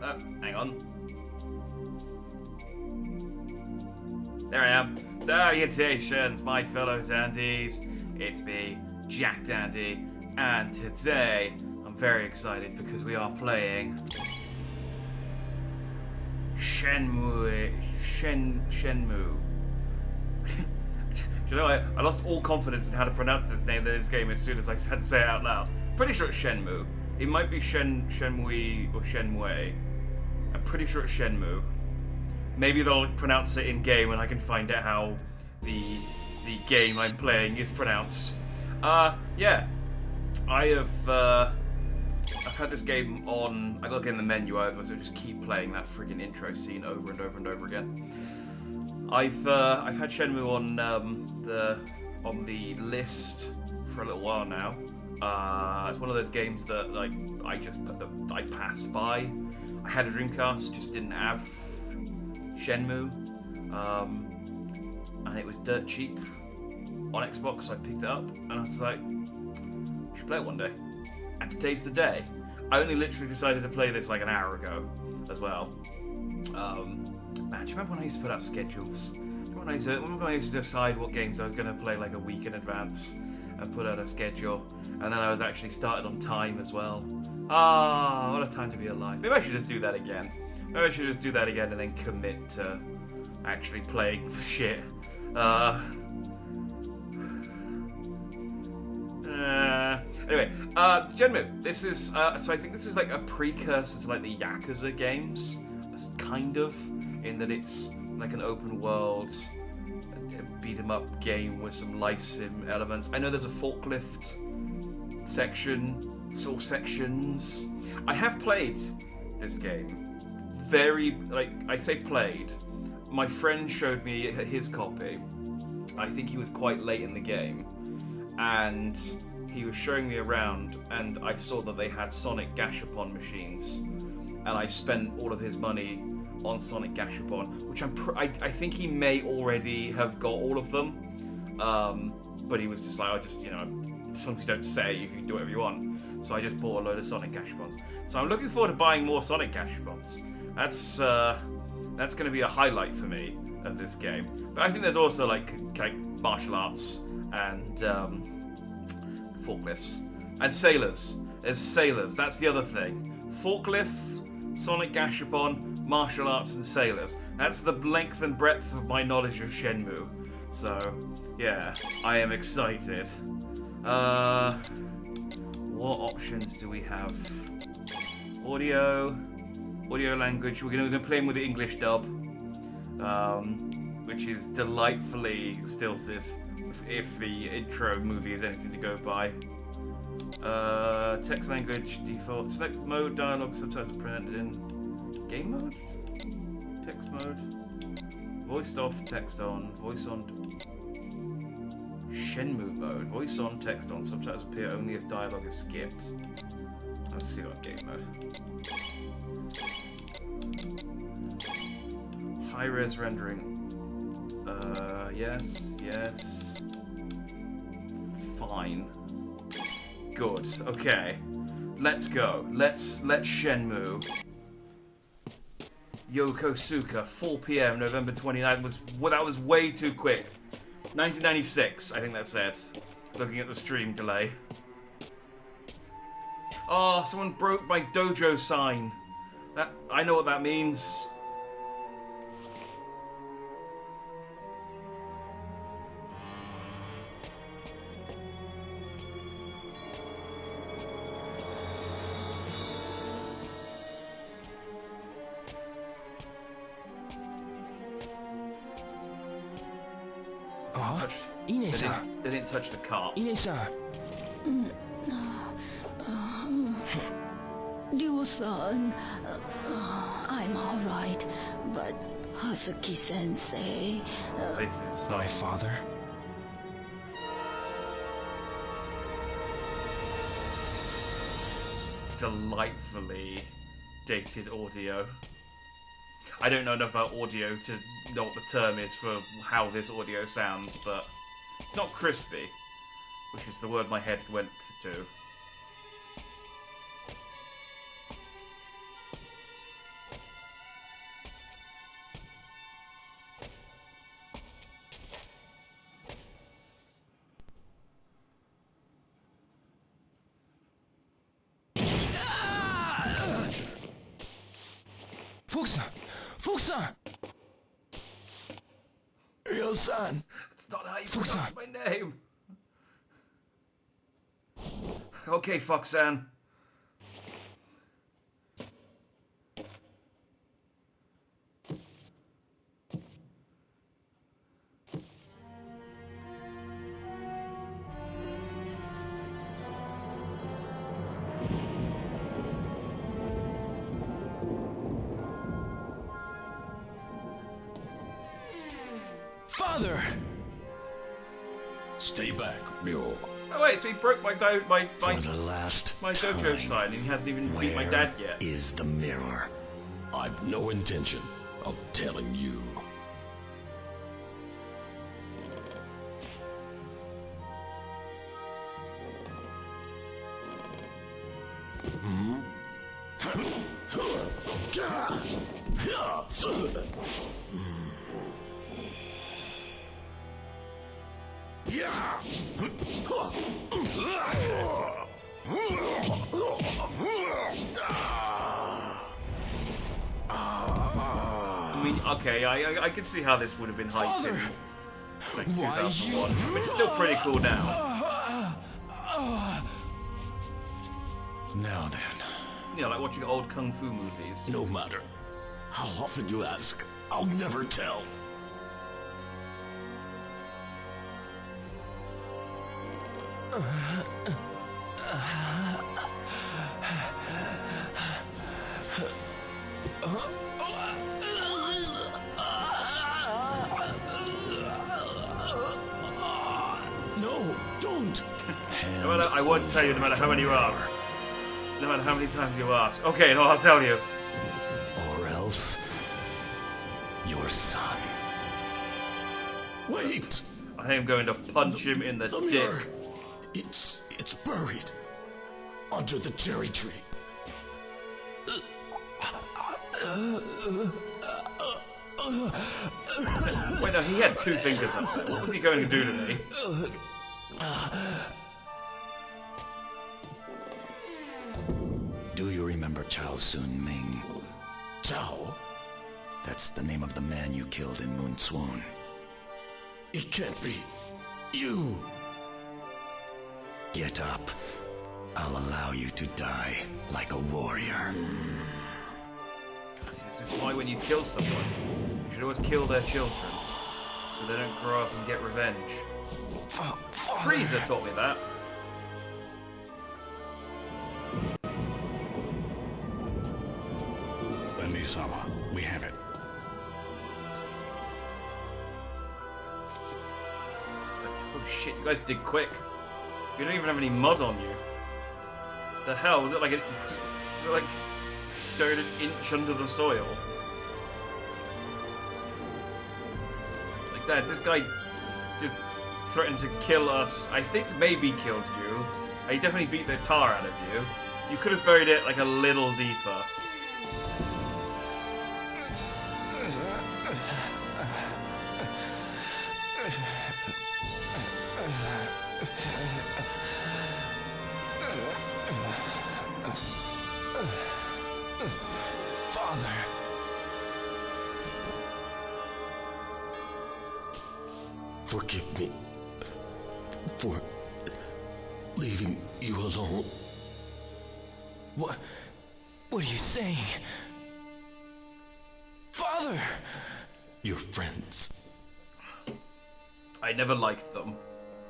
Hang on. There I am. Salutations, my fellow dandies. It's me, Jack Dandy, and today I'm very excited because we are playing Shenmue. Do you know, I lost all confidence in how to pronounce this name of this game as soon as I had to say it out loud. Pretty sure it's Shenmue. It might be Shenmue or Shenmue. I'm pretty sure it's Shenmue. Maybe they'll pronounce it in game and I can find out how the game I'm playing is pronounced. Yeah. I've had this game on. I gotta get in the menu either, so just keep playing that friggin' intro scene over and over and over again. I've had Shenmue on the list for a little while now. It's one of those games that like I passed by. I had a Dreamcast, just didn't have Shenmue, and it was dirt cheap on Xbox, so I picked it up and I was like, I should play it one day. And today's the day. I only literally decided to play this like an hour ago as well. Man, do you remember when I used to put out schedules? Remember when I used to decide what games I was going to play like a week in advance and put out a schedule, and then I was actually started on time as well. What a time to be alive. Maybe I should just do that again. Maybe I should just do that again and then commit to actually playing the shit. Anyway, Shenmue. This is so I think this is like a precursor to like the Yakuza games, kind of, in that it's like an open world beat 'em up game with some life sim elements. I know there's a forklift section, sort of sections. I have played this game. I say played. My friend showed me his copy. I think he was quite late in the game, and he was showing me around, and I saw that they had Sonic Gashapon machines, and I spent all of his money on Sonic Gashapon, which I think he may already have got all of them, but he was just like, sometimes you don't say, you can do whatever you want. So I just bought a load of Sonic Gashapons. So I'm looking forward to buying more Sonic Gashapons. That's going to be a highlight for me of this game. But I think there's also like martial arts and forklifts and sailors. There's sailors. That's the other thing. Forklift, Sonic Gashapon, martial arts, and sailors. That's the length and breadth of my knowledge of Shenmue. So yeah, I am excited. What options do we have? Audio language. We're gonna play him with the English dub, which is delightfully stilted. If the intro movie is anything to go by. Text language default. Select mode, dialogue, subtitles printed in. Game mode? Text mode. Voiced off, text on. Voice on. Shenmue mode. Voice on, text on. Subtitles appear only if dialogue is skipped. Let's see what game mode. High res rendering. Yes. Fine. Good. Okay. Let's go. Let's Shenmue. Yokosuka, 4 PM, November 29th. That was way too quick. 1996, I think that said. Looking at the stream delay. Oh, someone broke my dojo sign. I know what that means. They didn't touch the cart. Ryo-san, I'm alright, but Hazuki-sensei... This is my father. Delightfully dated audio. I don't know enough about audio to know what the term is for how this audio sounds, but it's not crispy, which is the word my head went to. Fukusan! Fukusan! Ryo-san! That's not how you pronounce my name. Okay, Foxan. Father! Stay back, Ryo. Oh wait, so he broke my For the last dojo time, sign, and he hasn't even beat my where dad yet. is the mirror? I've no intention of telling you. Hmm? I mean, okay, I can see how this would have been hyped in like 2001, but it's still pretty cool now. Now then, You know, like watching old kung fu movies. no matter how often you ask, I'll never tell. No, don't. No matter, I won't tell you no matter how many you ask. No matter how many times you ask. Okay, no, I'll tell you. Or else, your son. Wait! I am going to punch him in the mirror. dick. It's buried under the cherry tree. Wait, no, he had two fingers up there. What was he going to do to me? Do you remember Chao Sun Ming? Chao? That's the name of the man you killed in Moon Swoon. It can't be. You! Get up. I'll allow you to die like a warrior. See, this is why when you kill someone, you should always kill their children, so they don't grow up and get revenge. Frieza taught me that. Bendy-sama, we have it. It's like, oh shit, you guys did quick. You don't even have any mud on you. The hell, was it like going an inch under the soil? Like, Dad, this guy just threatened to kill us. I think maybe killed you. He definitely beat the tar out of you. You could have buried it like a little deeper. Father. Forgive me for leaving you alone. What are you saying? Father! Your friends. I never liked them.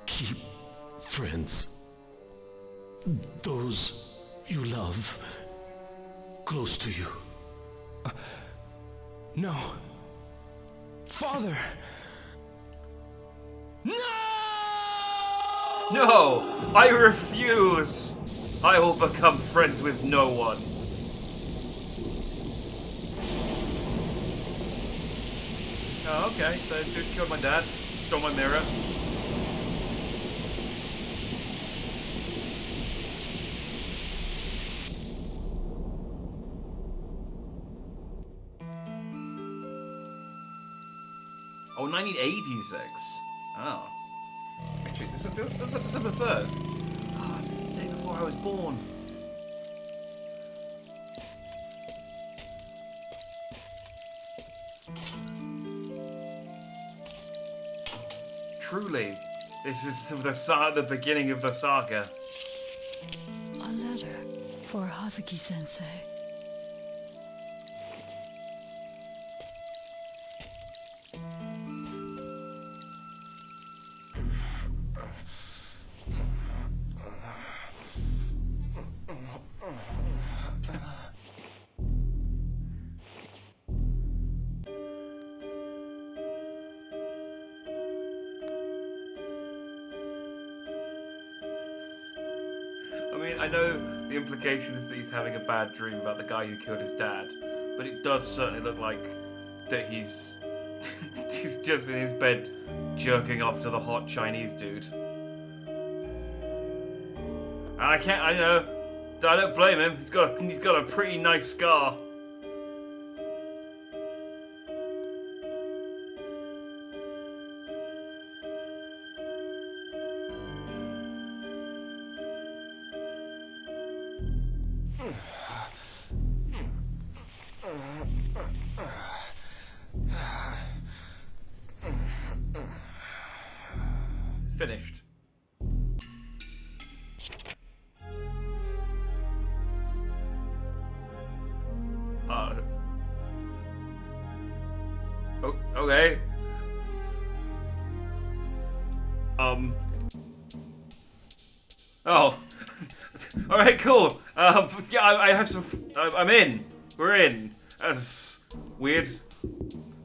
Keep friends. Those you love close to you. No. Father! No! No! I refuse! I will become friends with no one. Oh, okay, so dude killed my dad, stole my mirror. Oh, 1986. Oh. Actually, that's December 3rd. Oh, it's the day before I was born. truly, this is the beginning of the saga. A letter for Hazuki-sensei. I mean, I know the implication is that he's having a bad dream about the guy who killed his dad, but it does certainly look like that he's just in his bed jerking off to the hot Chinese dude. And I don't blame him. He's got a pretty nice scar. Finished. Oh, okay. Oh. All right, cool. Yeah, I have some. I'm in. We're in. That's weird.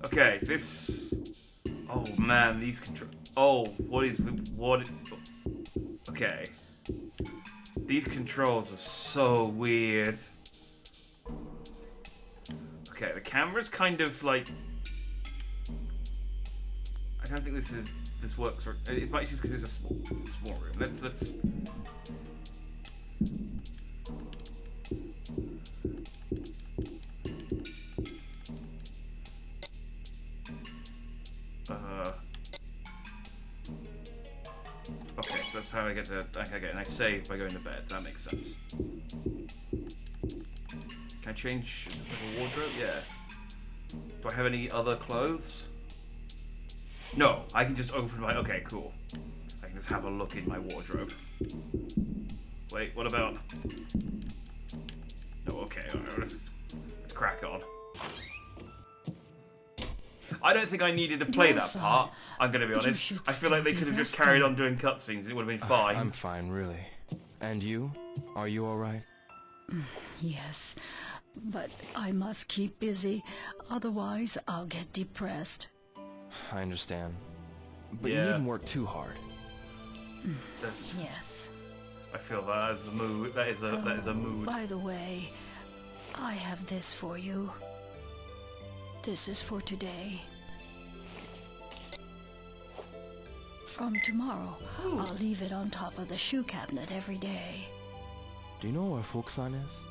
Okay, this. Oh man, these control. Oh, what? Okay. These controls are so weird. Okay, the camera's kind of like. I don't think this works. It might just because it's a small room. Let's. Okay, so that's how I get to. Okay, and I save by going to bed. That makes sense. Can I change? Is this like a wardrobe? Yeah. Do I have any other clothes? No, I can just open my. Okay, cool. I can just have a look in my wardrobe. Wait, what about? No, okay, all right, let's crack on. I don't think I needed to play that part. I'm gonna be honest. I feel like they could have just carried on doing cutscenes. It would have been fine. I'm fine, really. And you? Are you all right? Yes, but I must keep busy, otherwise I'll get depressed. I understand. But Yeah. you needn't work too hard. Yes. I feel that is a mood. That is a mood. By the way, I have this for you. This is for today. From tomorrow, I'll leave it on top of the shoe cabinet every day. Do you know where Fukusan is?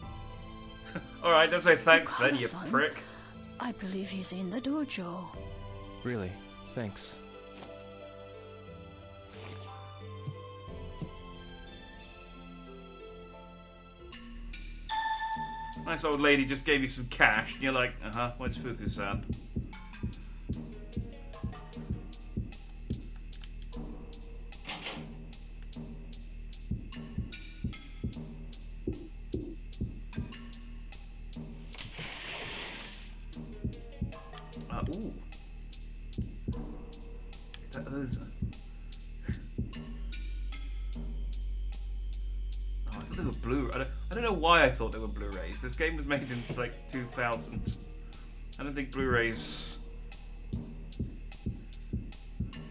All right, don't say thanks then, you Fukusan? prick. I believe he's in the dojo. Really? Thanks. Nice old lady just gave you some cash, and you're like, where's Fuku-san? Ooh. Is that those? Oh, I thought they were Blu. I don't know why I thought they were Blu-rays. This game was made in like 2000. I don't think Blu-rays. They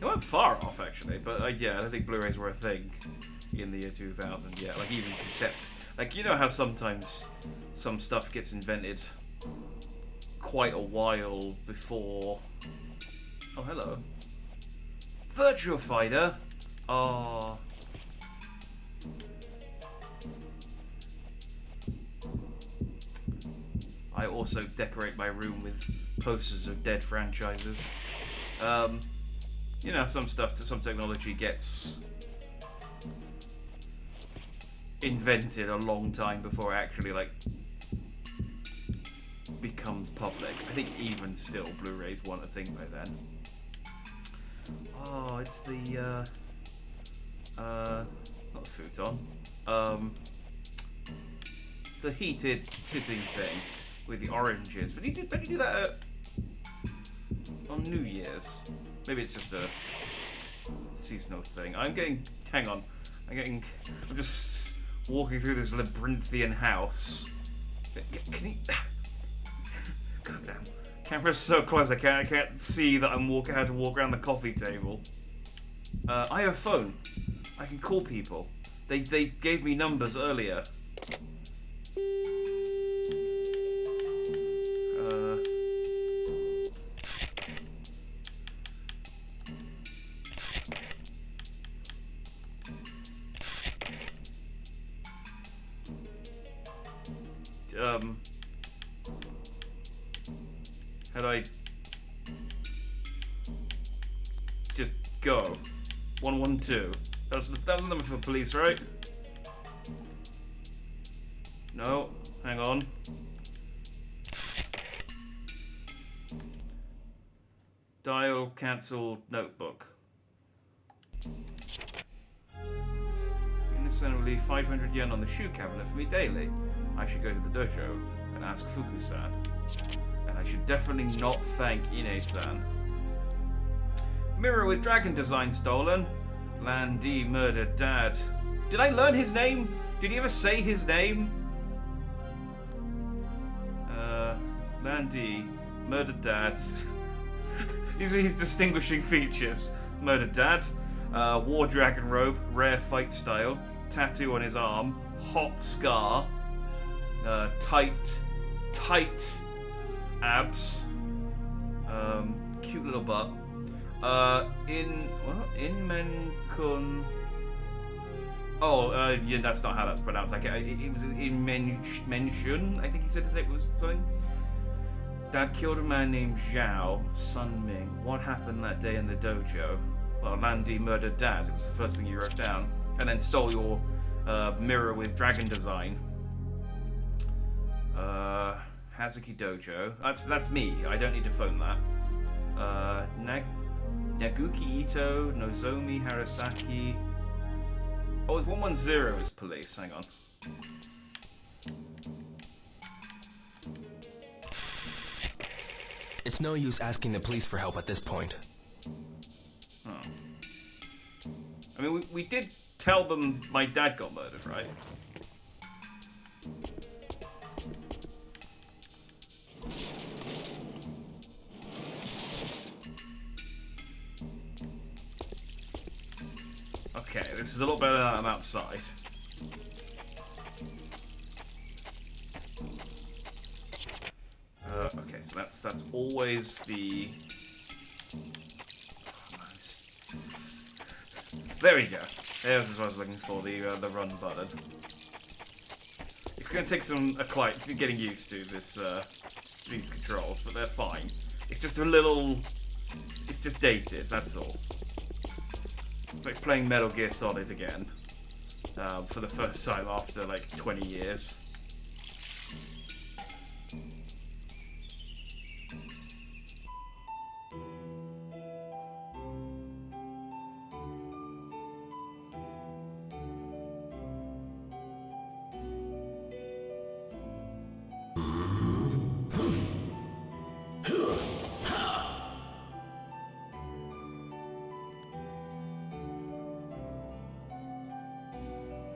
weren't far off actually, but yeah, I don't think Blu-rays were a thing in the year 2000. Yeah, like even concept. Like you know how sometimes some stuff gets invented quite a while before. Oh, hello. Virtua Fighter. Oh. I also decorate my room with posters of dead franchises. You know, some technology gets invented a long time before it actually, like, becomes public. I think even still, Blu-rays weren't a thing by then. Oh, it's the not the futon. The heated sitting thing with the oranges. But don't you do that on New Year's? Maybe it's just a seasonal thing. Hang on. I'm just walking through this labyrinthian house. Can you? God damn. Camera's so close. I can't see that I'm how to walk around the coffee table. I have a phone. I can call people. They gave me numbers earlier. Had I just go 112? That was the number for police, right? No, hang on. Dial cancel notebook. Innocent will leave 500 yen on the shoe cabinet for me daily. I should go to the dojo and ask Fuku-san. And I should definitely not thank Ine-san. Mirror with dragon design stolen. Lan Di murdered dad. Did I learn his name? Did he ever say his name? Lan Di murdered dad. These are his distinguishing features. Murdered dad. War dragon robe. Rare fight style. Tattoo on his arm. Hot scar. Tight abs. Cute little butt. In Menkun. Oh, yeah, that's not how that's pronounced. It was in Menshun. I think he said his name was something. Dad killed a man named Zhao Sun Ming. What happened that day in the dojo? Well, Lan Di murdered Dad. It was the first thing you wrote down, and then stole your mirror with dragon design. Hazuki Dojo. That's me. I don't need to phone that. Naguki Ito, Nozomi Harasaki. Oh, it's 110 is police. Hang on. It's no use asking the police for help at this point. Oh. I mean, we did tell them my dad got murdered, right? Okay, this is a lot better than I'm outside. Okay, so that's always the. There we go. There's what I was looking for. The run button. It's going to take some getting used to this these controls, but they're fine. It's just a little. It's just dated. That's all. It's like playing Metal Gear Solid again for the first time after like 20 years.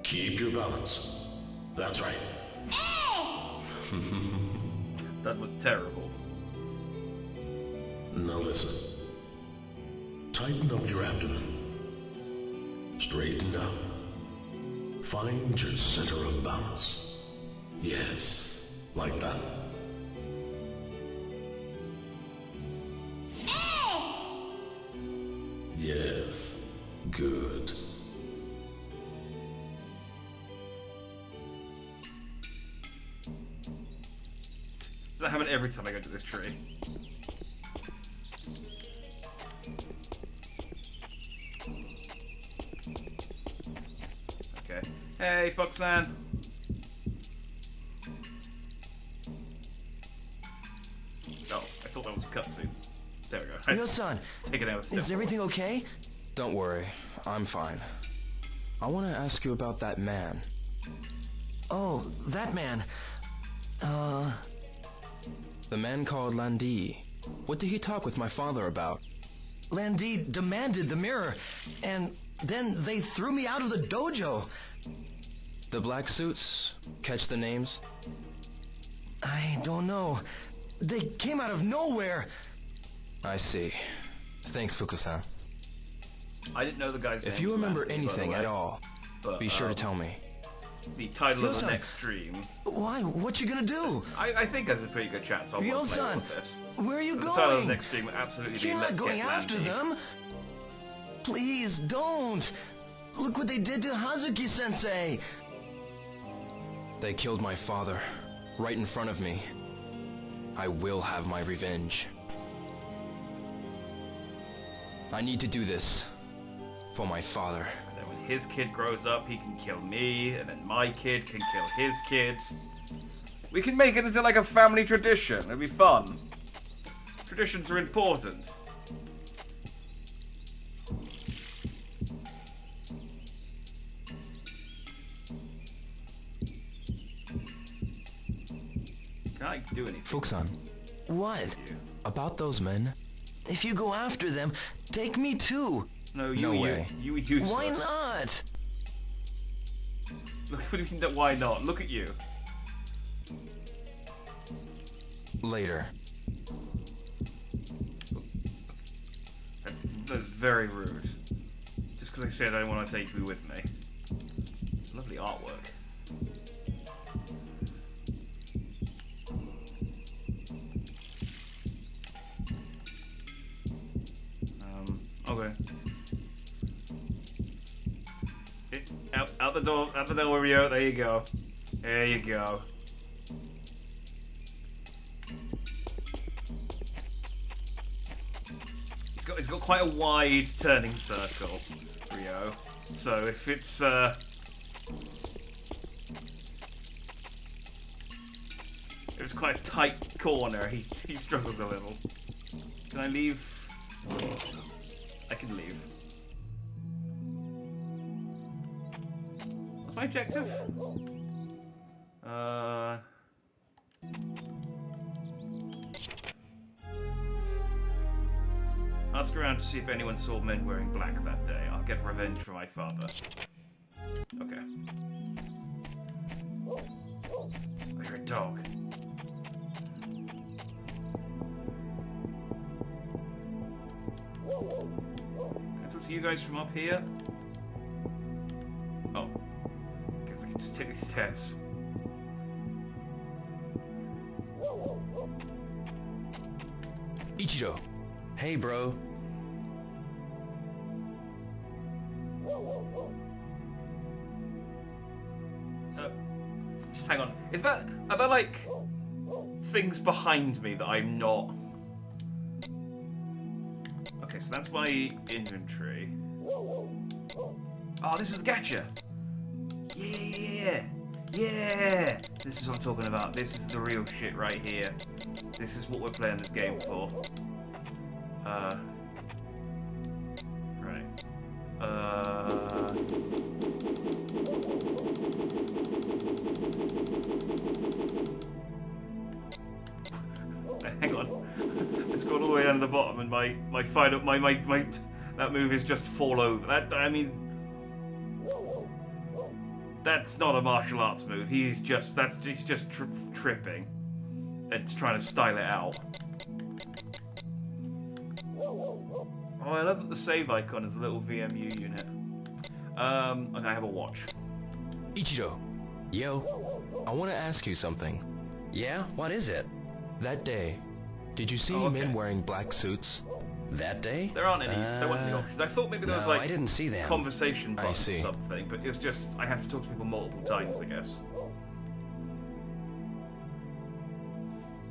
Keep your balance. That's right. That was terrible. Now listen. Tighten up your abdomen. Straighten up. Find your center of balance. Yes, like that. Yes, good. Does that happen every time I go to this tree? Okay. Hey, Foxan! Oh, I thought that was a cutscene. There we go. Ryo-san, Take it out of step. is everything okay? Don't worry, I'm fine. I want to ask you about that man. Oh, that man. The man called Landi. What did he talk with my father about? Landi demanded the mirror, and then they threw me out of the dojo. The black suits, catch the names? I don't know. They came out of nowhere. I see. Thanks, Fuku-san. I didn't know the guy's name. If you remember Randy, anything at all, but, be sure to tell me. The title of Ryo-san. the next stream. Why? What you gonna do? I think there's a pretty good chance I'll play all Ryo-san, of this. where are you But going? the title of the next stream will absolutely be You're not Let's going Get after Landy. them. Please don't. Look what they did to Hazuki-sensei. They killed my father, right in front of me. I will have my revenge. I need to do this for my father. And then when his kid grows up, he can kill me, and then my kid can kill his kid. We can make it into like a family tradition. It'll be fun. Traditions are important. Can I do anything? Fuku-san. What? You? About those men? If you go after them, take me too. No, No way. you useless. Why not? Look, what do you mean, why not? Look at you. Later. That's very rude. Just because I said I want to take you with me. It's lovely artwork. Okay. Out the door, Rio. There you go. There you go. It's got quite a wide turning circle, Rio. So if it's if it's quite a tight corner, he struggles a little. Can I leave? I can leave. What's my objective? Ask around to see if anyone saw men wearing black that day. I'll get revenge for my father. Okay. Oh, you're a dog. Can I talk to you guys from up here? Oh. Guess I can just take these stairs. Ichiro. Hey, bro. Hang on. Are there like things behind me that I'm not? Okay, so that's my inventory. Oh, this is the gacha. Yeah, yeah. This is what I'm talking about. This is the real shit right here. This is what we're playing this game for. Right. Hang on. Let's go all the way down to the bottom, and my fight up my that move is just fall over. That I mean, that's not a martial arts move. He's just tripping. It's trying to style it out. Oh, I love that the save icon is a little VMU unit. Okay, I have a watch. Ichiro. Yo, I want to ask you something. Yeah? What is it? That day, did you see men wearing black suits? That day? There aren't any. There weren't any options. I thought maybe there was No, like I didn't see them. conversation I buttons or see. something, but it was just I have to talk to people multiple times, I guess.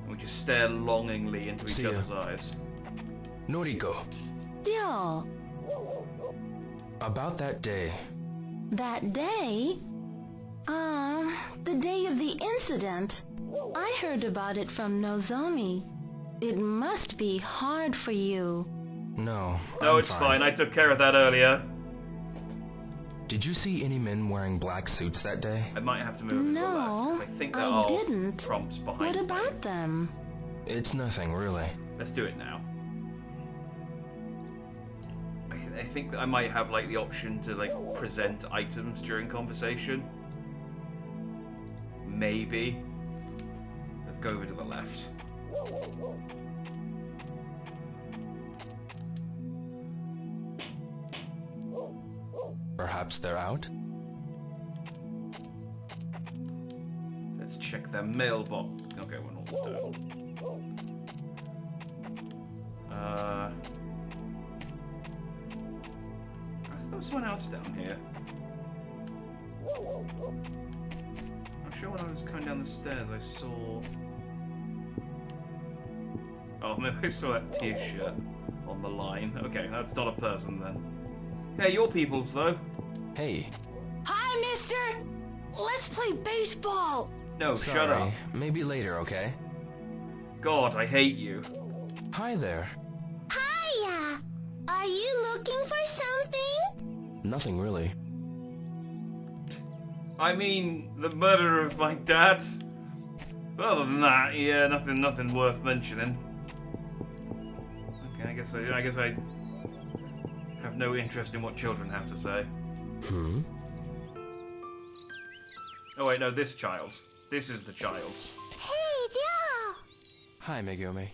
And we just stare longingly into each See ya. other's eyes. Noriko. Yo, About that day. that day? The day of the incident. I heard about it from Nozomi. It must be hard for you. No. No, I'm it's fine. I took care of that earlier. Did you see any men wearing black suits that day? I might have to move to the left, No, because I think there I are didn't. prompts behind What me. about them? It's nothing, really. Let's do it now. I think that I might have, like, the option to, like, present items during conversation. Maybe. Let's go over to the left. Perhaps they're out? Let's check their mailbox. Okay, we're not down. I thought there was someone else down here. I'm sure when I was coming down the stairs I saw... Oh, maybe I saw that T-shirt on the line. Okay, that's not a person then. Hey, your peoples though. Hey. Hi, mister! Let's play baseball! No, Sorry. shut up. Maybe later, okay? God, I hate you. Hi there. Hiya! Are you looking for something? Nothing really. I mean, the murder of my dad. But other than that, yeah, nothing worth mentioning. Okay, I guess I have no interest in what children have to say. Hmm? Oh wait, no, this child. This is the child. Hey, Joe! Hi, Megumi.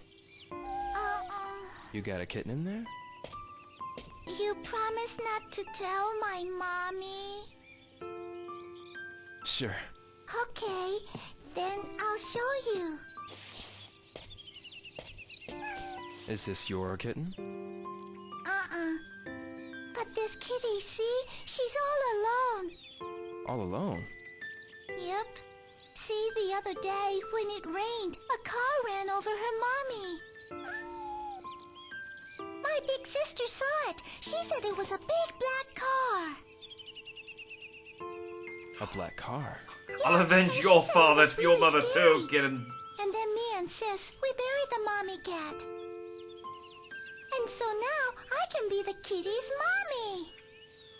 You got a kitten in there? You promised not to tell my mommy. Sure. Okay, then I'll show you. Is this your kitten? But this kitty, see? She's all alone. All alone? Yep. See, the other day, when it rained, a car ran over her mommy. My big sister saw it. She said it was a big black car. A black car? I'll avenge and your she said it father, was your really mother scary. too, kitten. And then me and Sis, we buried the mommy cat. And so now I can be the kitty's mommy.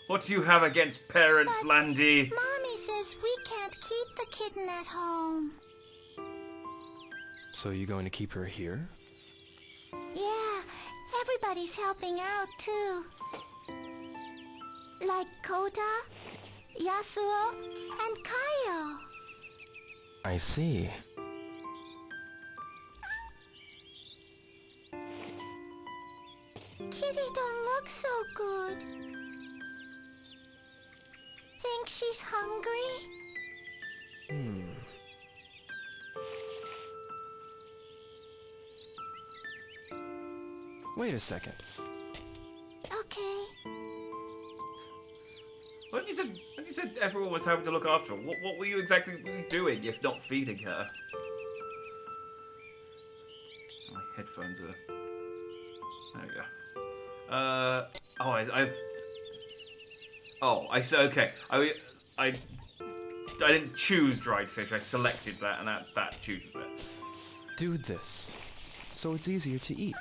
What do you have against parents, But Landy? Mommy says we can't keep the kitten at home. So you going to keep her here? Yeah, everybody's helping out too. Like Kota, Yasuo, and Kaio. I see. Kitty don't look so good. Think she's hungry? Wait a second. Okay. When you said everyone was having to look after her, what were you exactly doing if not feeding her? My headphones are... There we go. I said, okay. I didn't choose dried fish, I selected that, and that chooses it. Do this, so it's easier to eat.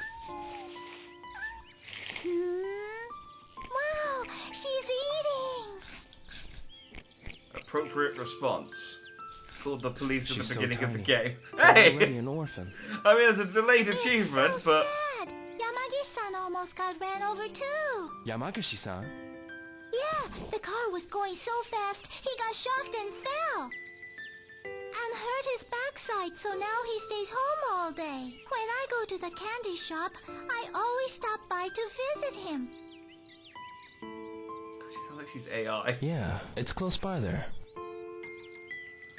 Wow, she's eating. Appropriate response. Called the police at She's the so beginning of the tiny. game. You're Hey! already an orphan. I mean, there's a delayed achievement, It's but... so sad. Yamagi-san almost got ran over too. Yamagashi-san? Yeah, the car was going so fast, he got shocked and fell. And hurt his backside, so now he stays home all day. When I go to the candy shop, I always stop by to visit him. She sounds like she's AI. Yeah, it's close by there.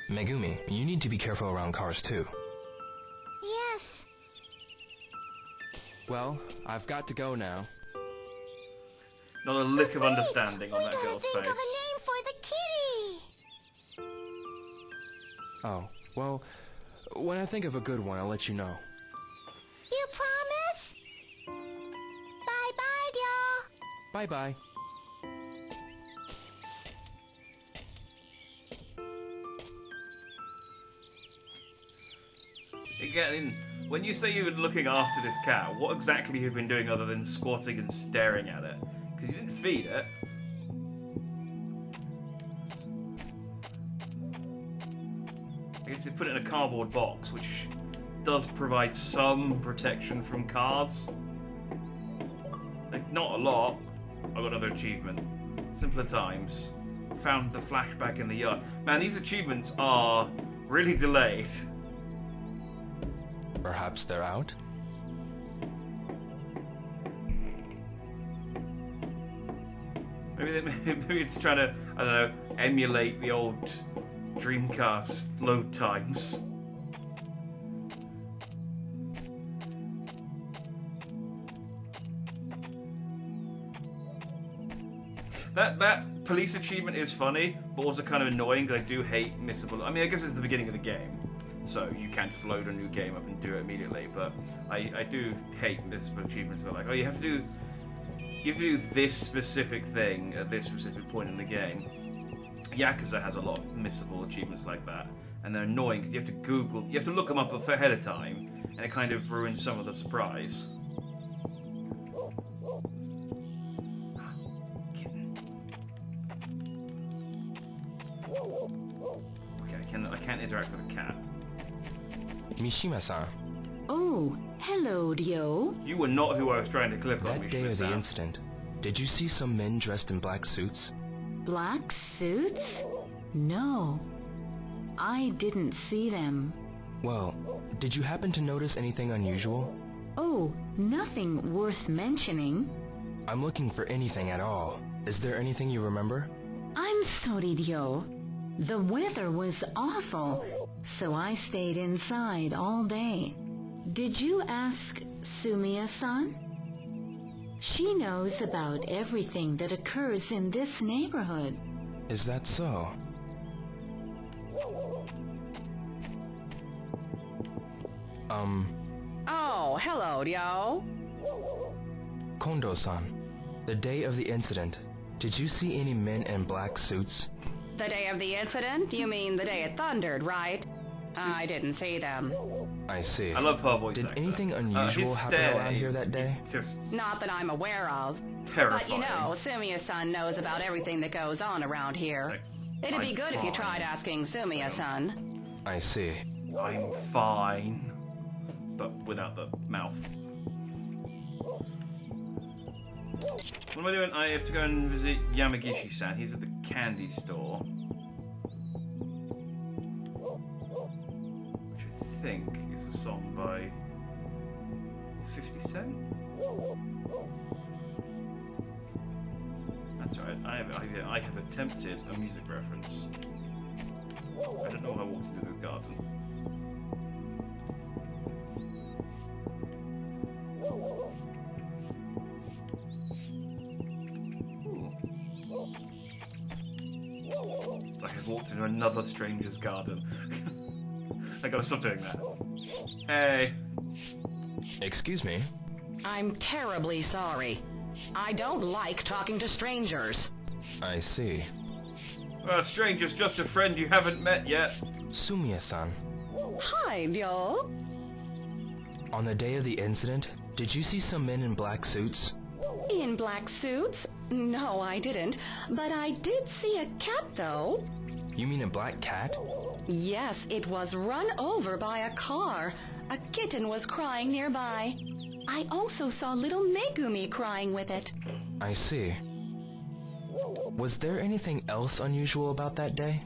Megumi, you need to be careful around cars too. Yes. Well, I've got to go now. Not a lick of Wait, understanding on we that gotta girl's think face. of a name for the kitty. Oh, well, when I think of a good one, I'll let you know. You promise? Bye-bye, y'all. Bye-bye. Again, When you say you've been looking after this cat, what exactly have you been doing other than squatting and staring at it? Because you didn't feed it. I guess you put it in a cardboard box, which does provide some protection from cars. Like, not a lot. I got another achievement. Simpler times. Found the flashback in the yard. Man, these achievements are really delayed. Perhaps they're out? Maybe it's trying to, I don't know, emulate the old Dreamcast load times. That police achievement is funny, but also kind of annoying because I do hate missable. I mean, I guess it's the beginning of the game, so you can't just load a new game up and do it immediately. But I do hate missable achievements that are like, oh, you have to do this specific thing at this specific point in the game. Yakuza has a lot of missable achievements like that, and they're annoying because you have to look them up ahead of time, and it kind of ruins some of the surprise. I can't interact with a cat. Mishima-san, Oh, hello, Ryo. You were not who I was trying to click on, that day of the incident, did you see some men dressed in black suits? Black suits? No, I didn't see them. Well, did you happen to notice anything unusual? Oh, nothing worth mentioning. I'm looking for anything at all. Is there anything you remember? I'm sorry, Ryo. The weather was awful, so I stayed inside all day. Did you ask Sumiya-san? She knows about everything that occurs in this neighborhood. Is that so? Oh, hello, Ryo. Kondo-san, the day of the incident, did you see any men in black suits? The day of the incident? You mean the day it thundered, right? I didn't see them. I see. I love her voice Did actor. anything unusual his happen around here stare that day? is just Not that I'm aware of. terrifying. But you know, Sumiya-san knows about everything that goes on around here. Like, It'd be I'm good if you fine. tried asking Sumiya-san. I see. I'm fine, but without the mouth. What am I doing? I have to go and visit Yamagishi-san. He's at the candy store, which I think is a song by 50 Cent. That's right. I have attempted a music reference. I don't know how I walked into this garden. It's like I've walked into another stranger's garden. I gotta stop doing that. Hey. Excuse me? I'm terribly sorry. I don't like talking to strangers. I see. Well, stranger's just a friend you haven't met yet. Sumiya-san, Hi, Ryo. on the day of the incident, did you see some men in black suits? In black suits? No, I didn't. But I did see a cat, though. You mean a black cat? Yes, it was run over by a car. A kitten was crying nearby. I also saw little Megumi crying with it. I see. Was there anything else unusual about that day?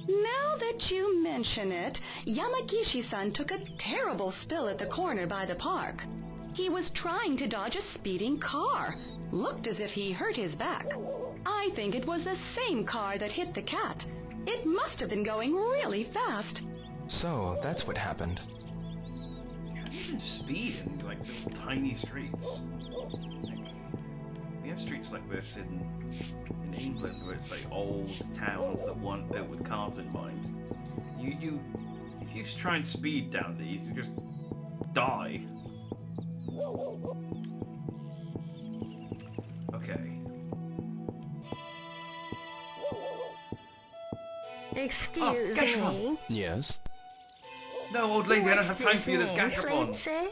Now that you mention it, Yamagishi-san took a terrible spill at the corner by the park. He was trying to dodge a speeding car. Looked as if he hurt his back. I think it was the same car that hit the cat. It must have been going really fast. So, that's what happened. How do you even speed in like little tiny streets? Like, we have streets like this in England where it's like old towns that weren't built with cars in mind. If you try and speed down these, you just die. Okay. Excuse Gashua. me. Yes? No, old lady, I don't have time for you. There's name, Gashapon. Fritzy?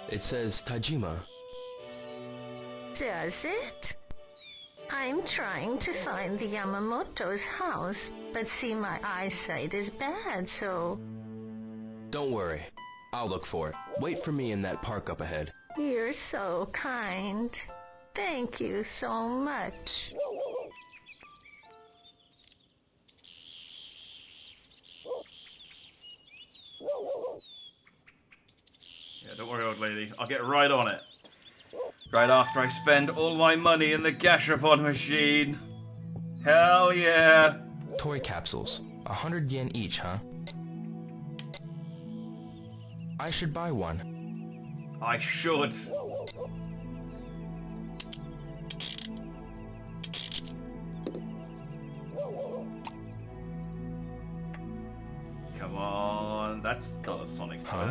It says Tajima. Does it? I'm trying to find the Yamamoto's house, but see, my eyesight is bad, so... Don't worry. I'll look for it. Wait for me in that park up ahead. You're so kind. Thank you so much. Yeah, don't worry, old lady. I'll get right on it. Right after I spend all my money in the Gashapon machine. Hell yeah. Toy capsules. 100 yen each, huh? I should buy one. I should. Come on. That's not a Sonic toy. Huh?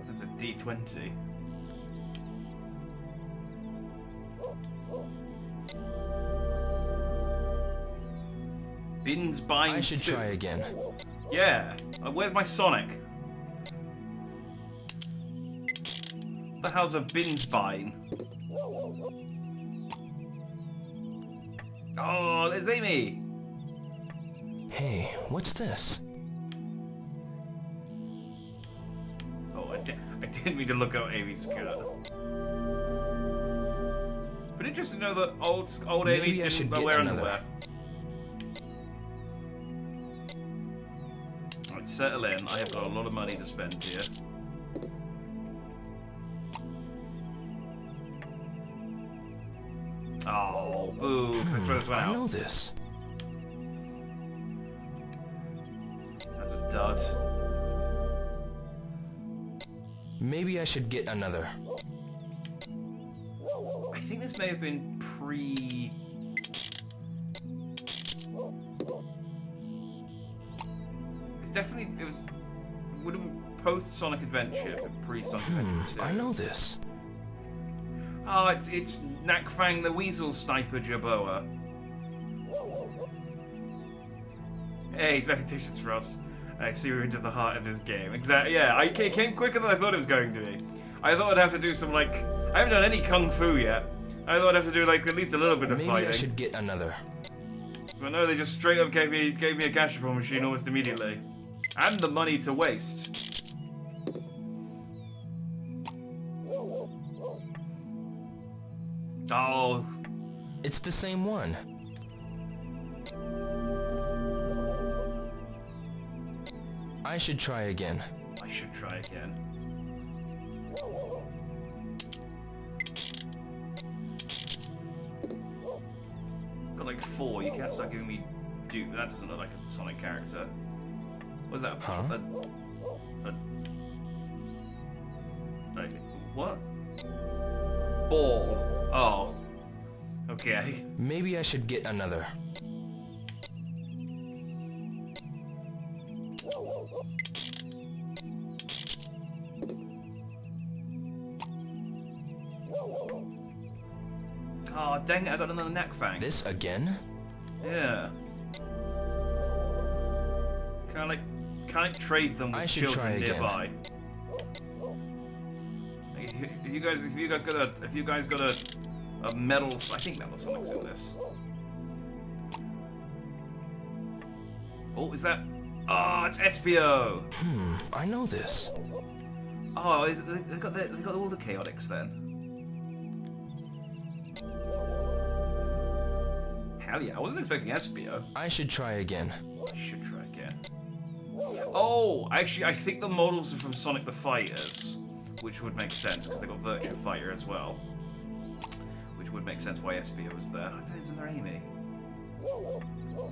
That's a D20. Bin's buying I should two. try again. Yeah. Where's my Sonic? What the hell's a Bin's buying? Oh, there's Amy. Hey, what's this? Oh, I didn't mean to look at Amy's skirt. But interesting to know that old Amy Maybe I didn't should get wear another. underwear. Alright, settle in. I have got a lot of money to spend here. Oh, boo. Can I throw this one I out? know this. That's a dud. Maybe I should get another. I think this may have been pre... It's definitely... It was... Would have been post-Sonic Adventure, but pre-Sonic Adventure 2. I know this. Oh, it's Nakfang the Weasel Sniper Jaboa. Hey, salutations for us. I see we're into the heart of this game. Exactly. Yeah, it came quicker than I thought it was going to be. I thought I'd have to do some like I haven't done any kung fu yet. I thought I'd have to do like at least a little bit of Maybe fighting. I should get another. But no, they just straight up gave me a Gashapon machine almost immediately, and the money to waste. Oh, It's the same one. I should try again. I should try again. Got like 4. You can't start giving me Duke. That doesn't look like a Sonic character. What is that? Huh? Like, what? Ball. Oh. Okay. Maybe I should get another. Oh, dang it, I got another Nakfang. This again? Yeah. Can I trade them with I should try children again. nearby? If you guys got a metal, I think Metal Sonic's in this. Oh, is that? Oh, it's Espio. I know this. Oh, they got all the chaotics then. Hell yeah, I wasn't expecting Espio. I should try again. I should try again. Oh, actually, I think the models are from Sonic the Fighters, which would make sense because they got Virtua Fighter as well. Which would make sense why Espio was there. I think it's in there, Amy.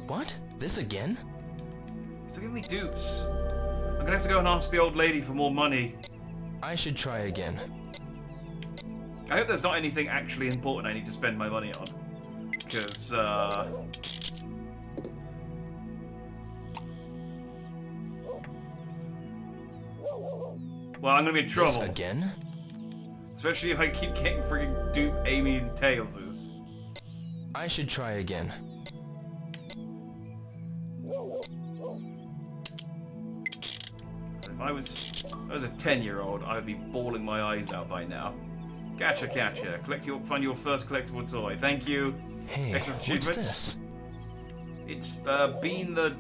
What? This again? Still giving me dupes. I'm gonna have to go and ask the old lady for more money. I should try again. I hope there's not anything actually important I need to spend my money on. Because, well, I'm gonna be in trouble. This again? Especially if I keep getting friggin' dupe Amy and Tails's. I should try again. I was a 10-year-old, I would be bawling my eyes out by now. Gotcha, gotcha. Find your first collectible toy. Thank you. Hey, Excellent what's achievements. this? It's Bean the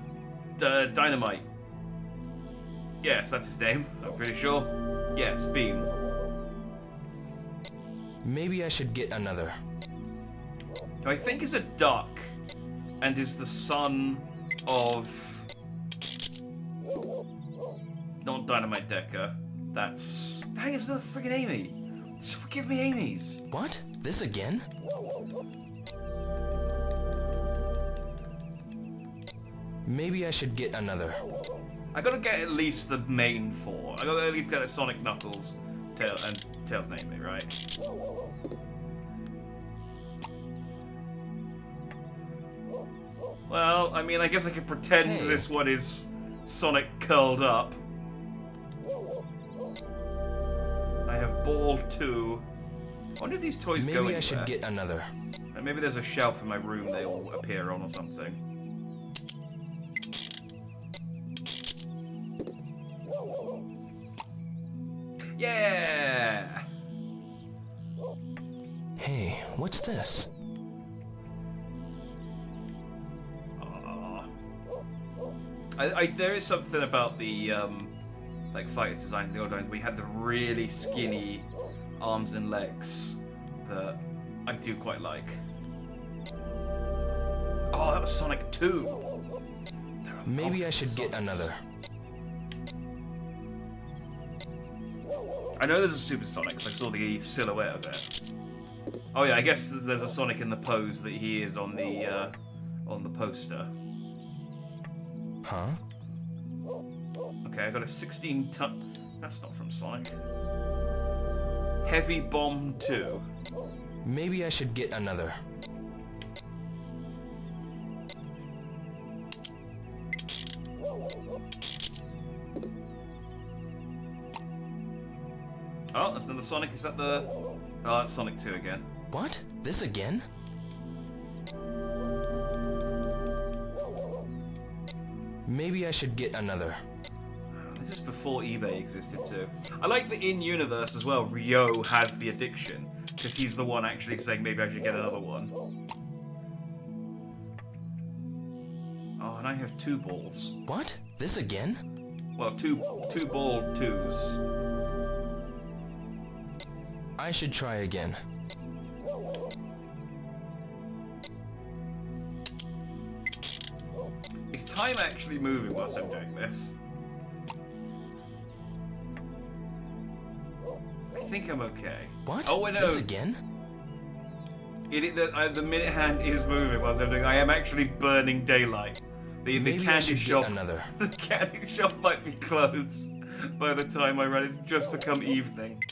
Dynamite. Yes, that's his name. I'm pretty sure. Yes, Bean. Maybe I should get another. Who I think is a duck, and is the son of not Dynamite Decker. That's dang, it's another friggin' Amy. Just give me Amy's. What? This again? Maybe I should get another. I gotta get at least the main four. I gotta at least get a Sonic, Knuckles, Tails, and Amy, right? Well, I mean, I guess I could pretend Hey. this one is Sonic curled up. I have Ball 2. I wonder if these toys go Maybe anywhere. I should get another. And maybe there's a shelf in my room they all appear on or something. Yeah! Hey, what's this? There is something about the like fighters designs in the old times. We had the really skinny arms and legs that I do quite like. Oh, that was Sonic 2. There are Maybe I multiple should get Sonics. another. I know there's a Super Sonic, 'cause I saw the silhouette of it. Oh yeah, I guess there's a Sonic in the pose that he is on the poster. Huh? Okay, I got a 16-ton. That's not from Sonic. Heavy Bomb 2. Maybe I should get another. Oh, that's another Sonic. Is that the... Oh, that's Sonic 2 again. What? This again? Maybe I should get another. This is before eBay existed too. I like that in universe as well, Ryo has the addiction, because he's the one actually saying maybe I should get another one. Oh, and I have 2 balls. What? This again? Well, two ball 2s. I should try again. Is time actually moving whilst I'm doing this? I think I'm okay. What? Oh, wait, no. This again? The minute hand is moving whilst I'm doing. I am actually burning daylight. The Maybe I candy should shop. get another. The candy shop might be closed by the time I run. It's just become evening.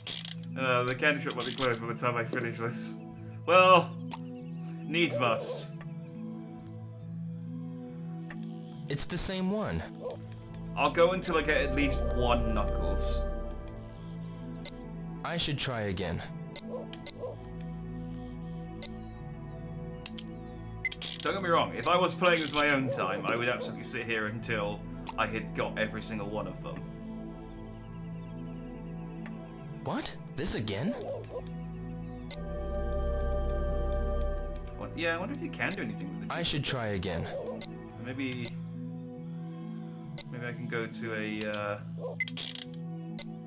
The candy shop might be closed by the time I finish this. Well, needs must. It's the same one. I'll go until I get at least 1 Knuckles. I should try again. Don't get me wrong, if I was playing this my own time, I would absolutely sit here until I had got every single one of them. What? This again? Yeah, I wonder if you can do anything with it. I should try again. Maybe I can go to a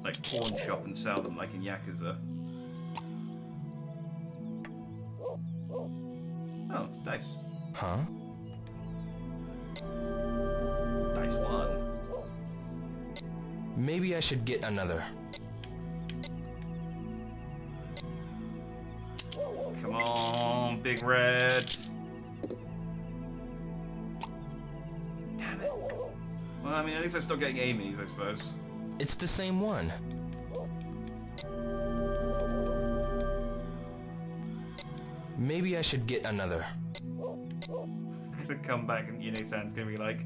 like pawn shop and sell them like in Yakuza. Oh, it's dice. Huh? Dice 1. Maybe I should get another. Come on, Big Red. Damn it. Well, I mean, at least I start getting Amy's, I suppose. It's the same one. Maybe I should get another. It's gonna come back and Ine-san's gonna be like,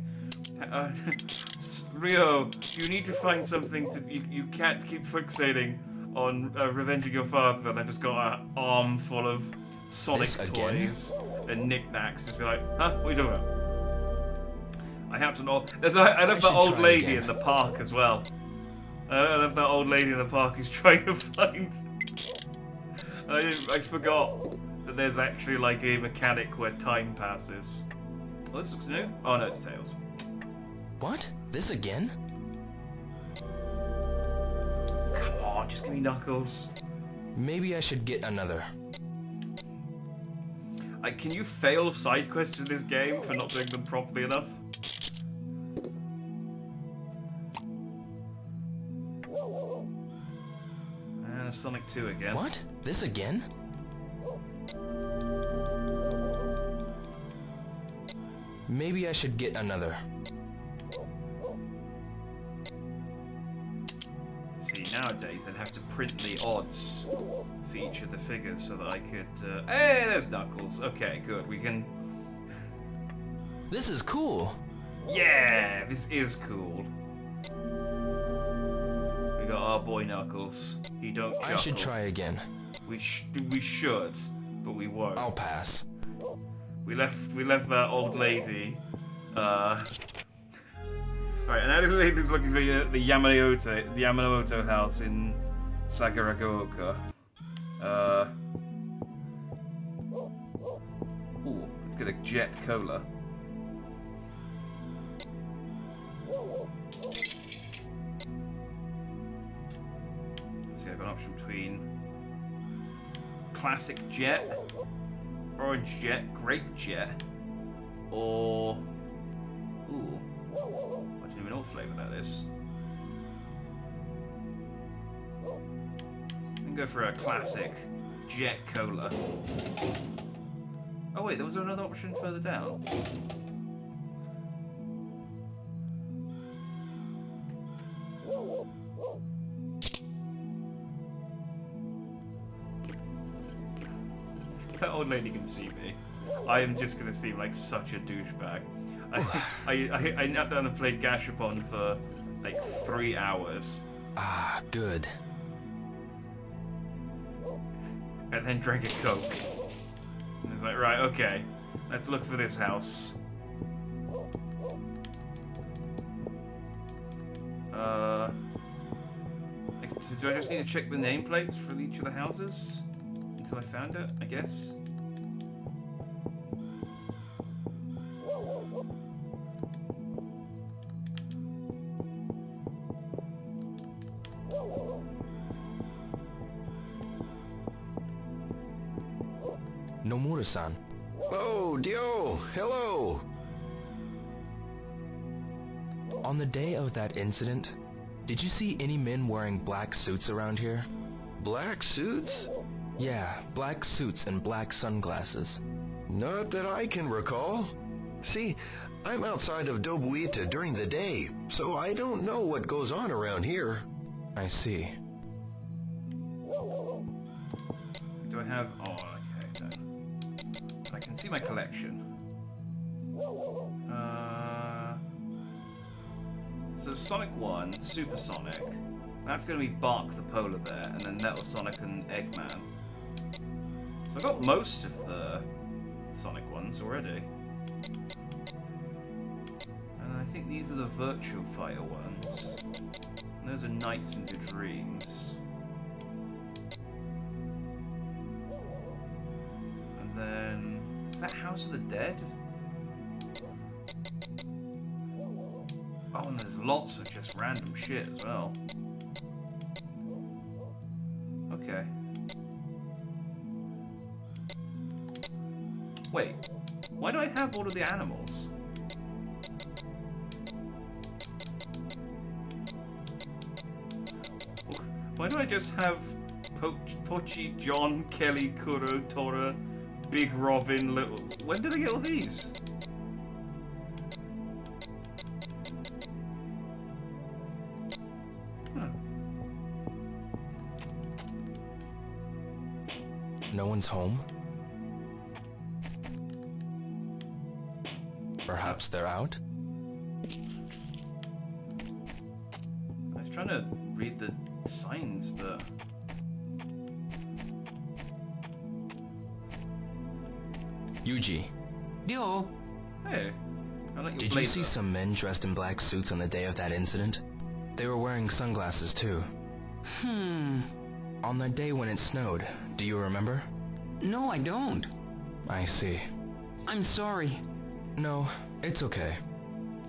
Ryo, you need to find something to. You can't keep fixating on revenging your father. And I just got an arm full of Sonic This again? toys and knickknacks. Just be like, huh? What are you talking about? I have to know. I love that should old try lady again. in the park as well. I love that old lady in the park who's trying to find. I forgot that there's actually like a mechanic where time passes. Well, this looks new. Oh no, it's Tails. What? This again? Come on, just give me Knuckles. Maybe I should get another. Can you fail side quests in this game for not doing them properly enough? And Sonic 2 again. What? This again? Maybe I should get another. See, nowadays they'd have to print the odds for each of the figures so that I could... Hey, there's Knuckles. Okay, good. We can... This is cool. Yeah, this is cool. We got our boy Knuckles. He don't chuckle. I should try again. We should, but we won't. I'll pass. We left that old lady. Alright, and that lady's looking for the Yamamoto house in Sakuragaoka. Ooh, let's get a Jet Cola. Let's see, I've got an option between Classic Jet, Orange Jet, Grape Jet, or... Ooh. I don't even know what flavour that is. I'm gonna go for a classic Jet Cola. Oh wait, there was another option further down. That old lady can see me. I am just gonna seem like such a douchebag. I knelt down and played Gashapon for like 3 hours. Ah, good. And then drank a Coke. And it's like, right, okay, let's look for this house. So do I just need to check the nameplates for each of the houses? Until I found it, I guess? Nomura-san. Oh, Dio! Hello! On the day of that incident, did you see any men wearing black suits around here? Black suits? Yeah, black suits and black sunglasses. Not that I can recall. See, I'm outside of Dobuita during the day, so I don't know what goes on around here. I see. Do I have... Oh, okay, then. I can see my collection. So Sonic 1, Super Sonic. That's going to be Bark the Polar Bear, and then Metal Sonic and Eggman. So I've got most of the Sonic ones already. And I think these are the Virtual Fighter ones. And those are Nights into Dreams. And then... Is that House of the Dead? Oh, and there's lots of just random shit as well. Okay. Wait, why do I have all of the animals? Why do I just have Pochi, John, Kelly, Kuro, Tora, Big Robin, Little... When did I get all these? No one's home? Perhaps they're out? I was trying to read the signs, but... Yuji. Hey, I like your Did blazer. you see some men dressed in black suits on the day of that incident? They were wearing sunglasses too. On the day when it snowed, do you remember? No, I don't. I see. I'm sorry. No, it's okay.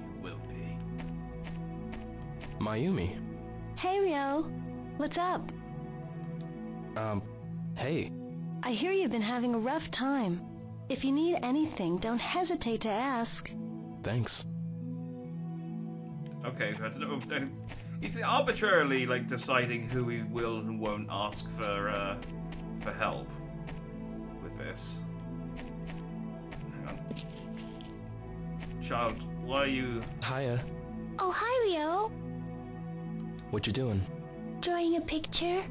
You will be. Mayumi. Hey, Ryo. What's up? Hey. I hear you've been having a rough time. If you need anything, don't hesitate to ask. Thanks. Okay, I don't know. He's arbitrarily like deciding who he will and won't ask for help with this. Hang on. Child, why are you? Hiya. Oh, hi, Ryo. What you doing? Drawing a picture?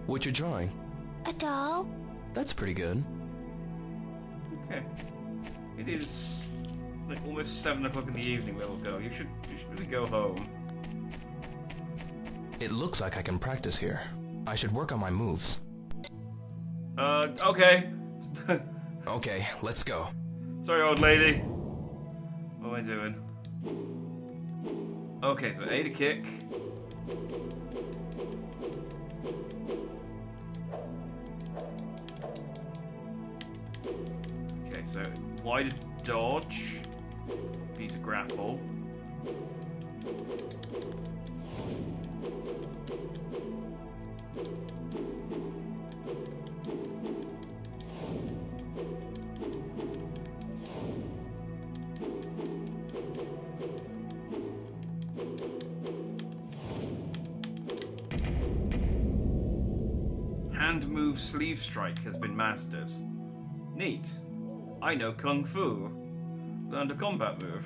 What you drawing? A doll? That's pretty good. Okay. It is like almost 7 o'clock in the evening, little girl. You should really go home. It looks like I can practice here. I should work on my moves. Okay. Okay, let's go. Sorry, old lady. What am I doing? Okay, so A to kick. Okay, so Y to dodge. B to grapple. Hand move sleeve strike has been mastered. Neat. I know Kung Fu. Learned a combat move.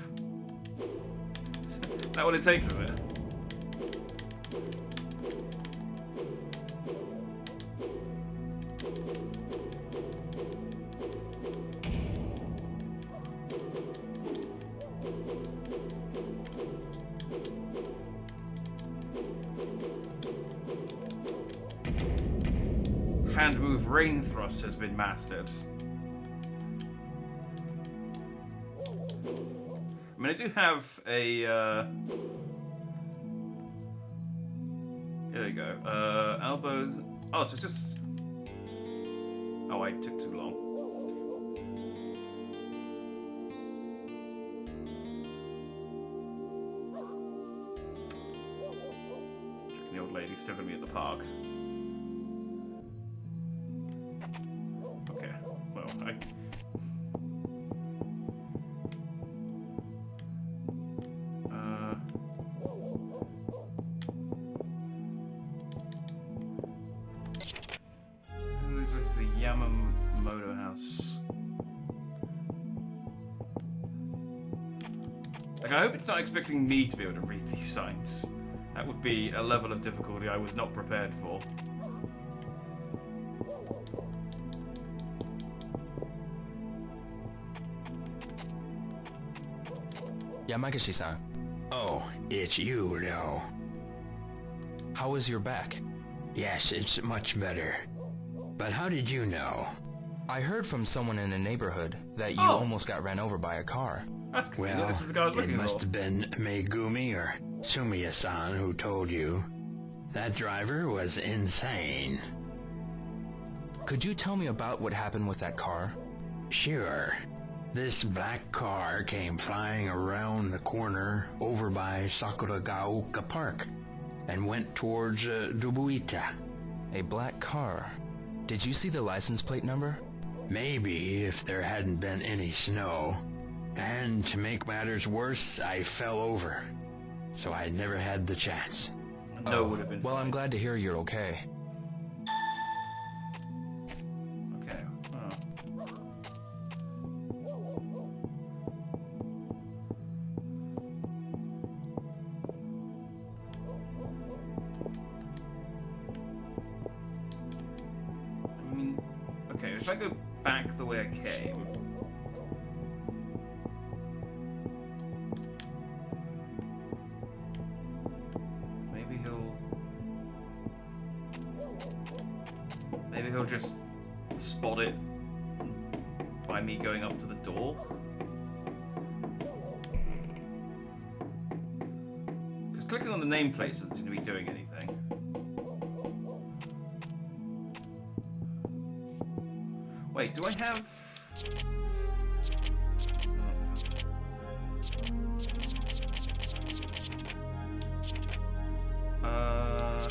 Is that what it takes, is it? Hand move rain thrust has been mastered. I mean, I do have a, here we go, elbow, oh, so it's just, oh, I took too long. The old lady's still gonna be at the park. Okay, well, looks like the Yamamoto house. Like, I hope it's not expecting me to be able to read these signs. That would be a level of difficulty I was not prepared for. Yamagishi-san, Oh, it's you, Ryo. how is your back? Yes, it's much better. But how did you know? I heard from someone in the neighborhood that you Oh. almost got ran over by a car. That's convenient. Well, This is the guy I was it looking must for. have been Megumi or Sumiya-san who told you. That driver was insane. Could you tell me about what happened with that car? Sure. This black car came flying around the corner over by Sakuragaoka Park and went towards Dobuita. A black car. Did you see the license plate number? Maybe if there hadn't been any snow. And to make matters worse, I fell over. So I never had the chance. No, would have been Well, fine. I'm glad to hear you're okay. Okay. Oh. I mean, okay, if I go back the way I came. Maybe he'll just spot it by me going up to the door. Because clicking on the nameplate doesn't seem to be doing anything. Wait, do I have... Uh...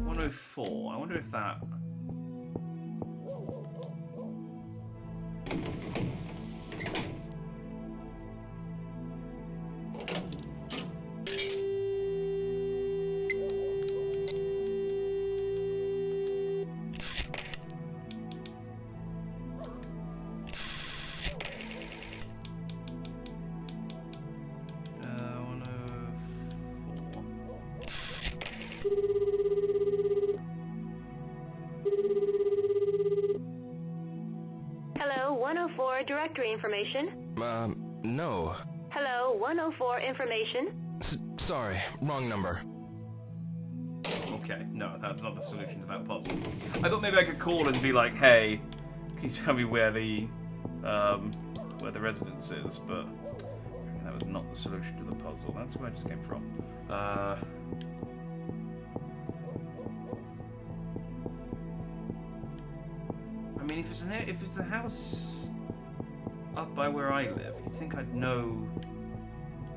104. I wonder if that... Hello, 104 directory information. No. Hello, 104 information. Sorry, wrong number. Okay, no, that's not the solution to that puzzle. I thought maybe I could call and be like, hey, can you tell me where the residence is? But that was not the solution to the puzzle. That's where I just came from. I mean, if it's a house up by where I live, you'd think I'd know.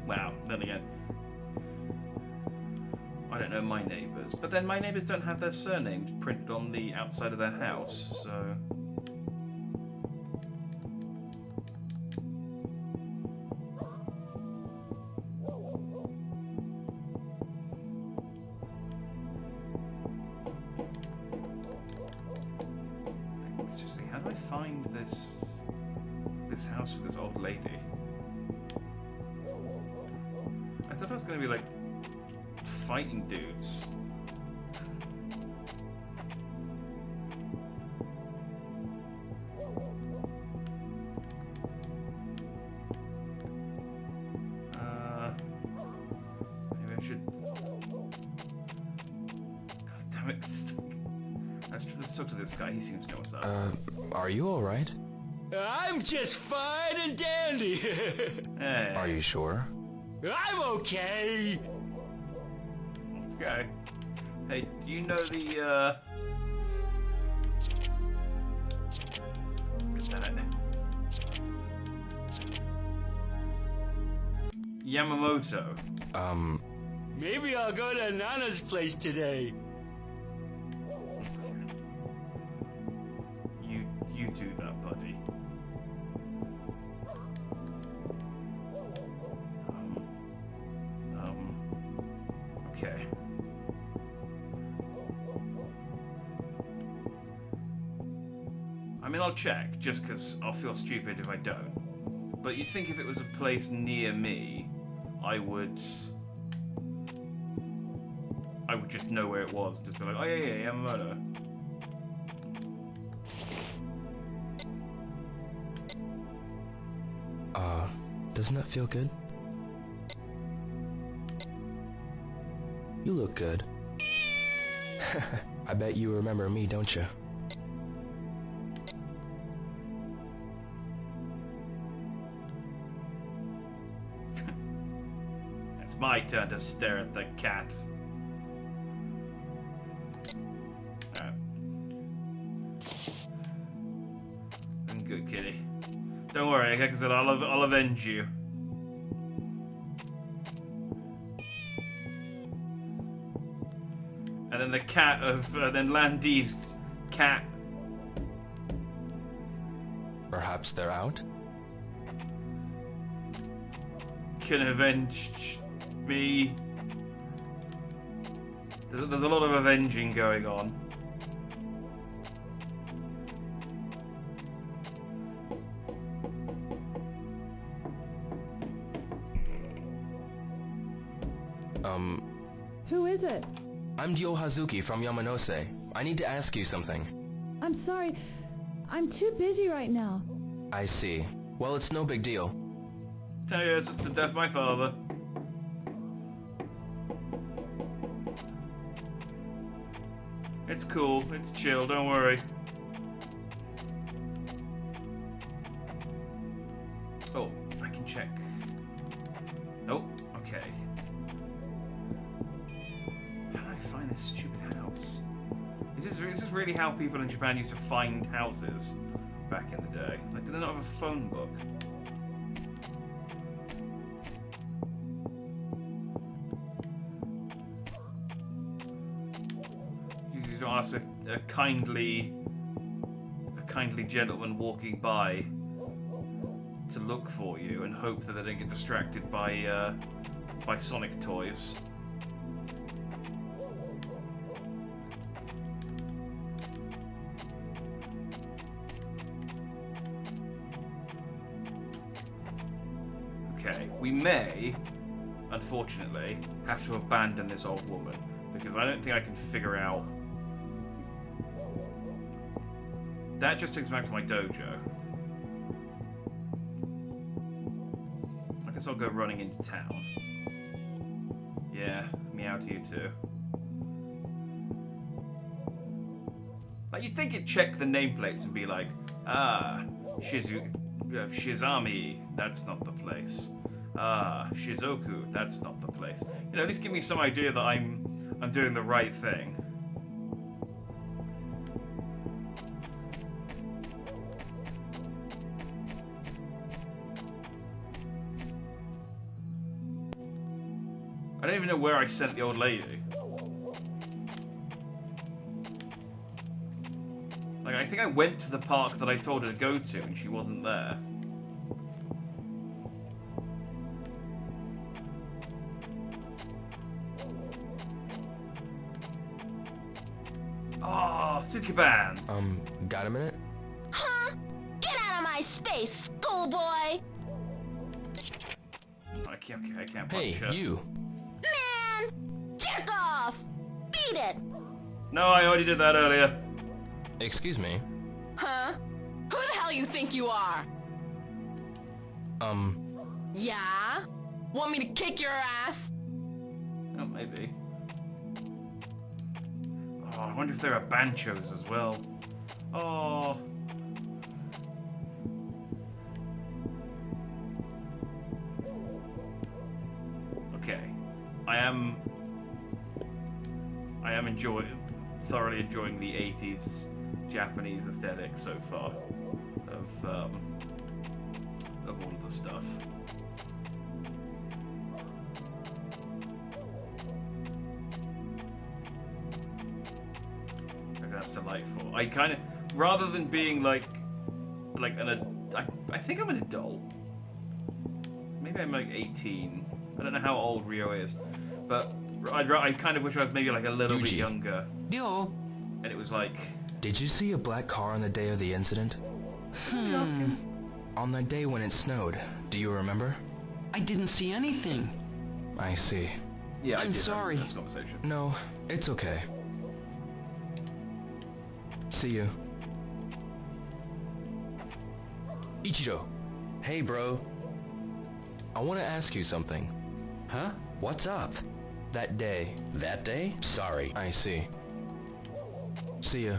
Wow, then again, I don't know my neighbours, but then my neighbours don't have their surnames printed on the outside of their house, so. Seriously, how do I find this house for this old lady? I thought I was going to be like fighting dudes. Maybe I should. God damn it! Let's talk to this guy. He seems to know what's up. Are you alright? I'm just fine and dandy. Hey. Are you sure? I'm okay. Okay. Hey, do you know the, God damn it. Yamamoto. Maybe I'll go to Nana's place today. You do that, buddy. Okay. I mean, I'll check, just because I'll feel stupid if I don't. But you'd think if it was a place near me, I would just know where it was. Just be like, oh yeah, Yamamoto. Doesn't that feel good? You look good. I bet you remember me, don't you? It's my turn to stare at the cat. Alright. I'm good, kitty. Don't worry, like I said, I'll avenge you. And then the cat of... then Landy's cat. Perhaps they're out? Can avenge me. There's a lot of avenging going on. Who is it? I'm Ryo Hazuki from Yamanose. I need to ask you something. I'm sorry. I'm too busy right now. I see. Well, it's no big deal. Tell you, it's just the death of my father. It's cool. It's chill. Don't worry. Oh, I can check. Oh, okay. How do I find this stupid house? Is this really how people in Japan used to find houses back in the day? Like, did they not have a phone book? You don't ask a kindly gentleman walking by to look for you and hope that they don't get distracted by Sonic toys. Okay, we may, unfortunately, have to abandon this old woman because I don't think I can figure out. That just takes me back to my dojo. I guess I'll go running into town. Yeah, meow to you too. Like, you'd think it'd check the nameplates and be like, ah, Shizami, that's not the place. Ah, Shizoku, that's not the place. You know, at least give me some idea that I'm doing the right thing. I don't even know where I sent the old lady. Like, I think I went to the park that I told her to go to and she wasn't there. Oh, Sukiban! Got a minute? Huh? Get out of my space, schoolboy! I can't Hey, punch her. you! Man! Jerk off! Beat it! No, I already did that earlier. Excuse me. Huh? Who the hell you think you are? Yeah? Want me to kick your ass? Oh, maybe. Oh, I wonder if there are banchos as well. Oh. Okay. I am thoroughly enjoying the 80s Japanese aesthetic so far of all of the stuff. That's delightful. I kind of, rather than being I think I'm an adult. Maybe I'm like 18. I don't know how old Rio is, but I kind of wish I was maybe like a little bit younger. Yo. And it was like. Did you see a black car on the day of the incident? Let me ask him. On that day when it snowed, do you remember? I didn't see anything. I see. Yeah, I'm sorry. This conversation. No, it's okay. See you. Ichiro. Hey, bro. I want to ask you something. Huh? What's up? That day. That day? Sorry. I see. See ya.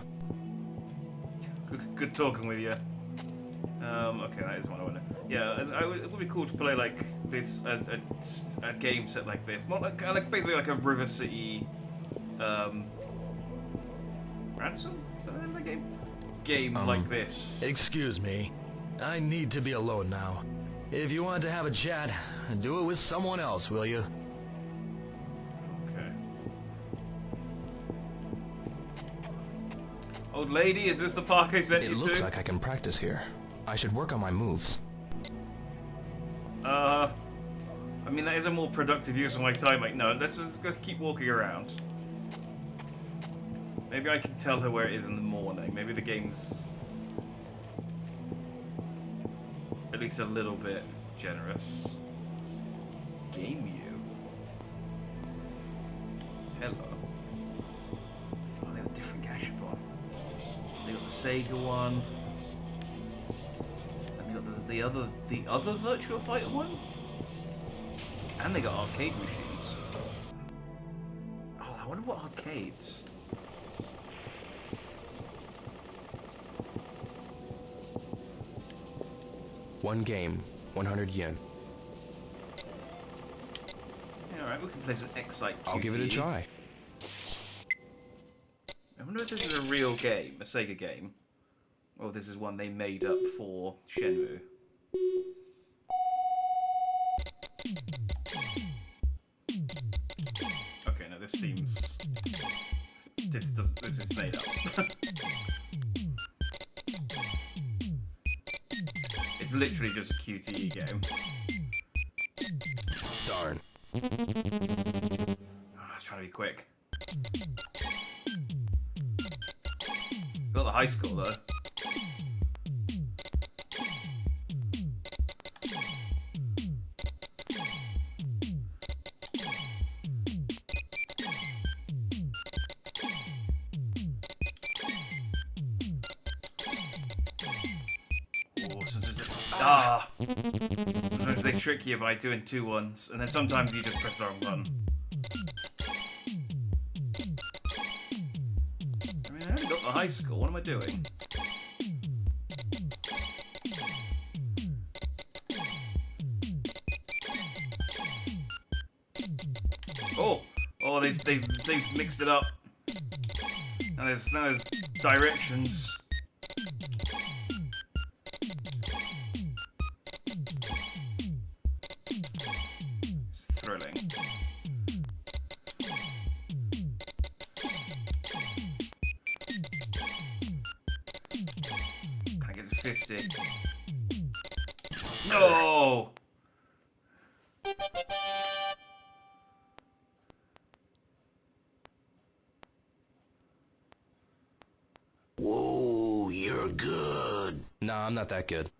Good talking with you. Okay, that is what I want to. Yeah, it would be cool to play like this a game set like this, more like basically like a River City, Ransom. Is that the name of the game? Game like this. Excuse me. I need to be alone now. If you want to have a chat, do it with someone else, will you? Okay. Old lady, is this the park I sent you to? It looks like I can practice here. I should work on my moves. I mean, that is a more productive use of my time. Like, no, let's keep walking around. Maybe I can tell her where it is in the morning. Maybe the game's at least a little bit generous. Game you. Hello. Oh, they got different Gashapon. They got the Sega one. And they got the other Virtua Fighter one. And they got arcade machines. Oh, I wonder what arcades. One game, 100 yen. we can play some Excite QTE. I'll give it a try. I wonder if this is a real game, a Sega game, or this is one they made up for Shenmue. Okay, no, this seems... This is made up. It's literally just a QTE game. Darn. Oh, I was trying to be quick. Got the high score though. Sometimes they trick you by doing 2 ones, and then sometimes you just press the wrong button. I mean, I only got the high score. What am I doing? Oh, they've mixed it up. Now there's directions. Thrilling. Can I get to 50? No! Whoa, you're good. Nah, I'm not that good.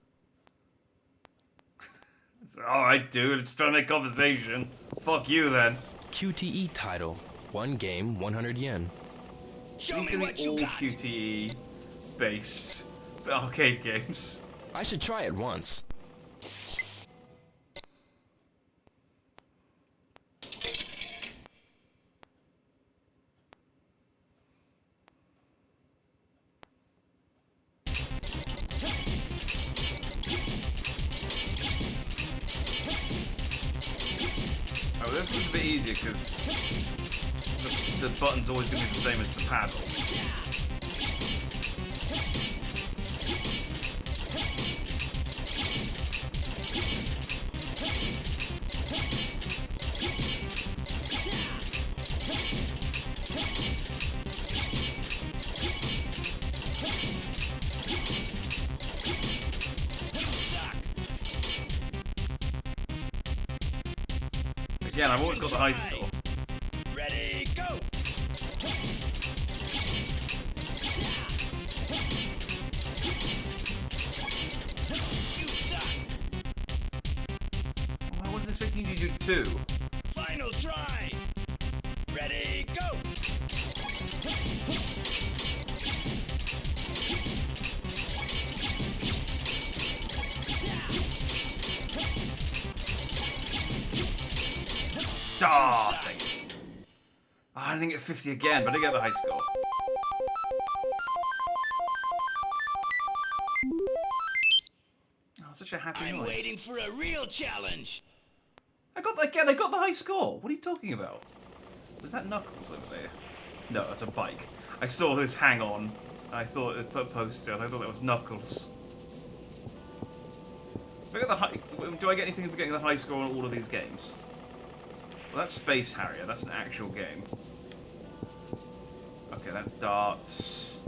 Alright, dude, just trying to make conversation. Fuck you then. QTE title. 1 game, 100 yen. These gonna be all QTE based arcade games. I should try it once. Oh, this one's a bit easier because the button's always going to be the same as the paddle. Again, I've always got the high score. Ready, go! Oh, I wasn't expecting you to do 2. Final try! Ready, go! Ah, dang it. Oh, I didn't get 50 again, but I did get the high score. Oh, such a happy I'm noise. waiting for a real challenge. I got the high score. What are you talking about? Was that Knuckles over there? No, that's a bike. I saw this hang on. I thought it put a poster, and I thought that was Knuckles. If I get the high, do I get anything for getting the high score on all of these games? Well, that's Space Harrier. That's an actual game. Okay, that's darts.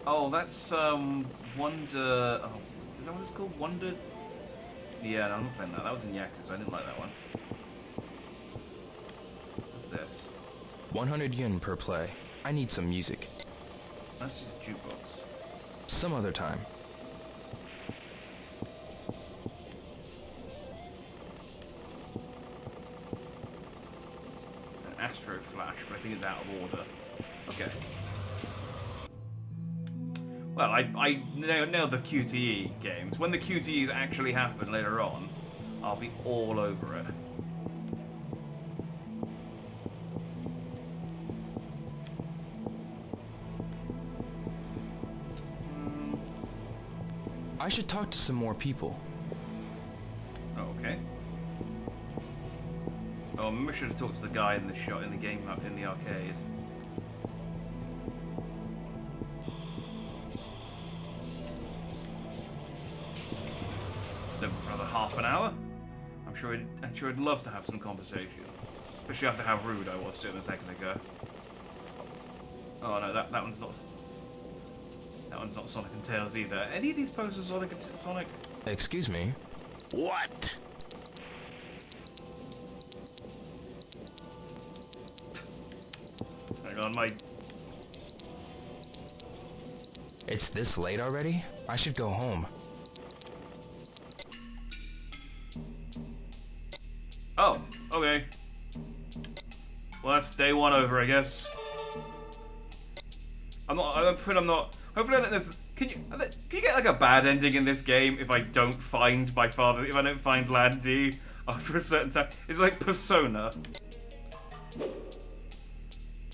Oh, that's Wonder. Oh, is that what it's called? Wonder. Yeah, no, I'm not playing that. That was in Yakuza. I didn't like that one. What's this? 100 yen per play. I need some music. That's just a jukebox. Some other time. An Astro Flash, but I think it's out of order. Okay. Well, I know the QTE games. When the QTEs actually happen later on, I'll be all over it. I should talk to some more people. Oh, okay. Oh, maybe I should have talked to the guy in the shop in the game in the arcade. It's open for another half an hour. I'm sure I'd love to have some conversation. Especially after how rude I was to him a second ago. Oh no, that one's not. That one's not Sonic and Tails either. Any of these posters Sonic? Excuse me? What? Hang on, my... It's this late already? I should go home. Oh, okay. Well, that's day one over, I guess. Hopefully I don't, can you get like a bad ending in this game if I don't find my father, if I don't find Landy after a certain time? It's like Persona.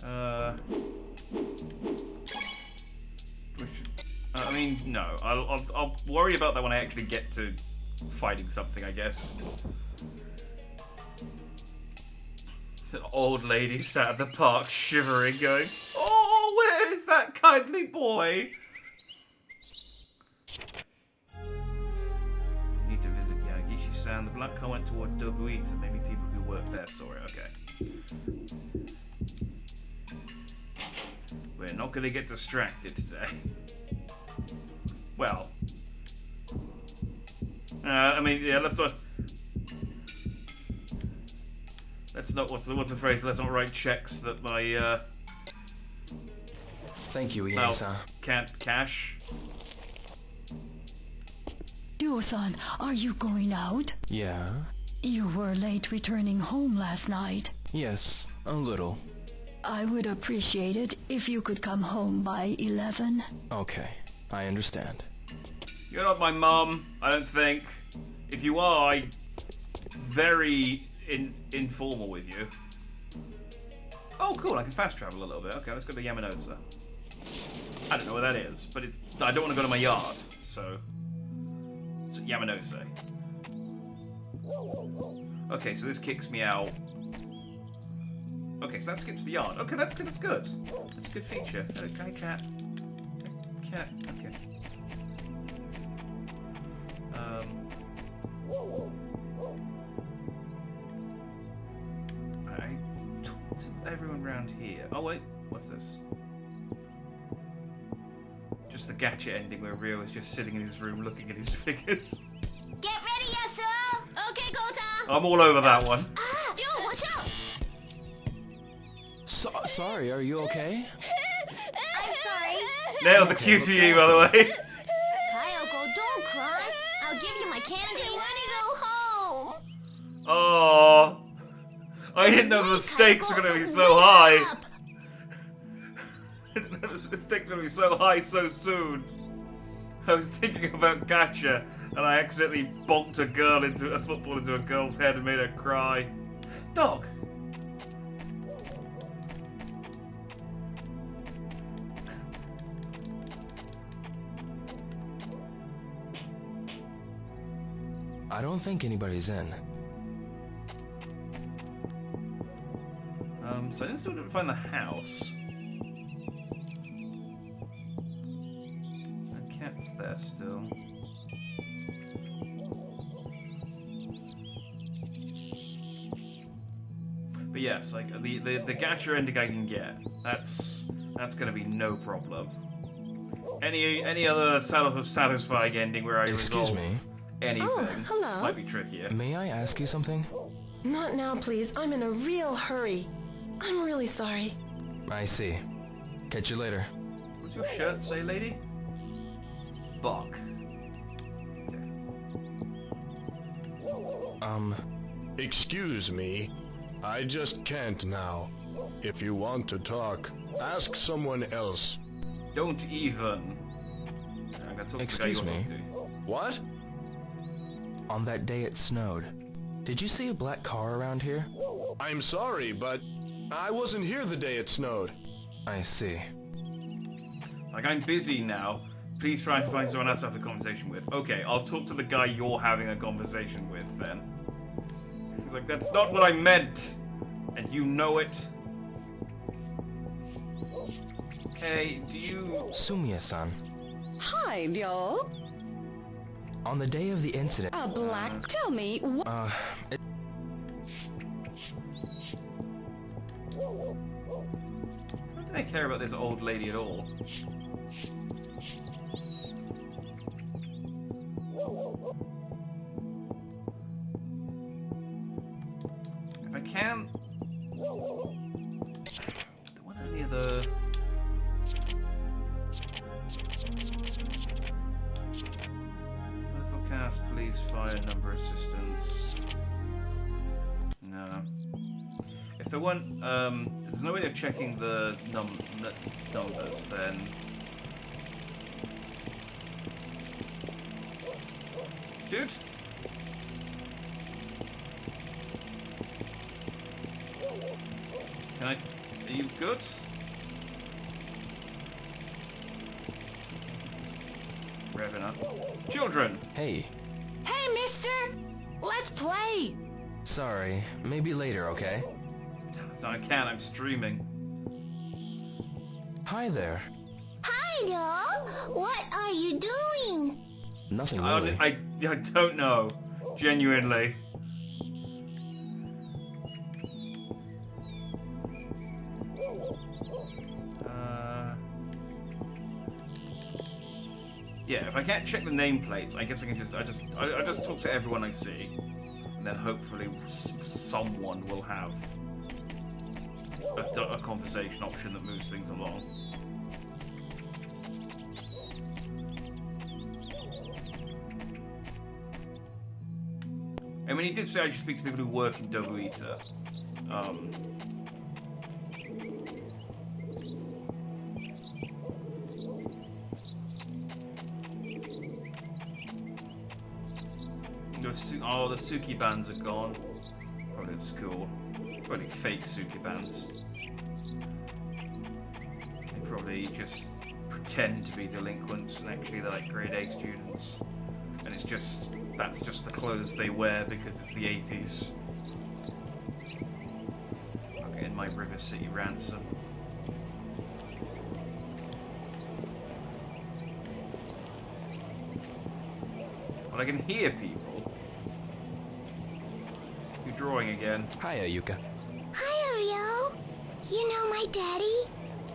I mean, no. I'll worry about that when I actually get to fighting something, I guess. An old lady sat at the park shivering, going, "Oh, where is that kindly boy?" You need to visit Yamagishi-san. The black car went towards Dobuita. Maybe people who work there saw it. Okay. We're not going to get distracted today. Well. I mean, yeah, let's not, what's the phrase? Let's not write checks that my, Thank you, Ian-san. Can't cash. Ryo-san, are you going out? Yeah? You were late returning home last night. Yes, a little. I would appreciate it if you could come home by 11. Okay, I understand. You're not my mum, I don't think. If you are, I'm very informal with you. Oh, cool, I can fast travel a little bit. Okay, let's go to Yamanosa. I don't know where that is, but I don't want to go to my yard, so Yamanose. Okay, so this kicks me out. Okay, so that skips the yard. Okay, that's good. That's good. That's a good feature. Okay, cat. Cat. Okay. I talked to everyone around here. Oh wait, what's this? Just the gacha ending where Ryo is just sitting in his room looking at his figures. Get ready, Yasuo! Okay, Gota! I'm all over that one. Ah! Yo, watch out! Sorry, are you okay? I'm sorry. Nailed the QTE, by the way. Kyoko, don't cry. I'll give you my candy when I go home. Oh, I didn't know the stakes were going to be so high. The stakes were going to be so high so soon. I was thinking about gacha, and I accidentally bonked a football into a girl's head and made her cry. Dog. I don't think anybody's in. So I still didn't find the house. The cat's there still. But yes, like the gacha ending I can get. That's gonna be no problem. Any other sort of satisfying ending where I resolve anything hello. might be trickier. May I ask you something? Not now, please. I'm in a real hurry. I'm really sorry. I see. Catch you later. What's your shirt say, lady? Buck. Okay. Excuse me. I just can't now. If you want to talk, ask someone else. Don't even. I'm gonna talk Excuse to the guy me. you want to. What? On that day it snowed. Did you see a black car around here? I'm sorry, but I wasn't here the day it snowed. I see. Like, I'm busy now. Please try and find someone else to have a conversation with. Okay, I'll talk to the guy you're having a conversation with then. He's like, that's not what I meant! And you know it. Hey, do you... Sumiya-san. Hi, Ryo. On the day of the incident... A black... Tell me, what... Why do they care about this old lady at all? If I can... There weren't any other... Forecast, police, fire, number assistance... No. If there weren't, there's no way of checking the numbers, then... Dude? Can I... Are you good? Revving up. Children! Hey. Hey, mister! Let's play! Sorry, maybe later, okay? No, I can't, I'm streaming. Hi there. Hi, Ryo. What are you doing? Nothing really. I don't know. Genuinely. Yeah, if I can't check the nameplates, I guess I can just I just talk to everyone I see, and then hopefully someone will have a conversation option that moves things along. I mean, he did say I should speak to people who work in Dobuita. Oh, the Suki bands are gone. Probably at school. Probably fake Suki bands. They probably just pretend to be delinquents, and actually they're like grade A students. And it's just, that's just the clothes they wear because it's the 80s. I'll get in my River City ransom. Well, I can hear people. You're drawing again. Hiya, Yuka. Hi, Ryo. You know my daddy?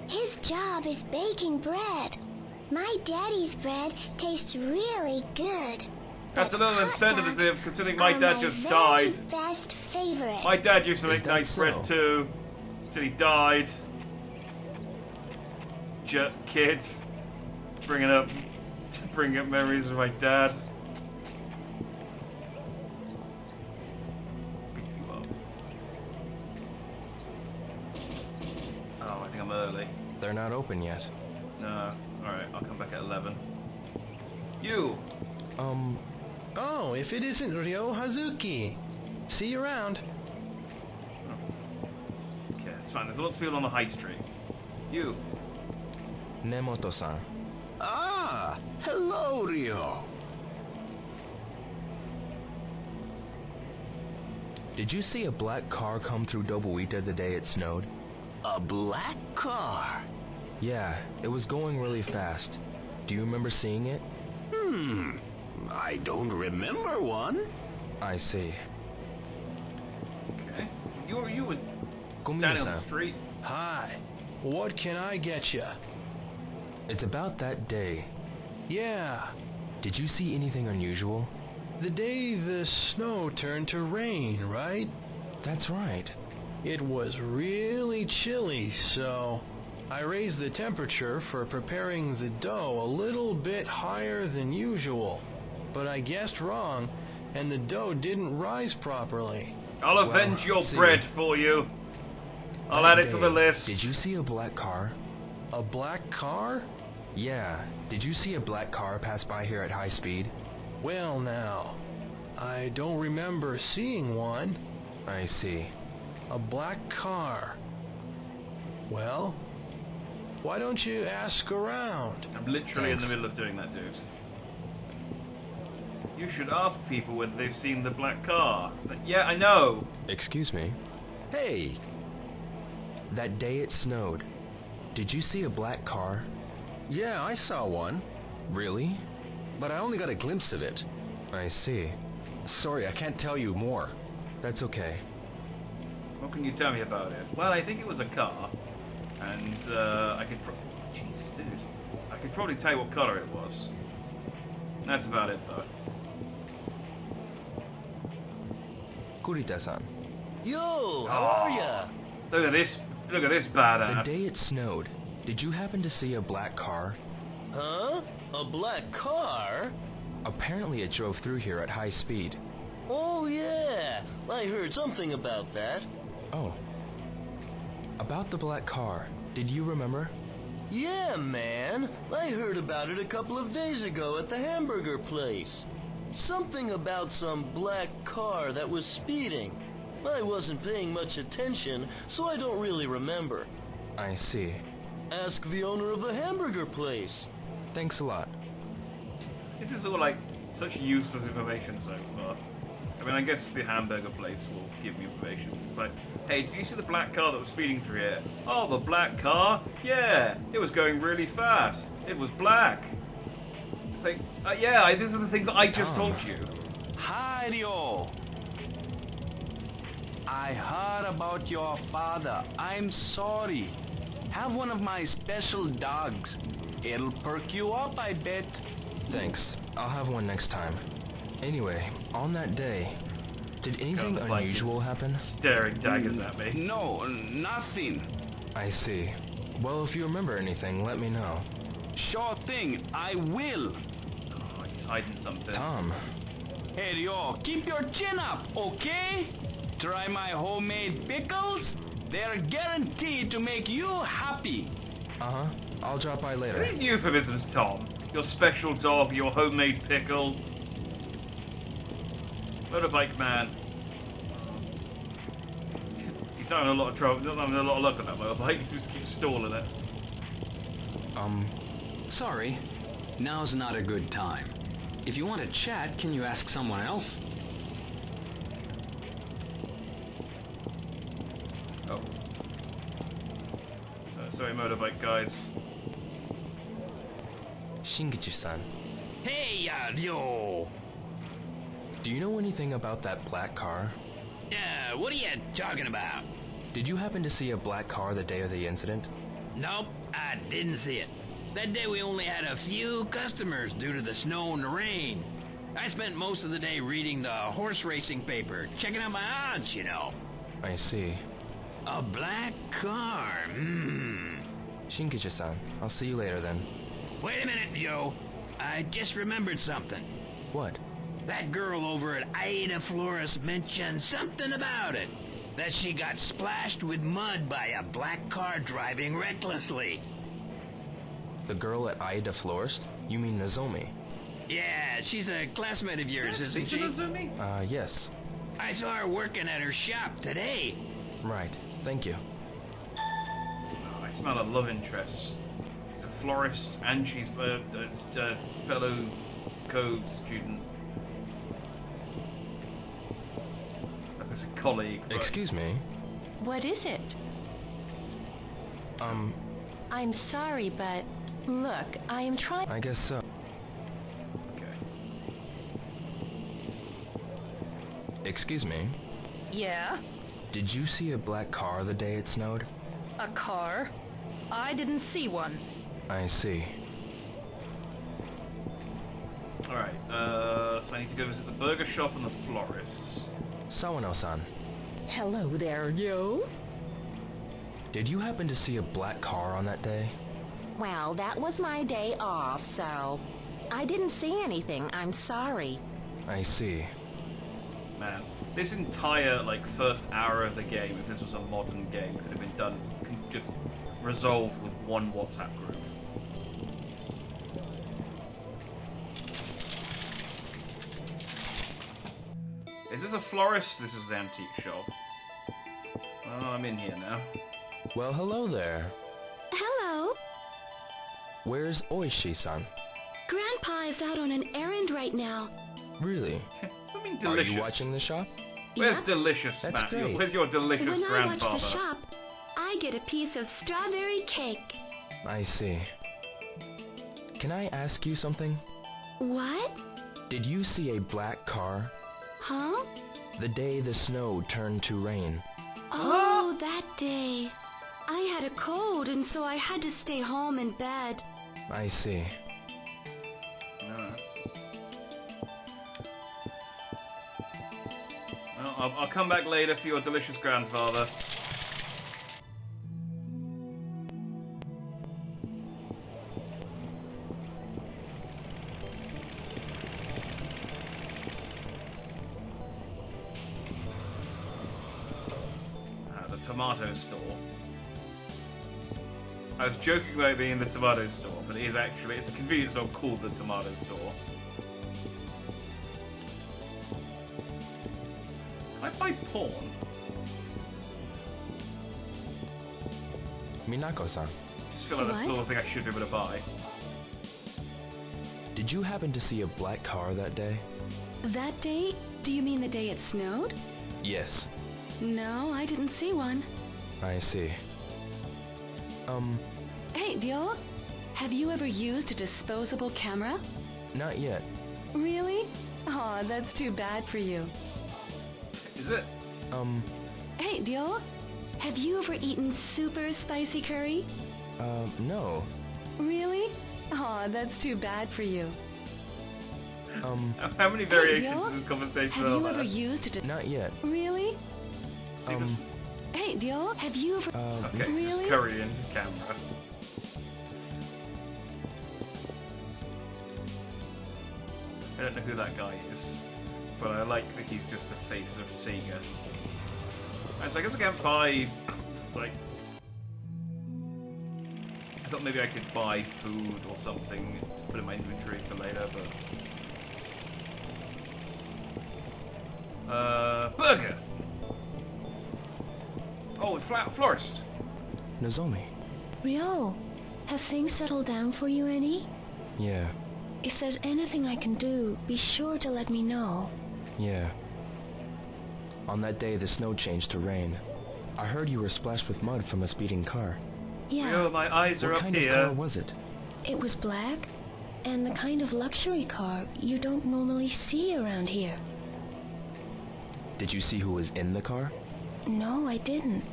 His job is baking bread. My daddy's bread tastes really good. That's a little insensitive considering my dad just died. Best favorite. My dad used to make nice bread too. Till he died. Jerk kid. Bringing up memories of my dad. Pick you up. Oh, I think I'm early. They're not open yet. No. Alright, I'll come back at 11. You! Oh, if it isn't Ryo Hazuki. See you around. Okay, it's fine. There's lots of people on the high street. You. Nemoto-san. Ah, hello, Ryo. Did you see a black car come through Dobuita the day it snowed? A black car? Yeah, it was going really fast. Do you remember seeing it? I don't remember one. I see. Okay. You were standing on the street. Hi. What can I get you? It's about that day. Yeah. Did you see anything unusual? The day the snow turned to rain, right? That's right. It was really chilly, so I raised the temperature for preparing the dough a little bit higher than usual. But I guessed wrong, and the dough didn't rise properly. I'll avenge your bread for you. I'll add it to the list. Did you see a black car? A black car? Yeah. Did you see a black car pass by here at high speed? Well now, I don't remember seeing one. I see. A black car. Well, Why don't you ask around? I'm literally in the middle of doing that, dude. You should ask people whether they've seen the black car. It's like, yeah, I know. Excuse me. Hey! That day it snowed, did you see a black car? Yeah, I saw one, Really? but I only got a glimpse of it. I see. Sorry, I can't tell you more. That's okay. What can you tell me about it? Well, I think it was a car. And, I could Jesus, dude. I could probably tell you what color it was. That's about it, though. Kurita-san. Yo, how are ya? Look at this badass. The day it snowed, did you happen to see a black car? Huh? A black car? Apparently it drove through here at high speed. Oh, yeah. I heard something about that. Oh. About the black car, did you remember? Yeah, man. I heard about it a couple of days ago at the hamburger place. Something about some black car that was speeding. I wasn't paying much attention, so I don't really remember. I see. Ask the owner of the hamburger place. Thanks a lot. This is all like such useless information so far. I mean, I guess the hamburger place will give me information. It's like, hey, did you see the black car that was speeding through here? Oh, the black car? Yeah, it was going really fast. It was black. It's like, yeah, these are the things I just told you. Hi, Rio. I heard about your father. I'm sorry. Have one of my special dogs. It'll perk you up, I bet. Thanks. I'll have one next time. Anyway, on that day, did anything unusual happen? Staring daggers at me. No, nothing. I see. Well, if you remember anything, let me know. Sure thing, I will. Oh, he's hiding something. Tom. Hey, Rio, keep your chin up, okay? Try my homemade pickles. They're guaranteed to make you happy. Uh-huh. I'll drop by later. These euphemisms, Tom. Your special dog, your homemade pickle. Motorbike man. He's not having a lot of trouble. He's not having a lot of luck on that motorbike. He just keeps stalling it. Sorry. Now's not a good time. If you want to chat, can you ask someone else? Oh. Sorry, motorbike guys. Shingichi-san. Hey, yo. Do you know anything about that black car? What are you talking about? Did you happen to see a black car the day of the incident? Nope, I didn't see it. That day we only had a few customers due to the snow and the rain. I spent most of the day reading the horse racing paper, checking out my odds, you know. I see. A black car, Shingichi-san, I'll see you later then. Wait a minute, Joe. I just remembered something. What? That girl over at Aida Flores mentioned something about it. That she got splashed with mud by a black car driving recklessly. The girl at Aida Florist? You mean Nozomi? Yeah, she's a classmate of yours, isn't she? Nozomi? Yes. I saw her working at her shop today. Right. Thank you. Oh, I smell a love interest. She's a florist and she's a fellow code student. That's a colleague. But... Excuse me? What is it? I'm sorry, but look, I am trying. I guess so. Okay. Excuse me? Yeah? Did you see a black car the day it snowed? A car? I didn't see one. I see. Alright, so I need to go visit the burger shop and the florists. Sawano-san. Hello there, yo. Did you happen to see a black car on that day? Well, that was my day off, so I didn't see anything. I'm sorry. I see. Man, this entire, first hour of the game, if this was a modern game, could have been done, just resolved with one WhatsApp group. Is this a florist? This is the antique shop. Oh, I'm in here now. Well, hello there. Hello. Where's Oishi-san? Grandpa is out on an errand right now. Really? Something delicious. Are you watching the shop? Where's delicious, That's Matt? great. Where's your delicious When grandfather? I watch the shop, I get a piece of strawberry cake. I see. Can I ask you something? What? Did you see a black car? Huh? The day the snow turned to rain. Oh, that day. I had a cold, and so I had to stay home in bed. I see. Well, I'll come back later for your delicious grandfather. The tomato store. I was joking about it being in the tomato store, but it is actually, it's a convenience store called the tomato store. Can I buy porn? Minako-san, I just feel like that's the sort of thing I should be able to buy. did you happen to see a black car that day? That day? Do you mean the day it snowed? Yes. No, I didn't see one. I see. Hey, Dio, have you ever used a disposable camera? Not yet. Really? Aw, that's too bad for you. Is it? Hey, Dio, have you ever eaten super spicy curry? No. Really? Aw, that's too bad for you. How many variations Dio, of this conversation have are you there? ever used a Not yet. Really? Super Hey, Dio, have you ever... okay, it's just really? curry and camera. I don't know who that guy is, but I like that he's just the face of Sega. Right, so I guess I can't buy, like... I thought maybe I could buy food or something to put in my inventory for later, but... burger! Oh, florist! Nozomi. Ryo, have things settled down for you any? Yeah. If there's anything I can do, be sure to let me know. Yeah. On that day the snow changed to rain. I heard you were splashed with mud from a speeding car. Yeah. Ryo, my eyes are what up kind here. of car was it? It was black, and the kind of luxury car you don't normally see around here. Did you see who was in the car? No, I didn't.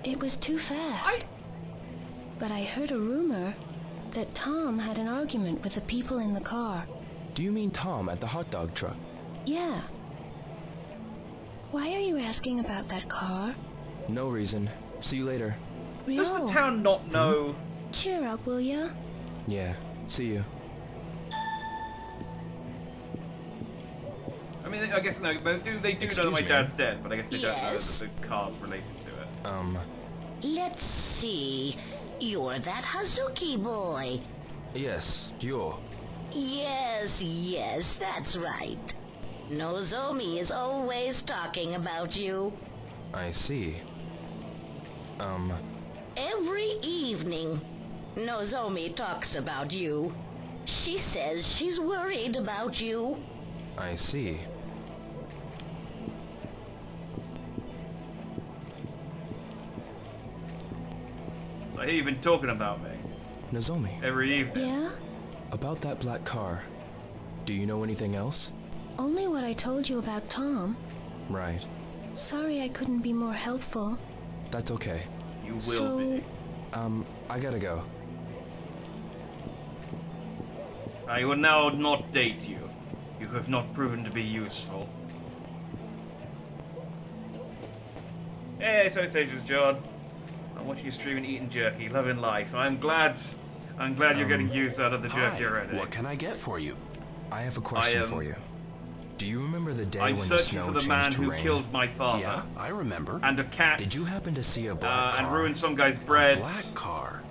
It was too fast. But I heard a rumor that Tom had an argument with the people in the car. Do you mean Tom at the hot dog truck? Yeah. Why are you asking about that car? No reason. See you later. Ryo, Does the town not know? cheer up, will ya? Yeah. See you. I mean, I guess no, they do know that Excuse my me. dad's dead, but I guess they don't know Yes. that the car's related to it. Let's see. You're that Hazuki boy. Yes, yo. Yes, that's right. Nozomi is always talking about you. I see. Every evening, Nozomi talks about you. She says she's worried about you. I see. So I hear you've been talking about me Nozomi, every evening. Yeah? about that black car. Do you know anything else? Only what I told you about Tom. Right. Sorry I couldn't be more helpful. That's okay. You will be. I gotta go. I will now not date you. You have not proven to be useful. Hey, so it's Ages John. I'm watching you stream and eating jerky, loving life. I'm glad you're getting used out of the jerky already. What can I get for you? I have a question for you. Do you remember the day I'm when searching the for snow the man changed to who rain? killed my father. Yeah, I remember. And a cat. Did you happen to see a black car? And ruined some guy's bread. A black car.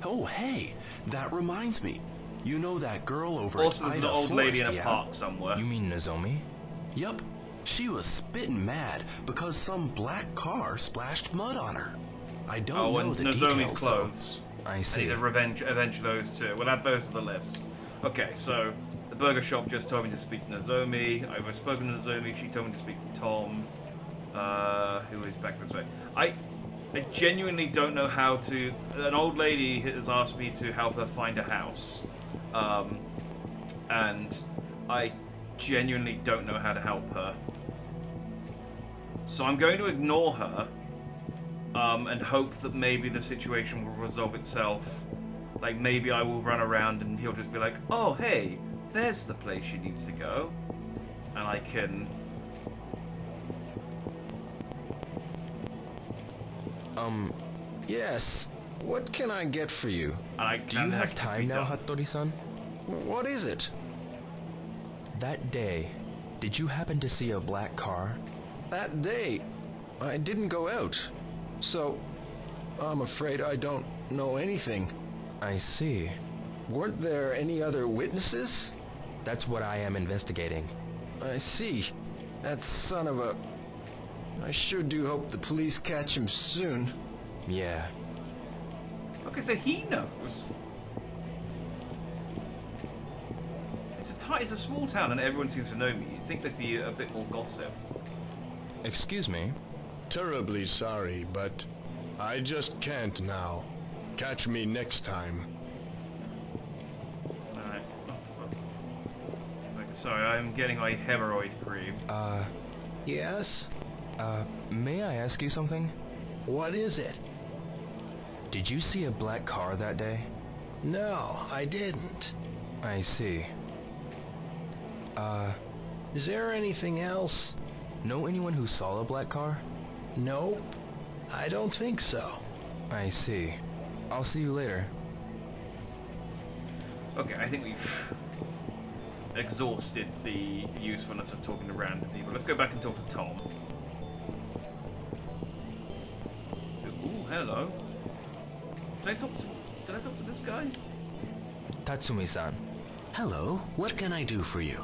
Oh, hey, that reminds me. You know that girl over Also, at there's an Ida old lady in Florist, a yeah? park somewhere. You mean Nozomi? Yup. She was spitting mad because some black car splashed mud on her. I don't know and the Nozomi's details, clothes. though. I see. I need to avenge those two. We'll add those to the list. Okay, so the burger shop just told me to speak to Nozomi. I've spoken to Nozomi. She told me to speak to Tom, who is back this way. I genuinely don't know how to... An old lady has asked me to help her find a house. And I genuinely don't know how to help her. So I'm going to ignore her, and hope that maybe the situation will resolve itself. Like, maybe I will run around and he'll just be like, oh, hey, there's the place she needs to go. And I can... Yes. What can I get for you? Do you have time now, Hattori-san? What is it? That day, did you happen to see a black car? That day, I didn't go out. So, I'm afraid I don't know anything. I see. Weren't there any other witnesses? That's what I am investigating. I see. That son of a... I sure do hope the police catch him soon. Yeah. Okay, so he knows. It's a small town and everyone seems to know me. You'd think there'd be a bit more gossip. Excuse me? Terribly sorry, but I just can't now. Catch me next time. Alright. It's like, sorry, I'm getting my hemorrhoid cream. Yes? May I ask you something? What is it? Did you see a black car that day? No, I didn't. I see. Is there anything else? Know anyone who saw a black car? Nope. I don't think so. I see. I'll see you later. Okay, I think we've exhausted the usefulness of talking to random people. Let's go back and talk to Tom. Ooh, hello. Did I talk to this guy? Tatsumi-san. Hello, what can I do for you?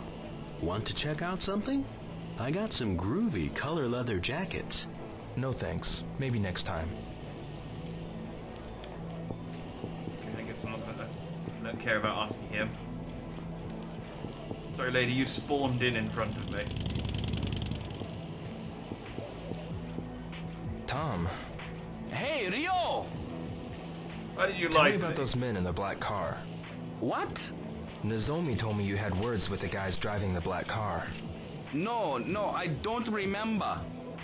Want to check out something? I got some groovy color leather jackets. No thanks. Maybe next time. Okay, I guess I don't care about asking him. Sorry, lady, you spawned in front of me. Tom. Hey, Rio! Why did you Tell lie me to about me? those men in the black car. What? Nozomi told me you had words with the guys driving the black car. No, I don't remember.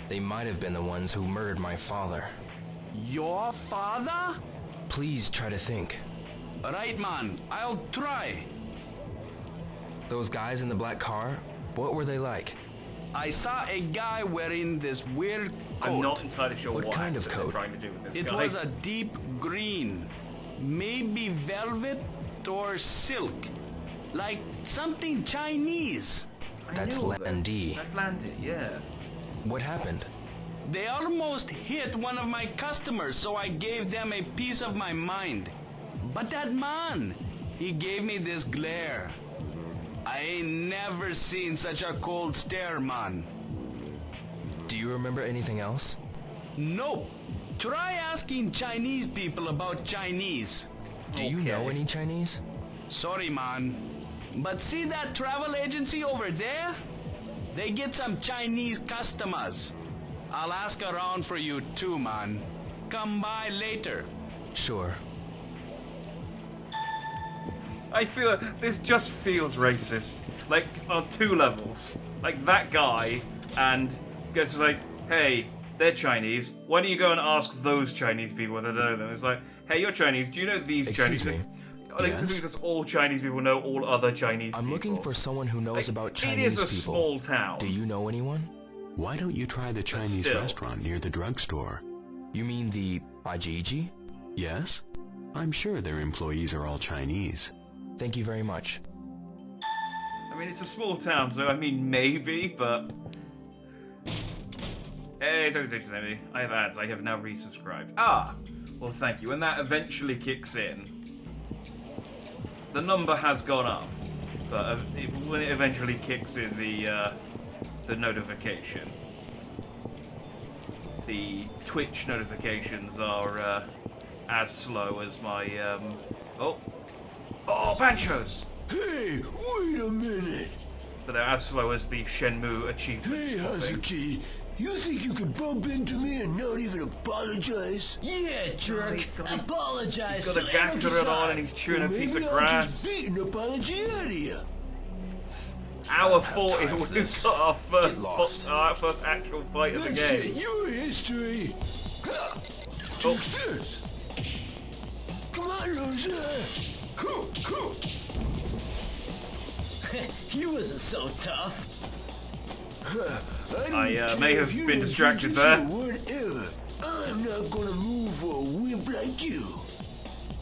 They might have been the ones who murdered my father. Your father? Please try to think. Right, man. I'll try. Those guys in the black car, what were they like? I saw a guy wearing this weird coat. I'm not entirely sure What kind of accent coat? they're trying to do with this It guy. was a deep green. Maybe velvet or silk. Like something Chinese. That's Landy. That's Landy, yeah. What happened? They almost hit one of my customers, so I gave them a piece of my mind. But that man, he gave me this glare. I ain't never seen such a cold stare, man. Do you remember anything else? Nope. Try asking Chinese people about Chinese. Do you know any Chinese? Sorry, man. But see that travel agency over there? They get some Chinese customers. I'll ask around for you too, man. Come by later. Sure. I feel this just feels racist. Like on two levels. Like that guy and gets like, hey, they're Chinese. Why don't you go and ask those Chinese people whether they know them? It's like, hey, you're Chinese. Do you know these Excuse Chinese? me. Like, yes? Because all Chinese people know all other Chinese I'm people. looking for someone who knows about Chinese It is a people. small town. Do you know anyone? Why don't you try the Chinese restaurant near the drugstore? You mean the Ajiji? Yes. I'm sure their employees are all Chinese. Thank you very much. I mean, it's a small town, so I mean, maybe, but... Hey, salutations, Emily. I have ads. I have now resubscribed. Ah! Well, thank you. When that eventually kicks in, the number has gone up, but when it eventually kicks in the notification, the Twitch notifications are as slow as my oh Banchos. Hey, wait a minute. So they're as slow as the Shenmue achievements. Hey, Hazuki, you think you could bump into me and not even apologize? Yeah, jerk. Apologize. He's got a Gakurin on and he's chewing a piece of grass. Just beat an apology out of you. Hour 40, we've got our first actual fight of the game. It, your history. Oh. Come on, loser. He wasn't so tough. I may have been distracted there. Whatever. I'm not gonna move for a wimp like you.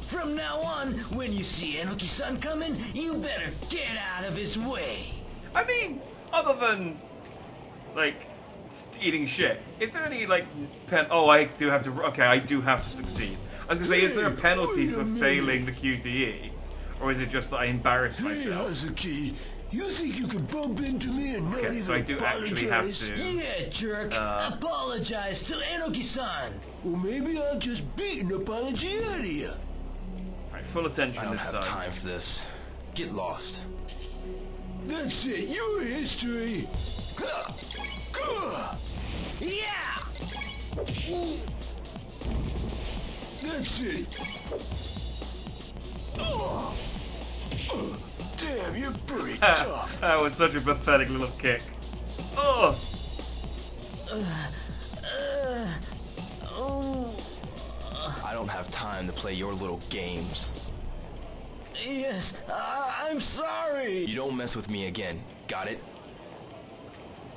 From now on, when you see Enoki-san coming, you better get out of his way. I mean, other than, like, eating shit, is there any, like, oh, I do have to succeed. I was gonna say, is there a penalty for failing the QTE? Or is it just that I embarrass myself? Hey, Hazuki, you think you can bump into me and not even so I do actually have to... Yeah, jerk. Apologize to Enoki-san. Well, maybe I'll just beat an apology out of you. Alright, full attention this time. I don't have time for this. Get lost. That's it, your history. Yeah! That's it. Damn, you're pretty tough. That was such a pathetic little kick. Oh! I don't have time to play your little games. Yes, I'm sorry. You don't mess with me again. Got it?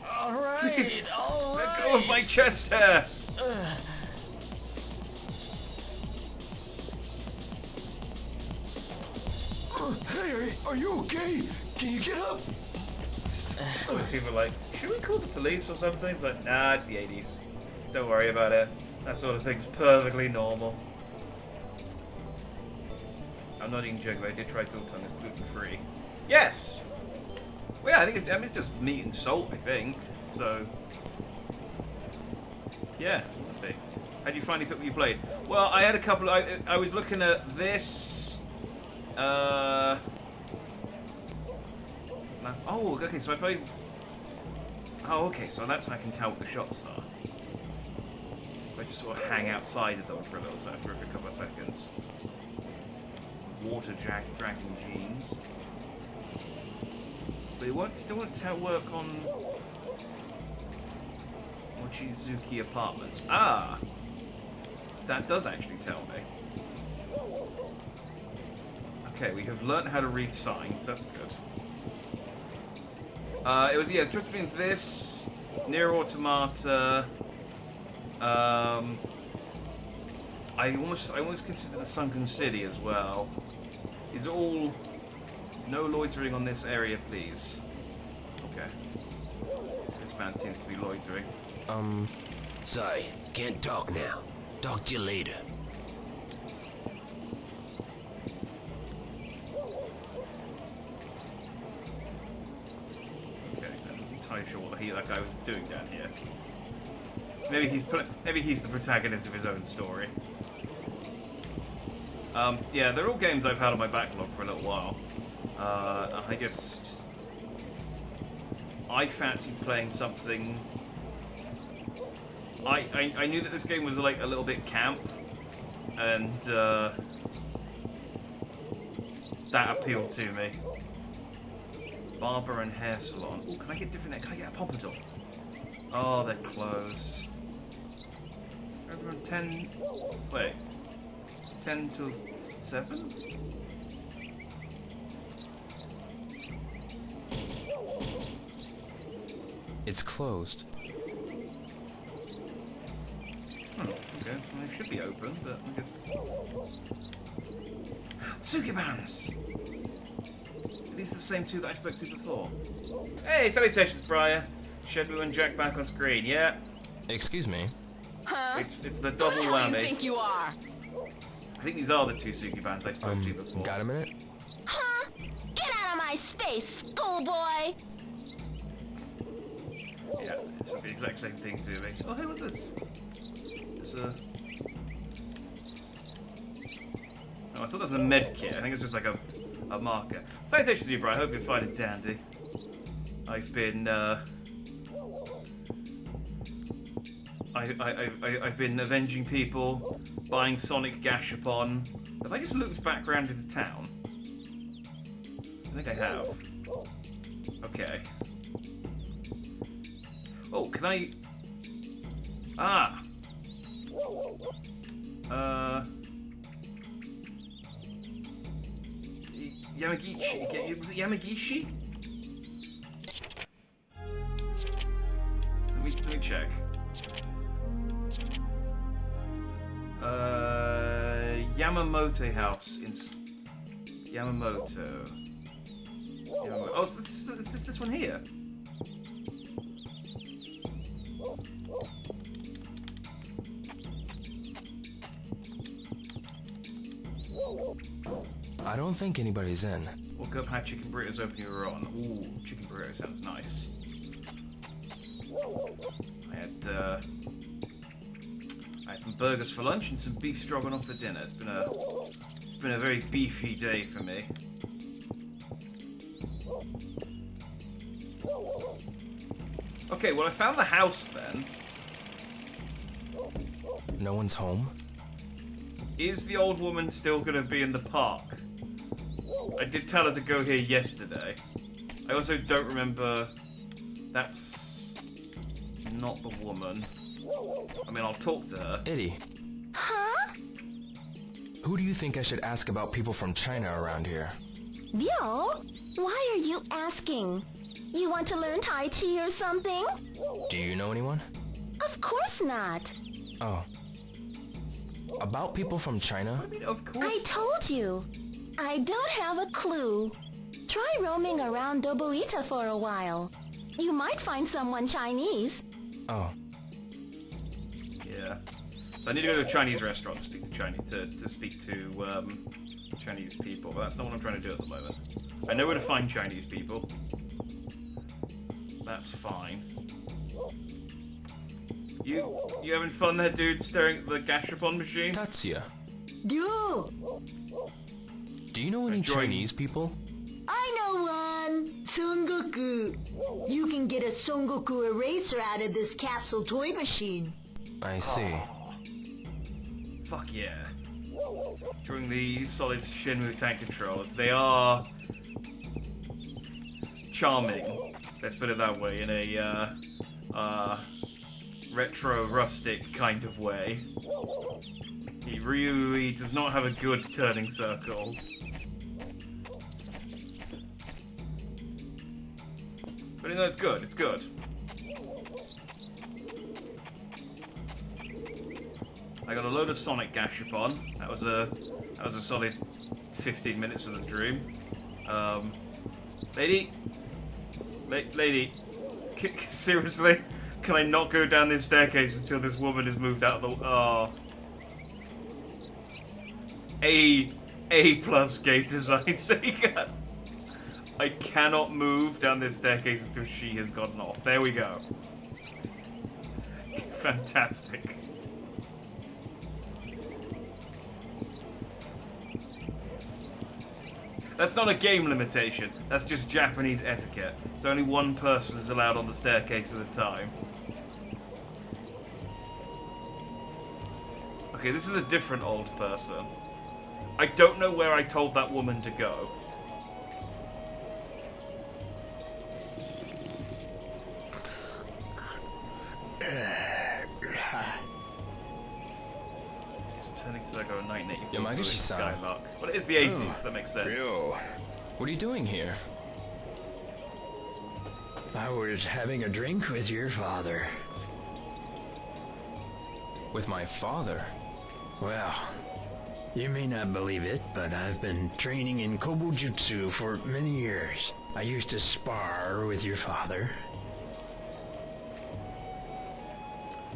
All right, all right. Let go of my chest hair. Hey, are you okay? Can you get up? Most people are like, should we call the police or something? It's like, nah, it's the 80s. Don't worry about it. That sort of thing's perfectly normal. I'm not eating jerky, but I did try biltong. It's gluten-free. Yes! Well, yeah, I think it's just meat and salt, I think. So, yeah, would be. How'd you finally pick what you played? Well, I had a couple. I was looking at this. No. Oh, okay. So I played. Oh, okay. So that's how I can tell what the shops are. I just sort of hang outside of them for a little for a couple of seconds. Water dragon jeans. But it still won't work on Mochizuki Apartments. Ah! That does actually tell me. Okay, we have learnt how to read signs. That's good. It's just between this, Nier Automata. I almost consider the Sunken City as well. Is all no loitering on this area, please? Okay. This man seems to be loitering. Sorry, can't talk now. Talk to you later. Okay, I'm entirely sure what that guy was doing down here. Maybe he's the protagonist of his own story. Yeah, they're all games I've had on my backlog for a little while. I guess I fancied playing something. I knew that this game was like a little bit camp, and that appealed to me. Barber and hair salon. Oh, can I get different? Can I get a pompadour? Oh, they're closed. Everyone 10. Wait. 10 till 7? It's closed. Oh, okay. Well, they should be open, but I guess... Sukibans! Are these the same two that I spoke to before? Hey, salutations, Briar. Shenmue and Jack back on screen, yeah? Excuse me? Huh? It's the double Who whammy. do you think you are? I think these are the two Sukibans I spoke to before. Got a minute? Huh? Get out of my space, schoolboy! Yeah, it's the exact same thing to me. Oh, hey, what's this? There's a... Oh, I thought that was a med kit. I think it's just like a marker. Salutations to you, Brian. I hope you're fine and dandy. I've been I've been avenging people, buying Sonic Gashapon. Have I just looped back around into town? I think I have. Okay. Oh, can I... Ah! Yamagishi. Was it Yamagishi? Let me check. Yamamoto House in Yamamoto. Oh, it's this one here. I don't think anybody's in. Woke up, had chicken burritos open, you were on. Ooh, chicken burrito sounds nice. I had some burgers for lunch and some beef stroganoff for dinner. It's been a very beefy day for me. Okay, well I found the house then. No one's home? Is the old woman still going to be in the park? I did tell her to go here yesterday. I also don't remember... That's... not the woman. I mean, I'll talk to her. Eddie. Huh? Who do you think I should ask about people from China around here? Yo, why are you asking? You want to learn Tai Chi or something? Do you know anyone? Of course not. Oh. About people from China? I mean, of course. I told you. I don't have a clue. Try roaming around Dobuita for a while. You might find someone Chinese. Oh. Yeah. So I need to go to a Chinese restaurant to speak to Chinese people, but that's not what I'm trying to do at the moment. I know where to find Chinese people. That's fine. You having fun there, dude, staring at the Gashapon machine? Tatsuya. Yo! Do you know any Chinese people? I know one! Son Goku. You can get a Son Goku eraser out of this capsule toy machine. I see. Oh. Fuck yeah. During the solid Shenmue tank controls, they are charming. Let's put it that way, in a retro rustic kind of way. He really does not have a good turning circle. But you know, it's good. It's good. I got a load of Sonic Gashapon. That was a solid 15 minutes of the stream. Lady, seriously, can I not go down this staircase until this woman has moved out of the? Oh, A plus game design, Sega. I cannot move down this staircase until she has gotten off. There we go. Fantastic. That's not a game limitation. That's just Japanese etiquette. So only one person is allowed on the staircase at a time. Okay, this is a different old person. I don't know where I told that woman to go. It's turning circle in 1984. Yamagishi-san. Skylark. Well, it is the 80s, that makes sense. Ryo. What are you doing here? I was having a drink with your father. With my father? Well, you may not believe it, but I've been training in Kobujutsu for many years. I used to spar with your father.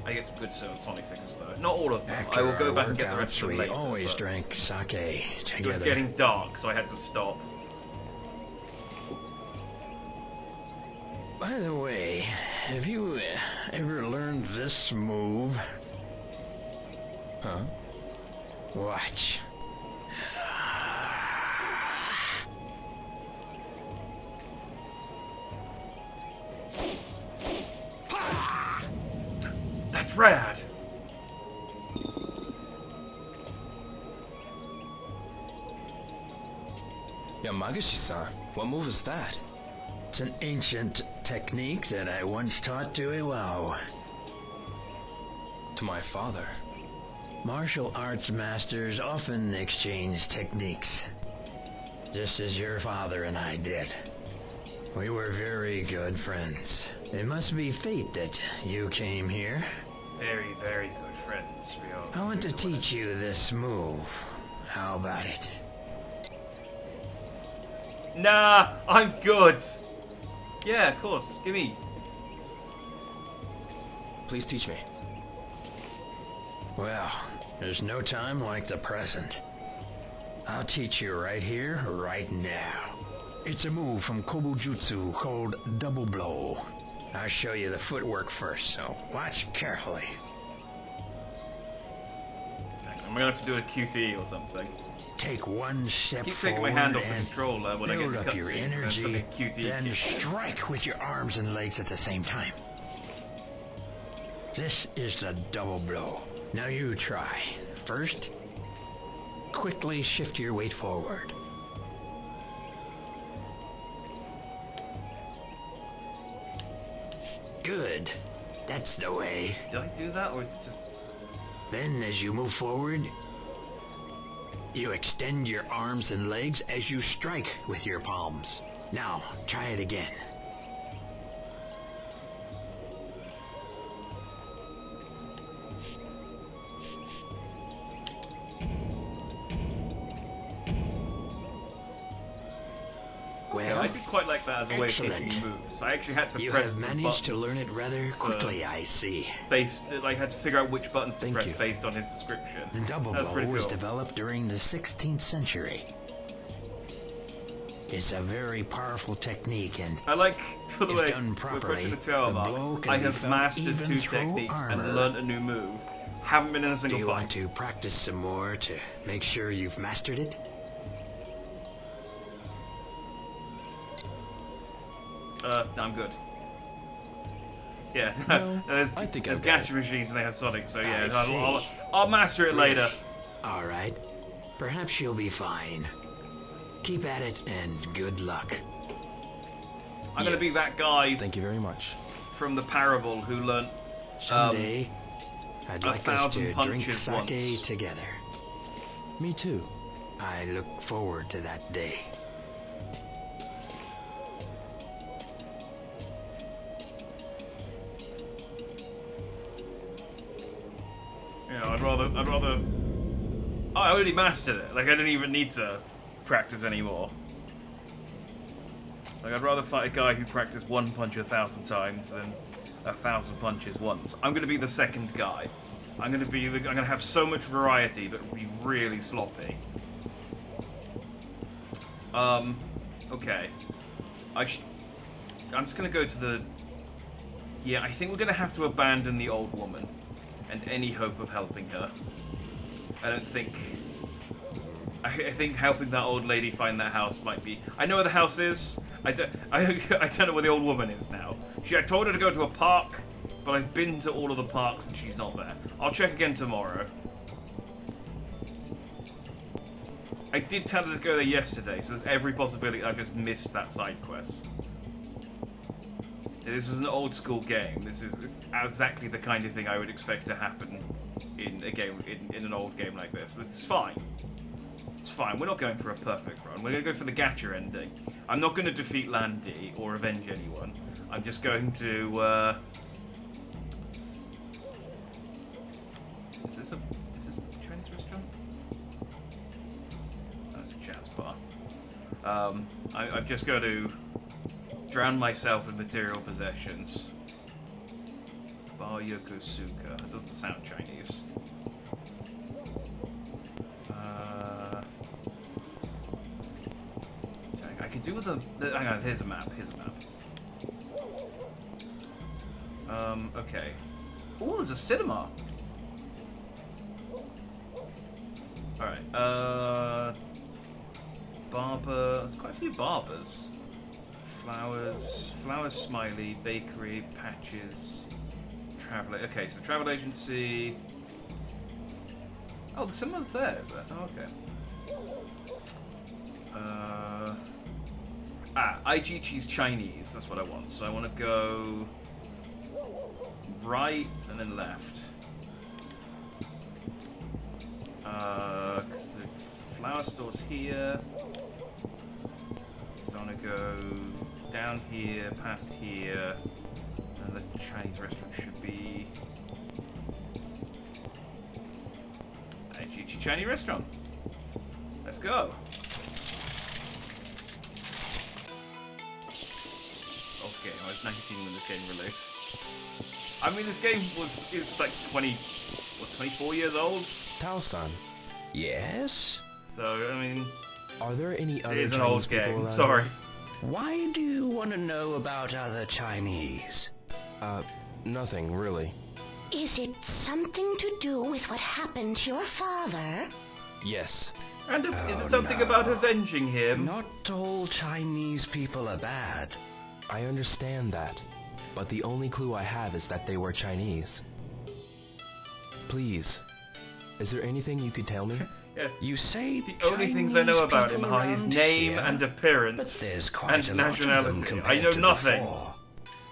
I get some good Sonic figures though. Not all of them. After I will go our back and get the rest of them workouts, later. We always but drank sake it was together. getting dark, so I had to stop. By the way, have you ever learned this move? Huh? Watch. rad. Yamaguchi-san, what move is that? It's an ancient technique that I once taught to Iwao. To my father. Martial arts masters often exchange techniques, just as your father and I did. We were very good friends. It must be fate that you came here. Very, very good friends. I want to teach you this move. How about it? Nah, I'm good. Yeah, of course. Give me. Please teach me. Well, there's no time like the present. I'll teach you right here, right now. It's a move from Kobujutsu called Double Blow. I'll show you the footwork first, so watch carefully. I'm gonna have to do a QTE or something. Take one step Keep taking my hand off the controller when I get to build up your cutscenes, and then energy, suddenly QTE then kicks in. strike with your arms and legs at the same time. This is the double blow. Now you try. First, quickly shift your weight forward. Good. That's the way. Did I do that, or is it just... Then, as you move forward, you extend your arms and legs as you strike with your palms. Now, try it again. Well, I did quite like that as a way of taking moves. I actually had to You press have the managed to buttons learn it rather quickly, I see. I had to figure out which buttons to press based on his description. The double That's blow pretty was cool. developed during the 16th century. It's a very powerful technique, and I like, by the if way, done we're properly, approaching the 2-hour the blow mark. can I be have felt mastered even 2 through techniques armor. and learned a new move. Haven't been in a Do single you fight. want to practice some more to make sure you've mastered it? I'm good. Yeah, No, there's I think there's I've got gacha machines and they have Sonic, so yeah, I see. I'll master it later. All right. Perhaps you'll be fine. Keep at it, and good luck. I'm gonna be that guy. Thank you very much. From the parable who learnt Someday, I'd like us 1,000 to drink punches sake once. together. Me too. I look forward to that day. You know, I'd rather. Oh, I already mastered it. Like I didn't even need to practice anymore. Like I'd rather fight a guy who practiced one punch 1,000 times than 1,000 punches once. I'm gonna be the second guy. I'm gonna have so much variety, but be really sloppy. Okay. I'm just gonna go to the. Yeah, I think we're gonna have to abandon the old woman and any hope of helping her. I don't think... I think helping that old lady find that house might be... I know where the house is. I don't know where the old woman is now. I told her to go to a park, but I've been to all of the parks and she's not there. I'll check again tomorrow. I did tell her to go there yesterday, so there's every possibility I've just missed that side quest. This is an old school game. It's exactly the kind of thing I would expect to happen in a game in an old game like this. It's fine. It's fine. We're not going for a perfect run. We're going to go for the gacha ending. I'm not going to defeat Landy or avenge anyone. I'm just going to. Is this the Chinese restaurant? That's a jazz bar. I'm just going to drown myself in material possessions. Bar Yokosuka. That doesn't sound Chinese. I could do with a... Hang on, here's a map. Okay. Oh, there's a cinema! Alright, barber... There's quite a few barbers. Flowers, Smiley, Bakery, Patches, travel. Okay, so travel agency. Oh, the cinema's there, is it? Oh, okay. Aijichi's Chinese. That's what I want. So I want to go right and then left. Because the flower store's here. So I want to go down here, past here, and the Chinese restaurant should be Aijichi Chinese restaurant. Let's go. Okay, I was 19 when this game released. I mean, this game is like 24 years old? Tao-san. Yes? So, I mean... Are there any other It is an Chinese old people game, around sorry. here? Why do you want to know about other Chinese? Nothing, really. Is it something to do with what happened to your father? Yes. And is it something about avenging him? Not all Chinese people are bad. I understand that, but the only clue I have is that they were Chinese. Please, is there anything you could tell me? Yeah. You say the only things I know about him are his name here, and appearance but there's quite and a lot of them nationality. compared I know to nothing. before.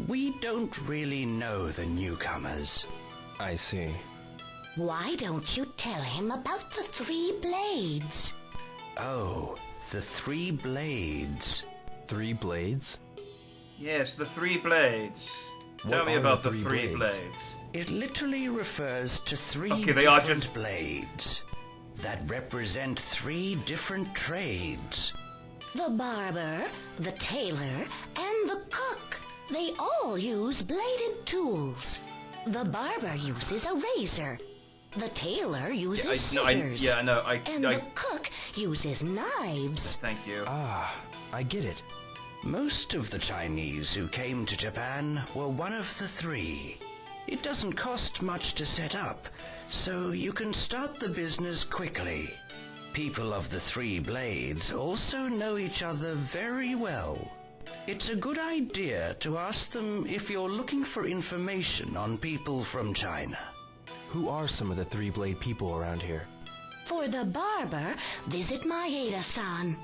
We don't really know the newcomers. I see. Why don't you tell him about the 3 blades? Oh, the 3 blades. 3 blades? Yes, the 3 blades. Tell me are about the the 3 3 blades. It literally refers to 3 Okay, they are different just blades that represent 3 different trades. The barber, the tailor, and the cook. They all use bladed tools. The barber uses a razor. The tailor uses scissors. And the cook uses knives. Thank you. Ah, I get it. Most of the Chinese who came to Japan were one of the 3. It doesn't cost much to set up, so you can start the business quickly. People of the 3 blades also know each other very well. It's a good idea to ask them if you're looking for information on people from China. Who are some of the 3-blade people around here? For the barber, visit Maeda-san.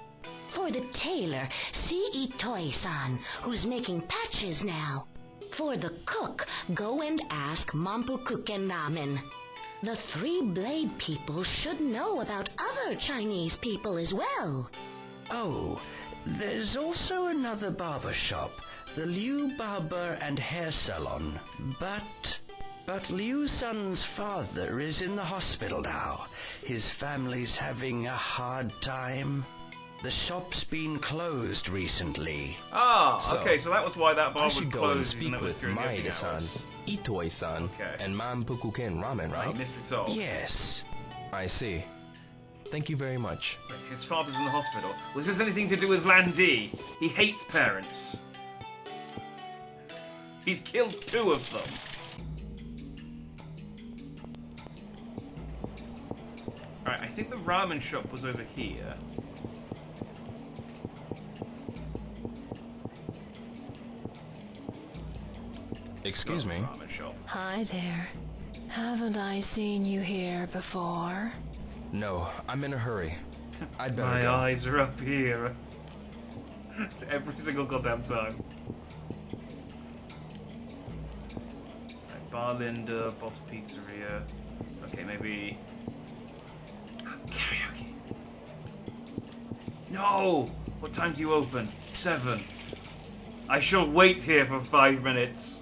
For the tailor, see Itoi-san, who's making patches now. For the cook, go and ask Mampukuken Ramen. The 3-blade people should know about other Chinese people as well. Oh, there's also another barber shop, the Liu Barber and Hair Salon, But Liu-san's father is in the hospital now. His family's having a hard time. The shop's been closed recently. Okay, so that was why that bar I was should go closed. and speak with Maeda-san, Itoi-san, and Mampukuken Ramen, right? Mystery solved. Yes. I see. Thank you very much. His father's in the hospital. Was this anything to do with Landy? He hates parents. He's killed 2 of them. Alright, I think the ramen shop was over here. Excuse me. Ramen shop. Hi there. Haven't I seen you here before? No, I'm in a hurry. I'd better My go. eyes are up here. Every single goddamn time. Right, Bar Linda, Bob's Pizzeria. Okay, maybe... Karaoke. No! What time do you open? 7. I shall wait here for 5 minutes.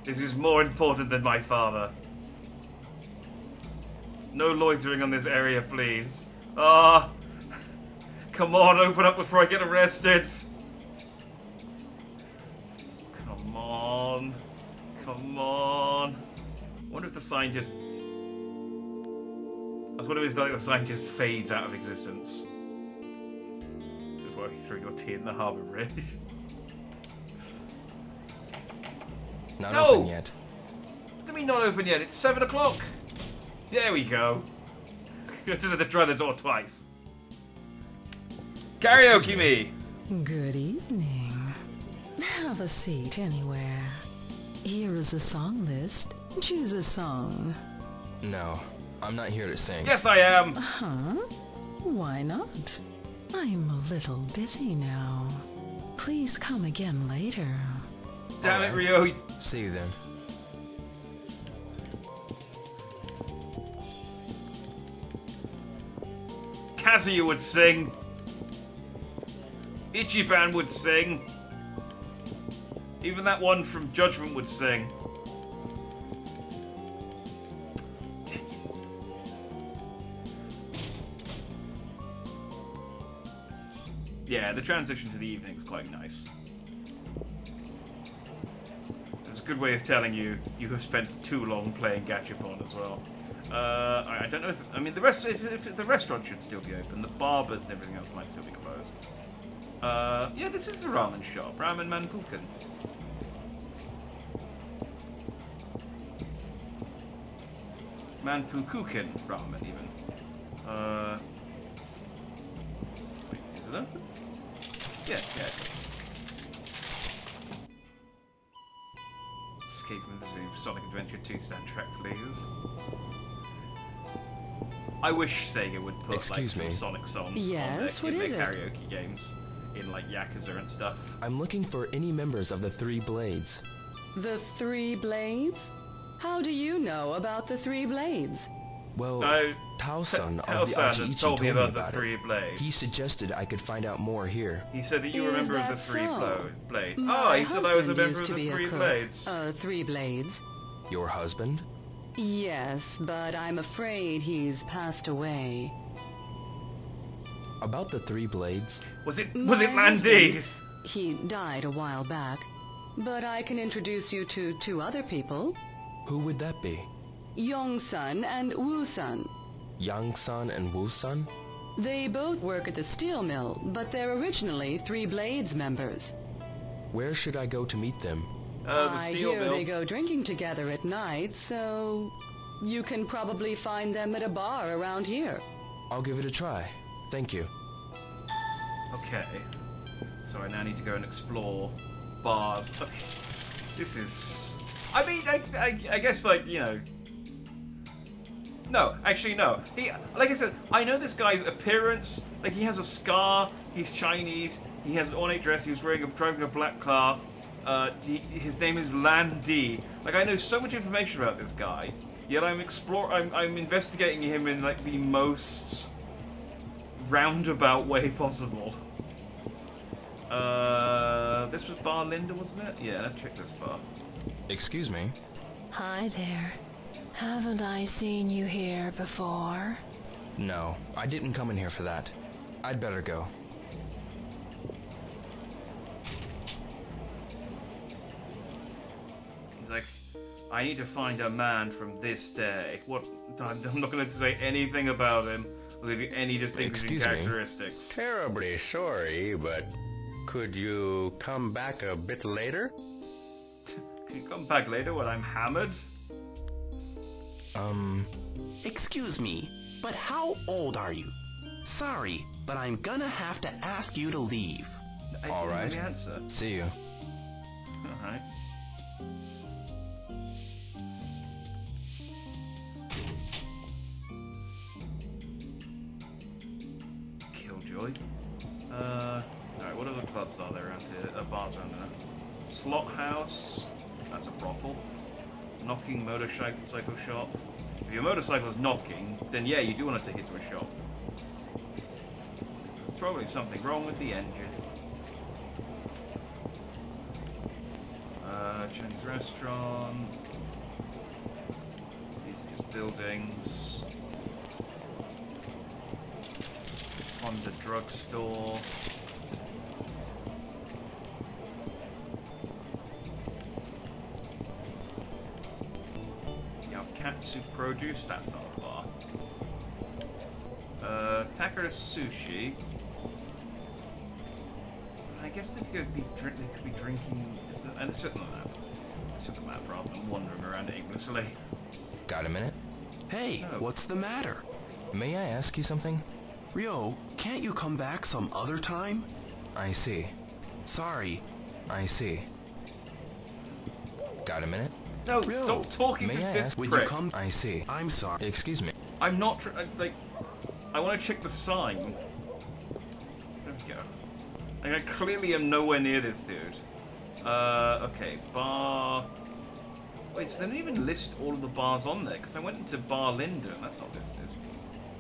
This is more important than my father. No loitering on this area, please. Come on, open up before I get arrested. Come on. Come on. I wonder if the sign just... I was wondering if the sign just fades out of existence. This is why you threw your tea in the harbour bridge. Not No! open yet. What do you mean not open yet? It's 7 o'clock. There we go. I just had to try the door twice. Karaoke me! Good evening. Have a seat anywhere. Here is a song list. choose a song. No, I'm not here to sing. Yes, I am! Huh? Why not? I'm a little busy now. Please come again later. Damn it, Rio. See you then. Kazuya would sing. Ichiban would sing. Even that one from Judgment would sing. Yeah, the transition to the evening is quite nice. It's a good way of telling you have spent too long playing Gachapon as well. I don't know if... I mean, the rest... If the restaurant should still be open. The barbers and everything else might still be closed. Yeah, this is the ramen shop. Ramen Manpuken. Manpukuken ramen, even. Wait, is it open? Yeah, it's open. Escape from the Zoo, Sonic Adventure 2 soundtrack, please. I wish Sega would put some Sonic songs on their karaoke games in like Yakuza and stuff. I'm looking for any members of the Three Blades. The Three Blades? How do you know about the Three Blades? Well, Tao-san of the Archie told me about the Three Blades. He suggested I could find out more here. He said that you were a member of the Three Blades. Oh, he said I was a member of the Three Blades. Three Blades. Your husband? Yes, but I'm afraid he's passed away. About the Three Blades? Was it Landy? He died a while back. But I can introduce you to two other people. Who would that be? Yong-san and Woo-san. Yang-san and Woo-san? They both work at the steel mill, but they're originally Three Blades members. Where should I go to meet them? The steel mill. They go drinking together at night, so you can probably find them at a bar around here. I'll give it a try. Thank you. Okay. So I now need to go and explore bars. Okay. This is... I mean, I guess, like, you know... No, actually, no. Like I said, I know this guy's appearance. Like, he has a scar. He's Chinese. He has an ornate dress. He was driving a black car. His name is Landy. Like, I know so much information about this guy. Yet I'm investigating him in, like, the most roundabout way possible. This was Bar Linda, wasn't it? Yeah, let's check this bar. Excuse me? Hi there. Haven't I seen you here before? No, I didn't come in here for that. I'd better go. He's like, I need to find a man from this day. What? I'm not going to say anything about him. I'll give you any distinguishing characteristics. Terribly sorry, but could you come back a bit later? Can you come back later when I'm hammered? Excuse me, but how old are you? Sorry, but I'm gonna have to ask you to leave. All right. The answer. See you. All right. Killjoy. Alright, what other clubs are there around here? Bars around there. Slot House. That's a brothel. Knocking motorcycle shop. If your motorcycle is knocking, then yeah, you do want to take it to a shop. There's probably something wrong with the engine. Chinese restaurant. These are just buildings. Honda drugstore. Katsu Produce, that's not a bar. Takara Sushi. I guess they could be drinking. And it's just the map. It's just the map rather than wandering around aimlessly. Got a minute? Hey, what's the matter? May I ask you something? Ryo, can't you come back some other time? I see. Sorry. I see. Got a minute? No, Real. stop talking May to I this ask, prick. would you come? I see. I'm sorry. Excuse me. I'm not like. I want to check the sign. There we go. Like, I clearly am nowhere near this dude. Okay, bar. Wait, so they don't even list all of the bars on there because I went into Bar Linda and that's not listed.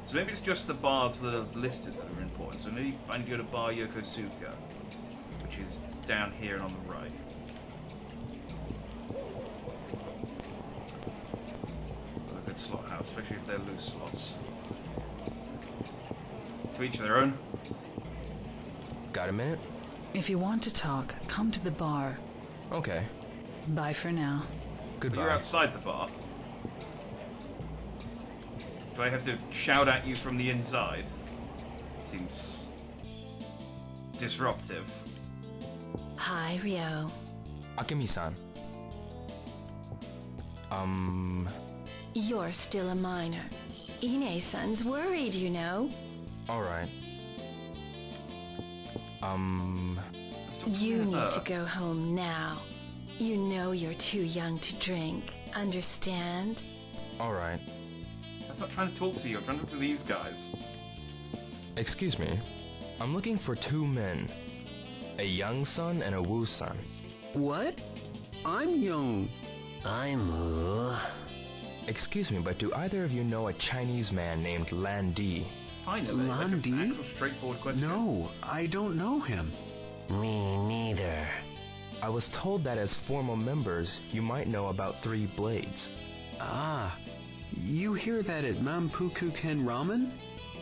So maybe it's just the bars that are listed that are important. So maybe I need to go to Bar Yokosuka, which is down here and on the right. A good slot house, especially if they're loose slots. To each their own. Got a minute? If you want to talk, come to the bar. Okay. Bye for now. But you're outside the bar. Do I have to shout at you from the inside? Seems disruptive. Hi, Ryo. Akemi-san. You're still a minor. Ine-san's worried, you know. Alright. You need to go home now. You know you're too young to drink. Understand? Alright. I'm not trying to talk to you, I'm trying to talk to these guys. Excuse me. I'm looking for two men. A young-san and a woo-san. What? I'm young. I'm Wu. Excuse me, but do either of you know a Chinese man named Landi? Finally, like an actual straightforward question. No, I don't know him. Me neither. I was told that as formal members, you might know about Three Blades. Ah, you hear that at Mampuku Ken Ramen?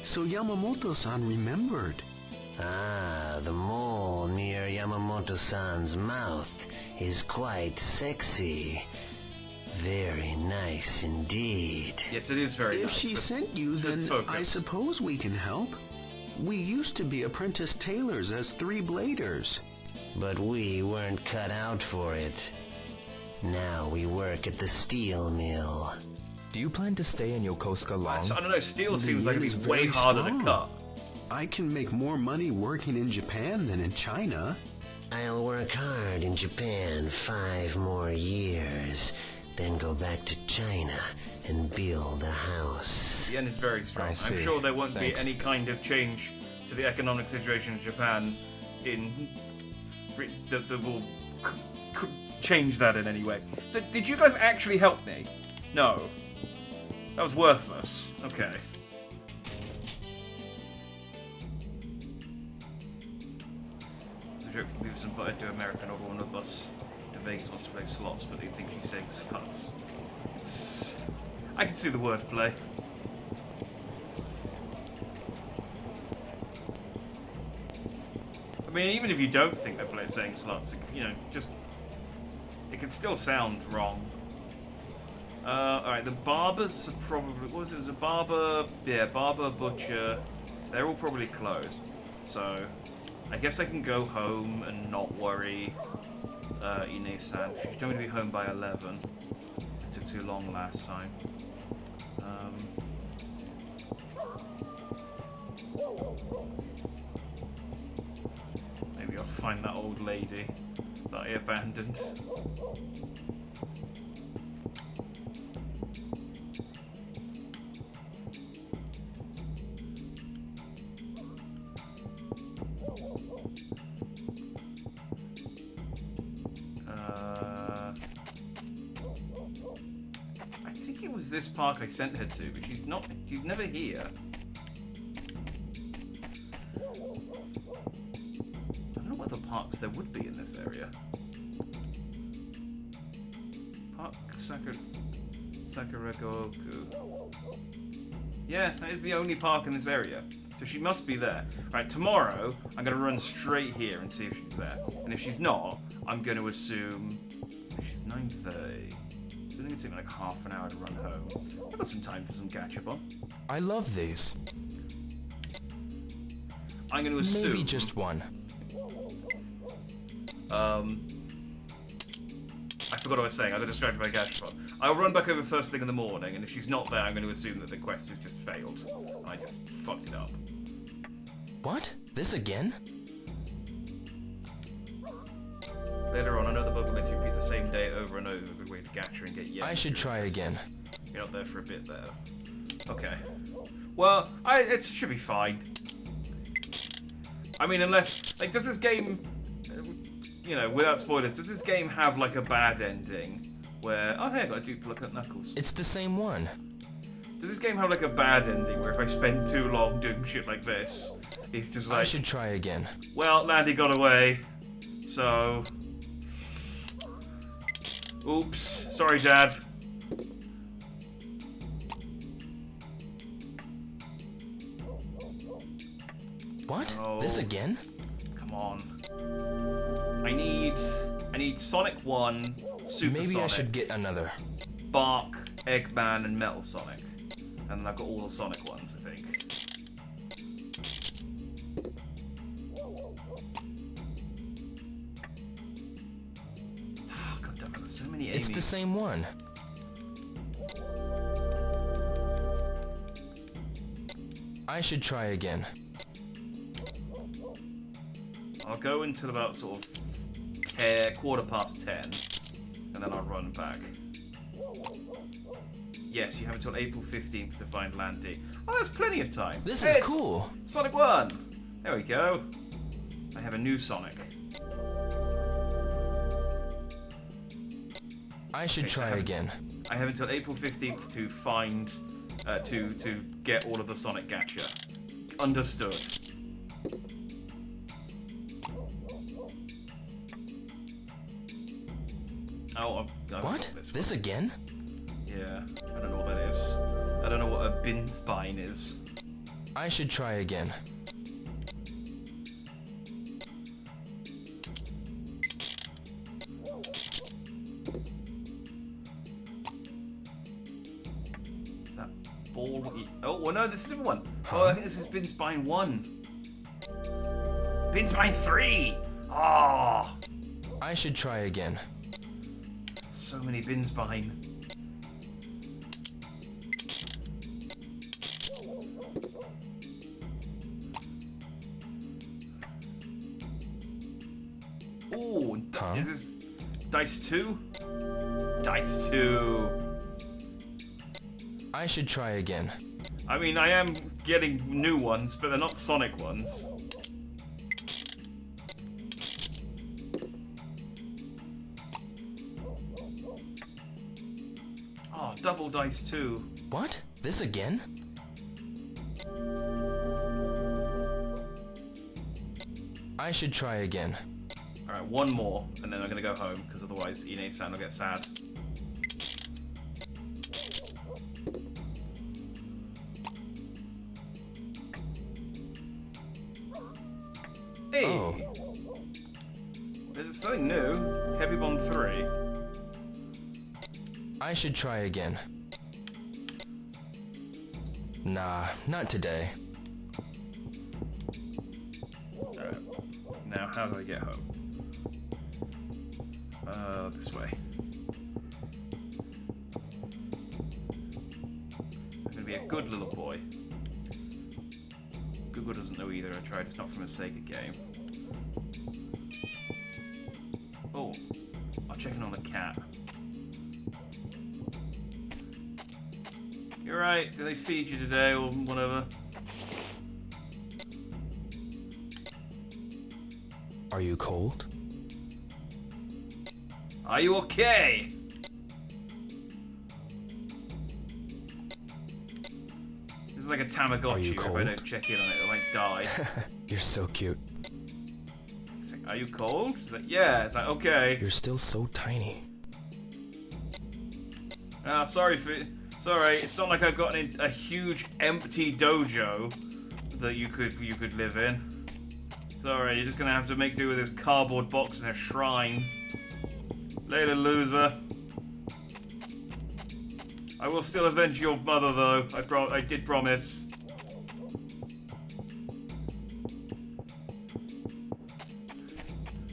So Yamamoto-san remembered. Ah, the mole near Yamamoto-san's mouth is quite sexy. Very nice indeed. Yes, it is very nice. If she sent you, then I suppose we can help. We used to be apprentice tailors as Three Bladers. But we weren't cut out for it. Now we work at the steel mill. Do you plan to stay in Yokosuka long? I don't know, steel seems like it'd be way harder to cut. I can make more money working in Japan than in China. I'll work hard in Japan 5 more years, then go back to China and build a house. The yen is very strong. I'm sure there won't be any kind of change to the economic situation in Japan that will could change that in any way. So, did you guys actually help me? No. That was worthless. Okay. It's a joke from people invited to American or on a bus to Vegas wants to play slots, but they think she's saying sluts. It's... I can see the wordplay. I mean, even if you don't think they're saying sluts, you know, just... It can still sound wrong. Alright, the barbers are probably... What was it? It was a barber... Yeah, barber, butcher... They're all probably closed. So, I guess I can go home and not worry Ine-san. She's going to be home by 11. It took too long last time. Maybe I'll find that old lady that I abandoned. I think it was this park I sent her to, but she's never here. I don't know what other parks there would be in this area. Park Sakuragoku. Yeah, that is the only park in this area. So she must be there. Right, tomorrow, I'm going to run straight here and see if she's there. And if she's not, I'm going to assume... She's 9:30. So it's going to take me like half an hour to run home. I've got some time for some catch-up on. I love these. I'm going to assume... Maybe just one. I forgot what I was saying. I got distracted by catch-up on. I'll run back over first thing in the morning, and if she's not there, I'm going to assume that the quest has just failed. I just fucked it up. What? This again? Later on, another bug lets you repeat the same day over and over. A good way to gacha and get yeah. I should try again. You're not there for a bit there. Okay. Well, it should be fine. I mean, unless like, does this game, you know, without spoilers, does this game have like a bad ending where hey, I got a duplicate Knuckles? It's the same one. Does this game have like a bad ending where if I spend too long doing shit like this, it's just like I should try again. Well, Landy got away, so. Oops. Sorry, Dad. What? Oh, this again? Come on. I need Sonic 1, Super Maybe Sonic. I should get another. Bark, Eggman, and Metal Sonic. And then I've got all the Sonic ones, I think. Oh, God damn it, there's so many Amy's. It's the same one. I should try again. I'll go until about sort of 10:15, and then I'll run back. Yes, you have until April 15th to find Landy. Oh, that's plenty of time. This is cool. Sonic 1. There we go. I have a new Sonic. I should try again. I have until April 15th to find, to get all of the Sonic gacha. Understood. Oh, I've what? got This again? Yeah, I don't know what that is. I don't know what a bin spine is. I should try again. Is that ball? Oh, well, no, this is a different one. Oh, I think this is bin spine 1. Bin spine 3! Ah! Oh. I should try again. So many bin spine. Ooh, is this Dice 2? Dice 2. I should try again. I mean, I am getting new ones, but they're not Sonic ones. Oh, double Dice 2. What? This again? I should try again. Alright, one more, and then I'm gonna go home, because otherwise Ine-san will get sad. Hey! Oh. There's something new. Heavy Bomb 3. I should try again. Nah, not today. Now, how do I get home? This way. I'm gonna be a good little boy. Google doesn't know either. I tried. It's not from a Sega game. Oh, I'll check in on the cat. You're right. Do they feed you today or whatever? Are you cold? Are you okay? This is like a Tamagotchi. If I don't check in on it, I might die. You're so cute. It's like, are you cold? It's like, yeah. It's like, okay. You're still so tiny. Ah, sorry for. It's alright. It's not like I've got a huge empty dojo that you could live in. It's alright. You're just gonna have to make do with this cardboard box and a shrine. Later, loser. I will still avenge your mother, though. I did promise.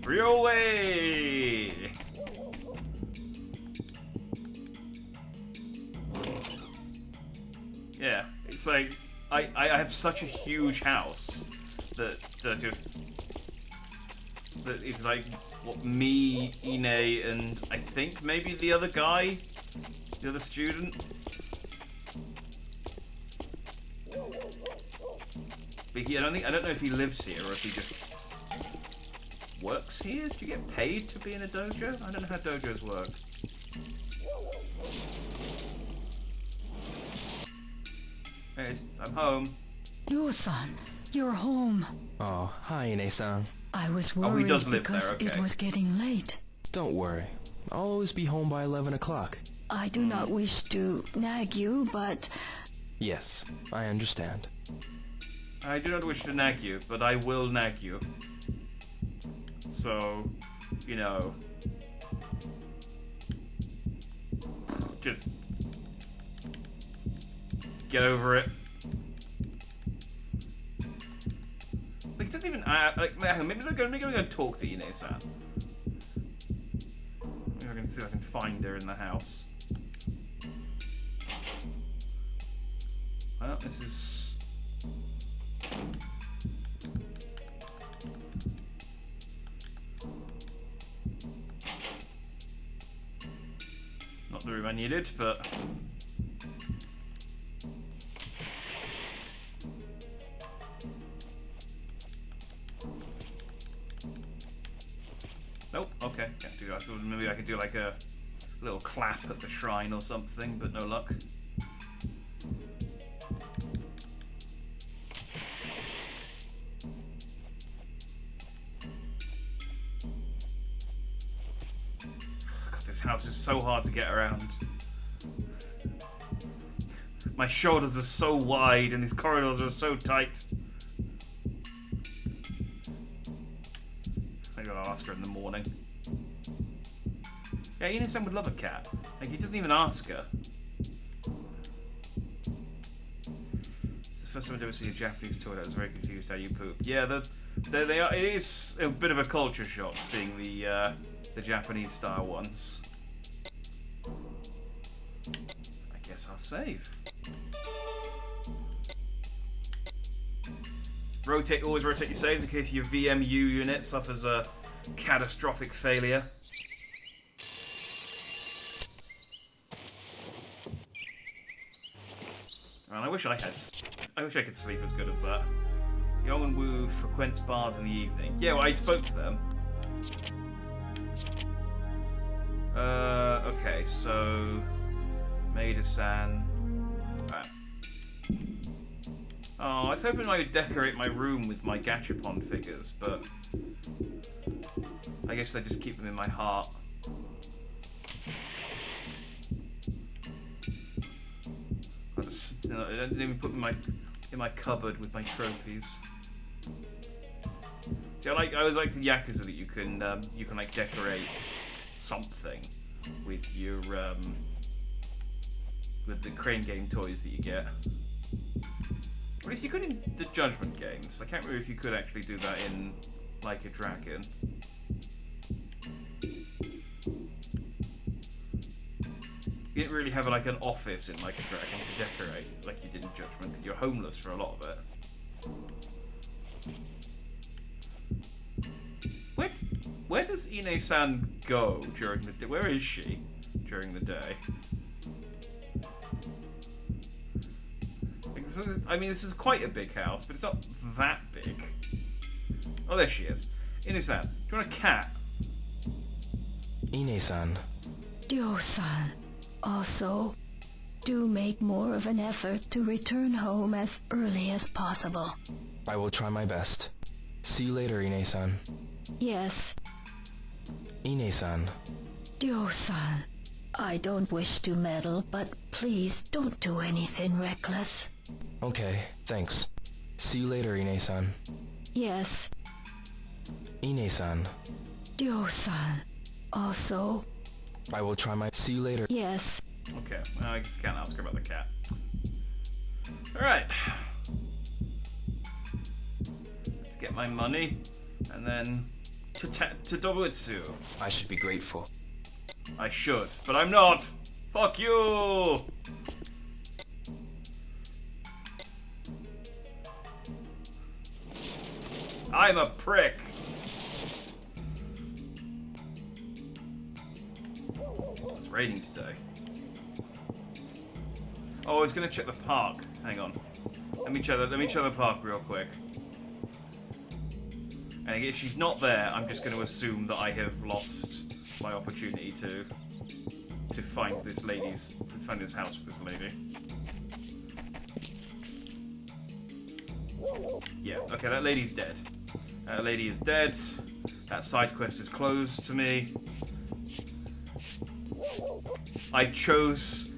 Real way. Yeah, it's like I have such a huge house that that is like what me, Ine, and I think maybe the other guy, the other student. But I don't know if he lives here or if he just works here. Do you get paid to be in a dojo? I don't know how dojos work. Hey, I'm home. Ryo-san, you're home. Oh, hi, Ine-san. I was Oh, worried he does live because there, okay. it was getting late. Don't worry. I'll always be home by 11 o'clock. I do not wish to nag you, but... Yes, I understand. I do not wish to nag you, but I will nag you. So, you know... Just... get over it. Like, it doesn't even... like, maybe I'm going to go talk to Ine-san. Maybe I can see if I can find her in the house. Well, this is... not the room I needed, but... Nope, okay, can't do that. I thought maybe I could do like a little clap at the shrine or something, but no luck. God, this house is so hard to get around. My shoulders are so wide and these corridors are so tight. Maybe I'll ask her in the morning. Yeah, Ine-san would love a cat. Like, he doesn't even ask her. It's the first time I've ever seen a Japanese toilet. I was very confused how you poop. Yeah, they are. It is a bit of a culture shock seeing the Japanese style ones. I guess I'll save. Always rotate your saves in case your VMU unit suffers a catastrophic failure. And I wish I could sleep as good as that. Yong and Woo frequents bars in the evening. Yeah, well, I spoke to them. Okay, so Maida-san. Right. Oh, I was hoping I would decorate my room with my Gachapon figures, but I guess I just keep them in my heart. I didn't even put them in my cupboard with my trophies. See, I always like the Yakuza that you can like decorate something with your with the Crane Game toys that you get. At least you could in the Judgment games. I can't remember if you could actually do that in Like a Dragon. You didn't really have like an office in Like a Dragon to decorate like you did in Judgment because you're homeless for a lot of it. Where does Ine-san go during the day? Where is she during the day? This is quite a big house, but it's not that big. Oh, there she is. Ine-san, do you want a cat? Ine-san. Ryo-san, also, do make more of an effort to return home as early as possible. I will try my best. See you later, Ine-san. Yes. Ine-san. Ryo-san, I don't wish to meddle, but please don't do anything reckless. Okay, thanks. See you later, Ine-san. Yes. Ine-san. Ryo-san, also. I will try my... See you later. Yes. Okay, well, I can't ask her about the cat. Alright. Let's get my money, and then to Dobutsu. I should be grateful. I should, but I'm not! Fuck you! I'm a prick! raining today. Oh, I was gonna check the park. Hang on. Let me check the park real quick. And if she's not there, I'm just going to assume that I have lost my opportunity to find this house for this lady. Yeah, okay, that lady's dead. That lady is dead. That side quest is closed to me. I chose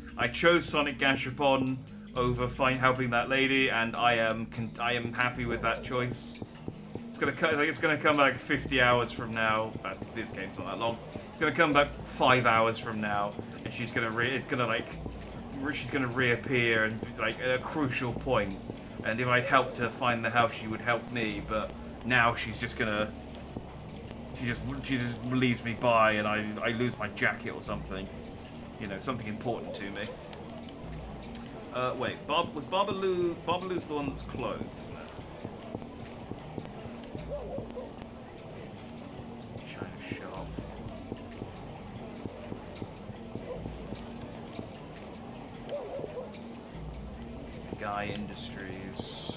Sonic Gashapon over helping that lady, and I am happy with that choice. It's gonna come back 50 hours from now. This game's not that long. It's gonna come back 5 hours from now, and she's gonna reappear and like at a crucial point. And if I'd helped her find the house, she would help me. But now she just leaves me by, and I lose my jacket or something. You know, something important to me. Wait, was Barbaloo's the one that's closed, isn't it? It's the China shop. Guy Industries.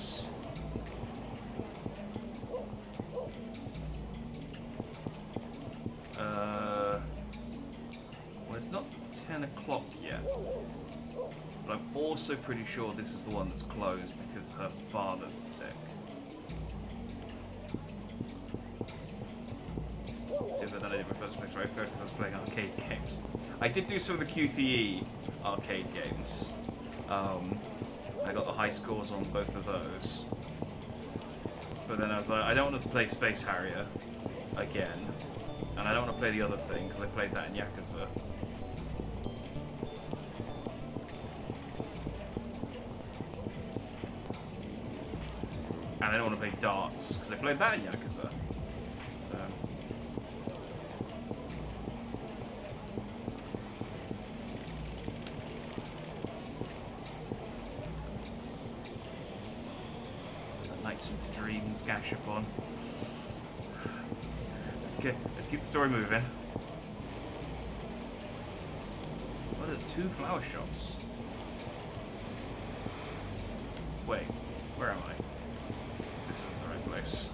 Well, it's not 10 o'clock yet. But I'm also pretty sure this is the one that's closed because her father's sick. But then I did my first playthrough because I was playing arcade games. I did do some of the QTE arcade games. I got the high scores on both of those. But then I was like, I don't want to play Space Harrier again. And I don't want to play the other thing because I played that in Yakuza. And I don't want to play darts, because I played that in Yakuza. So. Nights into dreams, Gashapon. Let's keep the story moving. What are 2 flower shops? Wait, where am I? This isn't the right place.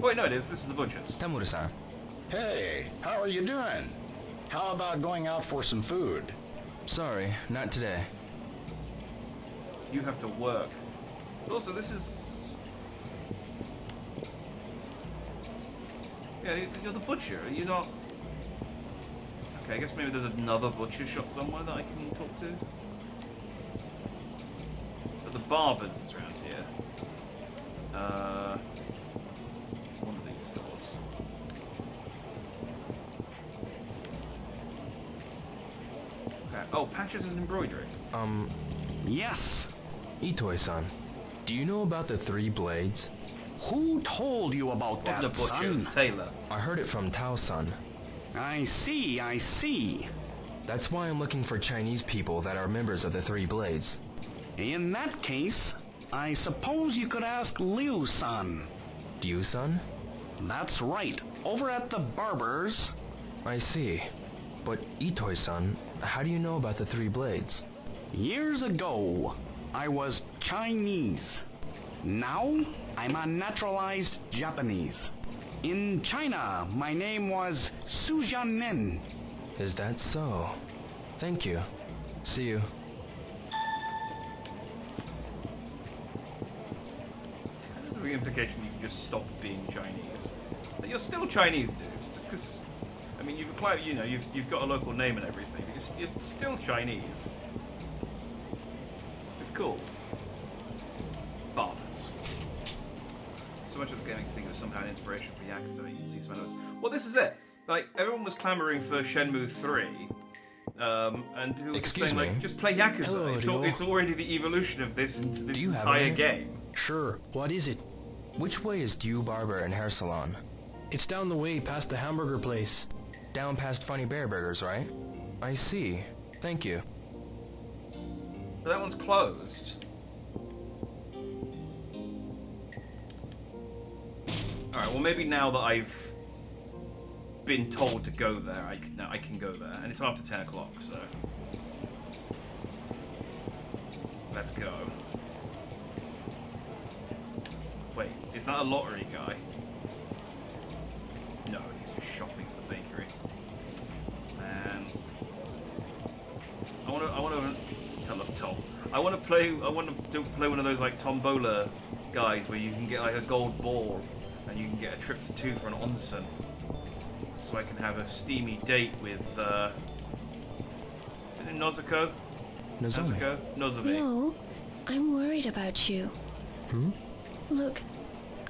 Oh, wait, no, it is. This is the butcher's. Tamura-san. Hey, how are you doing? How about going out for some food? Sorry, not today. You have to work. But also, this is... Yeah, you're the butcher. Are you not... Okay, I guess maybe there's another butcher shop somewhere that I can talk to. But the barber's is around here. One of these stores. Okay. Oh, patches and embroidery. Yes. Itoi-san, do you know about the 3 blades? Who told you about that, son? It wasn't a butcher, it was a tailor. I heard it from Tao-san. I see. That's why I'm looking for Chinese people that are members of the 3 blades. In that case, I suppose you could ask Liu-san. Liu-san? That's right, over at the barber's. I see. But Itoi-san, how do you know about the 3 blades? Years ago, I was Chinese. Now, I'm a naturalized Japanese. In China, my name was Su Jianen. Is that so? Thank you. See you. Kind of the implication you can just stop being Chinese. But you're still Chinese, dude. Just because, I mean, you've got a local name and everything, but you're still Chinese. It's cool. Barbers. So much of this game makes me think it was somehow an inspiration for Yakuza. You can see some of those. Well, this is it. Like, everyone was clamoring for Shenmue 3. And people were just saying, like, just play Yakuza. It's already the evolution of this into this entire game. Sure. What is it? Which way is Dew Barber and Hair Salon? It's down the way past the hamburger place. Down past Funny Bear Burgers, right? I see. Thank you. But that one's closed. Alright, well maybe now that I've been told to go there, I can go there, and it's after 10 o'clock, so let's go. Wait, is that a lottery guy? No, he's just shopping at the bakery. Man, I want to tell of Tom. I want to play one of those like tombola guys where you can get like a gold ball and you can get a trip to 2 for an onsen. So I can have a steamy date with is it Nozuko? Nozomi. No, I'm worried about you. Hmm? Look,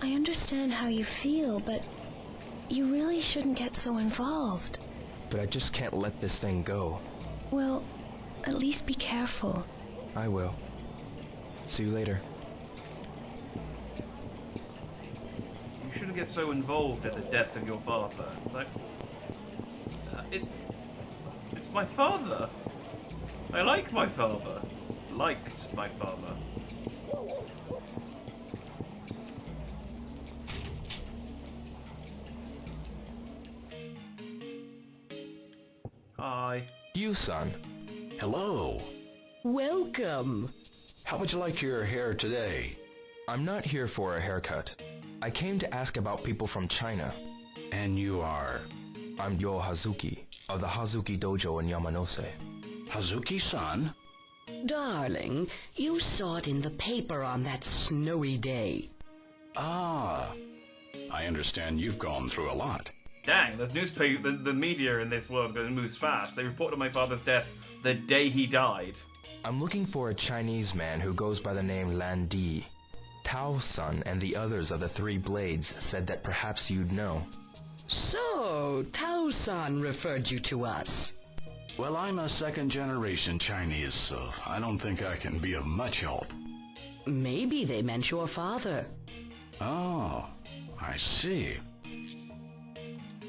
I understand how you feel, but you really shouldn't get so involved. But I just can't let this thing go. Well, at least be careful. I will. See you later. You shouldn't get so involved in the death of your father. It's like it's my father. I like my father. Liked my father. Hi. You, son. Hello. Welcome. How would you like your hair today? I'm not here for a haircut. I came to ask about people from China. And you are? I'm Yo Hazuki, of the Hazuki Dojo in Yamanose. Hazuki-san? Darling, you saw it in the paper on that snowy day. Ah. I understand you've gone through a lot. Dang, the newspaper, the media in this world moves fast. They reported my father's death the day he died. I'm looking for a Chinese man who goes by the name Landi. Tao-san and the others of the Three Blades said that perhaps you'd know. So, Tao-san referred you to us. Well, I'm a second-generation Chinese, so I don't think I can be of much help. Maybe they meant your father. Oh, I see.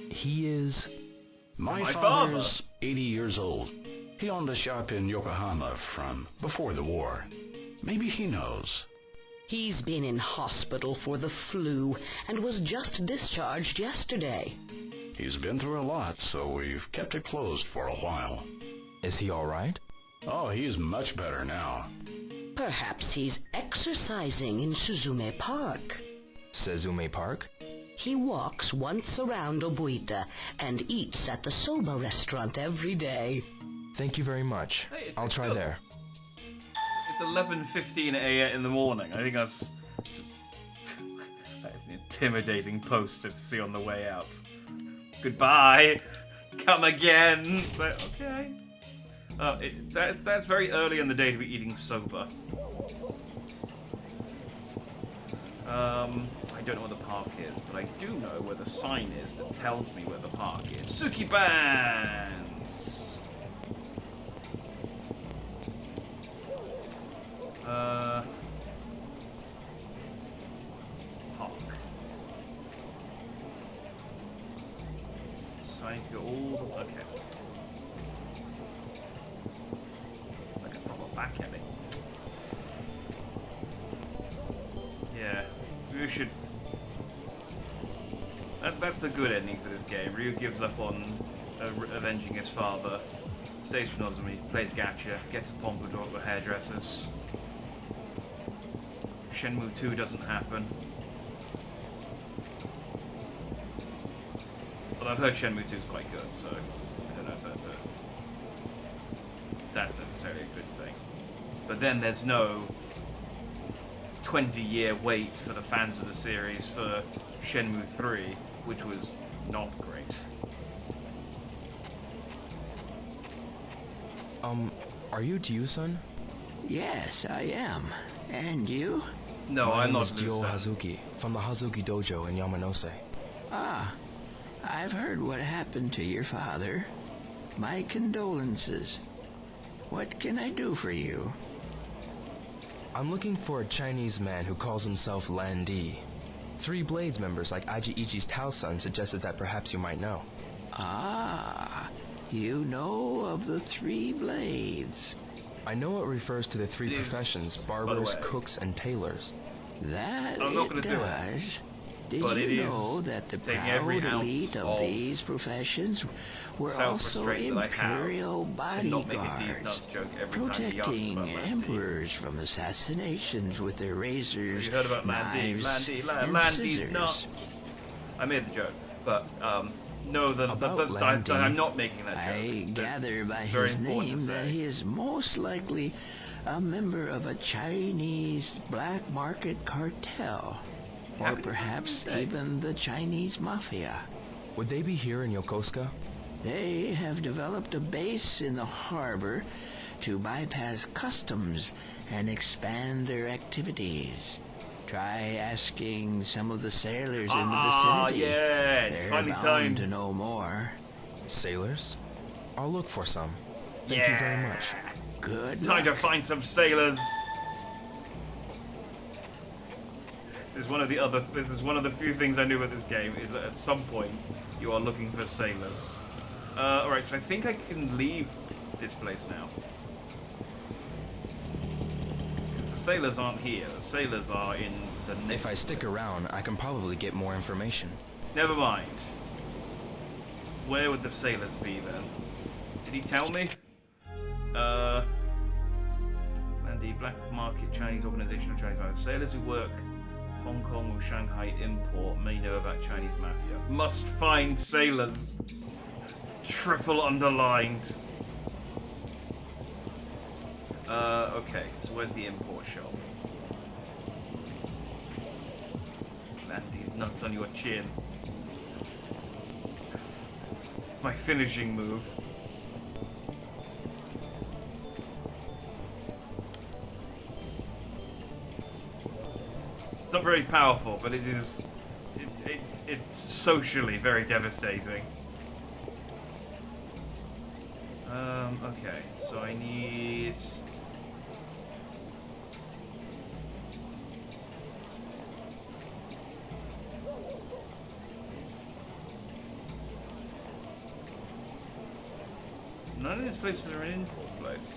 He is... My father's 80 years old. He owned a shop in Yokohama from before the war. Maybe he knows. He's been in hospital for the flu and was just discharged yesterday. He's been through a lot, so we've kept it closed for a while. Is he all right? Oh, he's much better now. Perhaps he's exercising in Suzume Park. Suzume Park? He walks once around Obuita and eats at the soba restaurant every day. Thank you very much. Hey, I'll try there. It's 11:15 a.m. in the morning. I think that's that is an intimidating poster to see on the way out. Goodbye. Come again. It's like, okay. That's very early in the day to be eating soba. I don't know where the park is, but I do know where the sign is that tells me where the park is. Sukiban's! Park. So I need to go all the... Okay. It's like a proper back alley. Yeah. We should... That's the good ending for this game. Ryu gives up on avenging his father, stays for Nozomi, plays gacha, gets a pompadour for hairdressers. Shenmue 2 doesn't happen. Well, I've heard Shenmue 2 is quite good, so I don't know if that's necessarily a good thing. But then there's no 20-year wait for the fans of the series for Shenmue 3, which was not great. Are you Ryu-san? Yes, I am. And you? No, My I'm name not is Ryo Hazuki, from the Hazuki Dojo in Yamanose. Ah, I've heard what happened to your father. My condolences. What can I do for you? I'm looking for a Chinese man who calls himself Landi. Three Blades members like Aji-Ichi's Tao-san suggested that perhaps you might know. Ah, you know of the Three Blades. I know it refers to the three professions, barbers, cooks, and tailors. That I'm not it gonna do does. Did but you know that the proud elite of these professions were also imperial bodyguards, protecting emperors from assassinations with their razors, you heard about knives, and Landy's scissors. nuts. I made the joke, but no, I'm not making that joke. I gather by very his important to name that say. he is most likely a member of a Chinese black market cartel. Or perhaps even the Chinese mafia. Would they be here in Yokosuka? They have developed a base in the harbor to bypass customs and expand their activities. Try asking some of the sailors in the vicinity. Yeah, it's They're finally bound time to know more. Sailors? I'll look for some. Thank you very much. Good Time luck. to find some sailors. This is one of the few things I knew about this game, is that at some point you are looking for sailors. Alright, so I think I can leave this place now. Because the sailors aren't here. The sailors are in the next If I stick around, I can probably get more information. Never mind. Where would the sailors be then? Did he tell me? Landy, Black Market Chinese Organization of Chinese Mafia. Sailors who work Hong Kong or Shanghai import may know about Chinese mafia. Must find sailors. Triple underlined. Okay, so where's the import shop? Landy's nuts on your chin. It's my finishing move. It's not very powerful, but it is... it's socially very devastating. Okay, so I need... None of these places are an import place.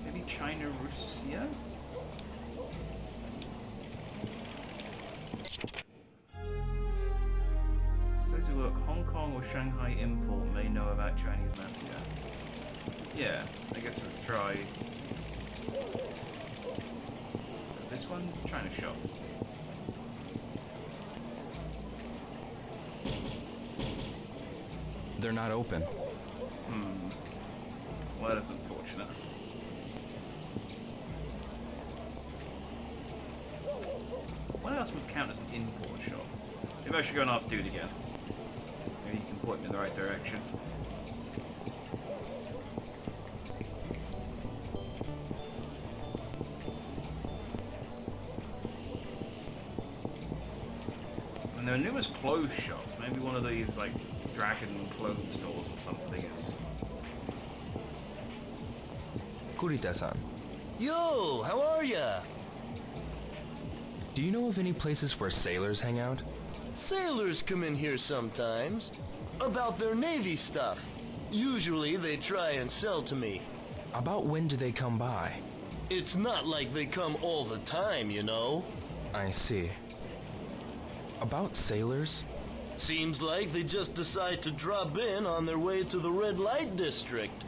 Maybe China, Russia? Says who work Hong Kong or Shanghai import may know about Chinese mafia. Yeah, I guess let's try. So this one, China shop. They're not open. Well, that's unfortunate. What else would count as an import shop? Maybe I should go and ask Dude again. Maybe he can point me in the right direction. And there are numerous clothes shops. Maybe one of these, like, Dragon clothes stores or something is... Kurita-san, Yo, how are ya? do you know of any places where sailors hang out? Sailors come in here sometimes. About their Navy stuff. Usually they try and sell to me. About when do they come by? It's not like they come all the time, you know. I see. About sailors? Seems like they just decide to drop in on their way to the red light district.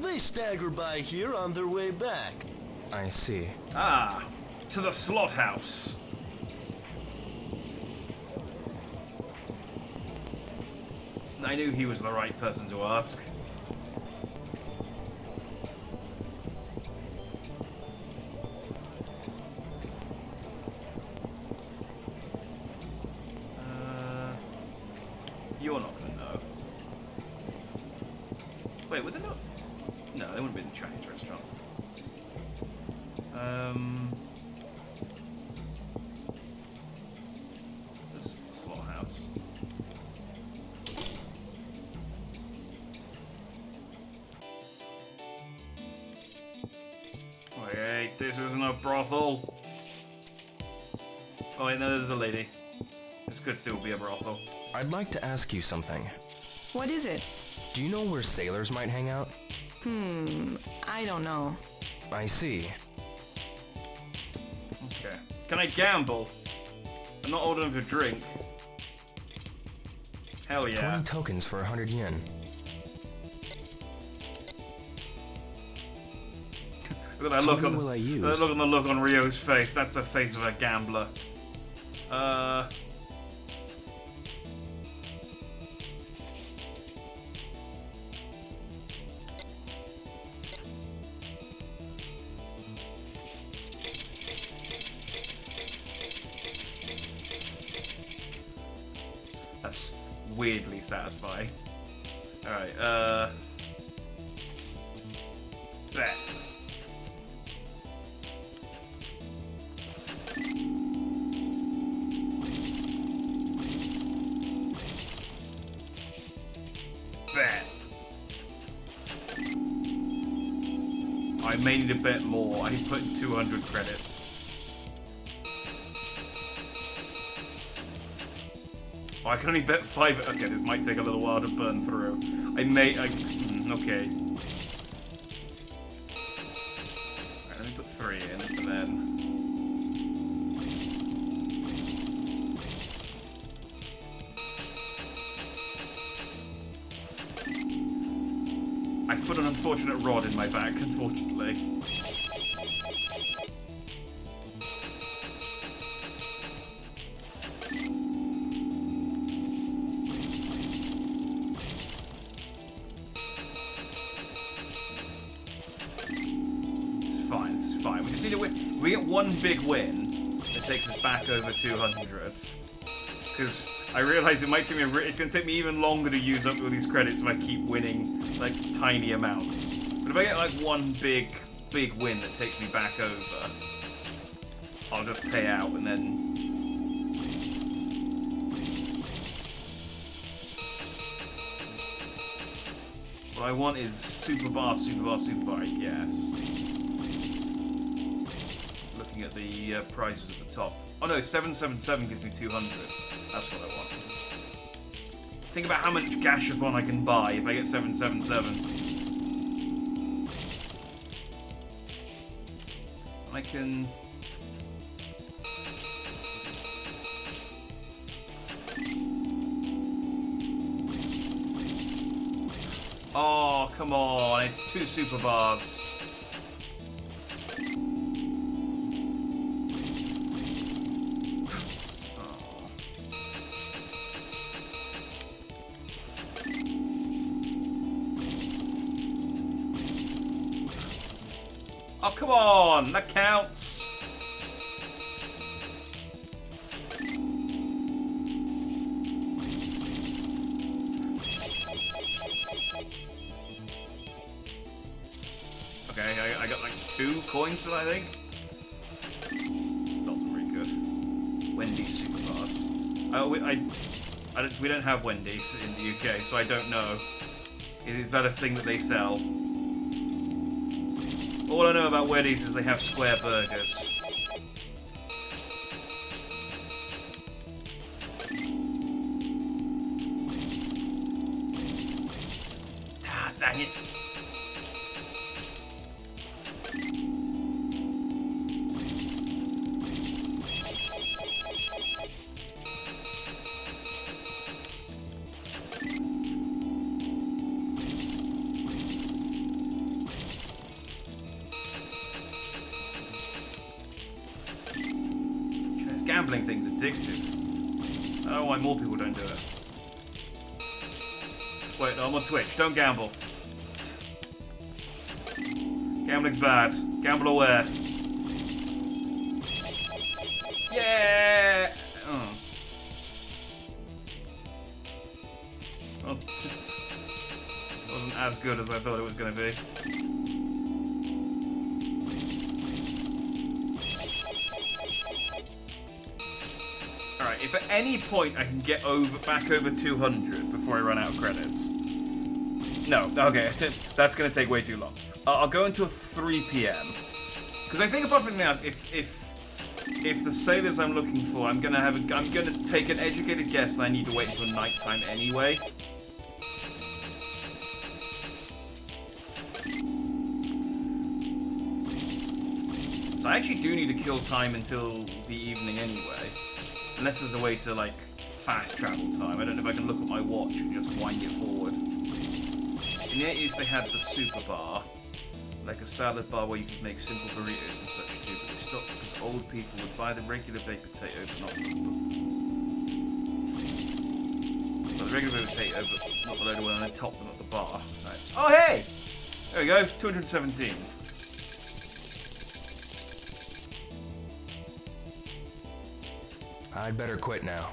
They stagger by here on their way back. I see. Ah, to the slot house. I knew he was the right person to ask. You're not gonna know. Wait, would they not? No, they wouldn't be in the Chinese restaurant. This is the slaughterhouse. Wait, this isn't a brothel. Oh wait, no, there's a lady. This could still be a brothel. I'd like to ask you something. What is it? Do you know where sailors might hang out? I don't know. I see. Okay. Can I gamble? I'm not old enough to drink. Hell yeah. 20 tokens for 100 yen. Look at that look on will I use? look on the look on Rio's face. That's the face of a gambler. That's weirdly satisfying. Alright, bet. Bet. I may need a bit more. I put in 200 credits. Oh, I can only bet 5. Okay, this might take a little while to burn through. Okay. Right, let me put 3 in, and then... I've put an unfortunate rod in my back, unfortunately. It's fine, it's fine. We just need to win. We get one big win that takes us back over 200. Because I realise it might take me it's going to take me even longer to use up all these credits if I keep winning, like, tiny amounts. But if I get, like, one big win that takes me back over, I'll just pay out and then... What I want is super bar, I guess. Looking at the prices at the top. Oh no, 777 gives me 200. That's what I want. Think about how much Gashapon I can buy if I get 777. I can... Oh, come on. I have 2 super bars. Oh, come on! That counts! Okay, I got like 2 coins for that, I think. That wasn't very good. Wendy's super bars. We don't have Wendy's in the UK, so I don't know. Is that a thing that they sell? All I know about Wendy's is they have square burgers. Ah, dang it. Gambling thing's addictive. I don't know why more people don't do it. Wait, no, I'm on Twitch. Don't gamble. Gambling's bad. Gamble aware. Yeah! Oh. Wasn't as good as I thought it was going to be. Alright, if at any point I can get back over 200 before I run out of credits. No, okay, that's going to take way too long. I'll go until 3 PM. Because I think apart from anything else, if the sailors I'm looking for, I'm gonna take an educated guess that I need to wait until nighttime anyway. So I I actually do need to kill time until the evening anyway. Unless there's a way to, like, fast travel time. I don't know if I can look at my watch and just wind it forward. In the 80s they had the super bar. Like a salad bar where you could make simple burritos and such too, but they stopped because old people would buy the regular baked potato, but not the... Well, the regular baked potato, but not the loaded one, and they top them at the bar. Nice. Oh, hey! There we go, 217. I'd better quit now.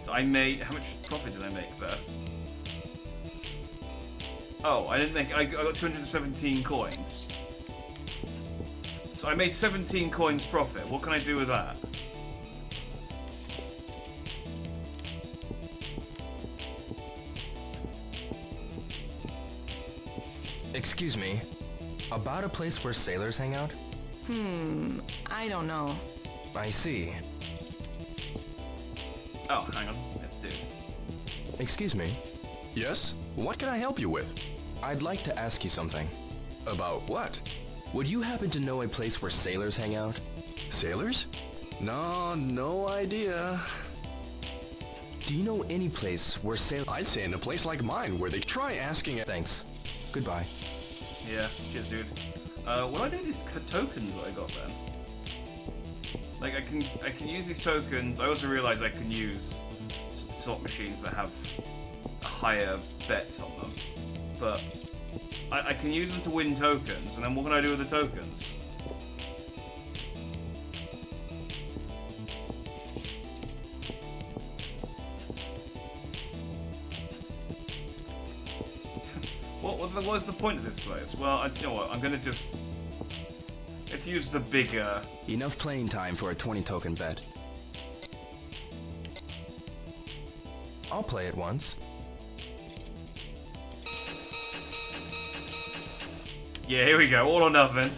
So I made... How much profit did I make there? Oh, I didn't make... I got 217 coins. So I made 17 coins profit. What can I do with that? Excuse me. About a place where sailors hang out? I don't know. I see. Oh, hang on. Let's do it. Excuse me. Yes? What can I help you with? I'd like to ask you something. About what? Would you happen to know a place where sailors hang out? Sailors? No idea. Do you know any place where sailors... I'd say in a place like mine where they try asking... Thanks. Goodbye. Yeah, cheers, dude. What do I do with these tokens that I got then? Like, I can use these tokens. I also realize I can use slot machines that have higher bets on them. But I can use them to win tokens, and then what can I do with the tokens? What was the point of this place? Well, you know what, I'm gonna just... Let's use the bigger... Enough playing time for a 20 token bet. I'll play it once. Yeah, here we go, all or nothing.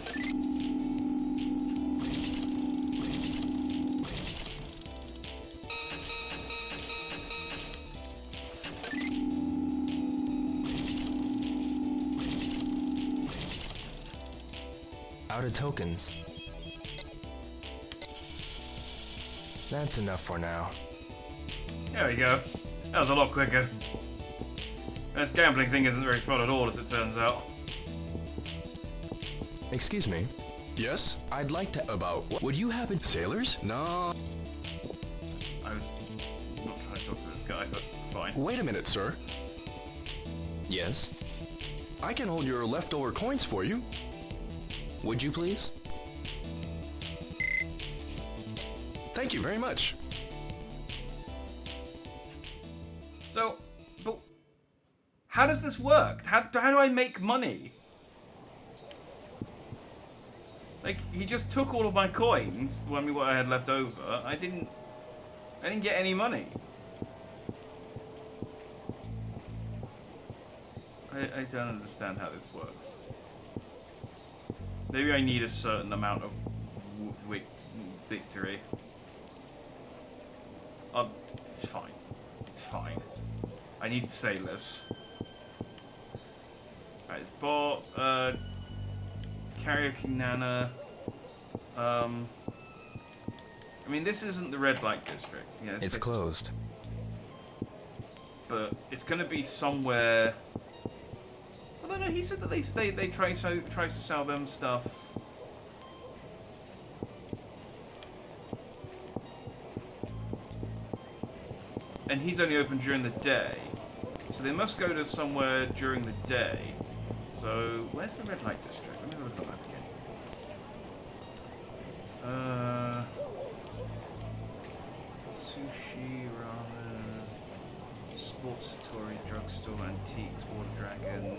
Out of tokens. That's enough for now. There we go. That was a lot quicker. This gambling thing isn't very fun at all, as it turns out. Excuse me. Yes? I'd like to... About what? Would you happen... Sailors? No. I was not trying to talk to this guy, but fine. Wait a minute, sir. Yes? I can hold your leftover coins for you. Would you please? Thank you very much. So, but how does this work? How do I make money? Like, he just took all of my coins, I mean, what I had left over. I didn't get any money. I don't understand how this works. Maybe I need a certain amount of victory. It's fine. It's fine. I need sailors. Right, it's bought, Karaoke Nana. I mean, this isn't the red light district. Yeah, it's closed. But it's gonna be somewhere... Although no, he said that they tries to sell them stuff. And he's only open during the day. So they must go to somewhere during the day. So, where's the red light district? Let me look at the map again. Sushi, ramen, sports satori, drugstore, antiques, water dragon.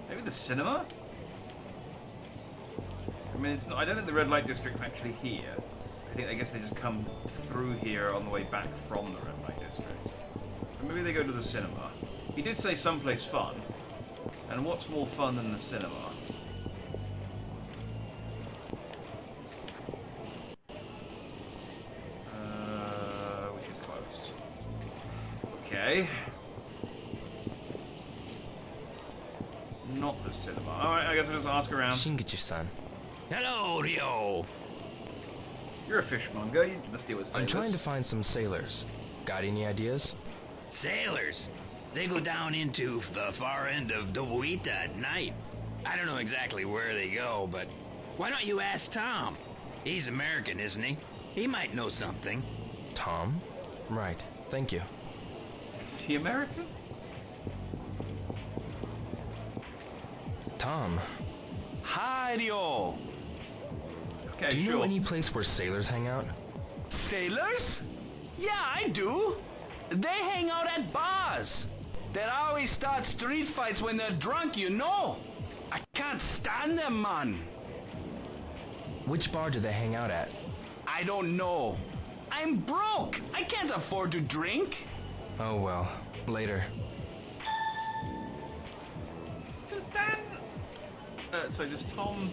Maybe the cinema? I mean, it's not, I don't think the red light district's actually here. I guess they just come through here on the way back from the red light district. But maybe they go to the cinema. He did say someplace fun. And what's more fun than the cinema? Okay. Not the cinema. Alright, I guess I'll just ask around. Shingichi-san. Hello, Ryo. You're a fishmonger. You must deal with sailors. I'm trying to find some sailors. Got any ideas? Sailors? They go down into the far end of Dobuita at night. I don't know exactly where they go, but why don't you ask Tom? He's American, isn't he? He might know something. Tom? Right. Thank you. Is he American? Tom. Hi, Ryo. Okay, do you sure. know any place where sailors hang out? Sailors? Yeah, I do. They hang out at bars. They always start street fights when they're drunk, you know. I can't stand them, man. Which bar do they hang out at? I don't know. I'm broke. I can't afford to drink. Oh well. Later. Does Dan... so does Tom...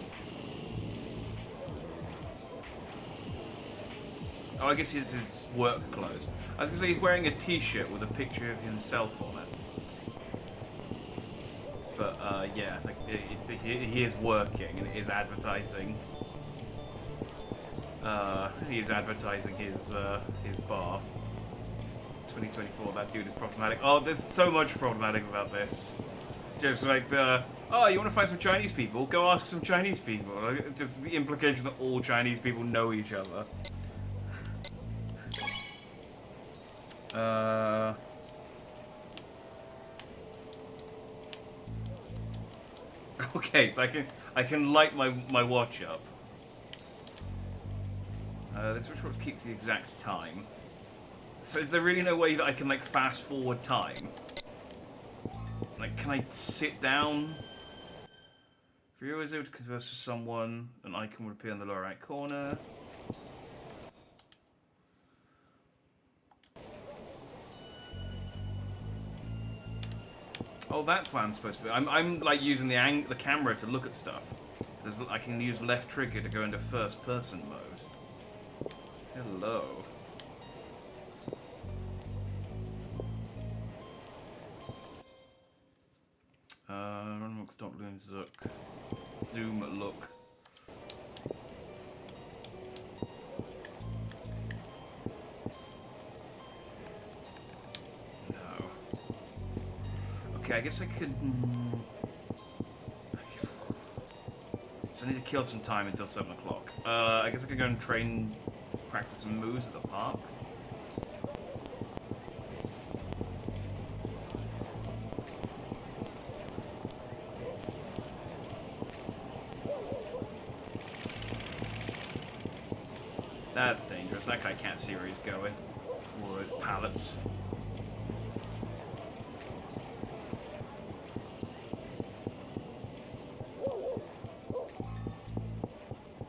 Oh, I guess it's his work clothes. I was going to say he's wearing a t-shirt with a picture of himself on it. But, yeah, like, he is working and he is advertising. He is advertising his bar. 2024, that dude is problematic. Oh, there's so much problematic about this. Just like oh, you want to find some Chinese people? Go ask some Chinese people. Like, just the implication that all Chinese people know each other. Okay, so I can light my watch up. This watch keeps the exact time. So is there really no way that I can like fast forward time? Like, can I sit down? If you're always able to converse with someone, an icon would appear in the lower right corner. Oh, that's why I'm supposed to be. I'm like using the camera to look at stuff. I can use left trigger to go into first person mode. Hello. Runbox dot zoom look. Okay, I guess I could... So I need to kill some time until 7 o'clock. I guess I could go and practice some moves at the park. That's dangerous. That guy can't see where he's going. All those pallets.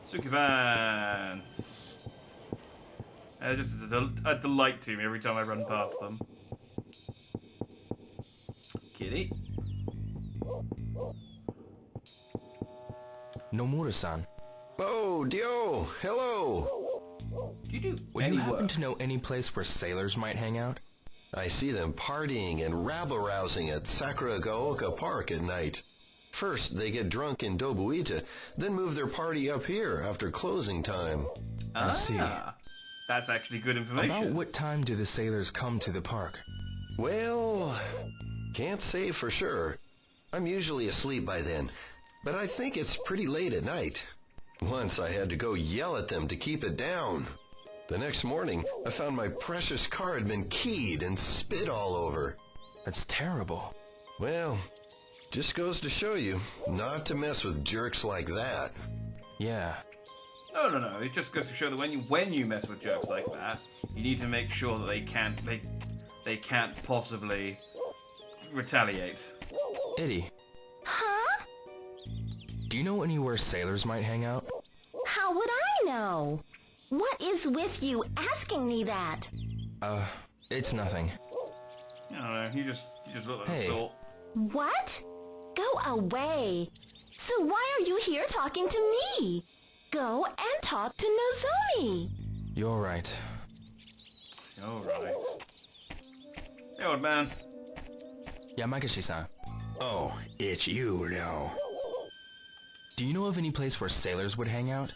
Sukivants. Just a delight to me every time I run past them. Kitty. Nomura-san. Oh, Dio! Hello! Do you do Would you happen to know any place where sailors might hang out? I see them partying and rabble-rousing at Sakuragaoka Park at night. First, they get drunk in Dobuita, then move their party up here after closing time. I see. That's actually good information. About what time do the sailors come to the park? Well, can't say for sure. I'm usually asleep by then, but I think it's pretty late at night. Once I had to go yell at them to keep it down. The next morning, I found my precious car had been keyed and spit all over. That's terrible. Well, just goes to show you not to mess with jerks like that. Yeah. No. It just goes to show that when you mess with jerks like that, you need to make sure that they can't possibly retaliate. Eddie. Huh? Do you know anywhere sailors might hang out? How would I know? What is with you asking me that? It's nothing. I don't know. You just look like a salt. What? Go away. So why are you here talking to me? Go and talk to Nozomi. You're right. All right. Hey, old man. Yamagishi-san, Oh, it's you, Leo. do you know of any place where sailors would hang out?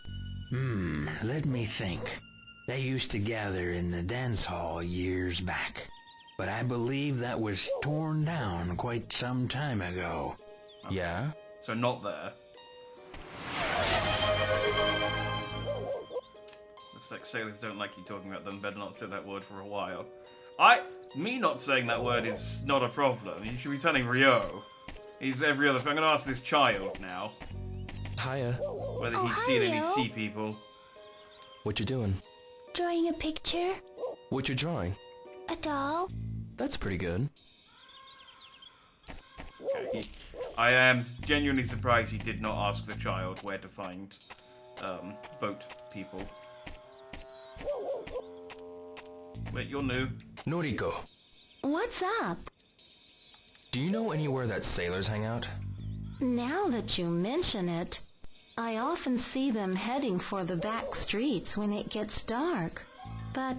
Let me think. They used to gather in the dance hall years back, but I believe that was torn down quite some time ago. Okay. Yeah? So not there. Looks like sailors don't like you talking about them. Better not say that word for a while. Me not saying that word is not a problem. You should be telling Ryo. He's every other... I'm going to ask this child now. Hiya. Whether he's seen any sea people. What you doing? Drawing a picture? What you drawing? A doll? That's pretty good. Okay, I am genuinely surprised he did not ask the child where to find boat people. Wait, you're new. Noriko, What's up? do you know anywhere that sailors hang out? Now that you mention it, I often see them heading for the back streets when it gets dark. But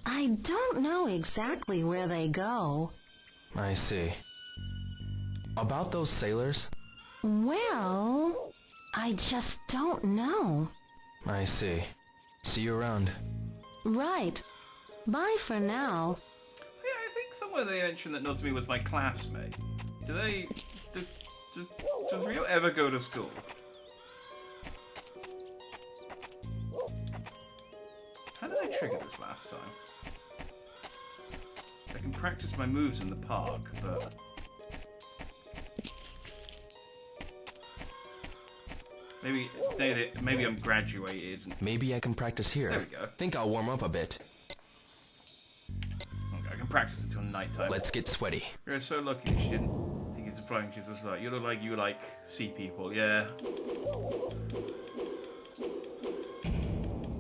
I don't know exactly where they go. I see. About those sailors? Well, I just don't know. I see. See you around. Right. Bye for now. Yeah, I think somewhere they mentioned that Nozomi was my classmate. Do they... Does Ryo ever go to school? How did I trigger this last time? I can practice my moves in the park, but... Maybe I'm graduated. Maybe I can practice here. There we go. Think I'll warm up a bit. Okay, I can practice until nighttime. Let's get sweaty. You're so lucky that she didn't think it's applying. She's just like, you look like you like sea people, yeah.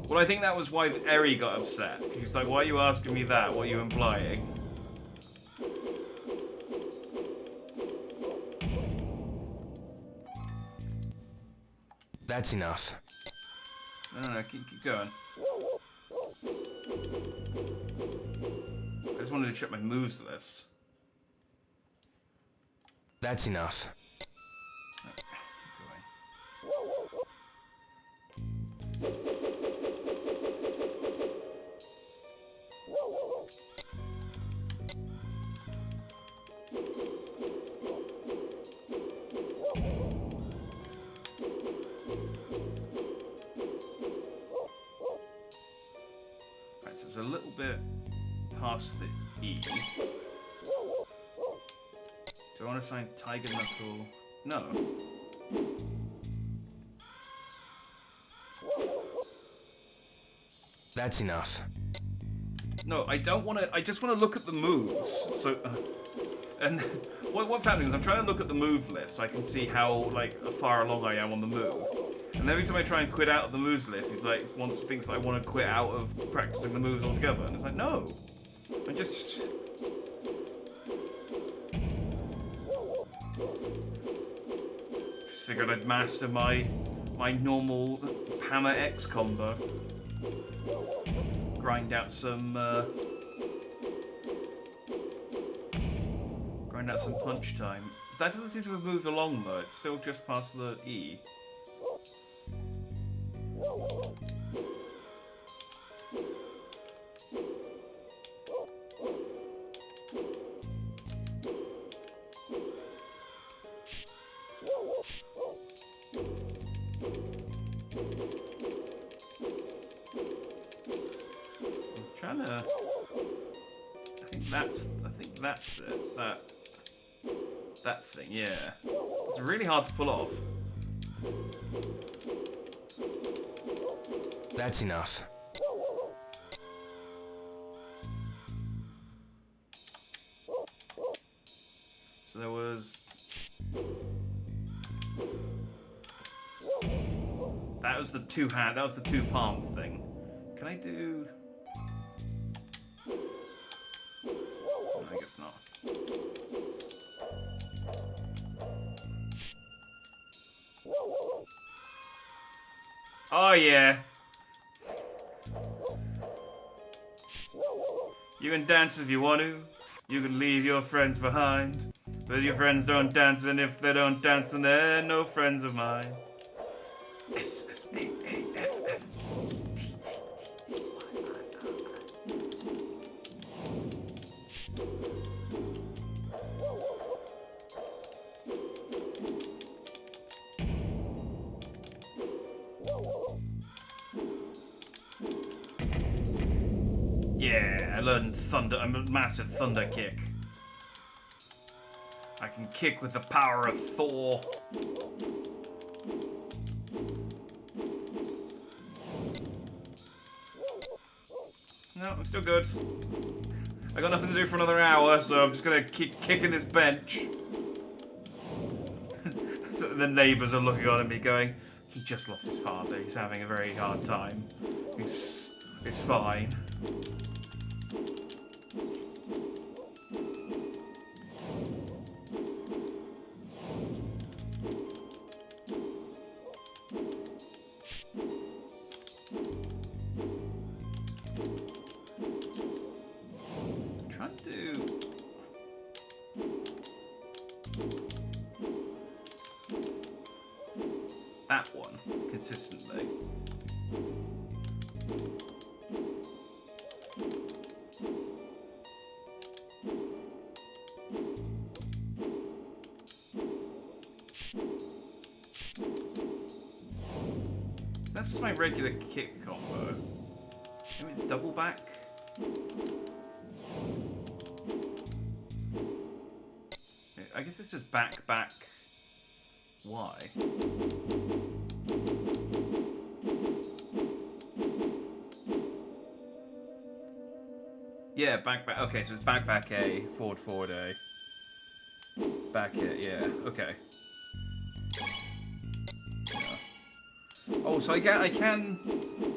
Well, I think that was why Eri got upset. She's like, why are you asking me that? What are you implying? That's enough. No, keep going. I just wanted to check my moves list. That's enough. Right, so it's a little bit past the E. Do I want to sign Tiger Knuckle? No. That's enough. No, I don't want to. I just want to look at the moves. So, and what's happening is I'm trying to look at the move list so I can see how far along I am on the move. And every time I try and quit out of the moves list, he's like thinks that I want to quit out of practicing the moves altogether. And it's like, no, I just figured I'd master my normal Hammer X combo. Grind out some punch time. That doesn't seem to have moved along though. It's still just past the E. I think that's it. That thing, yeah. It's really hard to pull off. That's enough. So there was... That was the two palm thing. Can I do... No, I guess not. Oh yeah. You can dance if you want to. You can leave your friends behind, but your friends don't dance, and if they don't dance, then they're no friends of mine. S S A A F F T T T T Y Yeah, I learned thunder. I mastered thunder kick. I can kick with the power of Thor. No, I'm still good. I got nothing to do for another hour, so I'm just gonna keep kicking this bench. So the neighbours are looking on at me going, he just lost his father, he's having a very hard time. It's fine. Trying to do that one consistently. That's just my regular kick combo. Maybe it's double back. I guess it's just back. Why? Yeah, back. Okay, so it's back A, forward A. Back A, yeah. Okay. Oh, so I can.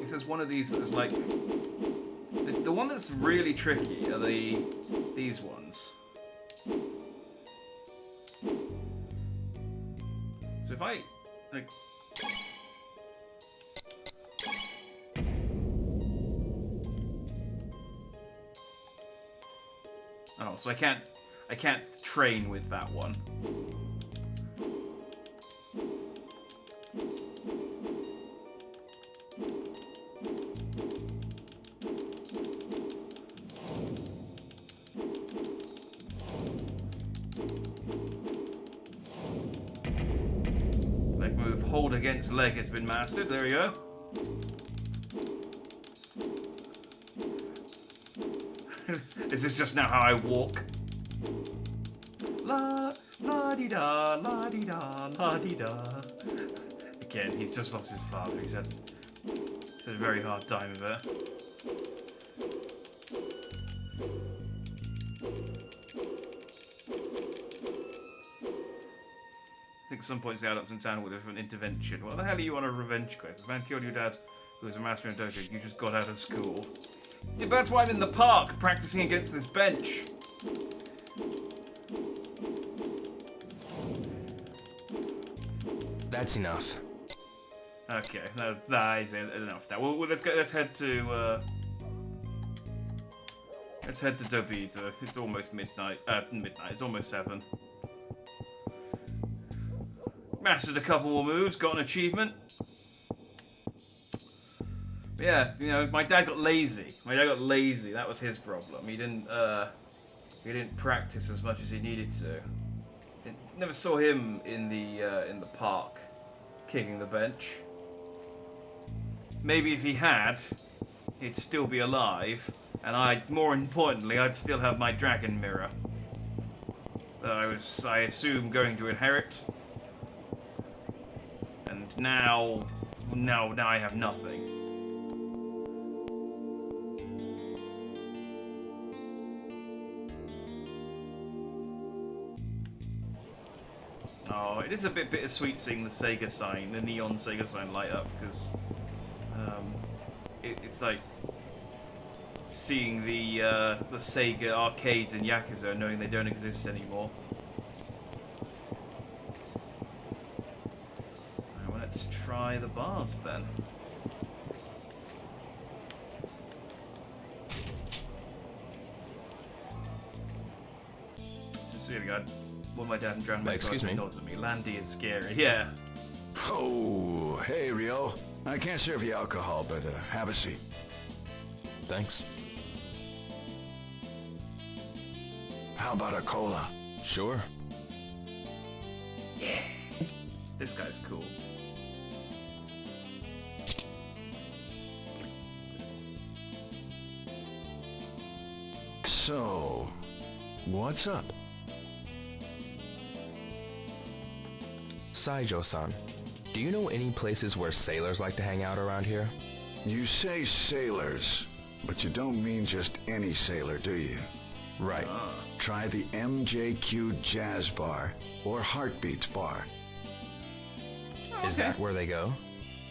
If there's one of these that's like the one that's really tricky are these ones. So if I like. Oh, so I can't train with that one. Leg move, hold against leg has been mastered. There we go. This is just now how I walk. La di da, la di da, la di da. Again, he's just lost his father. He's had a very hard time of it. I think at some point the adults in town would have an intervention. What the hell are you on a revenge quest? The man killed your dad, who was a master in dojo. You just got out of school. Yeah, that's why I'm in the park, practicing against this bench. That's enough. Okay, no, that is enough now. Well, let's head to Dobita. It's almost midnight. It's almost 7. Mastered a couple more moves, got an achievement. Yeah, you know, my dad got lazy. That was his problem. He didn't practice as much as he needed to. Never saw him in the park kicking the bench. Maybe if he had, he'd still be alive, and more importantly, I'd still have my dragon mirror that I assume, going to inherit. And now I have nothing. Oh, it is a bit bittersweet seeing the Sega sign, the neon Sega sign light up, because it's like seeing the Sega arcades in Yakuza, knowing they don't exist anymore. Right, well, let's try the bars then. See the guy. Well, my dad and drowned my Excuse me. nods at me. Landy is scary. Yeah. Oh, hey, Rio. I can't serve you alcohol, but have a seat. Thanks. How about a cola? Sure. Yeah. This guy's cool. So, what's up? Saijo-san, do you know any places where sailors like to hang out around here? You say sailors, but you don't mean just any sailor, do you? Right. Try the MJQ Jazz Bar or Heartbeats Bar. Is that where they go?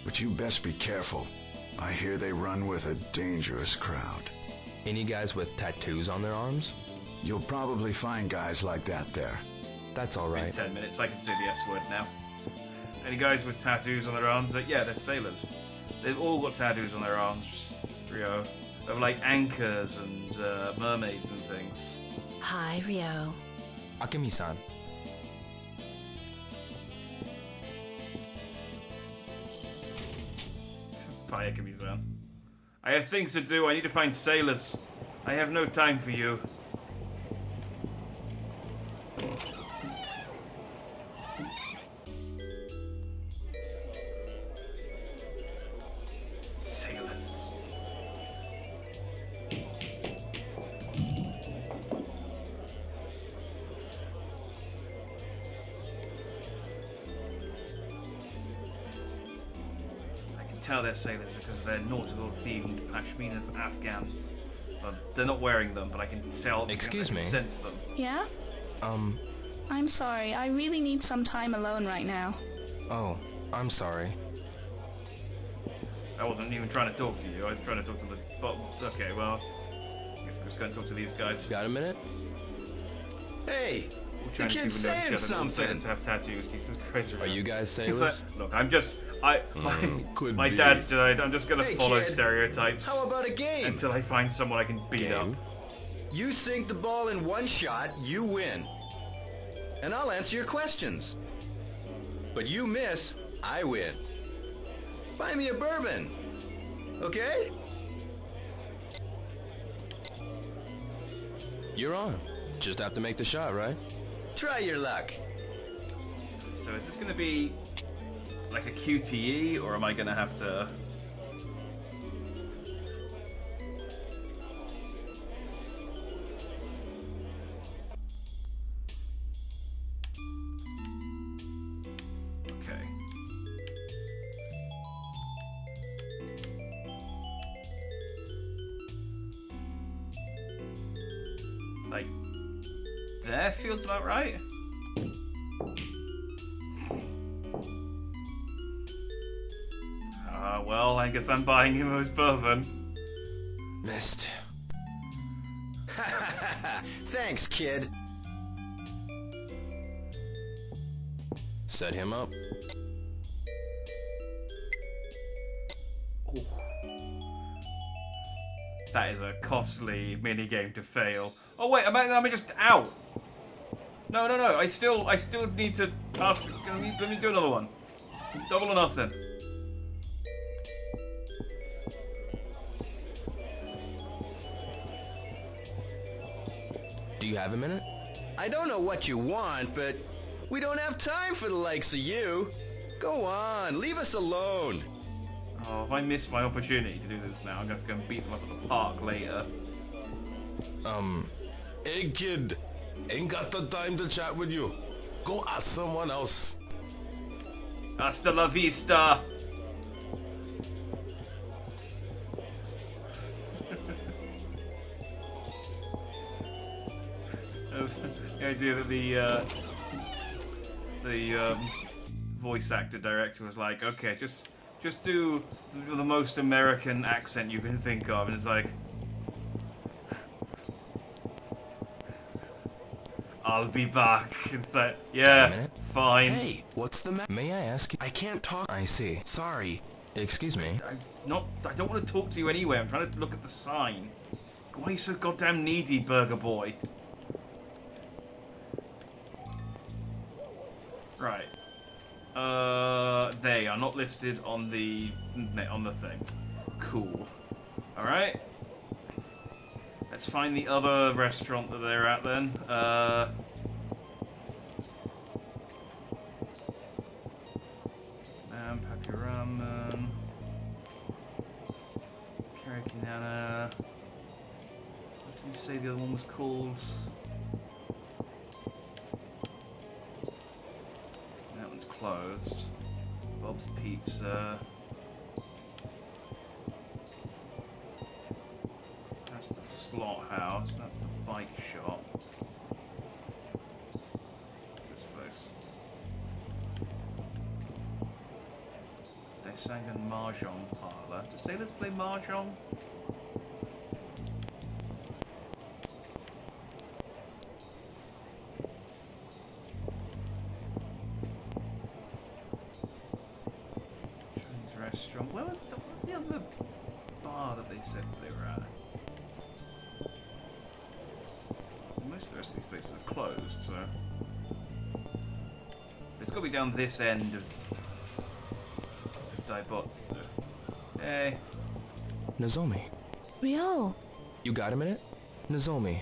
But you best be careful. I hear they run with a dangerous crowd. Any guys with tattoos on their arms? You'll probably find guys like that there. That's all right. In 10 minutes, I can say the S word now. Any guys with tattoos on their arms? Yeah, they're sailors. They've all got tattoos on their arms, Rio, of like anchors and mermaids and things. Hi, Rio. Akemi-san. Bye, Akemi-san. I have things to do. I need to find sailors. I have no time for you. Sailors. I can tell they're sailors because they're nautical themed pashminas Afghans. They're not wearing them, but I can tell. Excuse me. Sense them. Yeah? I'm sorry. I really need some time alone right now. Oh, I'm sorry. I wasn't even trying to talk to you. I was trying to talk to the. But okay, well, I guess we're just going to talk to these guys. Got a minute? Hey, We're trying the to kid's keep know each saying other. All something. sailors have tattoos. Jesus Christ! Are you guys He's sailors? like, look, I'm just. could My be. dad's died. I'm just gonna Hey, follow kid, stereotypes How about a game? until I find someone I can beat up. You sink the ball in one shot, you win. And I'll answer your questions. But you miss, I win. Buy me a bourbon. Okay? You're on. Just have to make the shot, right? Try your luck. So is this gonna be like a QTE, or am I gonna have to? Okay. Like, there feels about right. Well, I guess I'm buying him his bourbon. Missed. Thanks, kid. Set him up. Ooh. That is a costly minigame to fail. Oh wait, am I just out? No. I still need to ask. Let me do another one. Double or nothing. Do you have a minute? I don't know what you want, but we don't have time for the likes of you. Go on, leave us alone. Oh, if I miss my opportunity to do this now, I'm gonna have to go and beat them up at the park later. Hey kid, ain't got the time to chat with you. Go ask someone else. Hasta la vista! The idea that the voice actor director was like, okay, just do the most American accent you can think of, and it's like, I'll be back. It's like, yeah, fine. Hey, what's the matter? May I ask you? I can't talk. I see. Sorry. Excuse me. I don't want to talk to you anyway. I'm trying to look at the sign. Why are you so goddamn needy, Burger Boy? Right. They are not listed on the thing. Cool. All right. Let's find the other restaurant that they're at then. Papi Ramen. Karaoke Nana. What did you say the other one was called? That one's closed. Bob's Pizza. That's the slot house. That's the bike shop. What's this place? Daesangan Mahjong Parlor. Do sailors play Mahjong? Chinese restaurant. What was the other bar that they said they were at? Most of the rest of these places are closed, so it's got to be down this end of Daibotsu. Hey. Nozomi. Ryo. You got a minute? Nozomi,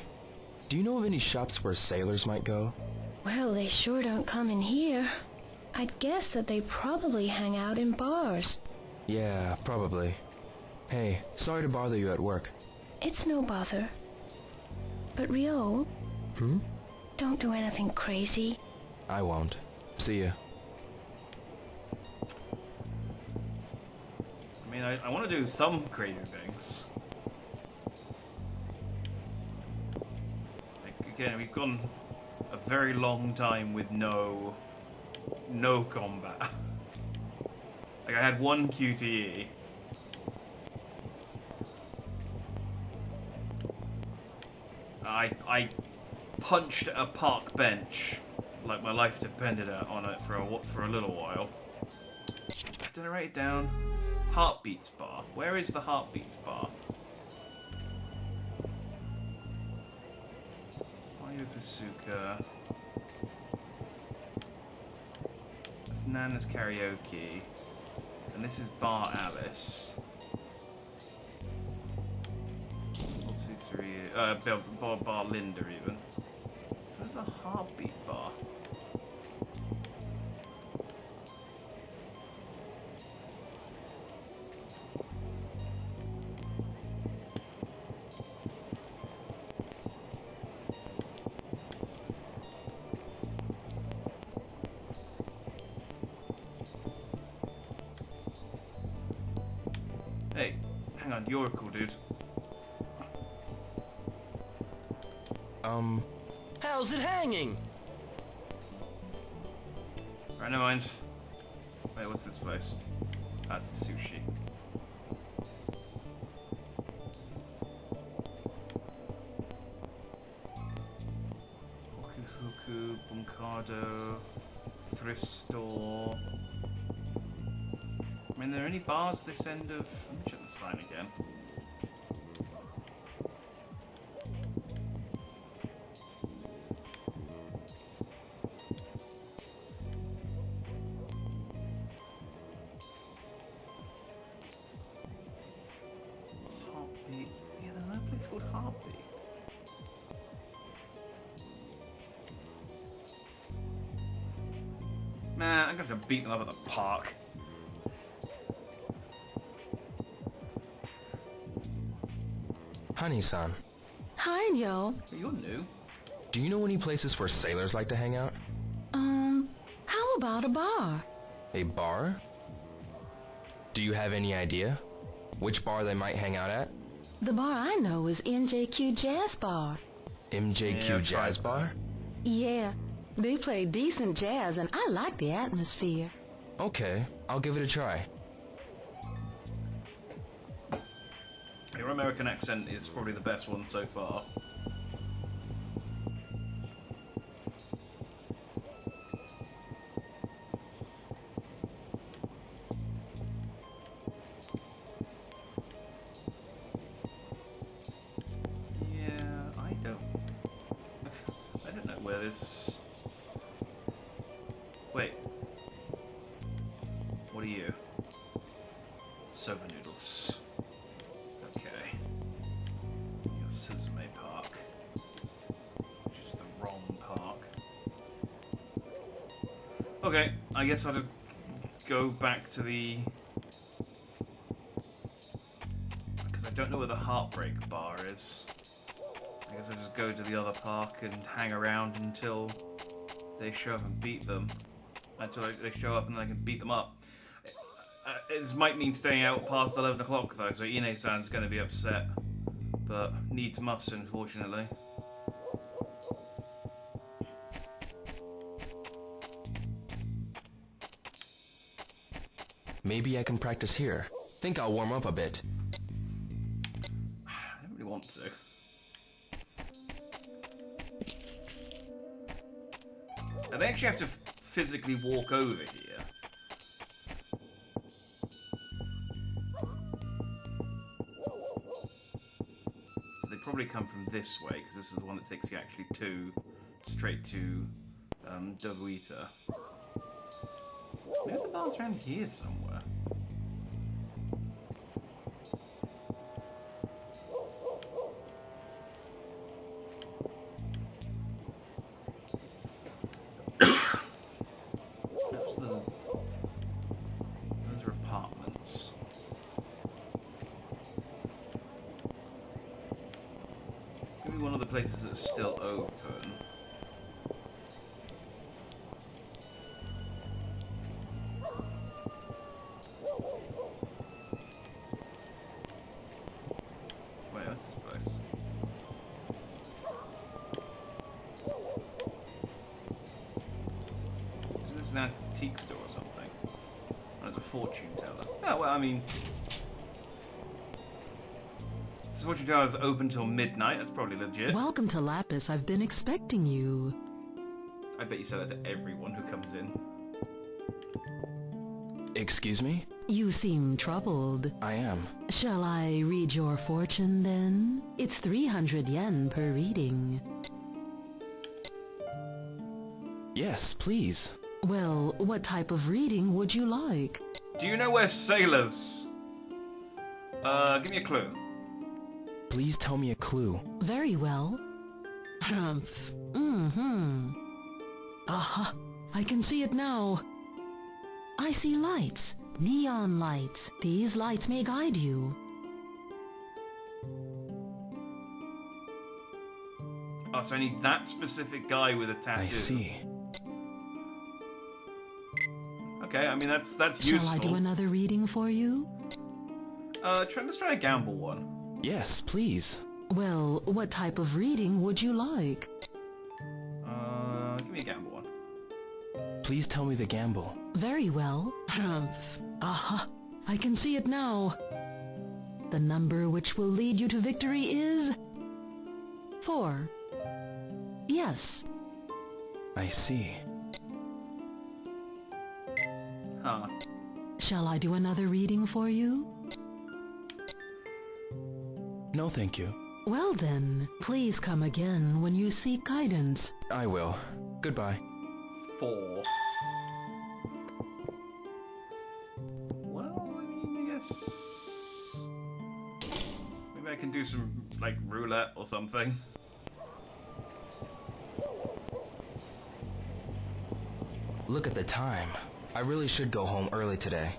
do you know of any shops where sailors might go? Well, they sure don't come in here. I'd guess that they probably hang out in bars. Yeah, probably. Hey, sorry to bother you at work. It's no bother. But Ryo, Hmm? don't do anything crazy. I won't. See ya. I mean, I want to do some crazy things. Like, again, we've gone a very long time with no combat. Like, I had one QTE. I punched a park bench like my life depended on it for a little while. Did I write it down? Heartbeats bar. Where is the Heartbeats bar? Yokosuka. That's Nana's Karaoke. And this is Bar Alice. 1, 2, 3. Bar Linda even. Where's the Heartbeat bar? Hey, hang on, you're a cool dude. How's it hanging? Right, never mind. Wait, what's this place? That's the sushi. Hoku Bunkado, thrift store. I mean, are there any bars this end of... Let me check the sign again. Heartbeat. Yeah, there's no place called Heartbeat. Man, I'm gonna have to beat them up at the park. Honey-san. Hi, Yo. You're new. Do you know any places where sailors like to hang out? How about a bar? A bar? Do you have any idea which bar they might hang out at? The bar I know is NJQ Jazz Bar. MJQ Jazz Bar? Yeah, they play decent jazz and I like the atmosphere. Okay, I'll give it a try. Your American accent is probably the best one so far. Yeah, I don't know where this... Wait. Suzume Park, which is the wrong park. Okay, I guess I'll go back to the... because I don't know where the Heartbreak Bar is. I guess I'll just go to the other park and hang around until they show up and beat them. Until they show up and I can beat them up. This might mean staying out past 11 o'clock though, so Ine-san's going to be upset. But needs must, unfortunately. Maybe I can practice here. Think I'll warm up a bit. I don't really want to. Now, they actually have to physically walk over here. So they probably come from this way, because this is the one that takes you actually straight to Dobuita. Maybe the bar's around here somewhere. Those are apartments. It's gonna be one of the places that's still open. Wait, what's this place? Is this an antique store or something? Oh, there's a fortune teller. Oh, well, I mean... This fortune teller is open till midnight. That's probably legit. Welcome to Lapis. I've been expecting you. I bet you say that to everyone who comes in. Excuse me? You seem troubled. I am. Shall I read your fortune, then? It's 300 yen per reading. Yes, please. Well, what type of reading would you like? Do you know where sailors? Give me a clue. Please tell me a clue. Very well. Aha! I can see it now. I see lights. Neon lights. These lights may guide you. Oh, so I need that specific guy with a tattoo. I see. Okay, I mean that's useful. Shall I do another reading for you? Let's try a gamble one. Yes, please. Well, what type of reading would you like? Give me a gamble one. Please tell me the gamble. Very well. Aha! I can see it now. The number which will lead you to victory is 4. Yes. I see. Huh. Shall I do another reading for you? No, thank you. Well then, please come again when you seek guidance. I will. Goodbye. 4. Well, I mean, I guess... maybe I can do some, like, roulette or something. Look at the time. I really should go home early today.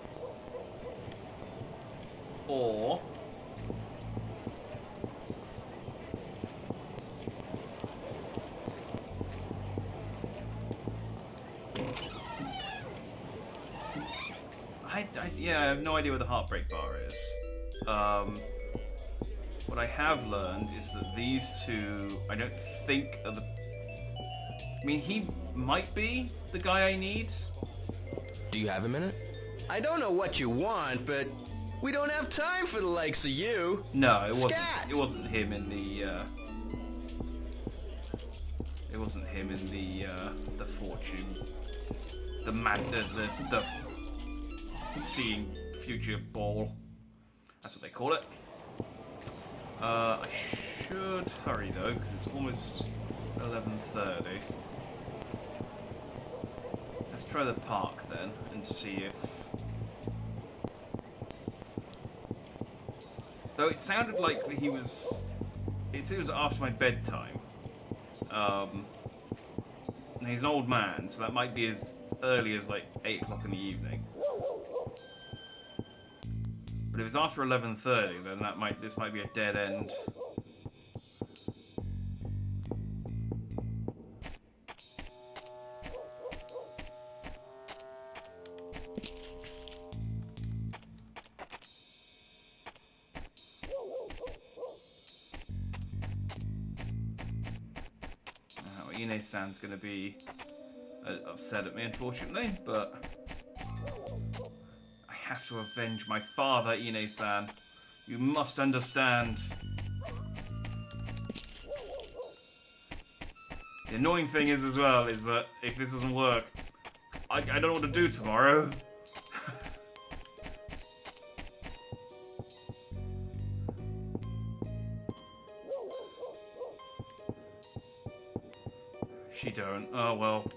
Or... yeah, I have no idea where the Heartbreak Bar is. What I have learned is that these two, I don't think are the... I mean, he might be the guy I need. Do you have a minute? I don't know what you want, but we don't have time for the likes of you. No, it wasn't. Scat! It wasn't him in the. It wasn't him in the fortune. The seeing future ball. That's what they call it. I should hurry though, because it's almost 11:30. Let's try the park then and see if. Though it sounded like that he was it was after my bedtime. He's an old man, so that might be as early as like 8 o'clock in the evening. But if it was after 11:30, then this might be a dead end. Ine-san's gonna be upset at me, unfortunately, but I have to avenge my father, Ine-san. You must understand. The annoying thing is, as well, is that if this doesn't work, I don't know what to do tomorrow. She don't. Oh, well.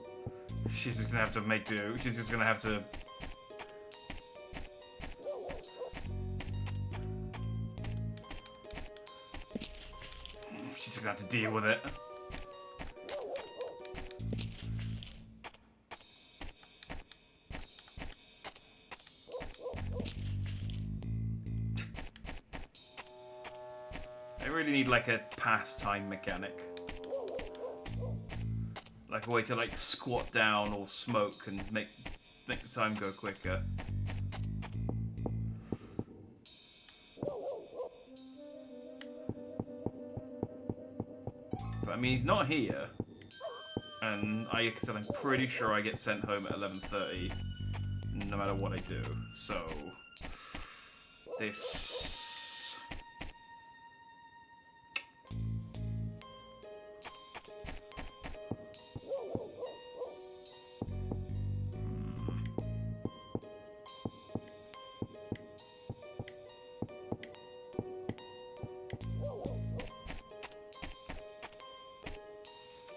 She's just gonna have to make do. She's just gonna have to... She's just gonna have to deal with it. I really need, like, a pastime mechanic. Like a way to like squat down or smoke and make the time go quicker. But I mean, he's not here, and like I said, I'm pretty sure I get sent home at 11:30, no matter what I do. So this.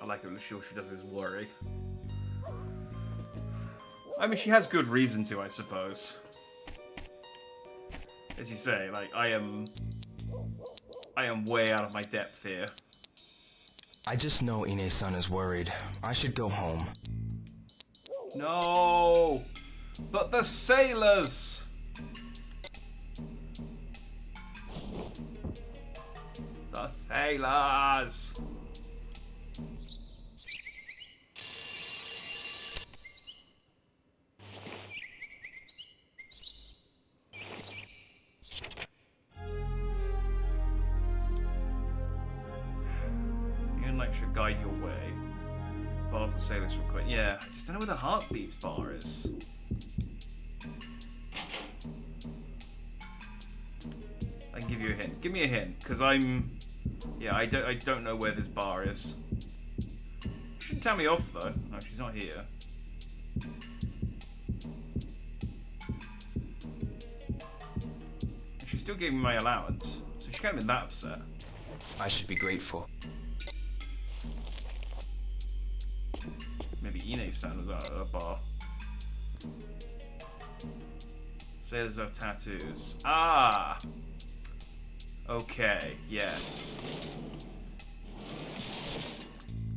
I like it when she does this worry. I mean, she has good reason to, I suppose. As you say, like, I am way out of my depth here. I just know Ine-san is worried. I should go home. No! But the sailors! The sailors! Should guide your way. Bars will say this real quick. Yeah, I just don't know where the heartbeats bar is. I can give you a hint. Give me a hint, because yeah, I don't know where this bar is. Shouldn't tell me off though. No, she's not here. She's still giving me my allowance, so she can't have been that upset. I should be grateful. Maybe Ine-san was at a bar. Sailors have tattoos. Ah! Okay, yes.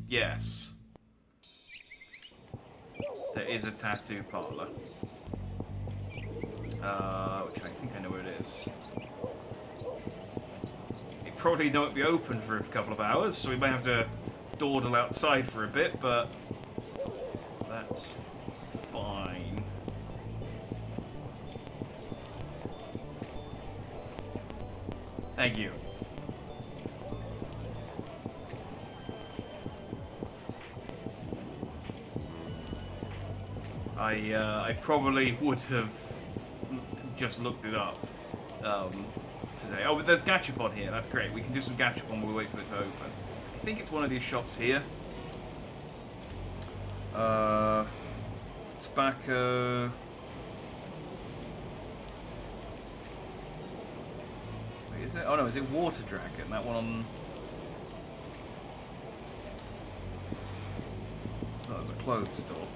Yes. There is a tattoo parlor. Which I think I know where it is. It probably won't be open for a couple of hours, so we might have to dawdle outside for a bit, but... that's fine. Thank you. I probably would have just looked it up today. Oh, but there's Gachapon here. That's great. We can do some Gachapon while we wait for it to open. I think it's one of these shops here. Tobacco. Wait, is it? Oh no, is it Water Dragon? That one on... that was a clothes store.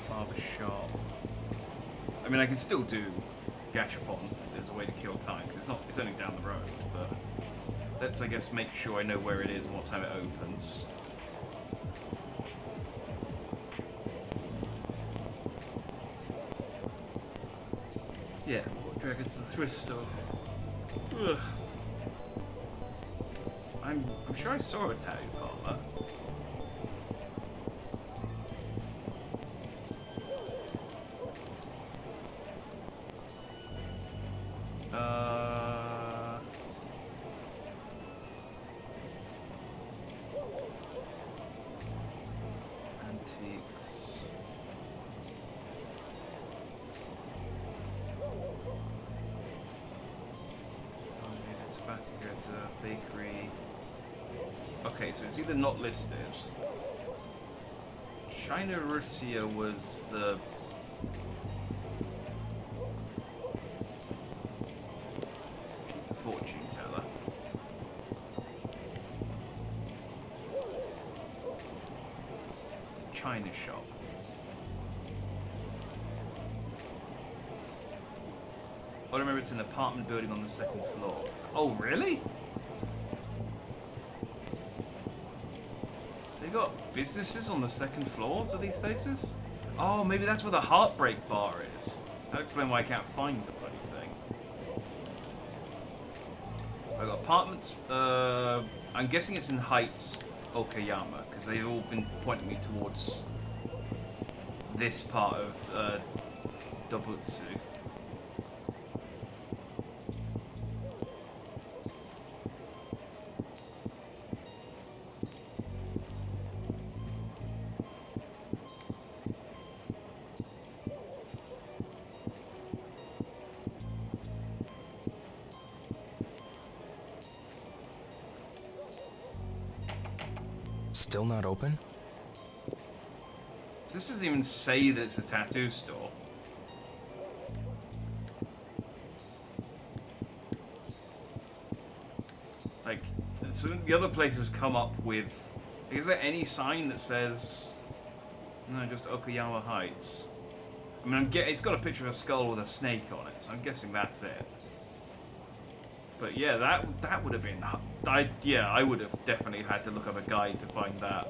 Barber shop. I mean, I can still do Gachapon as a way to kill time, because it's only down the road, but let's, I guess, make sure I know where it is and what time it opens. Yeah, what dragons to the thrift store. Ugh. I'm sure I saw a tattoo parlor. Antiques. Tobacco goods, bakery. Okay, so it's either not listed. China Russia was the... She's the fortune teller. The China shop. I remember it's an apartment building on the second floor. Oh, really? They got businesses on the second floors of these places? Oh, maybe that's where the Heartbreak Bar is. That'll explain why I can't find the bloody thing. I got apartments. I'm guessing it's in Heights, Okayama, because they've all been pointing me towards this part of Dobutsu. Still not open? So this doesn't even say that it's a tattoo store. Like, so the other places come up with... Is there any sign that says... No, just Okayama Heights? I mean, it's got a picture of a skull with a snake on it, so I'm guessing that's it. But yeah, that would have been... I would have definitely had to look up a guide to find that.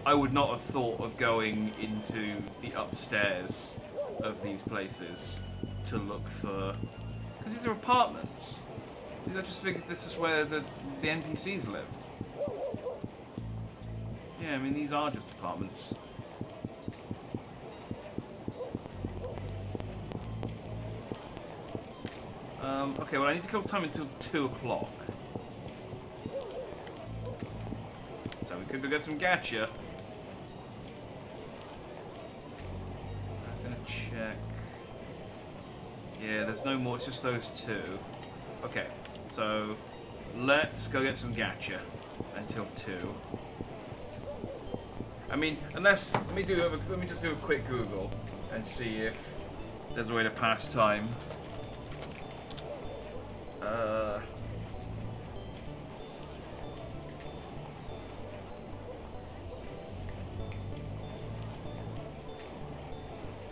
I would not have thought of going into the upstairs of these places to look for... Because these are apartments. I just figured this is where the NPCs lived. Yeah, I mean, these are just apartments. Okay, well, I need to kill time until 2 o'clock. So we could go get some gacha. I was gonna check. Yeah, there's no more, it's just those two. Okay, so let's go get some gacha until 2. I mean, unless, let me just do a quick Google and see if there's a way to pass time.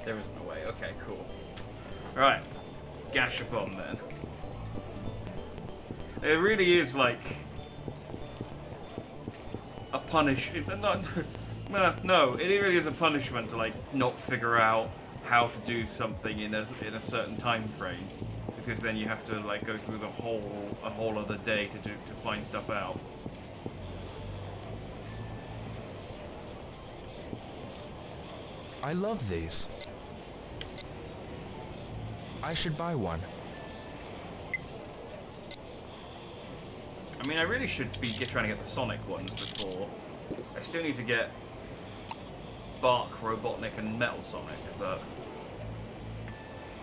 There isn't a way. Okay, cool. Alright. Gashapon then. It really is like a punish. No, it really is a punishment to like not figure out how to do something in a certain time frame, because then you have to like go through a whole other day to find stuff out. I love these. I should buy one. I mean, I really should be trying to get the Sonic ones before. I still need to get Bark, Robotnik, and Metal Sonic, but...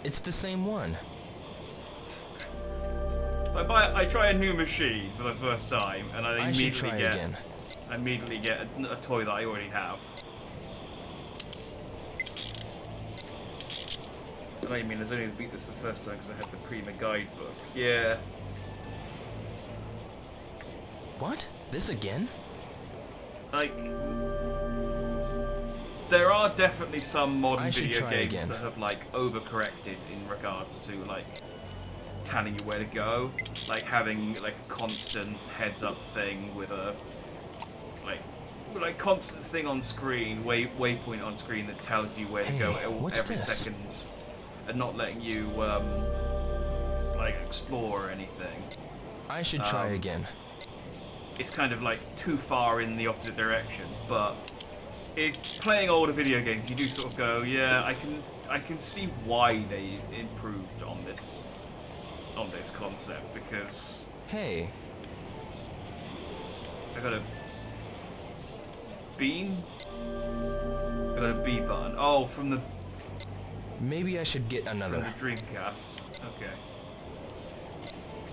It's the same one. So I try a new machine for the first time, and I immediately get a toy that I already have. I know you mean, I was only beat this the first time because I had the Prima guidebook. Yeah. What? This again? Like... there are definitely some modern I should video try games again. that have like overcorrected in regards to like telling you where to go, like having like a constant heads-up thing with a like constant thing on screen, waypoint on screen that tells you where to go what's every this? second, and not letting you like explore or anything. I should try again. It's kind of like too far in the opposite direction, but it's playing older video games. You do sort of go, yeah, I can see why they improved on this concept, because hey, I got a bean. I got a B button. Oh, from the maybe I should get another. from the Dreamcast. Okay.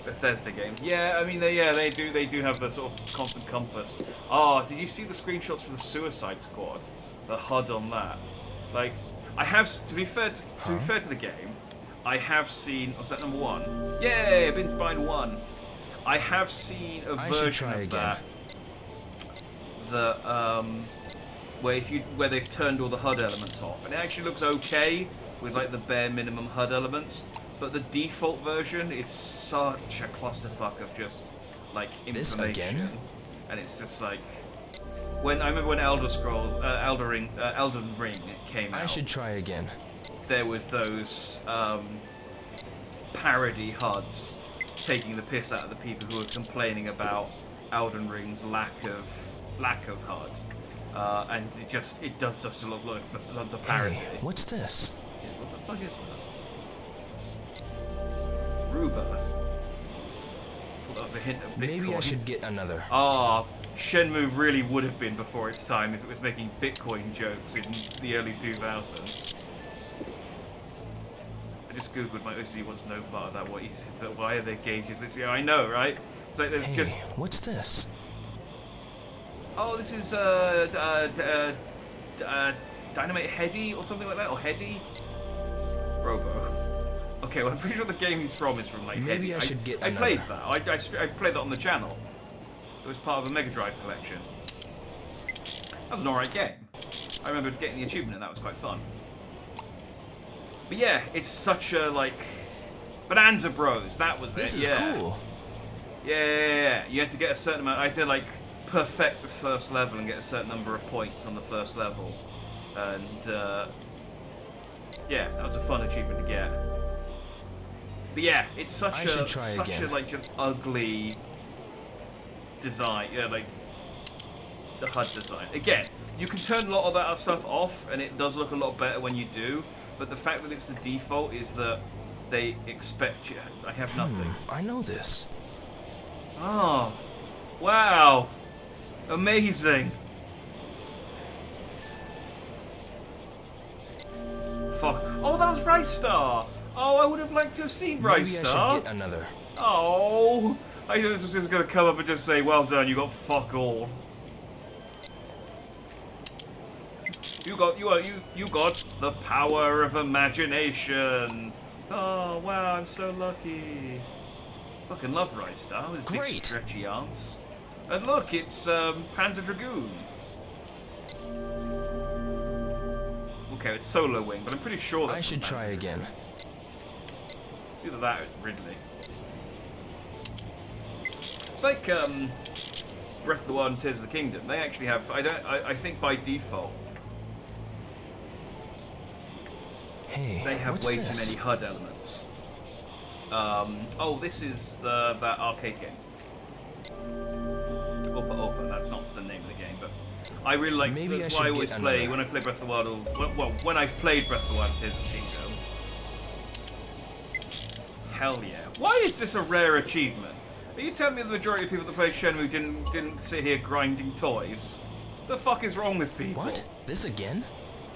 Bethesda games. Yeah, I mean they do have the sort of constant compass. Oh, did you see the screenshots for the Suicide Squad? The HUD on that. Like, I have to be fair to the game, I have seen. Was that number 1? Yay! I've been to buy 1. I have seen a version of that. Where they've turned all the HUD elements off, and it actually looks okay with like the bare minimum HUD elements. But the default version is such a clusterfuck of just like information, and it's just like I remember when Elden Ring came out. I should try again. There was those parody HUDs taking the piss out of the people who were complaining about Elden Ring's lack of HUD, and it does just a lot like the parody. Hey, what's this? What the fuck is that? Ruba. I thought that was a hint of Bitcoin. Maybe I should get another. Ah, Shenmue really would have been before its time if it was making Bitcoin jokes in the early 2000s. I just googled my OCD wants no part of that. What is it? Why are there gauges? Literally, I know, right? It's like there's just. What's this? Oh, this is Dynamite Heady or something like that, or Heady. Robo. Okay, well, I'm pretty sure the game he's from is from like Maybe Heady. I should get I played another. that. I played that on the channel. It was part of a Mega Drive collection. That was an alright game. I remember getting the achievement and that was quite fun. But yeah, it's such a like Bonanza Bros. That was This it. is Yeah. cool. Yeah. You had to get a certain amount. I had to like perfect the first level and get a certain number of points on the first level, and yeah, that was a fun achievement to get. But yeah, it's such a like just ugly design. Yeah, like the HUD design. Again, you can turn a lot of that stuff off, and it does look a lot better when you do. But the fact that it's the default is that they expect you. I have nothing. I know this. Oh, wow, amazing. Fuck. Oh, that was Bright Star. Oh, I would have liked to have seen Bright Star. Maybe I should get another. Oh, I thought this was just going to come up and just say, well done, you got fuck all. You got the power of imagination. Oh, wow, I'm so lucky. Fucking love Bright Star with big stretchy arms. And look, it's Panzer Dragoon. Okay, it's Solo Wing, but I'm pretty sure that's I should try again. It's either that or it's Ridley. It's like Breath of the Wild and Tears of the Kingdom. They actually have. I think by default. Hey, they have what's way this? too many HUD elements. Oh, this is that arcade game. Opa Opa. That's not the name of the game, but I really like. Maybe that's I why I should always get play another. when I play Breath of the Wild. Well, when I've played Breath of the Wild and Tears of the Kingdom. Hell yeah! Why is this a rare achievement? Are you telling me the majority of people that play Shenmue didn't sit here grinding toys? The fuck is wrong with people? What? This again?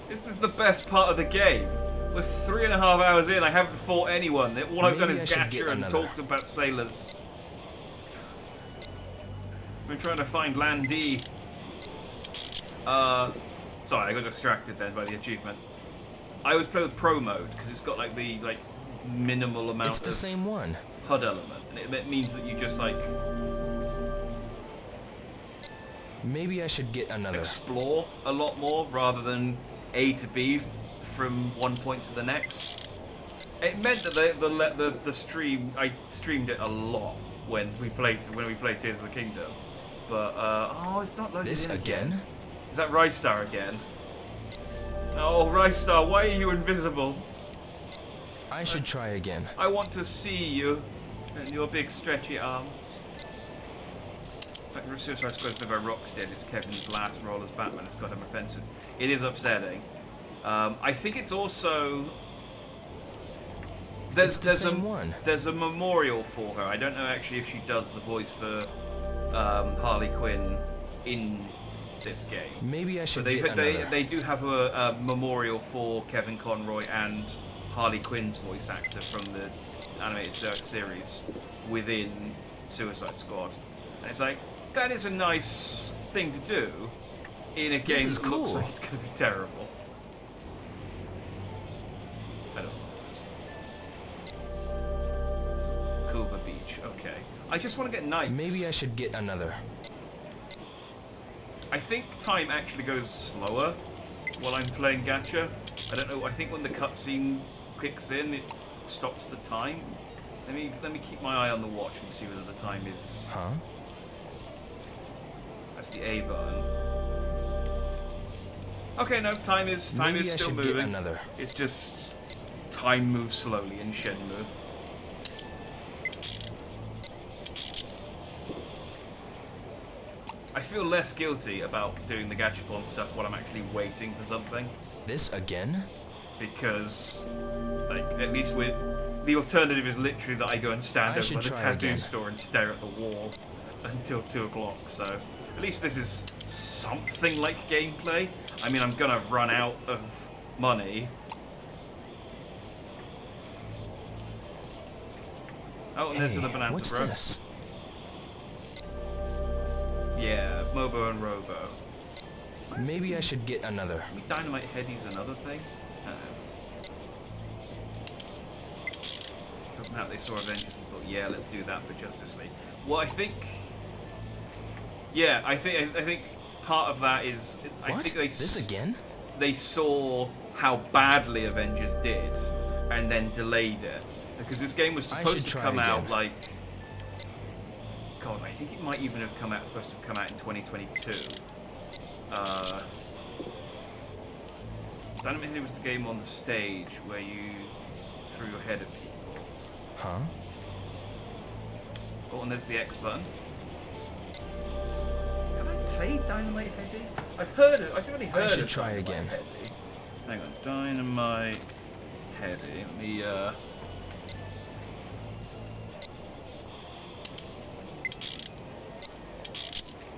This is the best part of the game. We're 3.5 hours in, I haven't fought anyone. All I've done is gacha and talked about sailors. We're trying to find Landy. Sorry, I got distracted then by the achievement. I always play with Pro mode, because it's got like the minimal amount of same one. HUD element. And it means that you just like... Maybe I should get another. explore a lot more rather than A to B from one point to the next. It meant that the stream, I streamed it a lot when we played Tears of the Kingdom. But oh, it's not loaded This in again? Is that Rystar again? Oh, Rystar, why are you invisible? I should try again. I want to see you and your big stretchy arms. In fact, Suicide Squad's bit by Rocksteady. It's Kevin's last role as Batman. It's goddamn offensive. It is upsetting. I think it's also there's a memorial for her. I don't know actually if she does the voice for Harley Quinn in this game. Maybe I should But get another. they do have a memorial for Kevin Conroy and Harley Quinn's voice actor from the animated series within Suicide Squad. And it's like, that is a nice thing to do in a game that looks like it's going to be terrible. I don't know what this is. Cuba Beach, okay. I just want to get knights. Maybe I should get another. I think time actually goes slower while I'm playing gacha. I don't know, I think when the cutscene kicks in, it stops the time. Let me keep my eye on the watch and see whether the time is... Huh? That's the A button. Okay, no, time is still moving. Get another. It's just time moves slowly in Shenmue. I feel less guilty about doing the gachapon stuff while I'm actually waiting for something. This again? Because, like, at least with the alternative is literally that I go and stand over the tattoo store and stare at the wall until 2 o'clock. So at least this is something like gameplay. I mean, I'm gonna run out of money. Oh, and there's the Bonanza what's Bro. This? Yeah, Mobo and Robo. Maybe I should get another. I mean, Dynamite Heady's another thing. From out they saw Avengers and thought, yeah, let's do that for Justice League. Well, I think, yeah, I think part of that is What? I think they This again? They saw how badly Avengers did and then delayed it because this game was supposed to come out like. God, I think it might even have supposed to have come out in 2022. Dynamite Heady was the game on the stage where you threw your head at people. Huh? Oh, and there's the X button. Have I played Dynamite Heady? I've heard it. I've already heard I should of try Dynamite again. Heady. Hang on, Dynamite Heady. Let me,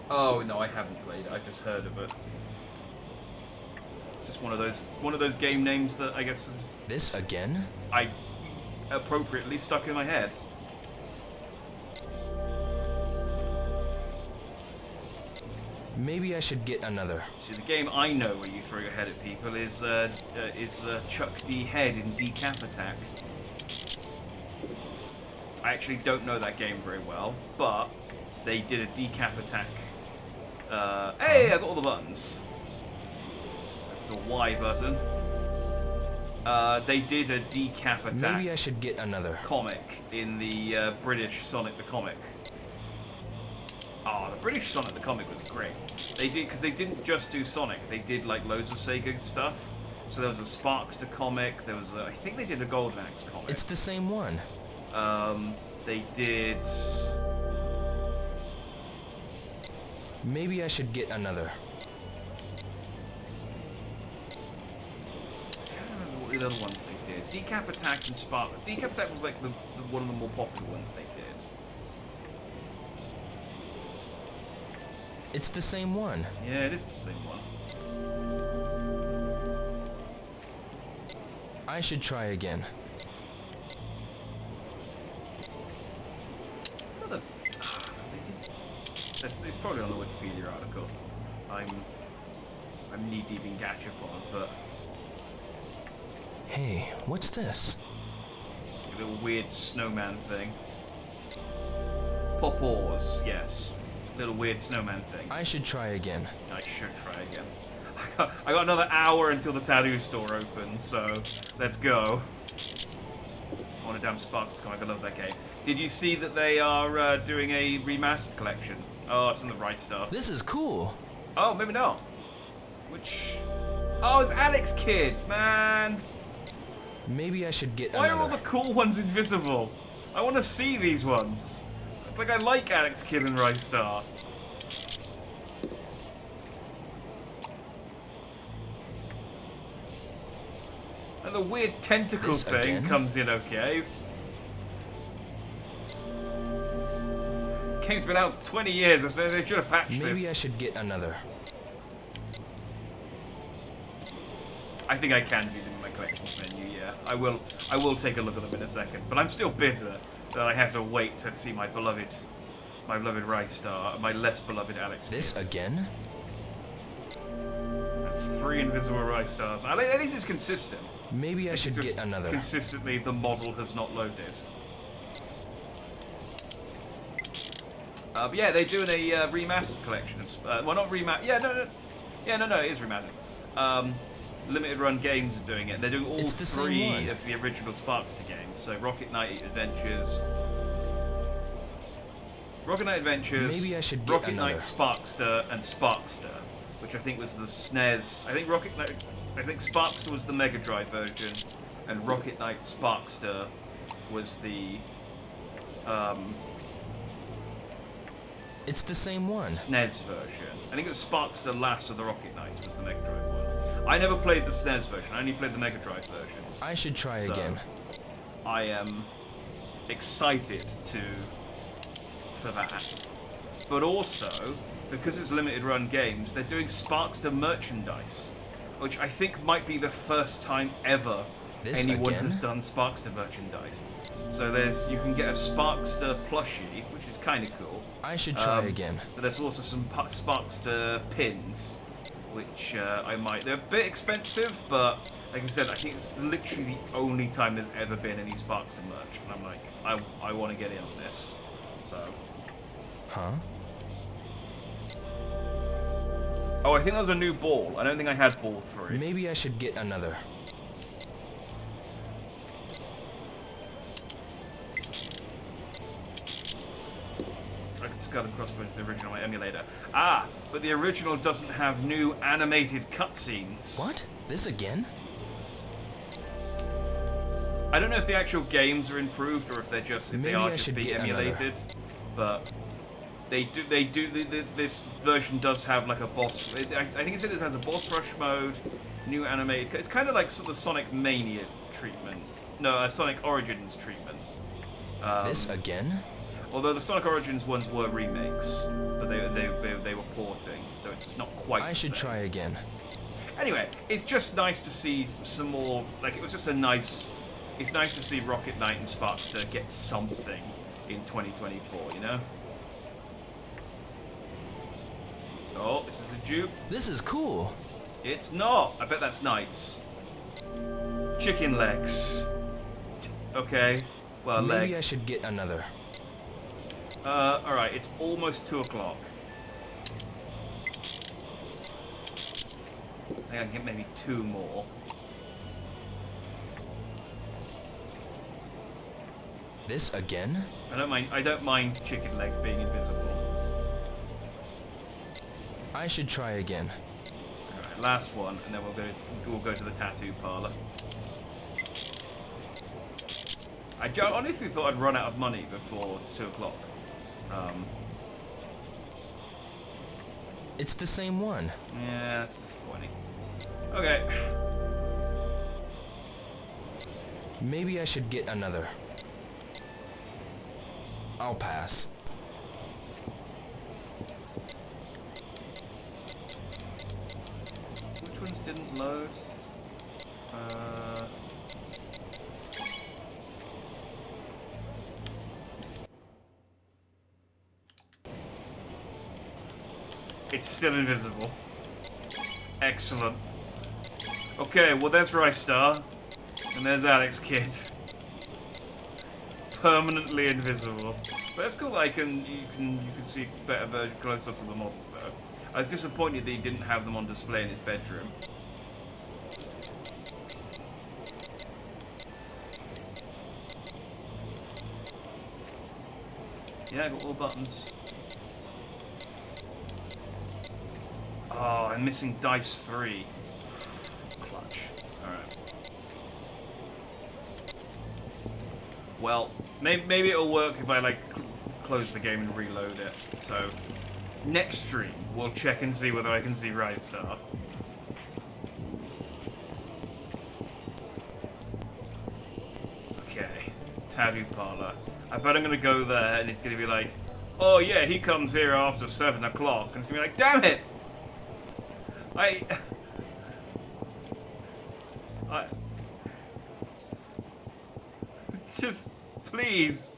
Oh no, I haven't played it. I've just heard of it. Just one of those game names that I guess is, This again? I appropriately stuck in my head. Maybe I should get another. See, the game I know where you throw your head at people is Chuck D. Head in Decap Attack. I actually don't know that game very well, but they did a Decap Attack. Hey, I got all the buttons. That's the Y button. They did a Decap Attack. Maybe I should get another comic in the British Sonic the Comic. Oh, the British Sonic the Comic was great. They did, because they didn't just do Sonic, they did like loads of Sega stuff. So there was a Sparkster comic, there was I think they did a Golden Axe comic. It's the same one. They did... Maybe I should get another. I can't remember what the other ones they did. Decap Attack and Spark. Decap Attack was like the one of the more popular ones they did. It's the same one. Yeah, it is the same one. I should try again. Another... It's probably on the Wikipedia article. I'm knee-deep in Gachapon, but... Hey, what's this? It's a little weird snowman thing. Popors, yes. little weird snowman thing. I should try again. I should try again. I got another hour until the tattoo store opens, so let's go. I want a damn Sparks to come. I love that game. Did you see that they are doing a remastered collection? Oh, it's from the Right Star. This is cool. Oh, maybe not. Which? Oh, it's Alex Kidd, man. Maybe I should get Why another. are all the cool ones invisible? I want to see these ones. Like, I like Alex Kidd and Right Star. And the weird tentacle This thing again? comes in okay. This game's been out 20 years, so they should have patched Maybe this. I should get another. I think I can view them in my collectibles menu, yeah. I will take a look at them in a second. But I'm still bitter that I have to wait to see my beloved Right Star, my less beloved Alex Kidd. This again? That's 3 invisible Right Stars. At least it's consistent. Maybe I It's should just get another. Consistently, the model has not loaded. But yeah, they're doing a remastered collection of... well, not remastered... Yeah, no, it is remastered. Limited Run Games are doing it. They're doing all 3 of the original Sparkster games. So Rocket Knight Adventures... Maybe I should get Rocket another. Knight Sparkster, and Sparkster, which I think was the SNES. I think Sparkster was the Mega Drive version, and Rocket Knight Sparkster was the It's the same one. SNES version. I think it was Sparkster Last of the Rocket Knights was the Mega Drive one. I never played the SNES version. I only played the Mega Drive versions. I should try again. I am excited for that. But also, because it's limited run games, they're doing Sparkster merchandise, which I think might be the first time ever anyone has done Sparkster merchandise. So you can get a Sparkster plushie, which is kind of cool. I should try again. But there's also some Sparkster pins, which they're a bit expensive, but like I said, I think it's literally the only time there's ever been any Sparkster merch, and I'm like, I want to get in on this. So. Huh? Oh, I think that was a new ball. I don't think I had ball 3. Maybe I should get another. I could Skull and Crossbones the original on my emulator. Ah, but the original doesn't have new animated cutscenes. What? This again? I don't know if the actual games are improved or if they are just being emulated, but this version does have like a boss. I think it has a boss rush mode, new animated. It's kind of like the Sonic Mania treatment. No, Sonic Origins treatment. This again? Although the Sonic Origins ones were remakes, but they were porting, so it's not quite. I should try again. Anyway, it's just nice to see some more. Like it was just a nice. It's nice to see Rocket Knight and Sparkster get something in 2024. You know. Oh, this is a dupe. This is cool. It's not. I bet that's Knights. Chicken legs. Okay. Well, Maybe I should get another. Alright, it's almost 2 o'clock. I think I can get maybe 2 more. This again? I don't mind chicken leg being invisible. I should try again. Alright, last one, and then we'll go to the tattoo parlor. I honestly thought I'd run out of money before 2 o'clock. It's the same one. Yeah, that's disappointing. Okay. Maybe I should get another. I'll pass. So which ones didn't load? It's still invisible. Excellent. Okay, well there's Rystar. And there's Alex Kidd. Permanently invisible. But that's cool that you can see a better version close up to the models though. I was disappointed that he didn't have them on display in his bedroom. Yeah, I got all buttons. Oh, I'm missing dice 3. Clutch. Alright. Well, maybe it'll work if I, like, close the game and reload it. So, next stream, we'll check and see whether I can see Rise Star. Okay. Tattoo Parlor. I bet I'm gonna go there and it's gonna be like, oh yeah, he comes here after 7 o'clock. And it's gonna be like, damn it! I just, please,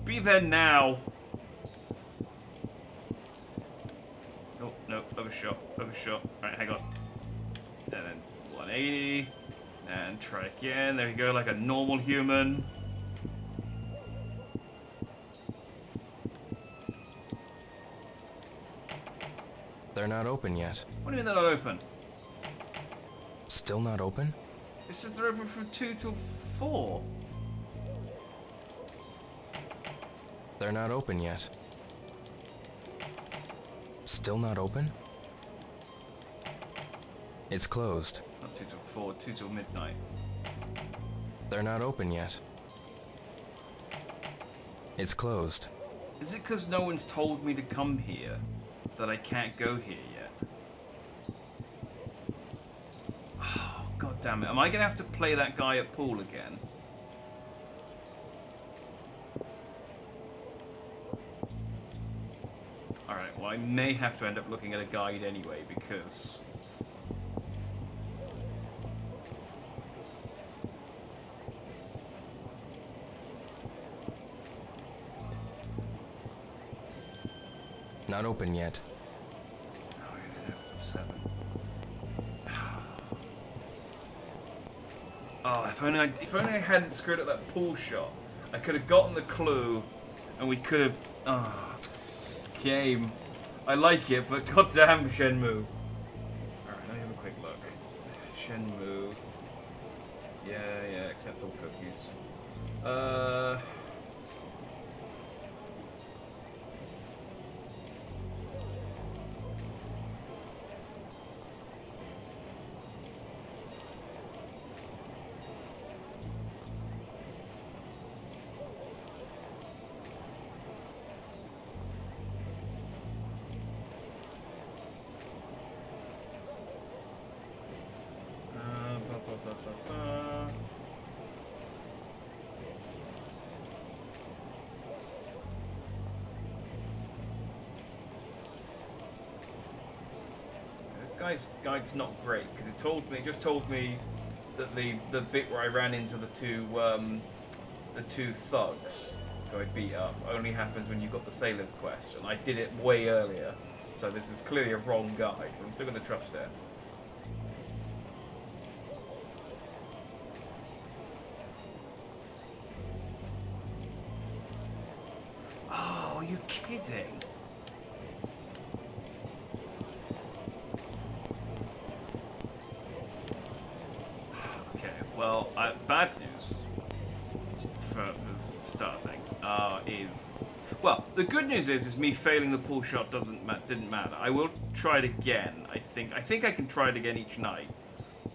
be there now. Oh, no, overshot. Right, hang on. And then 180. And try again. There we go, like a normal human. They're not open yet. What do you mean they're not open? Still not open? It says they're open from 2 till 4. They're not open yet. Still not open? It's closed. Not 2 till 4, 2 till midnight. They're not open yet. It's closed. Is it because no one's told me to come here that I can't go here yet? Oh, God damn it. Am I going to have to play that guy at pool again? Alright, well I may have to end up looking at a guide anyway because... Not open yet. Oh, yeah, 7. Oh, if only I hadn't screwed up that pool shot, I could have gotten the clue, and we could have. Oh, this game. I like it, but goddamn Shenmue. All right, let me have a quick look. Shenmue. Yeah, accept all cookies. This guide's not great because it just told me that the bit where I ran into the two thugs who I beat up only happens when you got the sailor's quest, and I did it way earlier. So this is clearly a wrong guide, but I'm still going to trust it. Oh, are you kidding? Okay, well, bad news for start things is, well, the good news is me failing the pull shot didn't matter. I will try it again. I think I can try it again each night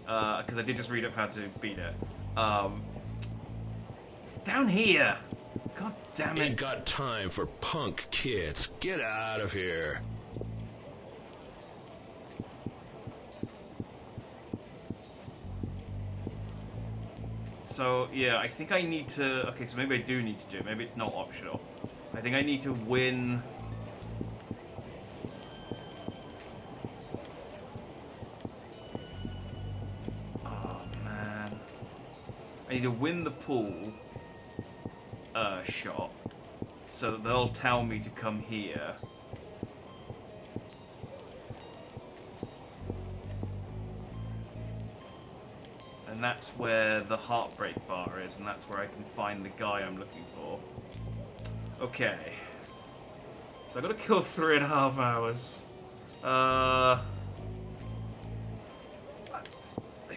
because I did just read up how to beat it. It's down here. God damn it! Ain't got time for punk kids. Get out of here. So, yeah, I think I need to... Okay, so maybe I do need to do it. Maybe it's not optional. I think I need to win... Oh, man. I need to win the pool shot so that they'll tell me to come here. And that's where the heartbreak bar is, and that's where I can find the guy I'm looking for. Okay. So I gotta kill 3.5 hours.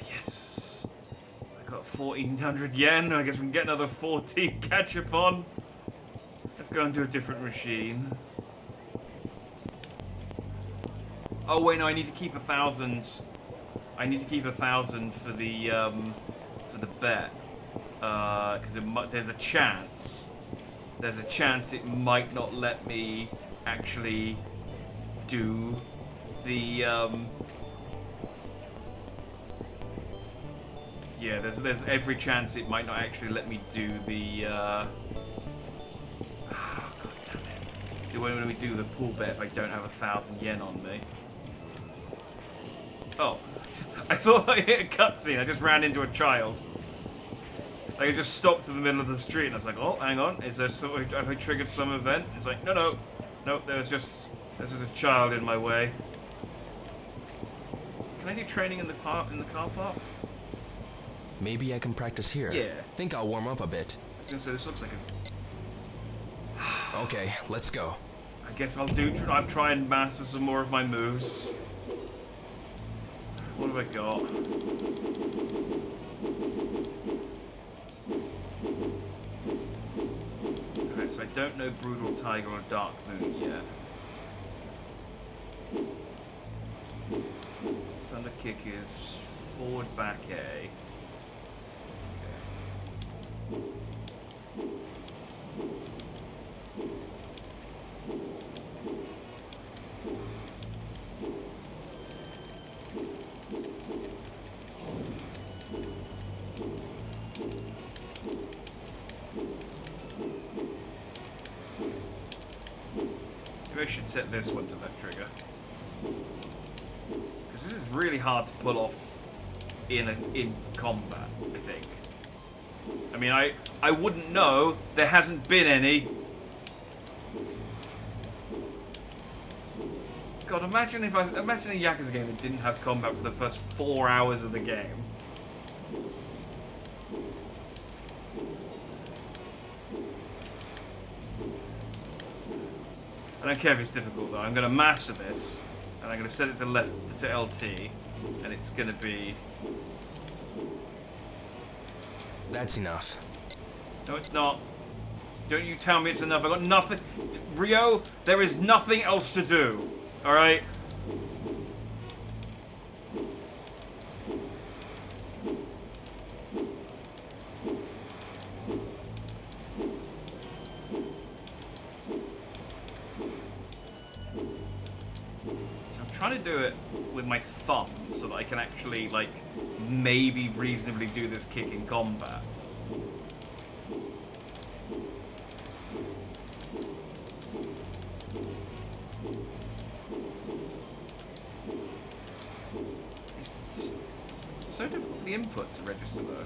Yes. I got 1,400 yen. I guess we can get another 14 catch up on. Let's go into a different machine. Oh wait, no, I need to keep 1,000. I need to keep 1,000 for the bet, because there's a chance. There's a chance it might not let me actually do the yeah. There's every chance it might not actually let me do the oh, God damn it! It won't let me do the pool bet if I don't have 1,000 yen on me. Oh, I thought I hit a cutscene. I just ran into a child. Like, I just stopped in the middle of the street, and I was like, oh, hang on, is there have I triggered some event? It's like, no, there's just a child in my way. Can I do training in the car park? Maybe I can practice here. Yeah. Think I'll warm up a bit. I was gonna say, this looks like a... Okay, let's go. I guess I'll try and master some more of my moves. What have I got? Okay, so I don't know Brutal Tiger or Dark Moon yet. Thunder Kick is forward back A. Okay. Maybe I should set this one to left trigger. Because this is really hard to pull off in combat, I think. I mean, I wouldn't know. There hasn't been any. God, imagine a Yakuza game that didn't have combat for the first 4 hours of the game. I don't care if it's difficult though. I'm going to master this, and I'm going to set it to left to LT, and it's going to be. That's enough. No, it's not. Don't you tell me it's enough. I got nothing. Rio, there is nothing else to do. All right. Trying to do it with my thumb so that I can actually, like, maybe reasonably do this kick in combat. It's so difficult for the input to register, though.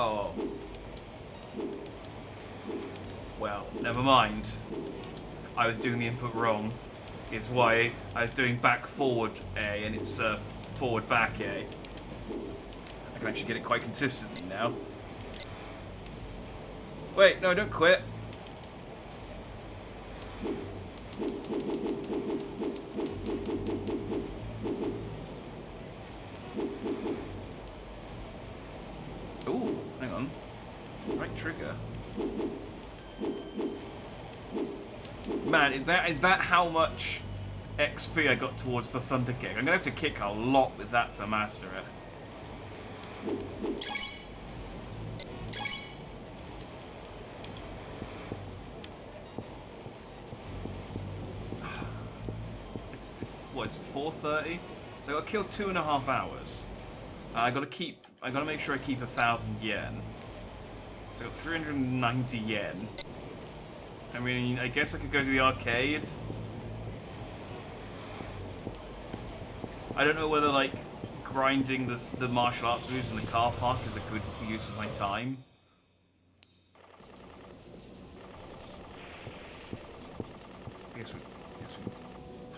Oh. Well, never mind. I was doing the input wrong. It's why I was doing back forward A and it's forward back A. I can actually get it quite consistently now. Wait, no, don't quit. Ooh, hang on. Right trigger. Man, is that how much XP I got towards the Thunder Kick? I'm gonna have to kick a lot with that to master it. What is it, 4:30? So I got to kill 2.5 hours. I gotta make sure I keep 1,000 yen. So I got 390 yen. I mean, I guess I could go to the arcade. I don't know whether, like, grinding the martial arts moves in the car park is a good use of my time.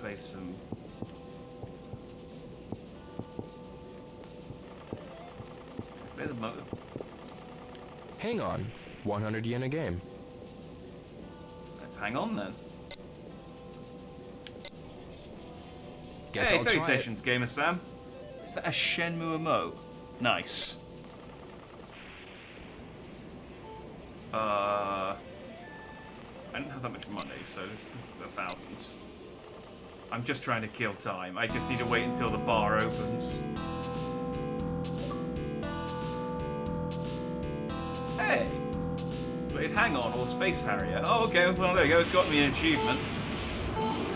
play some... Play the motor. Hang on. 100 yen a game. Let's hang on then. Guess Hey, I'll try it. salutations, Gamer Sam. Is that a Shenmue emote? Nice. I don't have that much money, so this is 1,000. I'm just trying to kill time. I just need to wait until the bar opens. Hey! Played Hang On or Space Harrier. Oh, okay, well, there you go. It got me an achievement.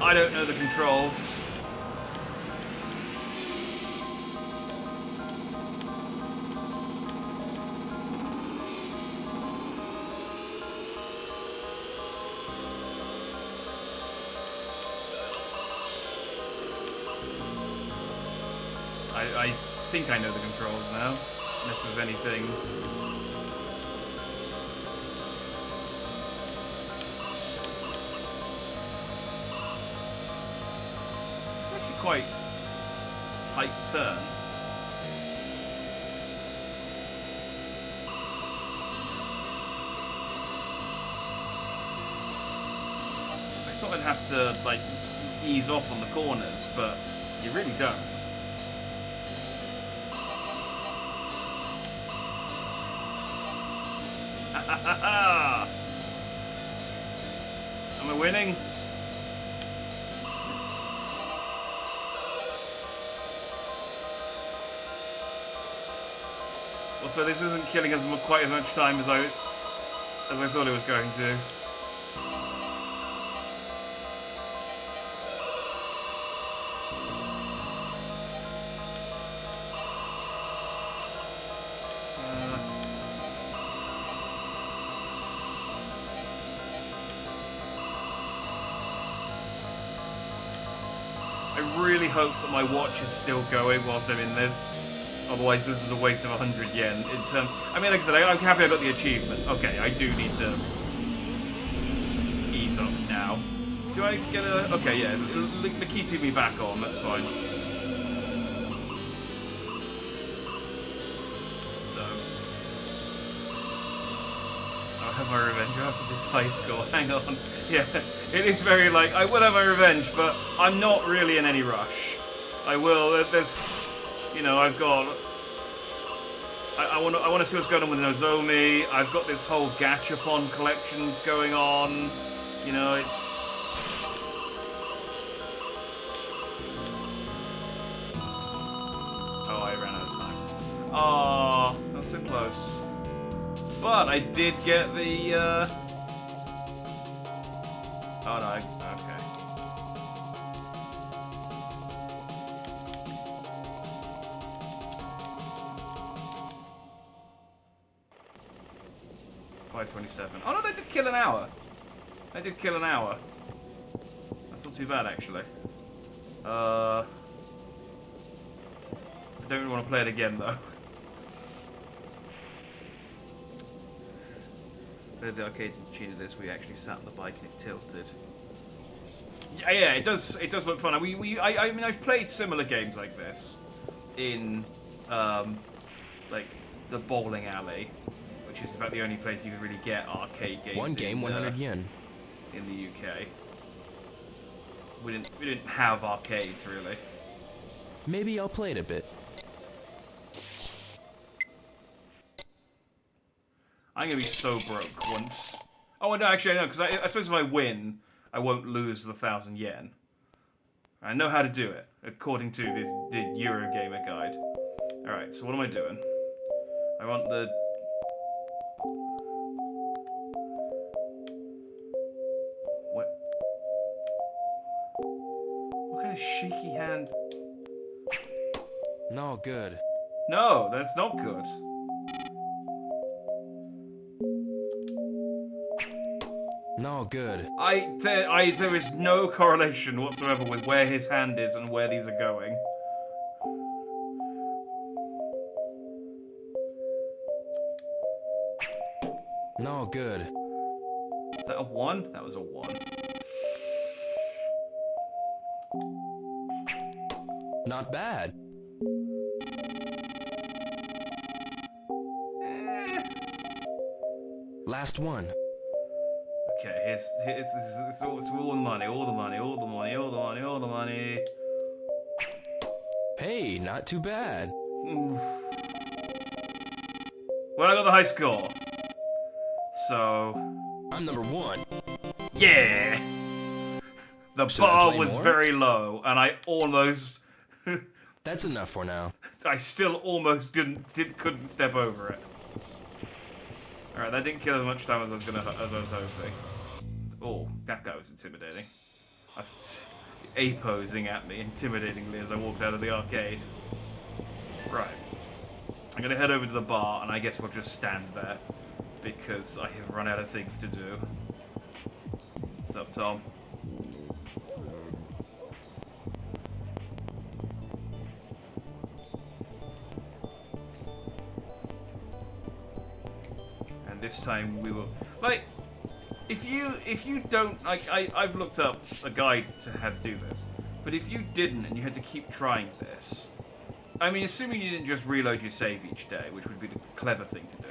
I don't know the controls. I think I know the controls now, unless there's anything. It's actually quite tight turn. I thought I'd have to, like, ease off on the corners, but you really don't. Am I winning? Also, this isn't killing us quite as much time as I thought it was going to. I really hope that my watch is still going whilst I'm in this. Otherwise, this is a waste of 100 yen. In terms, I mean, like I said, I'm happy I got the achievement. Okay, I do need to ease up now. Do I get a? Okay, yeah, the key to me back on. That's fine. So, I'll have my revenge after this high score. Hang on. Yeah, it is very like, I will have my revenge, but I'm not really in any rush. I will, there's, you know, I've got, I want to see what's going on with Nozomi. I've got this whole Gachapon collection going on. You know, it's... Oh, I ran out of time. Oh, that's so close. But I did get the, Oh no, okay. $5.27. Oh no, they did kill an hour. They did kill an hour. That's not too bad, actually. I don't really want to play it again, though. The arcade cheated this. We actually sat on the bike and it tilted. Yeah, it does look fun. I mean, I've played similar games like this in, like the bowling alley, which is about the only place you can really get arcade games. One game, 100 yen. In the UK. We didn't have arcades really. Maybe I'll play it a bit. I'm gonna be so broke once. Oh no, actually no, because I suppose if I win, I won't lose the 1,000 yen. I know how to do it according to the Eurogamer guide. All right, so what am I doing? I want the. What? What kind of shaky hand? No good. No, that's not good. No good. There is no correlation whatsoever with where his hand is and where these are going. No good. Is that a 1? That was a 1. Not bad. Last one. Okay, it's all the money, all the money, all the money, all the money, all the money. Hey, not too bad. Well, I got the high score. So... I'm number 1. Yeah! The Should I bar play was more? very low, and I almost... That's enough for now. I still almost couldn't step over it. Alright, that didn't kill as much time as I was hoping. Oh, that guy was intimidating. I was A-posing at me intimidatingly as I walked out of the arcade. Right. I'm gonna head over to the bar, and I guess we'll just stand there, because I have run out of things to do. What's up, Tom? And this time we will... Like, if you don't... Like, I've looked up a guide to how to do this, but if you didn't and you had to keep trying this... I mean, assuming you didn't just reload your save each day, which would be the clever thing to do,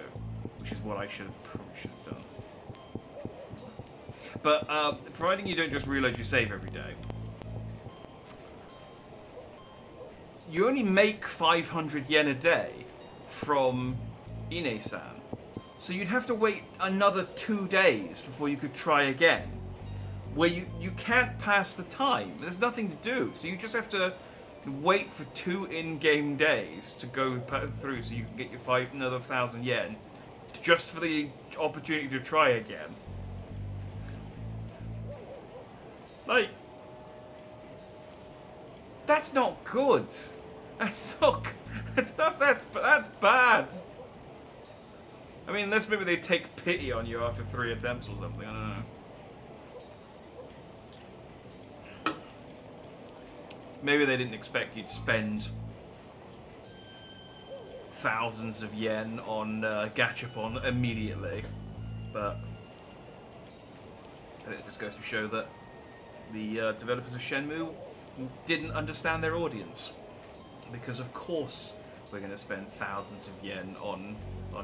which is what I probably should have done. But providing you don't just reload your save every day, you only make 500 yen a day from Ine-san. So you'd have to wait another 2 days before you could try again, where you can't pass the time. There's nothing to do, so you just have to wait for 2 in-game days to go through so you can get your another 1,000 yen just for the opportunity to try again. Like, that's not good. That's bad. I mean, unless maybe they take pity on you after 3 attempts or something, I don't know. Maybe they didn't expect you'd spend thousands of yen on Gachapon immediately, but I think it just goes to show that the developers of Shenmue didn't understand their audience, because of course we're going to spend thousands of yen on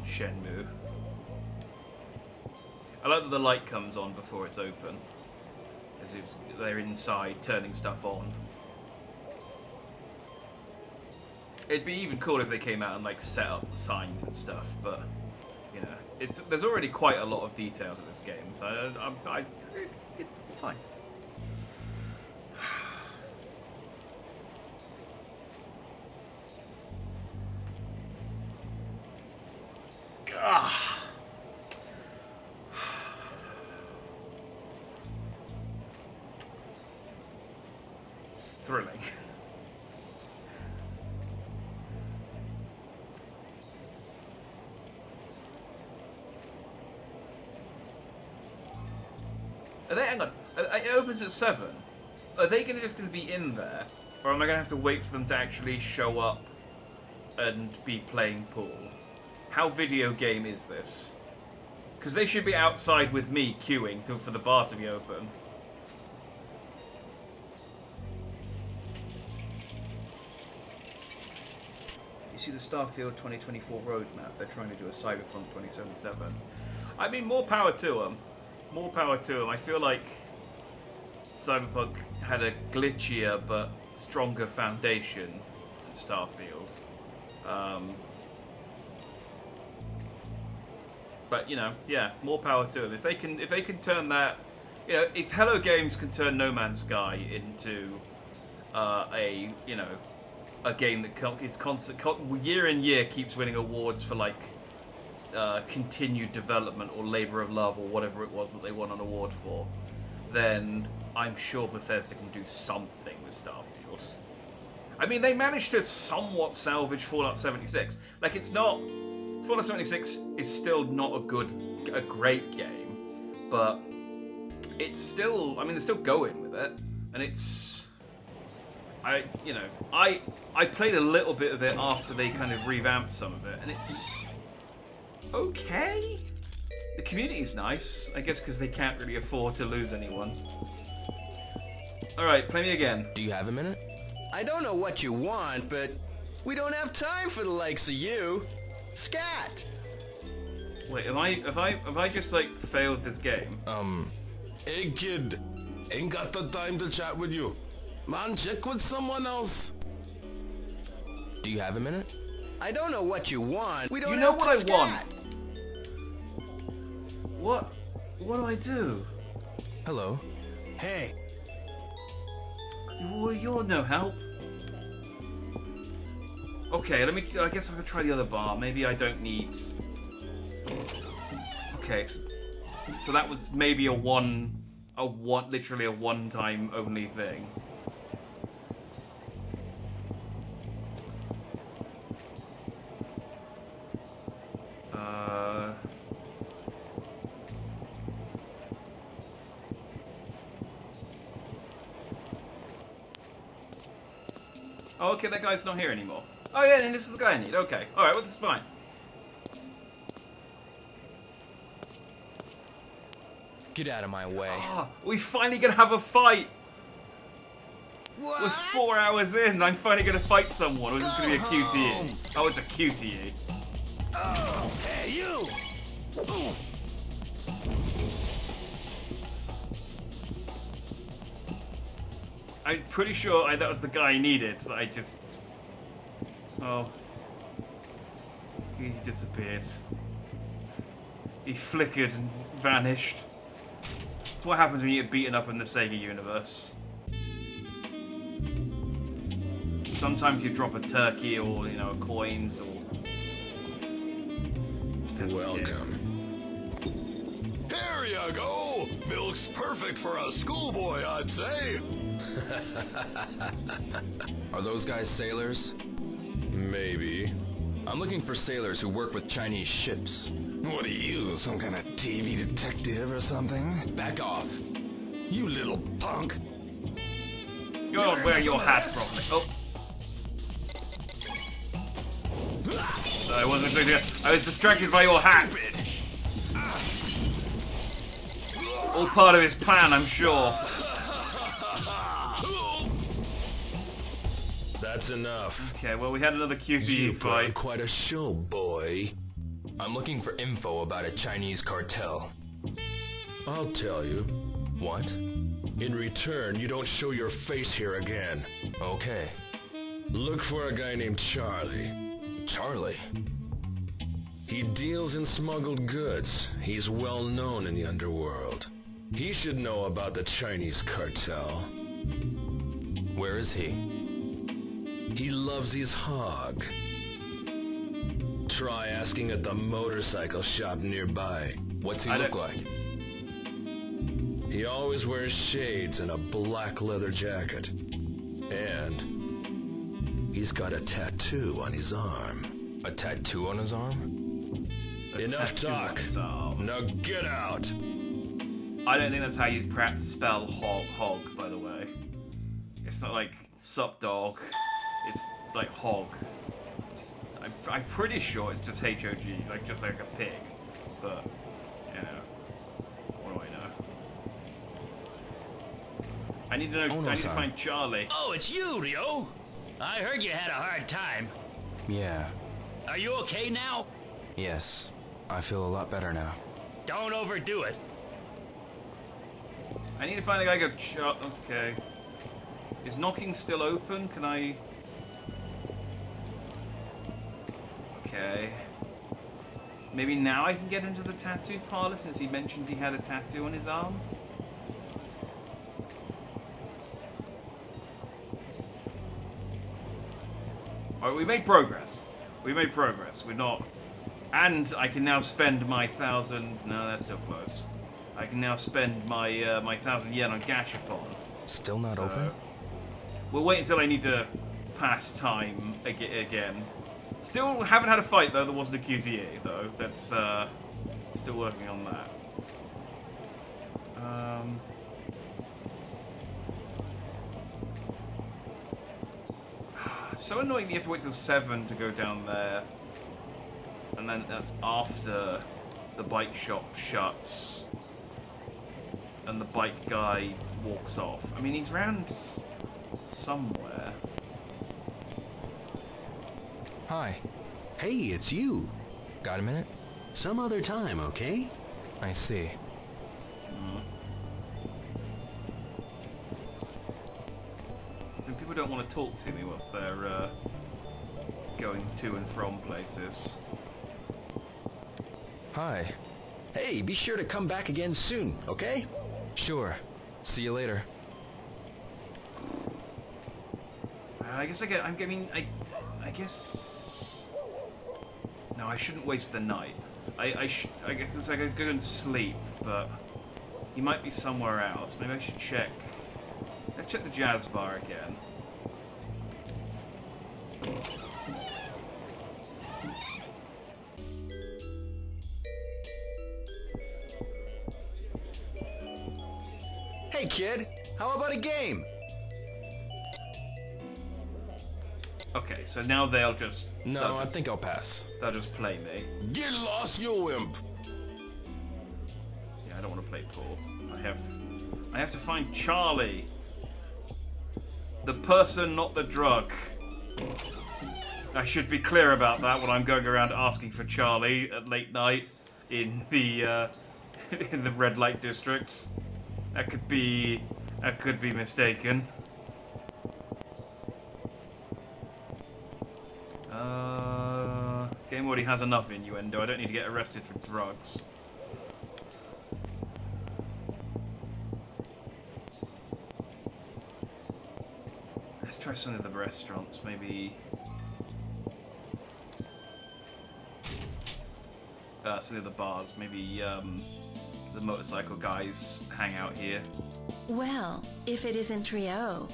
Shenmue. I like that the light comes on before it's open, as if they're inside turning stuff on. It'd be even cool if they came out and like set up the signs and stuff, but you know, there's already quite a lot of detail to this game, so it's fine. Ah. It's thrilling. Hang on. It opens at 7. Are they just going to be in there, or am I going to have to wait for them to actually show up and be playing pool? How video game is this? Because they should be outside with me queuing for the bar to be open. You see the Starfield 2024 roadmap? They're trying to do a Cyberpunk 2077. I mean, more power to them. More power to them. I feel like Cyberpunk had a glitchier but stronger foundation than Starfield. But you know, yeah, more power to them. If they can turn that, you know, if Hello Games can turn No Man's Sky into a game that is constant, year in year keeps winning awards for like continued development or labor of love or whatever it was that they won an award for, then I'm sure Bethesda can do something with Starfield. I mean, they managed to somewhat salvage Fallout 76. Like, it's not... Fallout 76 is still not a great game, but it's still... I mean, they're still going with it, and it's... I played a little bit of it after they kind of revamped some of it, and it's... okay? The community's nice, I guess because they can't really afford to lose anyone. Alright, play me again. Do you have a minute? I don't know what you want, but we don't have time for the likes of you. Scat! Wait, have I just like failed this game? Hey kid, ain't got the time to chat with you. Man, check with someone else. Do you have a minute? I don't know what you want. We don't You know have what I scat. want. What do I do? Hello. Hey. Well, you're no help. Okay, I guess I can try the other bar. Maybe I don't need... Okay, so that was maybe literally a one-time only thing. Oh, okay, that guy's not here anymore. Oh yeah, and this is the guy I need. Okay, alright, well this is fine. Get out of my way. Oh, we finally gonna have a fight! What? We're 4 hours in and I'm finally gonna fight someone, or is this gonna be a QTE? Oh, it's a QTE. Oh, hey, you! I'm pretty sure that was the guy I needed. I just... Oh. He disappeared. He flickered and vanished. That's what happens when you get beaten up in the Sega universe. Sometimes you drop a turkey or, you know, coins or... Welcome. Here you go! Milk's perfect for a schoolboy, I'd say. Are those guys sailors? Maybe. I'm looking for sailors who work with Chinese ships. What are you, some kind of TV detective or something? Back off. You little punk. You're not wearing your hat properly. Oh. I wasn't expecting it. I was distracted by your hat. All part of his plan, I'm sure. That's enough. Okay, well, we had another QTE You put on fight. quite a show, boy. I'm looking for info about a Chinese cartel. I'll tell you. What? In return, you don't show your face here again. Okay. Look for a guy named Charlie. Charlie? He deals in smuggled goods. He's well known in the underworld. He should know about the Chinese cartel. Where is he? He loves his hog. Try asking at the motorcycle shop nearby. What's he look like? He always wears shades and a black leather jacket. And he's got a tattoo on his arm. A tattoo on his arm? Enough talk. Now get out. I don't think that's how you spell hog, by the way. It's not like sup dog. It's like hog. I'm pretty sure it's just H-O-G, like just like a pig. But, you know, what do I know? I need to know. I need to find Charlie. Oh, it's you, Ryo. I heard you had a hard time. Yeah. Are you okay now? Yes. I feel a lot better now. Don't overdo it. I need to find a guy go. Okay. Is knocking still open? Can I? Okay. Maybe now I can get into the tattoo parlor since he mentioned he had a tattoo on his arm. Alright, we made progress. We made progress. We're not... And I can now spend my 1,000... No, that's still closed. I can now spend my my 1,000 yen on Gashapon. Still not open? We'll wait until I need to pass time again. Still haven't had a fight, though. There wasn't a QTE, though. That's still working on that. So annoying that you have to wait till 7 to go down there. And then that's after the bike shop shuts. And the bike guy walks off. I mean, he's round somewhere. Hi. Hey, it's you. Got a minute? Some other time, okay? I see. And people don't want to talk to me whilst they're going to and from places. Hi. Hey, be sure to come back again soon, okay? Sure. See you later. I guess I guess. No, I shouldn't waste the night. I guess it's like I could go and sleep, but he might be somewhere else. Maybe I should check. Let's check the jazz bar again. Hey, kid. How about a game? Okay, so now they'll just... No, I think I'll pass. They'll just play me. Get lost, you wimp! Yeah, I don't want to play pool. I have to find Charlie. The person, not the drug. I should be clear about that when I'm going around asking for Charlie at late night in the in the red light district. That could be mistaken. This game already has enough innuendo. I don't need to get arrested for drugs. Let's try some of the restaurants, maybe. Some of the bars, maybe. The motorcycle guys hang out here. Well, if it isn't Rio.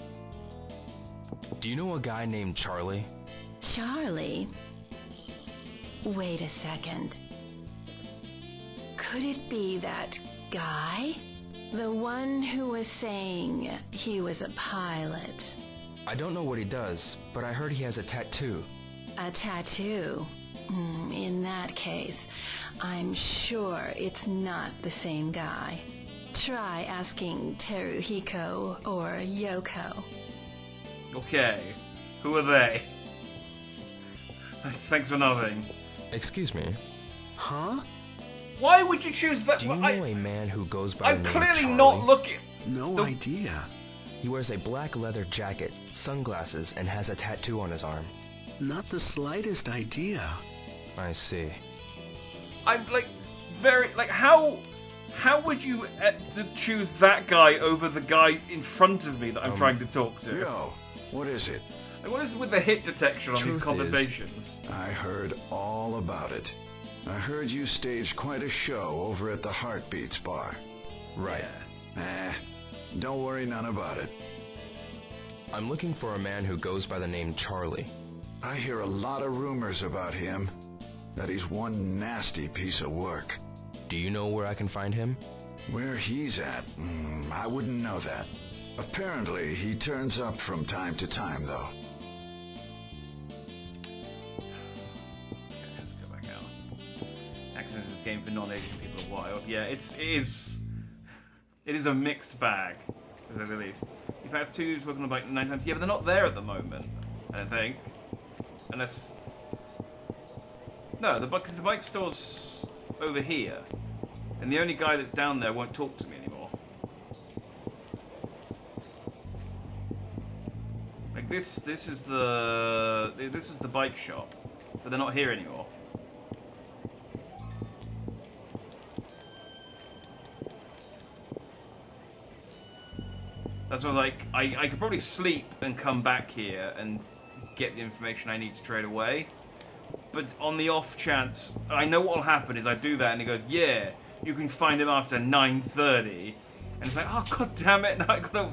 Do you know a guy named Charlie? Charlie? Wait a second. Could it be that guy? The one who was saying he was a pilot. I don't know what he does, but I heard he has a tattoo. A tattoo? In that case, I'm sure it's not the same guy. Try asking Teruhiko or Yoko. Okay, who are they? Thanks for nothing. Excuse me. Huh? Why would you choose that? Do you know a man who goes by I'm the name clearly Charlie? not looking. No idea. He wears a black leather jacket, sunglasses, and has a tattoo on his arm. Not the slightest idea. I see. I'm like very like how would you choose that guy over the guy in front of me that I'm trying to talk to? Yo, what is it? Like, what is with the hit detection on these Truth conversations? is, I heard all about it. I heard you staged quite a show over at the Heartbeats bar. Right. Don't worry none about it. I'm looking for a man who goes by the name Charlie. I hear a lot of rumors about him. That he's one nasty piece of work. Do you know where I can find him? Where he's at? I wouldn't know that. Apparently, he turns up from time to time, though. Okay, let's go back out. Access this game for non-Asian people a while. Yeah, it is a mixed bag, to say the least. He passed two, he's working on like 9 times. Yeah, but they're not there at the moment, I don't think. Unless... No, because the bike store's over here. And the only guy that's down there won't talk to me anymore. Like this is the bike shop. But they're not here anymore. That's why, like, I could probably sleep and come back here and get the information I need straight away. But on the off chance, I know what'll happen is I do that and he goes, yeah, you can find him after 9:30. And it's like, oh, god damn it, now I've got to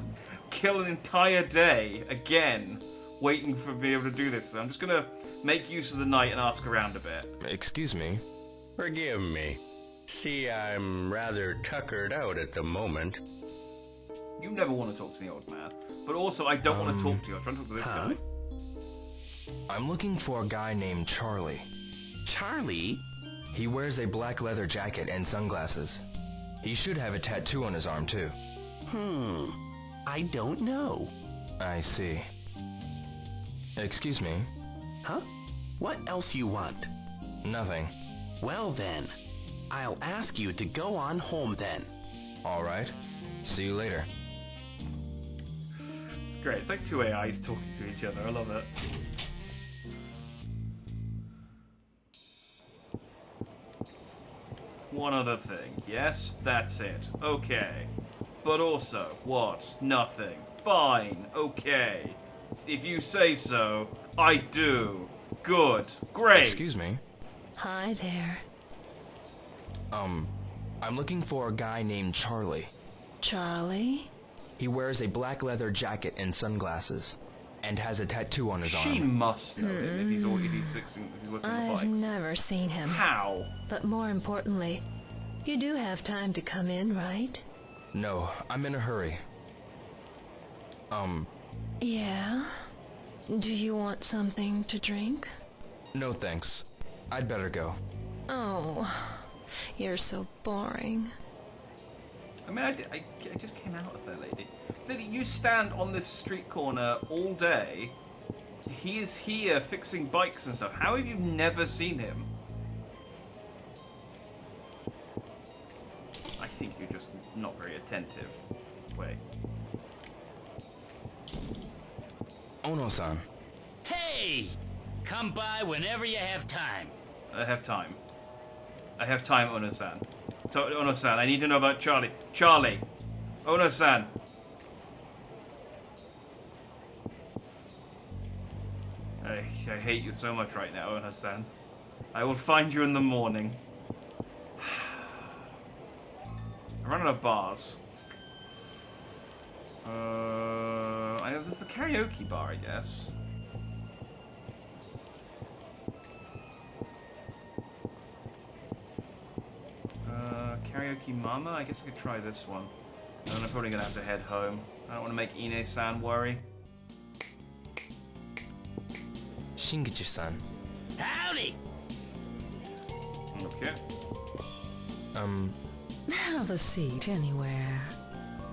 kill an entire day again waiting for me able to do this. So I'm just going to make use of the night and ask around a bit. Excuse me. Forgive me. See, I'm rather tuckered out at the moment. You never want to talk to me, old man. But also, I don't want to talk to you. I was trying to talk to this guy. I'm looking for a guy named Charlie. Charlie? He wears a black leather jacket and sunglasses. He should have a tattoo on his arm, too. I don't know. I see. Excuse me? Huh? What else you want? Nothing. Well then, I'll ask you to go on home then. Alright. See you later. It's great. It's like two AIs talking to each other. I love it. One other thing. Yes, that's it. Okay. But also, what? Nothing. Fine. Okay. If you say so, I do. Good. Great. Excuse me? Hi there. I'm looking for a guy named Charlie. Charlie? He wears a black leather jacket and sunglasses, and has a tattoo on his arm. She must know him if he's working on the I've bikes. never seen him. How? But more importantly, you do have time to come in, right? No, I'm in a hurry. Yeah? Do you want something to drink? No thanks. I'd better go. Oh, you're so boring. I mean, I just came out of there, lady. Lady, you stand on this street corner all day. He is here fixing bikes and stuff. How have you never seen him? I think you're just not very attentive. Wait. Ono-san. Hey! Come by whenever you have time. I have time. I have time, Ono-san. Ono-san, I need to know about Charlie. Charlie! Ono-san! I hate you so much right now, Ono-san. I will find you in the morning. I run out of bars. There's the karaoke bar, I guess. Karaoke Mama? I guess I could try this one. And I'm probably gonna have to head home. I don't want to make Ine-san worry. Shingichi-san. Howdy! Okay. Have a seat anywhere.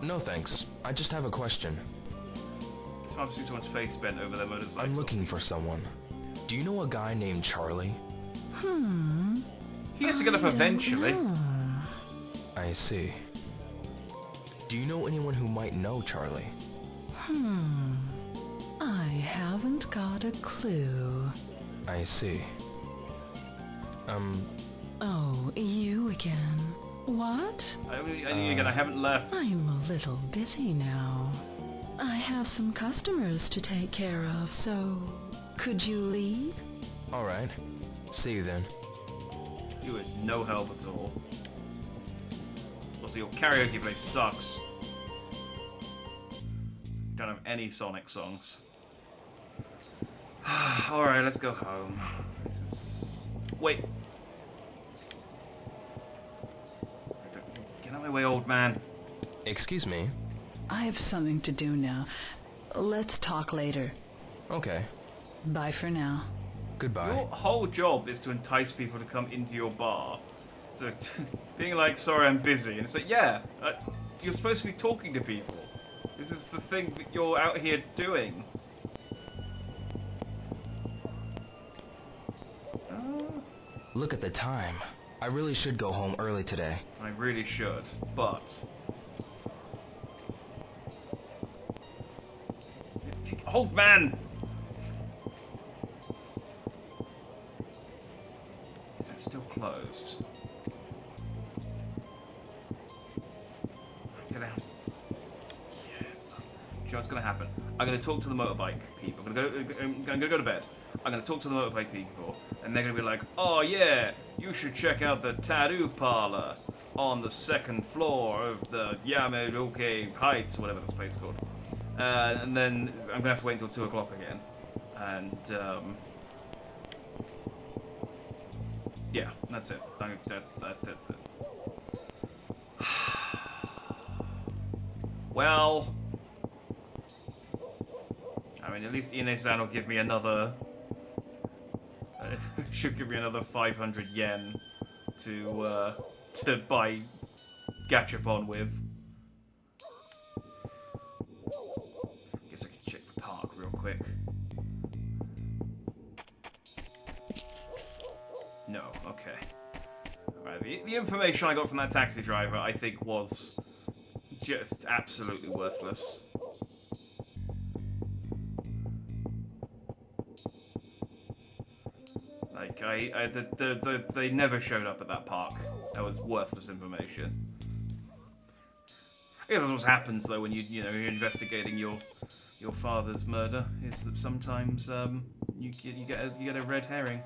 No thanks. I just have a question. It's hard to see someone's face bent over their motorcycle. I'm looking for someone. Do you know a guy named Charlie? He has to get up eventually. I see. Do you know anyone who might know Charlie? I haven't got a clue. I see. Oh, you again. What? Again, I haven't left. I'm a little busy now. I have some customers to take care of, so could you leave? Alright. See you then. You had no help at all. Also, your karaoke place sucks. Don't have any Sonic songs. Alright, let's go home. This is... Wait. Get out of my way, old man. Excuse me? I have something to do now. Let's talk later. Okay. Bye for now. Goodbye. Your whole job is to entice people to come into your bar. So, being like, sorry, I'm busy. And it's like, yeah, you're supposed to be talking to people. This is the thing that you're out here doing. Look at the time. I really should go home early today. I really should, but... Old man! Is that still closed? I'm gonna have to... Yeah. Do you know what's gonna happen? I'm gonna talk to the motorbike people. I'm gonna go to bed. I'm gonna talk to the motorbike people, and they're gonna be like, "Oh yeah, you should check out the tattoo parlor on the second floor of the Yamaoke Heights, whatever this place is called." And then I'm gonna have to wait until 2 o'clock again, and yeah, that's it. That's it. Well, I mean, at least Ine-san will give me another. Should give me another 500 yen to buy Gachapon with. the information I got from that taxi driver, I think, was just absolutely worthless. Like, they never showed up at that park. That was worthless information. Yeah, that's what happens though when you're investigating your father's murder. Is that sometimes you get a red herring.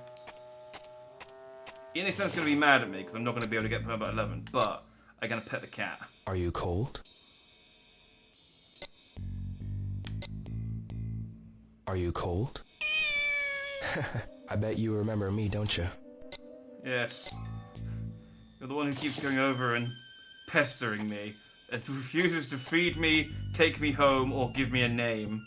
Ine-san's gonna be mad at me because I'm not gonna be able to get home by 11, but I'm gonna pet the cat. Are you cold? Are you cold? I bet you remember me, don't you? Yes. You're the one who keeps going over and pestering me. It refuses to feed me, take me home, or give me a name.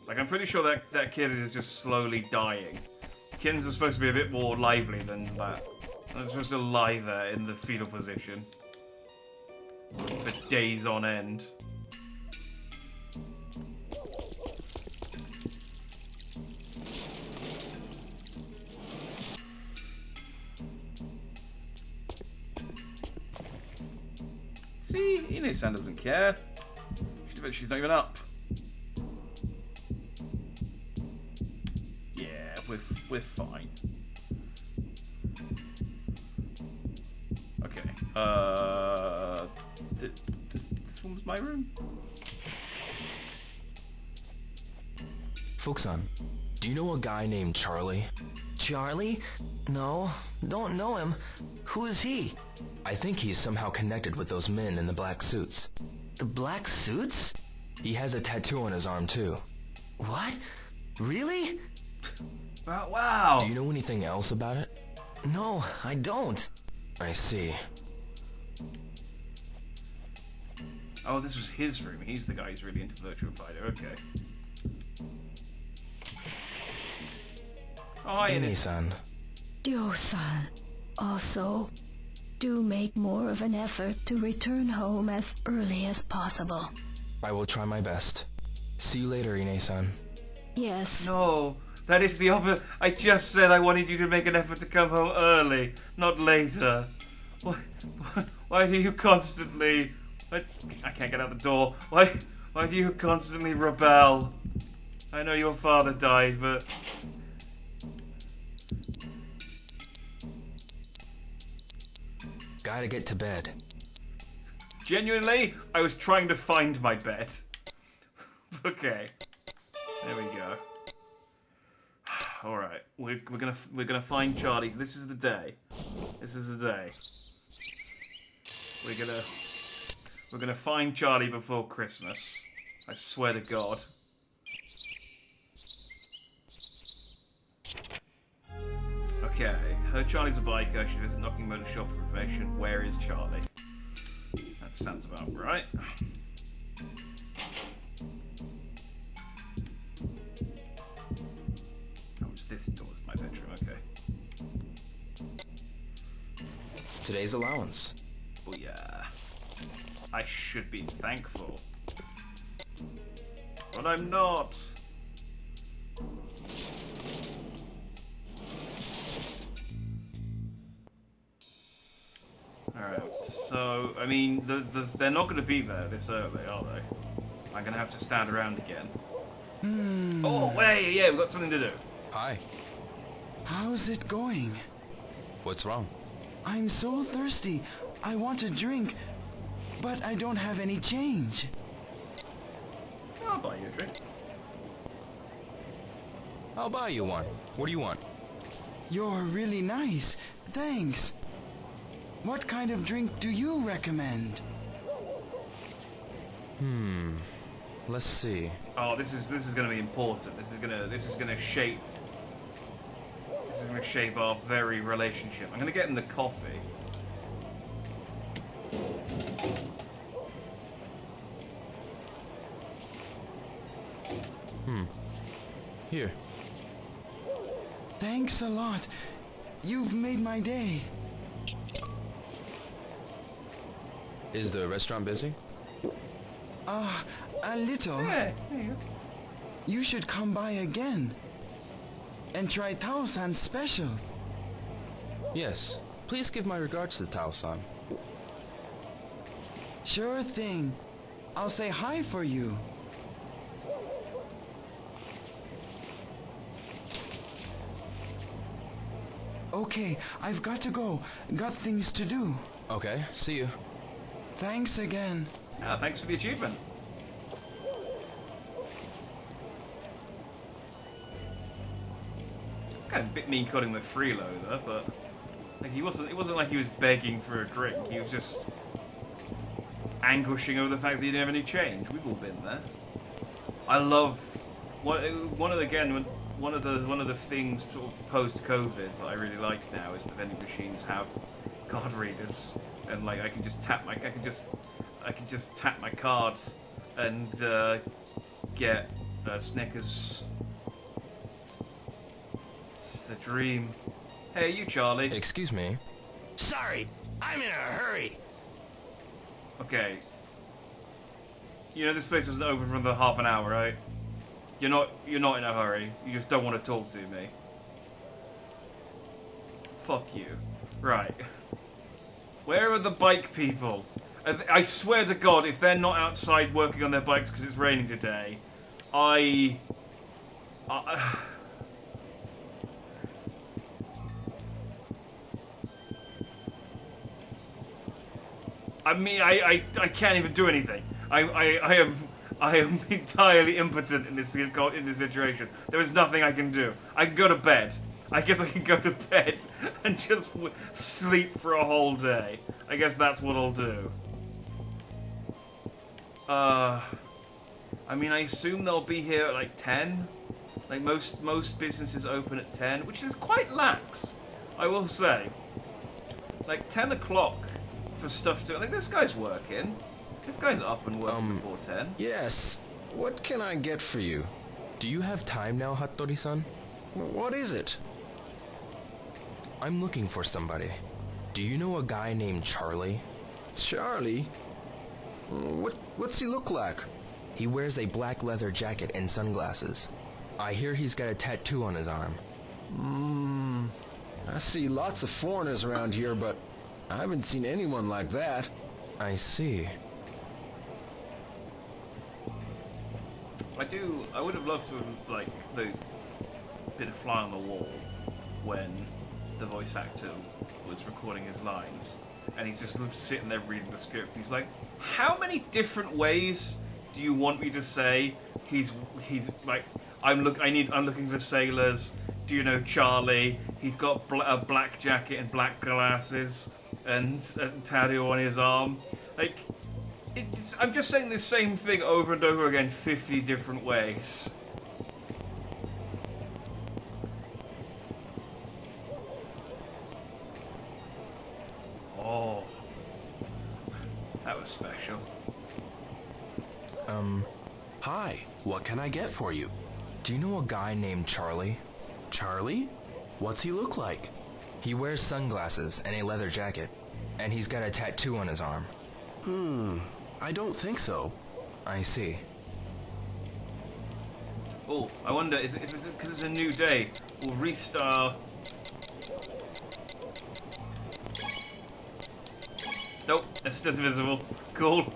Like, I'm pretty sure that kid is just slowly dying. Kittens are supposed to be a bit more lively than that. I'm supposed to lie there in the fetal position for days on end. See, Ine-san doesn't care. She's not even up. Yeah, we're fine. Okay. This one was my room. Fuchsan, do you know a guy named Charlie? Charlie? No, don't know him. Who is he? I think he's somehow connected with those men in the black suits. The black suits? He has a tattoo on his arm, too. What? Really? Wow. Do you know anything else about it? No, I don't. I see. Oh, this was his room. He's the guy who's really into Virtua Fighter. Okay. Oh, hi, Ine-san. Ryo-san, also, do make more of an effort to return home as early as possible. I will try my best. See you later, Ine-san. Yes. No, that is the opposite. I just said I wanted you to make an effort to come home early, not later. Why do you constantly... I can't get out the door. Why do you constantly rebel? I know your father died, but... Gotta get to bed. Genuinely, I was trying to find my bed. Okay. There we go. Alright, we're gonna find Charlie. This is the day. This is the day. We're gonna find Charlie before Christmas. I swear to God. Okay, heard Charlie's a biker. She was knocking motor shop for information. Where is Charlie? That sounds about right. Oh, it's this door. It's my bedroom. Okay. Today's allowance. Oh yeah. I should be thankful. But I'm not. Alright, so, I mean, they're not going to be there this early, are they? I'm going to have to stand around again. Oh, wait, yeah, we've got something to do. Hi. How's it going? What's wrong? I'm so thirsty. I want a drink, but I don't have any change. I'll buy you a drink. I'll buy you one. What do you want? You're really nice. Thanks. What kind of drink do you recommend? Let's see. Oh, this is going to be important. This is going to shape our very relationship. I'm going to get him the coffee. Here. Thanks a lot. You've made my day. Is the restaurant busy? A little. Yeah, there you go. You should come by again and try Tao-san's special. Yes, please give my regards to Tao-san. Sure thing. I'll say hi for you. Okay, I've got to go. Got things to do. Okay, see you. Thanks again. Ah, thanks for the achievement. Kind of a bit mean calling him a freeloader, but like it wasn't like he was begging for a drink. He was just anguishing over the fact that he didn't have any change. We've all been there. I love one of the things sort of post-COVID that I really like now is that vending machines have card readers, and like I can just tap my card and get Snickers. It's the dream. Hey, you, Charlie. Excuse me. Sorry, I'm in a hurry. Okay. You know this place isn't open for another half an hour, right? You're not in a hurry. You just don't want to talk to me. Fuck you. Right. Where are the bike people? I swear to God, if they're not outside working on their bikes because it's raining today, I mean, I can't even do anything. I am entirely impotent in this situation. There is nothing I can do. I can go to bed. I guess I can go to bed and just sleep for a whole day. I guess that's what I'll do. I mean, I assume they'll be here at like 10. Like most businesses open at 10, which is quite lax, I will say. Like 10 o'clock for stuff to. Like this guy's working. This guy's up and working before 10. Yes. What can I get for you? Do you have time now, Hattori-san? What is it? I'm looking for somebody. Do you know a guy named Charlie? Charlie? What's he look like? He wears a black leather jacket and sunglasses. I hear he's got a tattoo on his arm. I see lots of foreigners around here, but I haven't seen anyone like that. I see. I would have loved to have, like, been a fly on the wall when the voice actor was recording his lines. And he's just sitting there reading the script. And he's like, how many different ways do you want me to say he's like, I'm looking for sailors. Do you know Charlie? He's got a black jacket and black glasses and a tattoo on his arm. Like, I'm just saying the same thing over and over again 50 different ways. Oh. That was special. Hi, what can I get for you? Do you know a guy named Charlie? Charlie? What's he look like? He wears sunglasses and a leather jacket, and he's got a tattoo on his arm. I don't think so. I see. Oh, I wonder, is it because it's a new day? We'll restart. Nope, it's still invisible. Cool.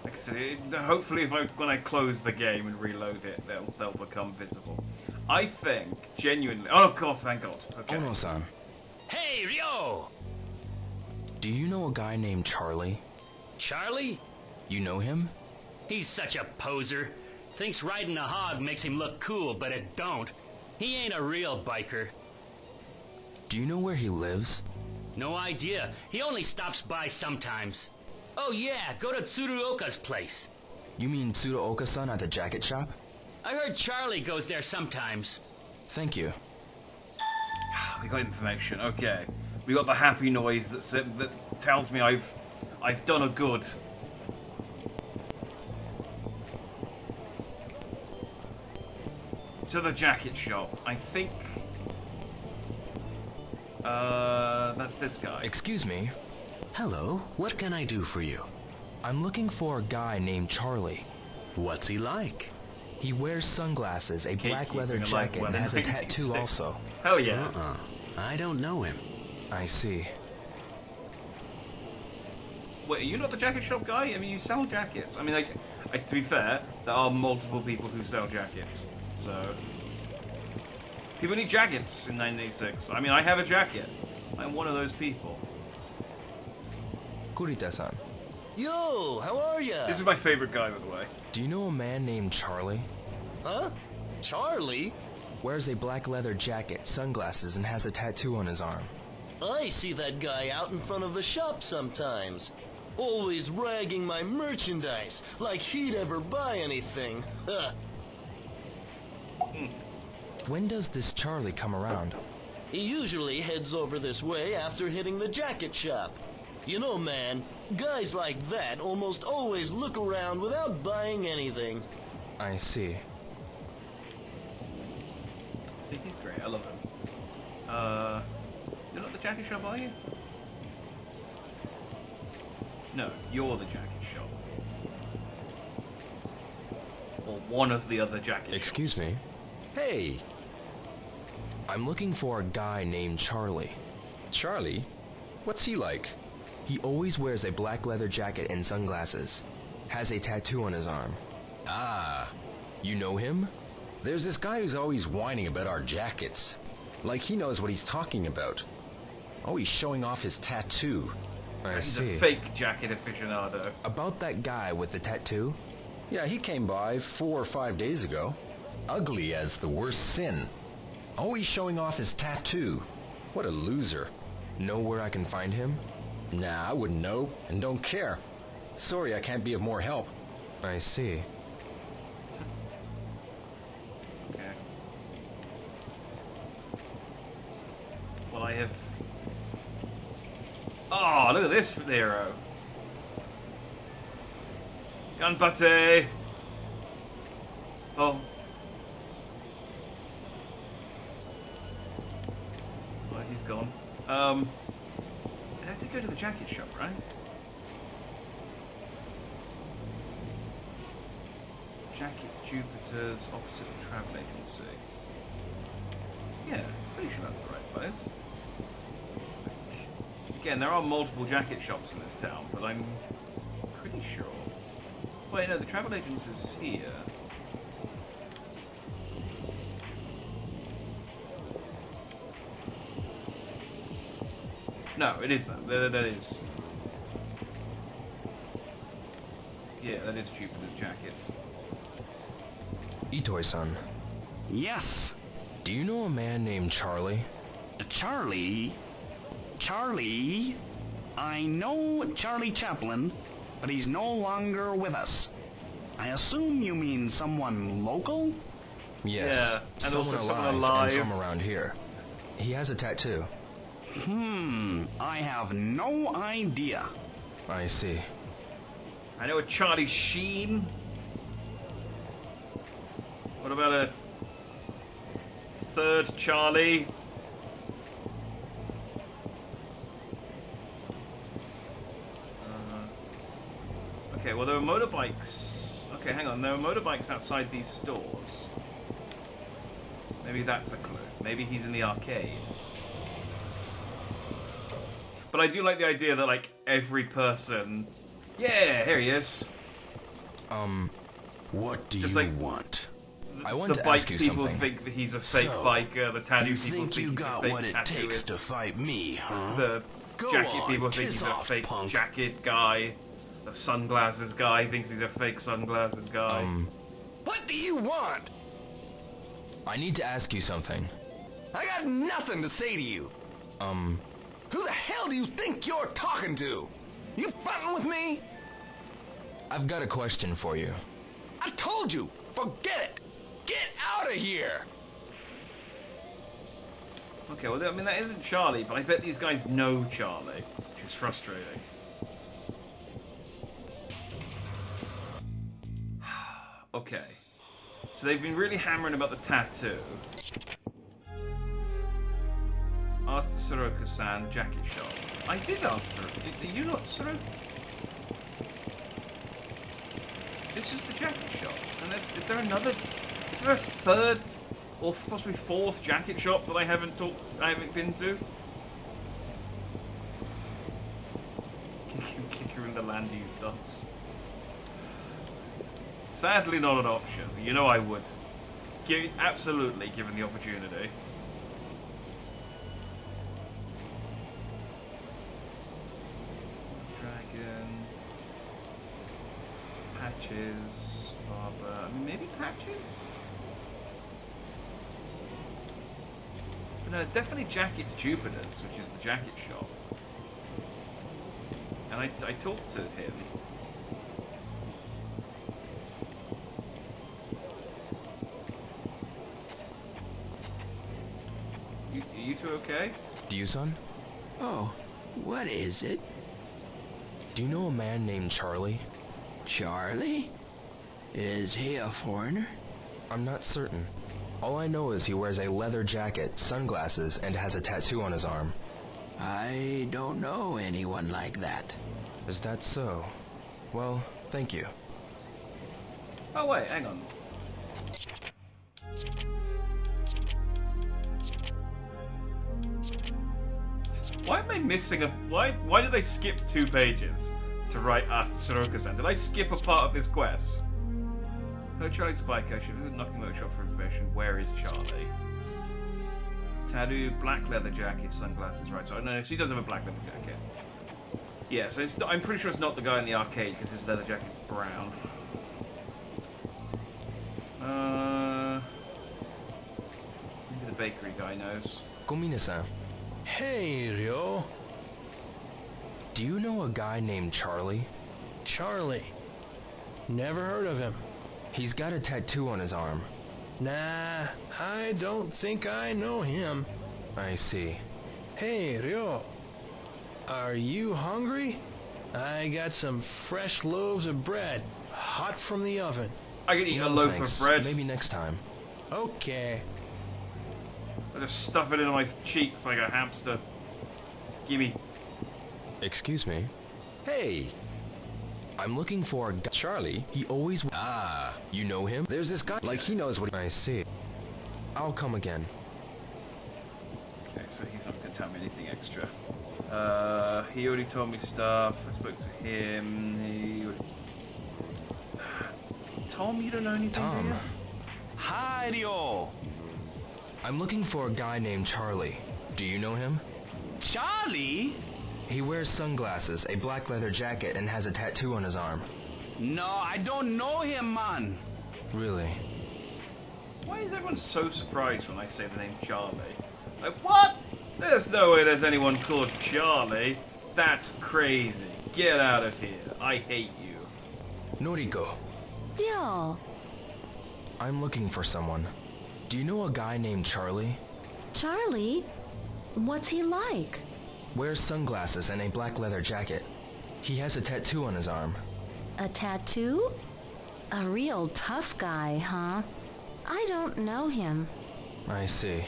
Like I said, hopefully, when I close the game and reload it, they'll become visible. I think genuinely. Oh God, thank God. Okay. Ono-san. Hey, Ryo! Do you know a guy named Charlie? Charlie? You know him? He's such a poser. Thinks riding a hog makes him look cool, but it don't. He ain't a real biker. Do you know where he lives? No idea. He only stops by sometimes. Oh yeah, go to Tsuruoka's place. You mean Tsuruoka-san at the jacket shop? I heard Charlie goes there sometimes. Thank you. We got information. Okay, we got the happy noise that tells me I've done a good. To the jacket shop. I think. That's this guy. Excuse me. Hello, what can I do for you? I'm looking for a guy named Charlie. What's he like? He wears sunglasses, a black leather jacket, and has a tattoo also. Hell yeah. I don't know him. I see. Wait, are you not the jacket shop guy? I mean, you sell jackets. I mean, like, to be fair, there are multiple people who sell jackets. So, people need jackets in 1986. I mean, I have a jacket. I'm one of those people. Kurita-san. Yo, how are ya? This is my favorite guy, by the way. Do you know a man named Charlie? Huh? Charlie? Wears a black leather jacket, sunglasses, and has a tattoo on his arm. I see that guy out in front of the shop sometimes. Always ragging my merchandise, like he'd ever buy anything. When does this Charlie come around? He usually heads over this way after hitting the jacket shop. You know, man, guys like that almost always look around without buying anything. I see. See, he's great. I love him. You're not the jacket shop, are you? No, you're the jacket shop. Or one of the other jacket shops. Excuse me? Hey! I'm looking for a guy named Charlie. Charlie? What's he like? He always wears a black leather jacket and sunglasses. Has a tattoo on his arm. Ah. You know him? There's this guy who's always whining about our jackets. Like he knows what he's talking about. Always showing off his tattoo. He's a fake jacket aficionado. About that guy with the tattoo? Yeah, he came by 4 or 5 days ago. Ugly as the worst sin. Always showing off his tattoo. What a loser. Know where I can find him? Nah, I wouldn't know, and don't care. Sorry I can't be of more help. I see. Okay. Well, I have... Oh, look at this hero. Gunpate! Oh. Well, he's gone. I have to go to the jacket shop, right? Jackets, Jupiter's, opposite the travel agency. Yeah, pretty sure that's the right place. Again, there are multiple jacket shops in this town, but I'm pretty sure. Wait, no, the travel agency's here. No, it is that. That is. Yeah, that is Jupiter's jackets. Itoi-san. Yes. Do you know a man named Charlie? Charlie? Charlie? I know Charlie Chaplin, but he's no longer with us. I assume you mean someone local? Yes. Yeah, and someone also someone alive alive. and from around here. He has a tattoo. I have no idea. I see. I know a Charlie Sheen. What about a third Charlie? Okay, well there are motorbikes. Okay, hang on. There are motorbikes outside these stores. Maybe that's a clue. Maybe he's in the arcade. But I do like the idea that, like, every person... Yeah, here he is. What do Just you like, want? I want the to bike ask you people something. think that he's a fake So, biker. The tattoo you people think think you he's got a fake what it takes tattooist. to fight me, huh? The Go jacket on, people think kiss he's a off, fake punk. jacket guy. The sunglasses guy thinks he's a fake sunglasses guy. What do you want? I need to ask you something. I got nothing to say to you. Who the hell do you think you're talking to? You frontin' with me? I've got a question for you. I told you, forget it. Get out of here. Okay, well, I mean, that isn't Charlie, but I bet these guys know Charlie, which is frustrating. Okay. So they've been really hammering about the tattoo. Ask Soroka-san, jacket shop. I did ask Soroka. Are you not Soroka? This is the jacket shop. And is there another... Is there a third or possibly fourth jacket shop that I haven't been to? Kick her in the Landy's nuts. Sadly not an option. You know I would. Absolutely, given the opportunity. Dragon. Patches. Barber. Maybe Patches? But no, it's definitely Jackets Jupiter's, which is the jacket shop. And I talked to him. You two okay? Ryusan? Oh, what is it? Do you know a man named Charlie? Charlie? Is he a foreigner? I'm not certain. All I know is he wears a leather jacket, sunglasses, and has a tattoo on his arm. I don't know anyone like that. Is that so? Well, thank you. Oh wait, hang on. Why am I missing a... Why did I skip 2 pages to write ask Soroka-san? Did I skip a part of this quest? Heard Charlie's a biker. I should visit Nakimoto shop for information. Where is Charlie? Tattoo, black leather jacket, sunglasses. Right, so no, so he does have a black leather jacket. Yeah, so it's not, I'm pretty sure it's not the guy in the arcade because his leather jacket's brown. Maybe the bakery guy knows. Komine-san. Hey, Ryo. Do you know a guy named Charlie? Charlie. Never heard of him. He's got a tattoo on his arm. Nah, I don't think I know him. I see. Hey, Ryo. Are you hungry? I got some fresh loaves of bread, hot from the oven. I could eat a loaf of bread. Maybe next time. Okay. I just stuff it into my cheeks like a hamster. Gimme. Excuse me. Hey, I'm looking for a guy. Charlie. He always... Ah, You know him? there's this guy. Like he knows what. I see. I'll come again. Okay, so he's not going to tell me anything extra. He already told me stuff. I spoke to him. He already... Tom, you don't know anything, Tom. do you? Hi, Ryo. I'm looking for a guy named Charlie. Do you know him? Charlie? He wears sunglasses, a black leather jacket, and has a tattoo on his arm. No, I don't know him, man. Really? Why is everyone so surprised when I say the name Charlie? Like, what? There's no way there's anyone called Charlie. That's crazy. Get out of here. I hate you. Noriko. Ryo. I'm looking for someone. Do you know a guy named Charlie? Charlie? What's he like? Wears sunglasses and a black leather jacket. He has a tattoo on his arm. A tattoo? A real tough guy, huh? I don't know him. I see.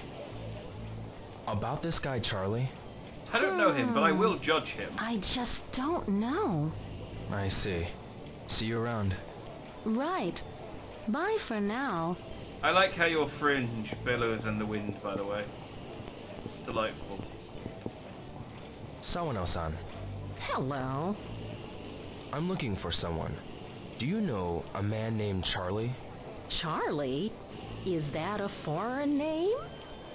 About this guy Charlie? I don't know him, but I will judge him. I just don't know. I see. See you around. Right. Bye for now. I like how your fringe billows in the wind, by the way. It's delightful. Sawano-san. Hello. I'm looking for someone. Do you know a man named Charlie? Charlie? Is that a foreign name?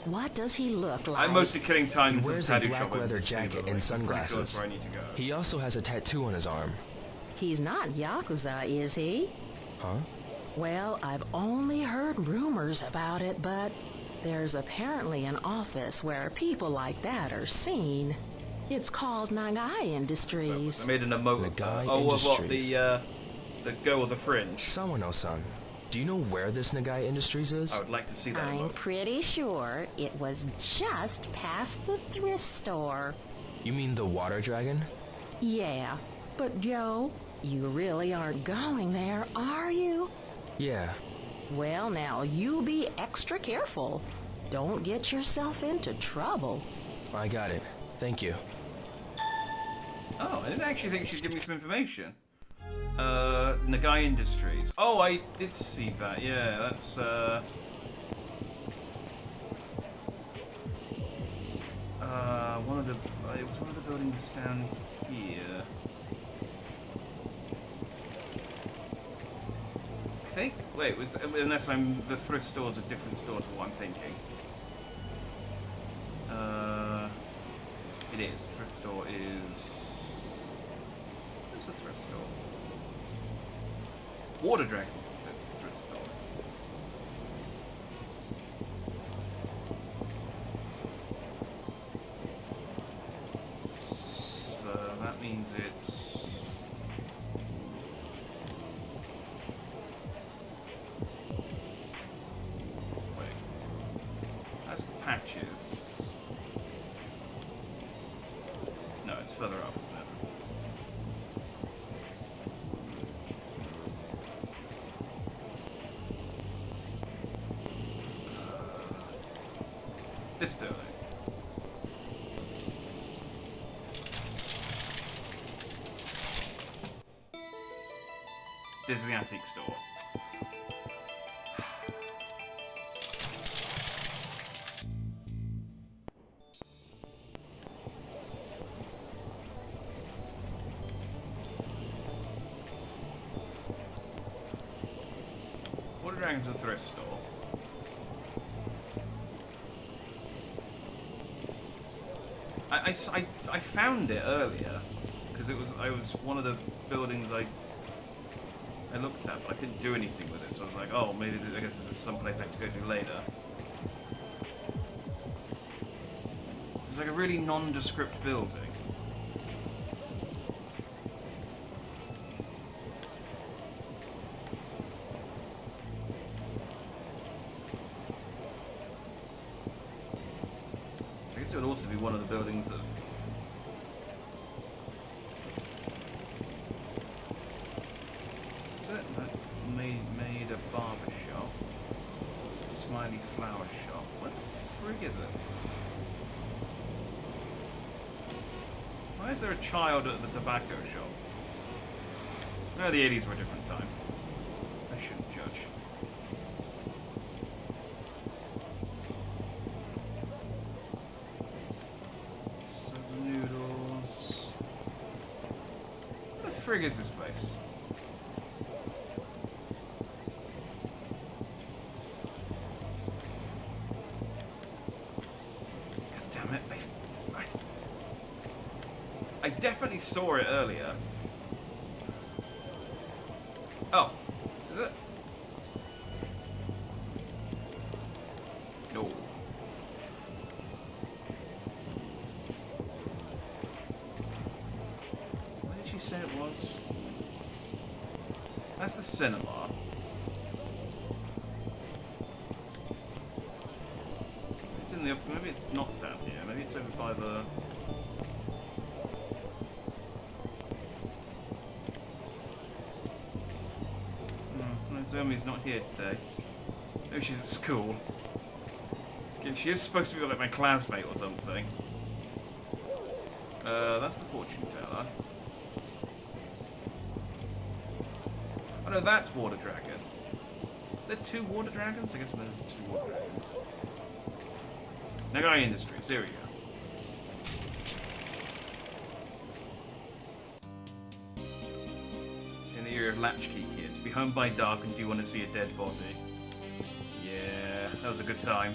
What does he look like? I'm mostly killing time He until wears the a tattoo black shop leather opens, jacket by the way, and so I'm pretty sure sunglasses. that's where I need to go. He also has a tattoo on his arm. He's not Yakuza, is he? Huh? Well, I've only heard rumors about it, but there's apparently an office where people like that are seen. It's called Nagai Industries. I made an emote of Nagai that. Oh, what, Industries. the girl with the fringe. Sawano-san. Do you know where this Nagai Industries is? I would like to see that I'm emote. pretty sure it was just past the thrift store. You mean the water dragon? Yeah, but Joe, you really aren't going there, are you? Yeah. Well, now, you be extra careful. Don't get yourself into trouble. I got it. Thank you. Oh, I didn't actually think she'd give me some information. Nagai Industries. Oh, I did see that. Yeah, that's one of the. It was one of the buildings down here. I think. Wait, unless the thrift store is a different store to what I'm thinking. It is. Thrift store is. Where's the thrift store? Water Dragon's the thrift store. So that means it's. Wait. That's the patches. No, it's further up, isn't it? This building. This is the antique store. Water Dragon's a thrift store. I found it earlier because it was one of the buildings I looked at, but I couldn't do anything with it. So I was like, oh, maybe I guess this is some place I have to go to later. It's like a really nondescript building. I guess it would also be one of the buildings of. Is it? That's made a barber shop. Smiley flower shop. What the frig is it? Why is there a child at the tobacco shop? No, the 80s were a different time. I shouldn't judge. What the frig is this place? God damn it! I definitely saw it earlier. Oh, is it? No. What did she say it was? That's the cinema. It's in the upper. Maybe it's not down here. Maybe it's over by the. No, Zomi's not here today. Maybe she's at school. Okay, she is supposed to be like my classmate or something. That's the fortune teller. Oh no, that's Water Dragon. Are there two Water Dragons? I guess there's two Water Dragons. Nagai Industries, here we go. In the area of Latchkey Kids. Be home by dark and do you want to see a dead body? Yeah, that was a good time.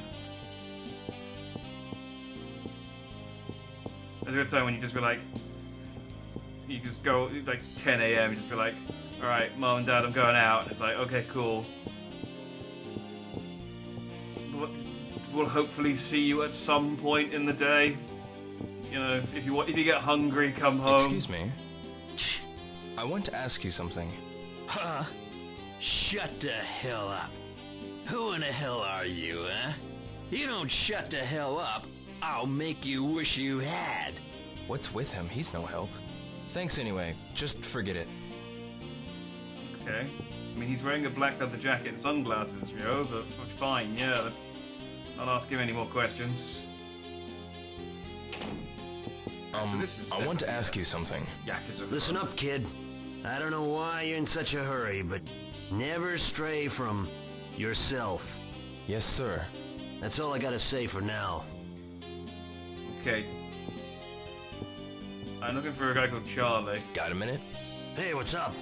That was a good time when you just be like... You just go, like 10 AM, you just be like... Alright, Mom and Dad, I'm going out. And it's like, okay, cool. We'll hopefully see you at some point in the day. You know, if you get hungry, come home. Excuse me. I want to ask you something. Huh? Shut the hell up. Who in the hell are you, huh? You don't shut the hell up, I'll make you wish you had. What's with him? He's no help. Thanks anyway. Just forget it. Okay. I mean, he's wearing a black leather jacket and sunglasses, you know, but fine, yeah. I'll ask him any more questions. So this is I want to ask you something. Listen up, kid. I don't know why you're in such a hurry, but never stray from yourself. Yes, sir. That's all I gotta say for now. Okay. I'm looking for a guy called Charlie. Got a minute? Hey, what's up?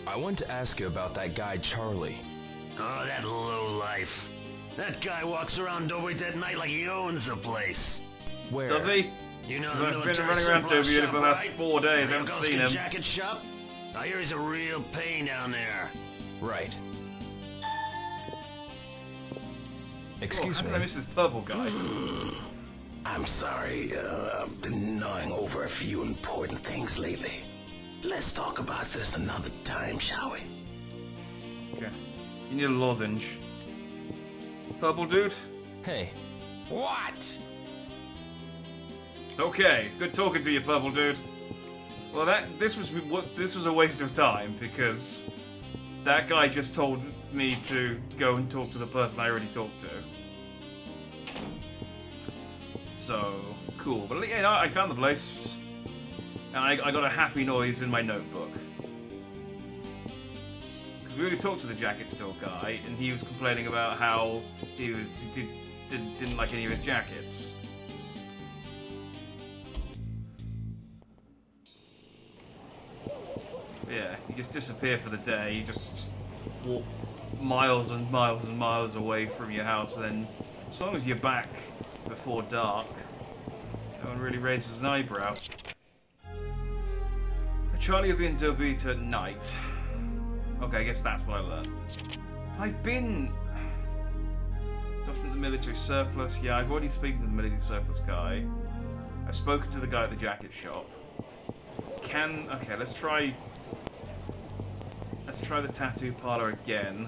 I want to ask you about that guy, Charlie. Oh, that lowlife. That guy walks around Dobit at night like he owns the place. Where? Does he? You know, I've been running around Dobit for the last 4 days. I haven't seen him. Jacket shop? I hear he's a real pain down there. Right. Excuse me. me. How did I miss this purple guy? I'm sorry. I've been gnawing over a few important things lately. Let's talk about this another time, shall we? Okay. You need a lozenge. Purple dude? Hey. What? Okay, good talking to you, purple dude. Well, this was a waste of time because that guy just told me to go and talk to the person I already talked to. So cool, but yeah, I found the place, and I got a happy noise in my notebook because we already talked to the jacket store guy, and he was complaining about how he didn't like any of his jackets. Yeah, you just disappear for the day. You just walk miles and miles and miles away from your house, and then as long as you're back before dark, no one really raises an eyebrow. Charlie will be in Dobit at night. Okay, I guess that's what I learned. I've been... It's often the military surplus. Yeah, I've already spoken to the military surplus guy. I've spoken to the guy at the jacket shop. Okay, let's try the tattoo parlor again.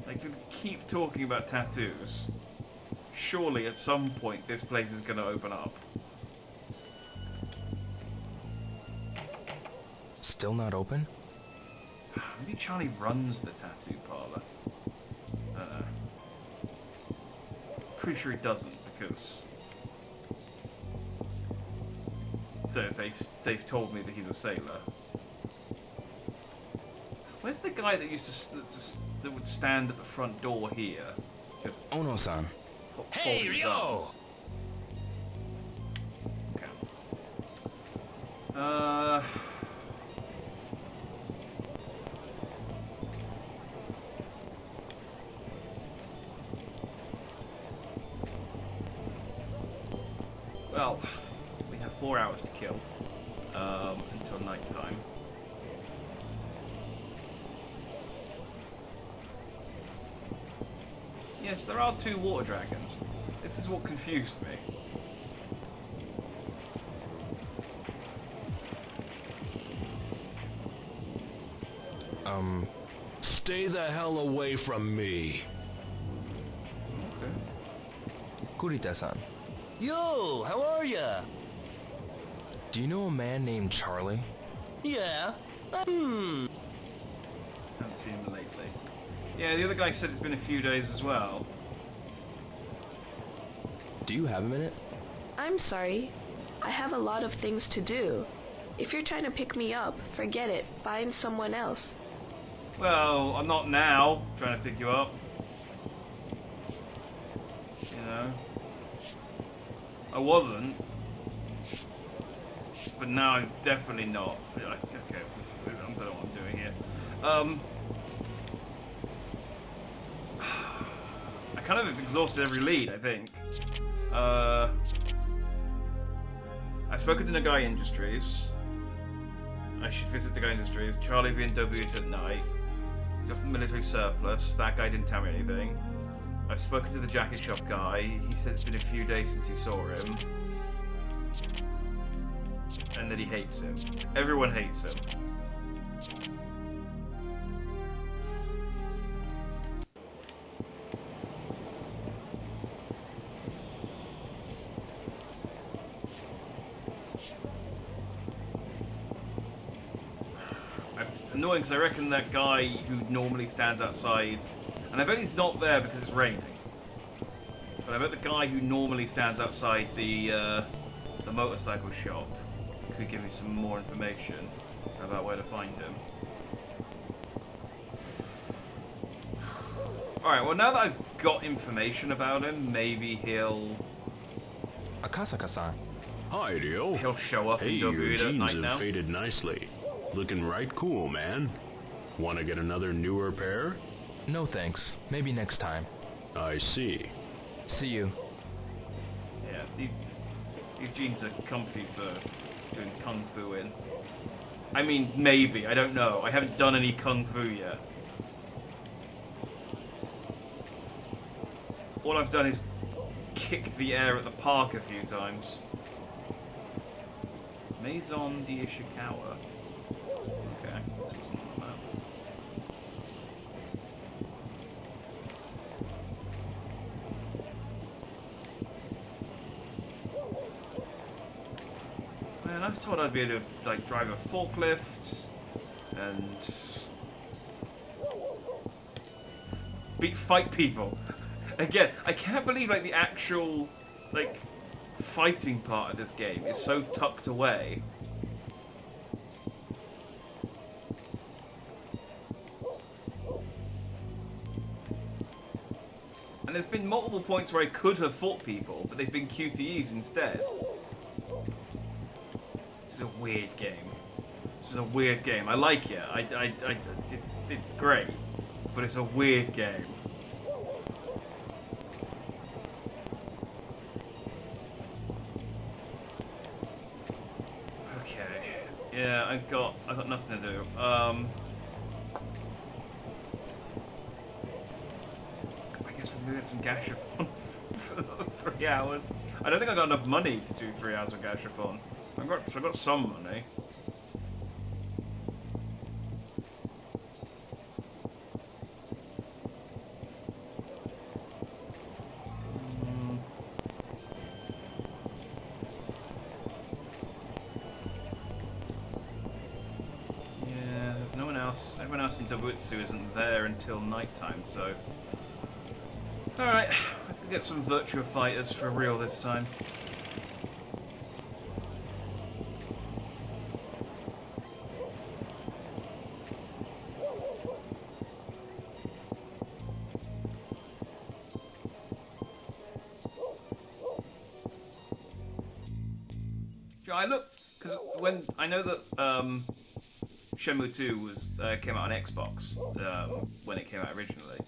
Like, if we keep talking about tattoos, surely at some point this place is going to open up. Still not open? Maybe Charlie runs the tattoo parlor. I don't know. Pretty sure he doesn't, because they've told me that he's a sailor. Where's the guy that used that would stand at the front door here? Just Ono-san. Hey, Ryo! Okay. Well, we have 4 hours to kill until night time. Yes, there are 2 water dragons. This is what confused me. Stay the hell away from me. Okay. Kurita-san. Yo, how are ya? Do you know a man named Charlie? Yeah. Haven't seen him lately. Yeah, the other guy said it's been a few days as well. Do you have a minute? I'm sorry. I have a lot of things to do. If you're trying to pick me up, forget it. Find someone else. Well, I'm not now trying to pick you up. You know? I wasn't. But now I'm definitely not. Okay, I don't know what I'm doing here. I kind of exhausted every lead, I think. I've spoken to Nagai Industries. I should visit Nagai Industries. Charlie be in W at night. Got the military surplus. That guy didn't tell me anything. I've spoken to the jacket shop guy. He said it's been a few days since he saw him. And that he hates him. Everyone hates him. It's annoying because I reckon that guy who normally stands outside, and I bet he's not there because it's raining, but I bet the guy who normally stands outside the motorcycle shop could give me some more information about where to find him. Alright, well now that I've got information about him, maybe he'll... Akasaka-san. Hi, Dio. He'll show up hey, in your W at jeans night have now. faded nicely. Looking right cool, man. Want to get another newer pair? No thanks. Maybe next time. I see. See you. Yeah, these jeans are comfy for doing kung fu in. I mean, maybe. I don't know. I haven't done any kung fu yet. All I've done is kicked the air at the park a few times. Maison de Ishikawa. Okay, this wasn't on the map. Man, I was told I'd be able to like drive a forklift and fight people. Again, I can't believe like the actual like fighting part of this game is so tucked away. And there's been multiple points where I could have fought people, but they've been QTEs instead. This is a weird game. This is a weird game. I like it. It's great, but it's a weird game. Okay. Yeah, I got nothing to do. I guess we'll get some Gashapon for another 3 hours. I don't think I got enough money to do 3 hours of Gashapon. I got some money. Yeah, there's no one else. Everyone else in Dobutsu isn't there until nighttime, so... Alright, let's go get some Virtua Fighters for real this time. I looked, because when I know that Shenmue 2 was came out on Xbox when it came out originally,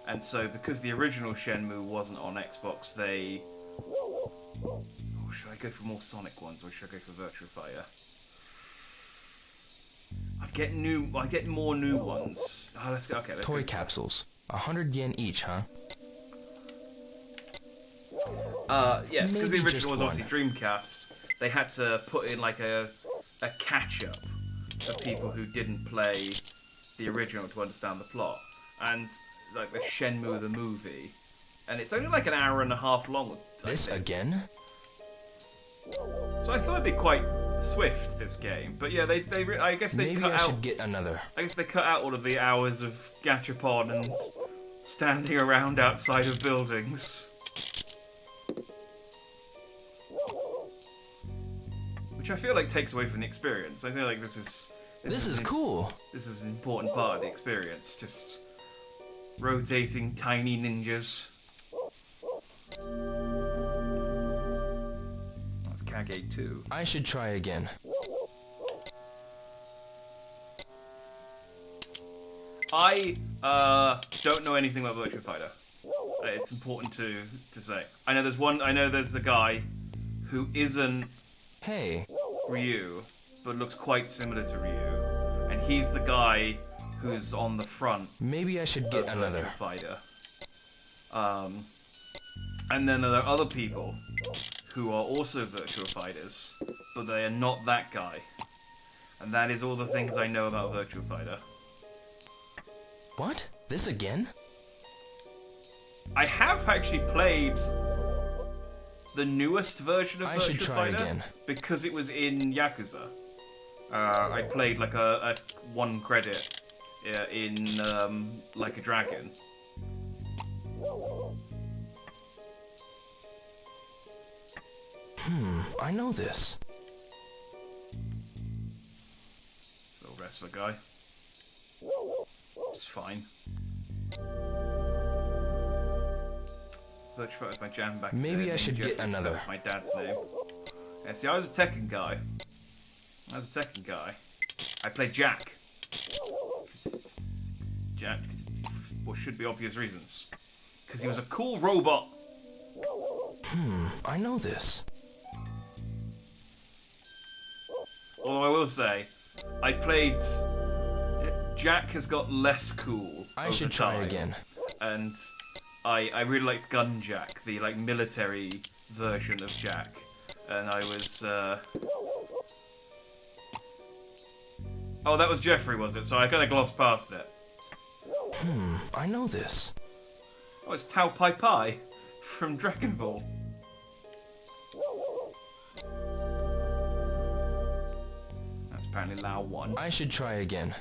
and so because the original Shenmue wasn't on Xbox, they... Oh, should I go for more Sonic ones or should I go for Virtua Fighter? I get more new ones. Oh, let's go. Okay, let's Toy go. capsules. 100 yen each, huh? Yes, because the Maybe original was just obviously Dreamcast. They had to put in like a catch-up for people who didn't play the original to understand the plot. And like the Shenmue the movie, and it's only like an hour and a half long. This again? So I thought it'd be quite swift, this game. But yeah, I guess they Maybe cut I out. should get another. I guess they cut out all of the hours of gachapon and standing around outside of buildings. Which I feel like takes away from the experience. I feel like this is cool. This is an important part of the experience. Just rotating tiny ninjas. That's Kage 2. I should try again. I don't know anything about Virtua Fighter. It's important to say. I know there's a guy who isn't Ryu, but looks quite similar to Ryu, and he's the guy who's on the front. Maybe I should get another Virtua Fighter. And then there are other people who are also Virtua Fighters, but they are not that guy. And that is all the things I know about Virtua Fighter. What? This again? I have actually played the newest version of Virtua Fighter again. because it was in Yakuza. I played like a 1 credit in Like a Dragon. I know this. wrestler guy. It's fine. Virtual Fighter was my jam back Maybe then. I should Jeffrey, get another. That was my dad's name. Yeah, see, I was a Tekken guy. I played Jack. Jack, well, should be obvious reasons. Because he was a cool robot. I know this. Although I will say, I played... Jack has got less cool I over should try time, again. And I really liked Gun Jack, the like military version of Jack. And I was... Oh, that was Jeffrey, was it? So I kind of glossed past it. I know this. Oh, it's Tao Pai Pai from Dragon Ball. That's apparently Lao 1. I should try again.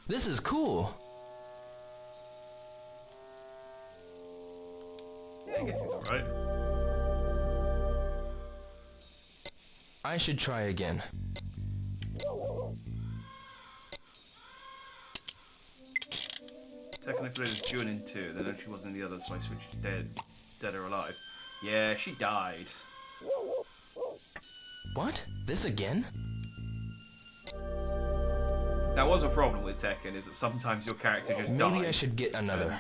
This is cool. Yeah, I guess he's alright. I should try again. Tekken I played as June in 2, then she wasn't in the other, so I switched to Dead or Alive. Yeah, she died. What? This again? That was a problem with Tekken, is that sometimes your character just dies. Maybe I should get another.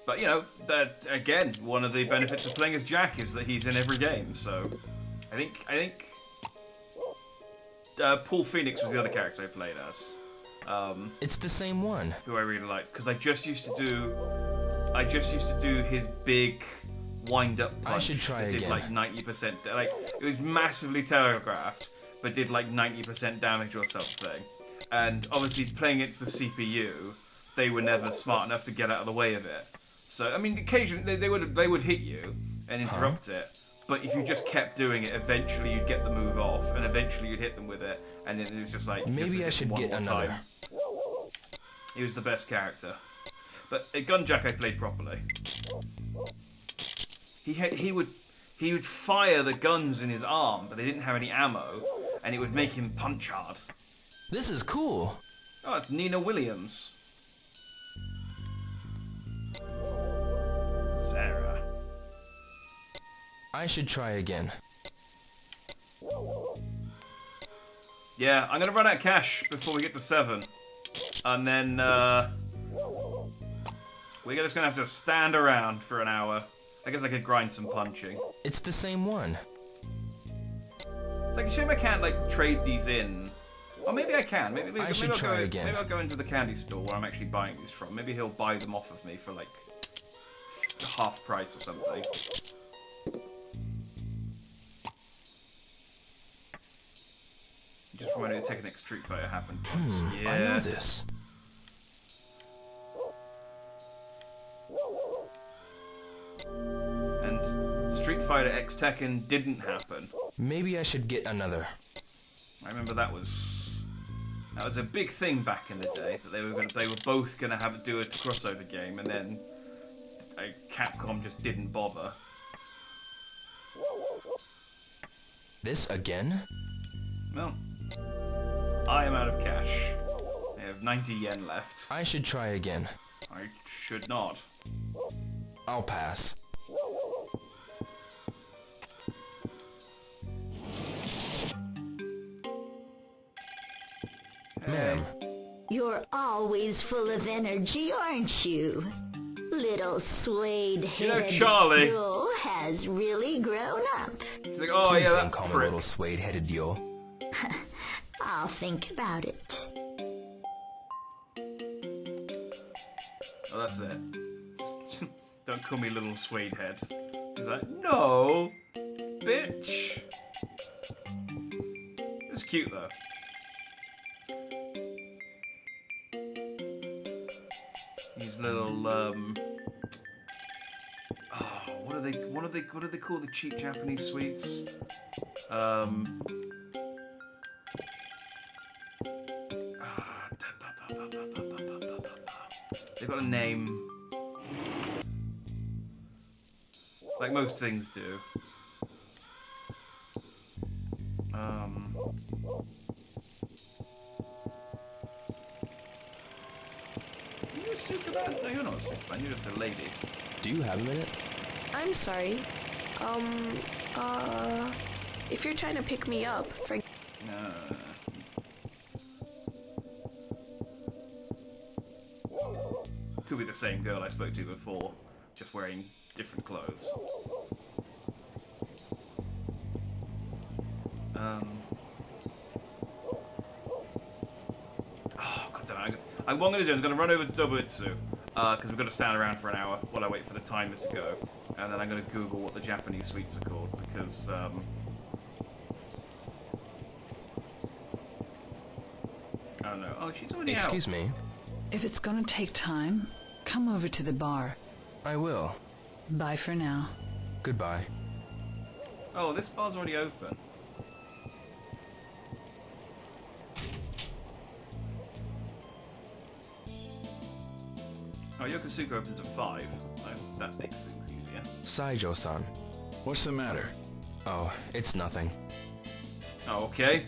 But you know, that again, one of the benefits of playing as Jack is that he's in every game. So, I think Paul Phoenix was the other character I played as. It's the same one. Who I really liked because I just used to do his big wind-up punch. I should try that did again. like 90%. Like it was massively telegraphed, but did like 90% damage or something. And obviously, playing against the CPU, they were never smart enough to get out of the way of it. So I mean, occasionally they would hit you and interrupt it. But if you just kept doing it, eventually you'd get the move off, and eventually you'd hit them with it, and then it was just like maybe I should one get more another. time. He was the best character. But at Gunjack I played properly. He would fire the guns in his arm, but they didn't have any ammo, and it would make him punch hard. This is cool. Oh, it's Nina Williams. Sarah. I should try again. Yeah, I'm gonna run out of cash before we get to 7. And then, we're just gonna have to stand around for an hour. I guess I could grind some punching. It's the same one. It's like a shame I can't, like, trade these in. Or maybe I can. Maybe I should try again. Maybe I'll go into the candy store where I'm actually buying these from. Maybe he'll buy them off of me for, like, half price or something. Just reminded me to take an X Street Fighter happened once. Yeah. I know this. And Street Fighter X Tekken didn't happen. Maybe I should get another. I remember that was a big thing back in the day that they were both gonna do a crossover game, and then Capcom just didn't bother. This again? Well, I am out of cash. I have 90 yen left. I should try again. I should not. I'll pass. Ma'am. You're always full of energy, aren't you? Little suede-headed Charlie. Yo has really grown up. He's like, oh Please yeah, don't that call me prick. little suede-headed yo. I'll think about it. Oh, that's it. Just don't call me little suede head. He's like, no, bitch. It's cute though. These little what do they call the cheap Japanese sweets? They've got a name. Like most things do. Are you a Sukuban? No, you're not a Sukuban. You're just a lady. Do you have a minute? I'm sorry. If you're trying to pick me up, Could be the same girl I spoke to before, just wearing different clothes. Oh, God damn it. What I'm going to do is I'm going to run over to Dobutsu, because we've got to stand around for an hour while I wait for the timer to go. And then I'm going to Google what the Japanese sweets are called, because, I don't know. Oh, she's already out. Excuse me. If it's gonna take time, come over to the bar. I will. Bye for now. Goodbye. Oh, this bar's already open. Oh, Yokosuka opens at 5. Oh, that makes things easier. Saijo-san. What's the matter? Oh, it's nothing. Oh, okay.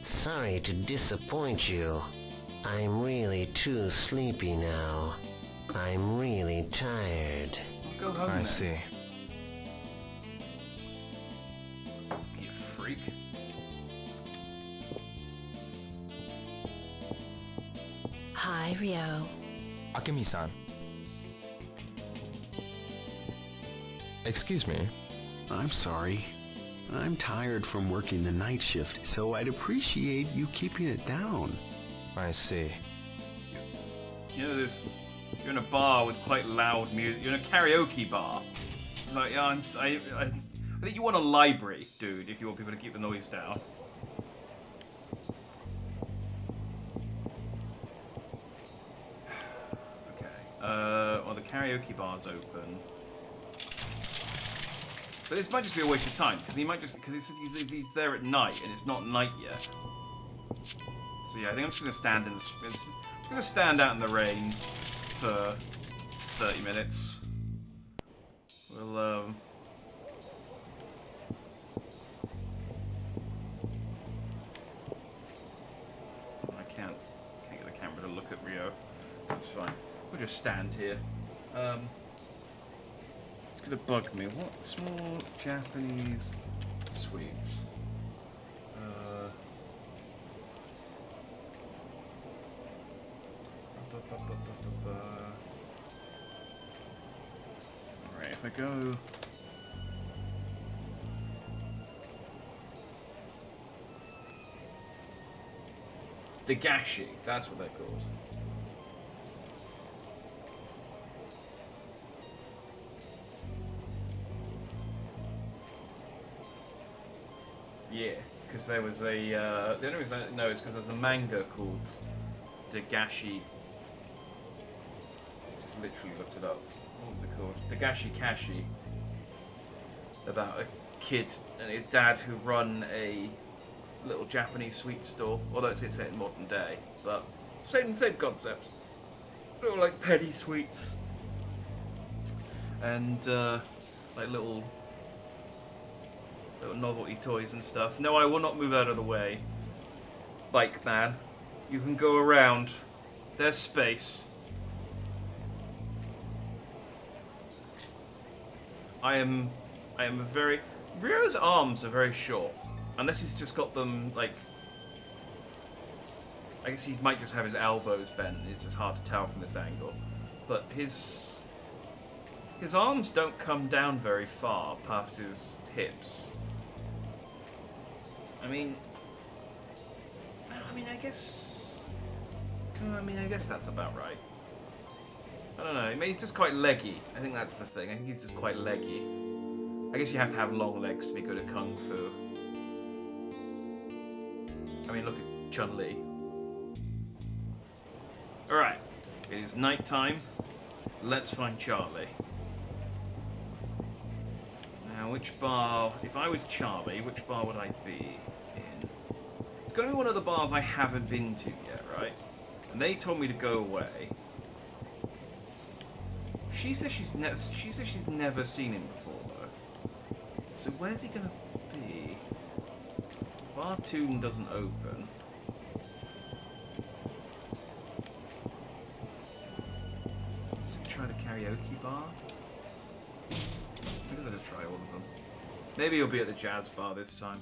Sorry to disappoint you. I'm really too sleepy now. I'm really tired. Go home I then. see. You freak. Hi, Ryo. Akemi-san. Excuse me. I'm sorry. I'm tired from working the night shift, so I'd appreciate you keeping it down. I see. You know, you're in a bar with quite loud music. You're in a karaoke bar. It's like, yeah, I think you want a library, dude, if you want people to keep the noise down. Okay. Well, the karaoke bar's open. But this might just be a waste of time, because he's there at night, and it's not night yet. So yeah, I think I'm just gonna stand in the. Just gonna stand out in the rain for 30 minutes. We'll I can't get the camera to look at Ryo. That's fine. We'll just stand here. It's gonna bug me. What small Japanese sweets? Alright, if I go... Dagashi, that's what they're called. Yeah, because there was a... the only reason I know is because there's a manga called Dagashi... Just literally looked it up. What was it called? Dagashi Kashi. About a kid and his dad who run a little Japanese sweet store. Although it's set in modern day, but same concept. Little like petty sweets and like little novelty toys and stuff. No, I will not move out of the way. Bike man, you can go around. There's space. I am a very... Ryo's arms are very short. Unless he's just got them, like... I guess he might just have his elbows bent. It's just hard to tell from this angle. But his arms don't come down very far past his hips. I mean, I guess that's about right. I don't know. I mean, he's just quite leggy. I think that's the thing. I think he's just quite leggy. I guess you have to have long legs to be good at kung fu. I mean, look at Chun-Li. Alright. It is night time. Let's find Charlie. Now, which bar... If I was Charlie, which bar would I be in? It's got to be one of the bars I haven't been to yet, right? And they told me to go away. She says she's never seen him before though. So where's he gonna be? Bartoon doesn't open. Is it try the karaoke bar? I guess I'll just try all of them. Maybe he'll be at the jazz bar this time.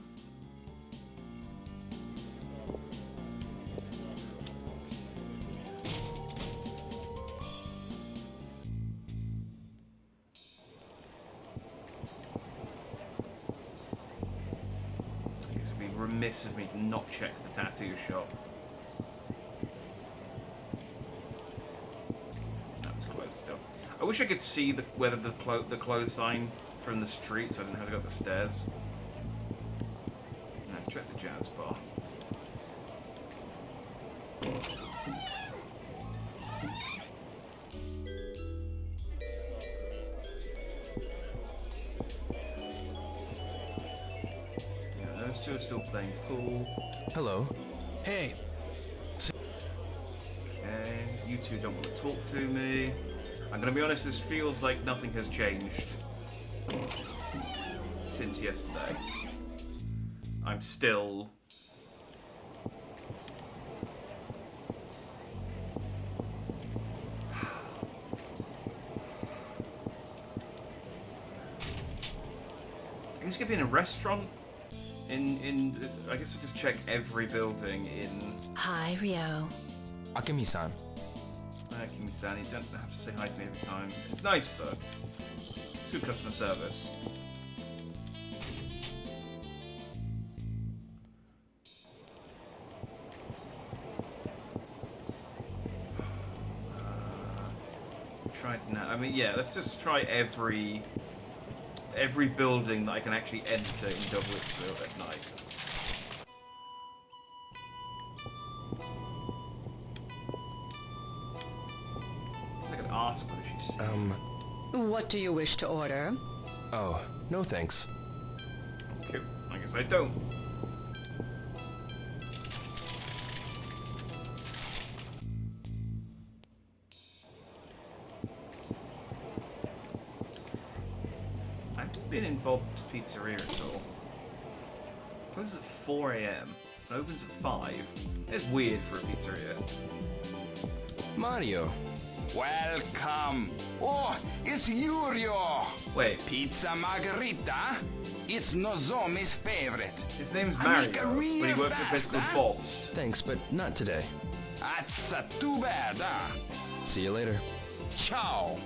I guess it would be remiss of me to not check the tattoo shop. That's closed still. I wish I could see whether the close sign from the street, so I didn't have to go up the stairs. Let's check the jazz bar. Yeah, those two are still playing pool. Hello. Hey. Okay, you two don't want to talk to me. I'm gonna be honest, this feels like nothing has changed since yesterday. I'm still... I guess it could be in a restaurant. I guess I'll just check every building in... Hi, Rio. Akemi-san. Akemi-san, you don't have to say hi to me every time. It's nice, though. It's good customer service. Try now. I mean, yeah, let's just try every building that I can actually enter in Doubletsu at night. I could ask whether she's seen. What do you wish to order? Oh, no thanks. Okay, I guess I don't. I haven't been in Bob's Pizzeria at all. Closes at 4 AM. It opens at 5. It's weird for a pizzeria. Mario. Welcome. Oh, it's Yurio. Wait. Pizza Margherita? It's Nozomi's favorite. His name's Mario, but he works at a place called Bob's. Thanks, but not today. That's too bad, huh? See you later. Ciao.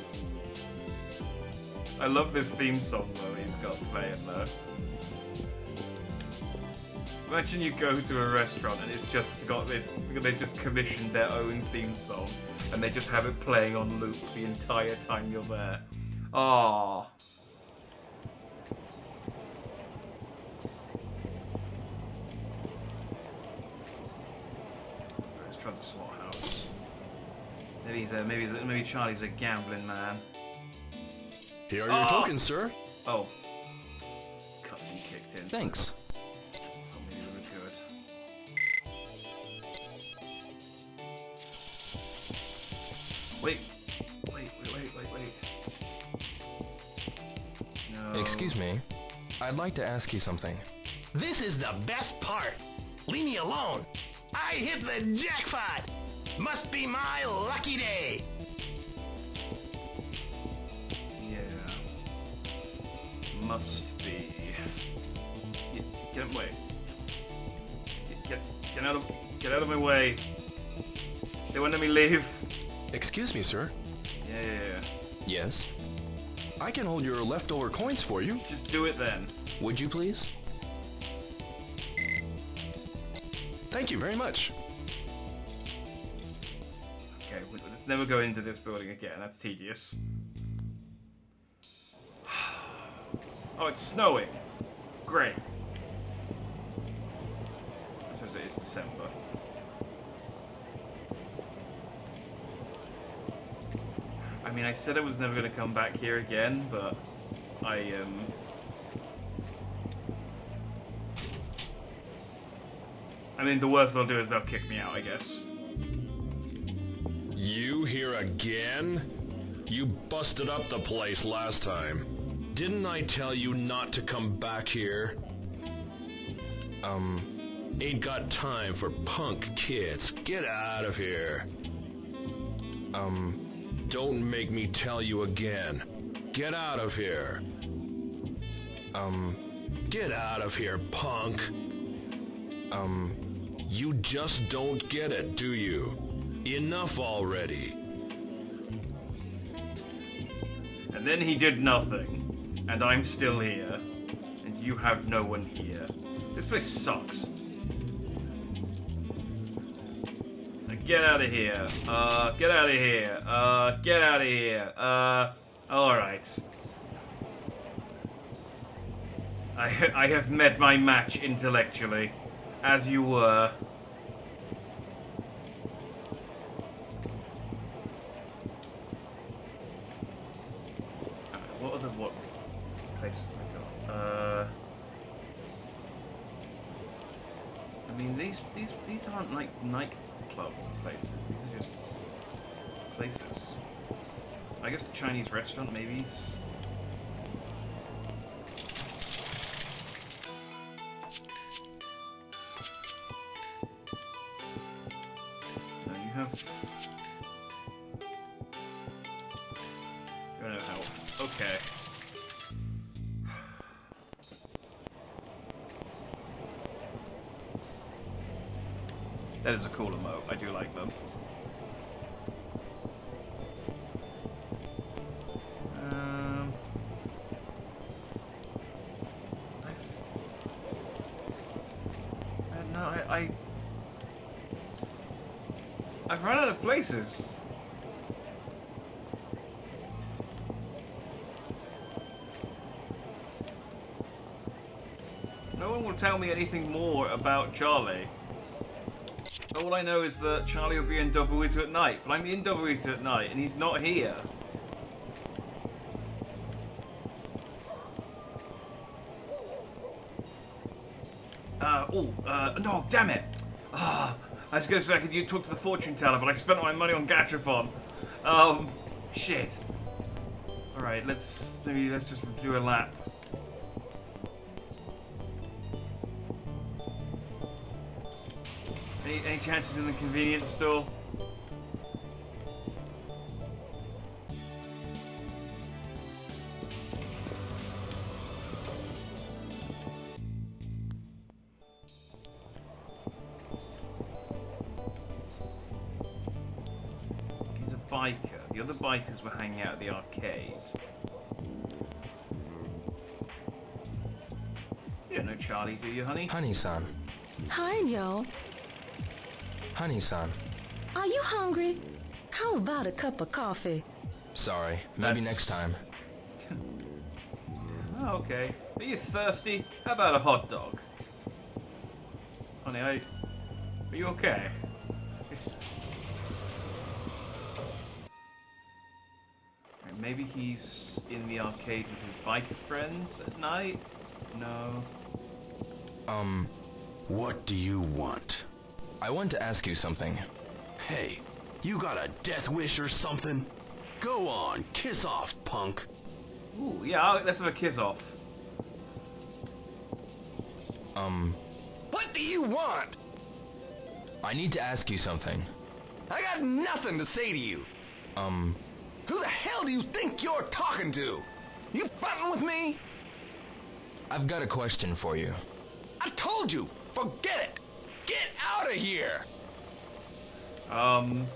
I love this theme song though he's got playing though. Imagine you go to a restaurant and it's just got this, they just commissioned their own theme song and they just have it playing on loop the entire time you're there. Ah. Let's try the SWAT house. Maybe Charlie's a gambling man. Here are your tokens, sir. Oh. Cutscene kicked in. Thanks. So maybe we were good. Wait. No. Excuse me. I'd like to ask you something. This is the best part. Leave me alone. I hit the jackpot. Must be my lucky day. Yeah. Must be. Get away. Get out of my way. They won't let me leave. Excuse me, sir. Yeah. Yes? I can hold your leftover coins for you. Just do it then. Would you please? Thank you very much. Okay, let's never go into this building again. That's tedious. Oh, it's snowing. Great. I suppose it is December. I mean, I said I was never going to come back here again, but I mean, the worst they'll do is they'll kick me out, I guess. here again? You busted up the place last time. Didn't I tell you not to come back here? Ain't got time for punk kids. Get out of here. Don't make me tell you again. Get out of here. Get out of here, punk. You just don't get it, do you? Enough already. And then he did nothing. And I'm still here. And you have no one here. This place sucks. Get out of here. Get out of here. Get out of here. Alright. I have met my match intellectually. As you were. What other places have we got? I mean these aren't like nightclub places. These are just places. I guess the Chinese restaurant maybe. You're no help. Okay. That is a cool emote. I do like them. I've run out of places. No one will tell me anything more about Charlie. All I know is that Charlie will be in Double Eater at night, but I'm in Double Eater at night and he's not here. No, damn it! I was gonna say I could talk to the fortune teller, but I spent all my money on Gachapon. Shit. Alright, let's just do a lap. Any chances in the convenience store? He's a biker. The other bikers were hanging out at the arcade. You don't know Charlie, do you, honey? Honey-san. Hi, Yo. Honey-san. Are you hungry? How about a cup of coffee? Sorry, maybe next time. Oh, okay. Are you thirsty? How about a hot dog? Honey, are you okay? Maybe he's in the arcade with his biker friends at night? No. What do you want? I want to ask you something. Hey, you got a death wish or something? Go on, kiss off, punk. Ooh, yeah, let's have a kiss off. What do you want? I need to ask you something. I got nothing to say to you. Who the hell do you think you're talking to? You frontin' with me? I've got a question for you. I told you, forget it. Get out of here. Dang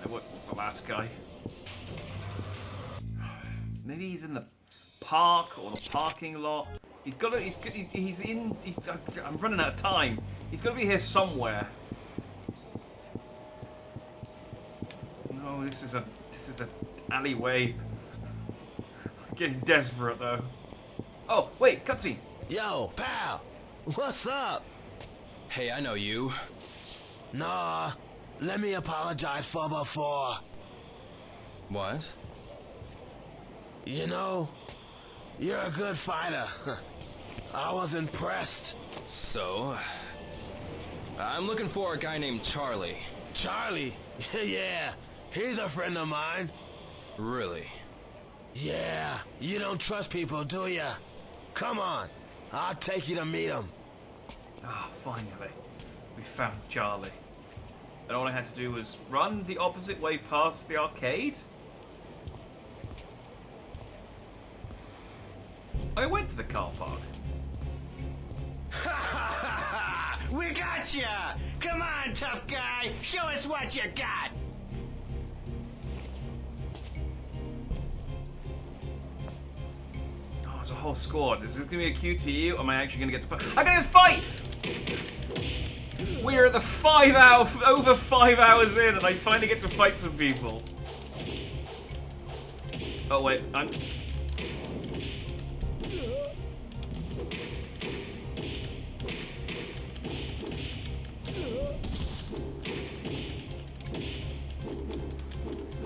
it, what was the last guy? Maybe he's in the park or the parking lot. I'm running out of time. He's got to be here somewhere. No, this is a alleyway. I'm getting desperate though. Oh, wait, cutscene. Yo, pal. What's up? Hey, I know you. Nah, let me apologize for before. What? You know, you're a good fighter. I was impressed. So? I'm looking for a guy named Charlie. Charlie? Yeah, he's a friend of mine. Really? Yeah, you don't trust people, do ya? Come on, I'll take you to meet him. Ah, finally. We found Charlie. And all I had to do was run the opposite way past the arcade? I went to the car park. We got ya! Come on, tough guy! Show us what you got! Oh, there's a whole squad. Is this gonna be a QTE or am I actually gonna get to fight? I'm gonna fight! We're at the over 5 hours in and I finally get to fight some people. Oh wait, I'm...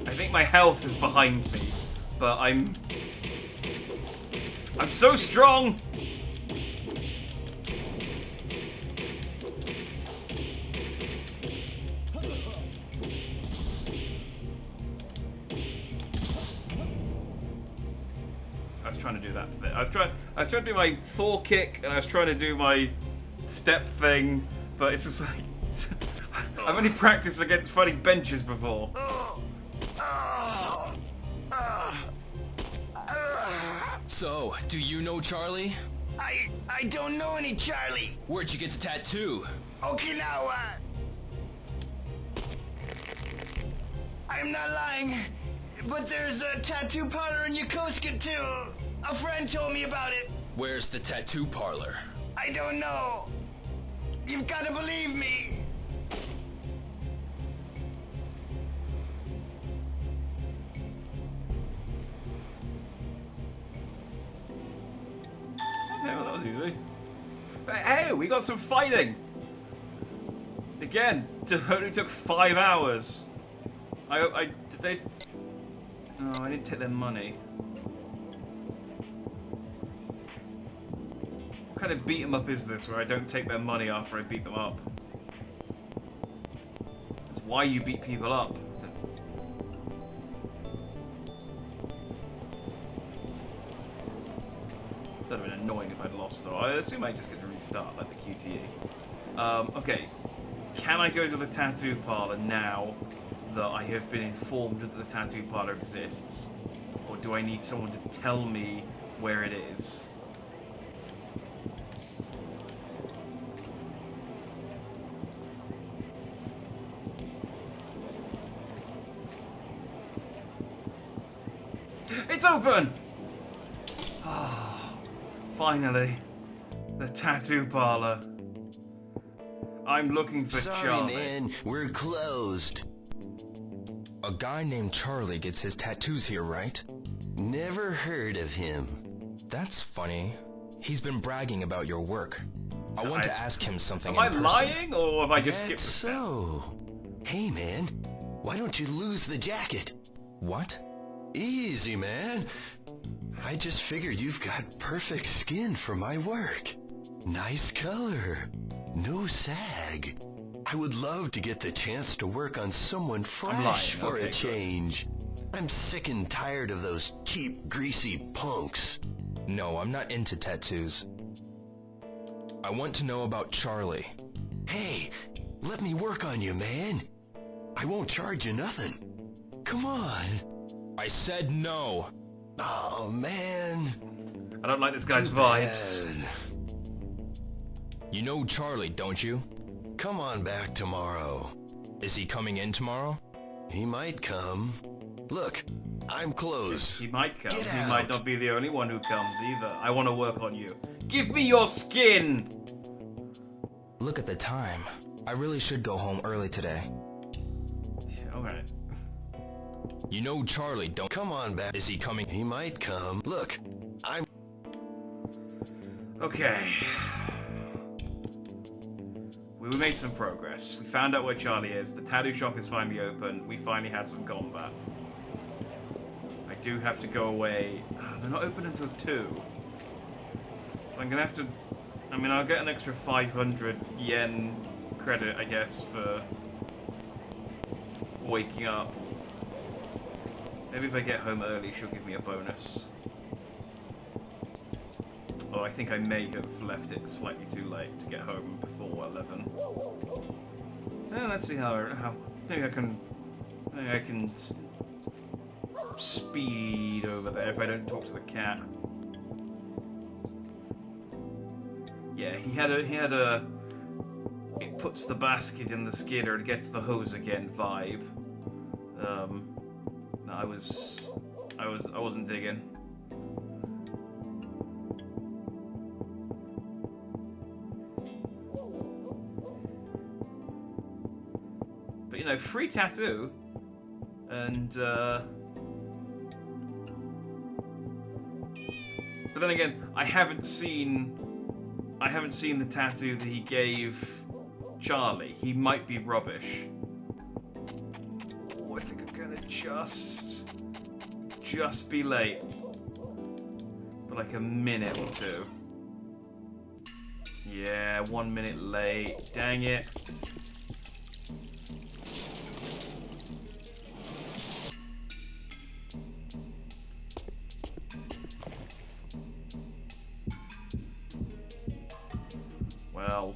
I think my health is behind me, but I'm so strong! I was trying to do that thing. I was trying to do my Thor kick, and I was trying to do my step thing, but it's just like I've only practiced against fighting benches before. So, do you know Charlie? I don't know any Charlie. Where'd you get the tattoo? Okinawa. I'm not lying, but there's a tattoo parlor in Yokosuka too. A friend told me about it. Where's the tattoo parlor? I don't know. You've got to believe me. Okay, well that was easy. But hey, we got some fighting! Again, it only took 5 hours. I didn't take their money. What kind of beat 'em up is this where I don't take their money after I beat them up? That's why you beat people up. That would have been annoying if I'd lost though. I assume I just get to restart like the QTE. Okay. Can I go to the tattoo parlor now that I have been informed that the tattoo parlor exists? Or do I need someone to tell me where it is? It's open! Finally. The tattoo parlor. I'm looking for Sorry, Charlie. man. We're closed. A guy named Charlie gets his tattoos here, right? Never heard of him. That's funny. He's been bragging about your work. I want to ask him something. Am I lying, or have I just skipped a step? So, hey man, why don't you lose the jacket? What? Easy, man. I just figured you've got perfect skin for my work. Nice color. No sag. I would love to get the chance to work on someone fresh for a change. I'm sick and tired of those cheap, greasy punks. No, I'm not into tattoos. I want to know about Charlie. Hey, let me work on you, man. I won't charge you nothing. Come on. I said no. Oh, man. I don't like this guy's vibes. You know Charlie, don't you? Come on back tomorrow. Is he coming in tomorrow? He might come. Look, I'm closed. He might come. Get He out. might not be the only one who comes either. I want to work on you. Give me your skin! Look at the time. I really should go home early today. Alright. You know Charlie, don't... Come on back. Is he coming? He might come. Look, I'm... Okay. We made some progress. We found out where Charlie is. The tattoo shop is finally open. We finally had some combat. I do have to go away. They're not open until 2. So I'm gonna have to... I mean, I'll get an extra 500 yen credit, I guess, for waking up. Maybe if I get home early, she'll give me a bonus. Oh, I think I may have left it slightly too late to get home before 11. Let's see how maybe I can speed over there if I don't talk to the cat. Yeah, he had a it puts the basket in the skidder, it gets the hose again vibe. I wasn't digging. But you know, free tattoo, and but then again, I haven't seen the tattoo that he gave Charlie. He might be rubbish. Oh, I think I'm gonna just be late for like a minute or two. Yeah, 1 minute late. Dang it. Well.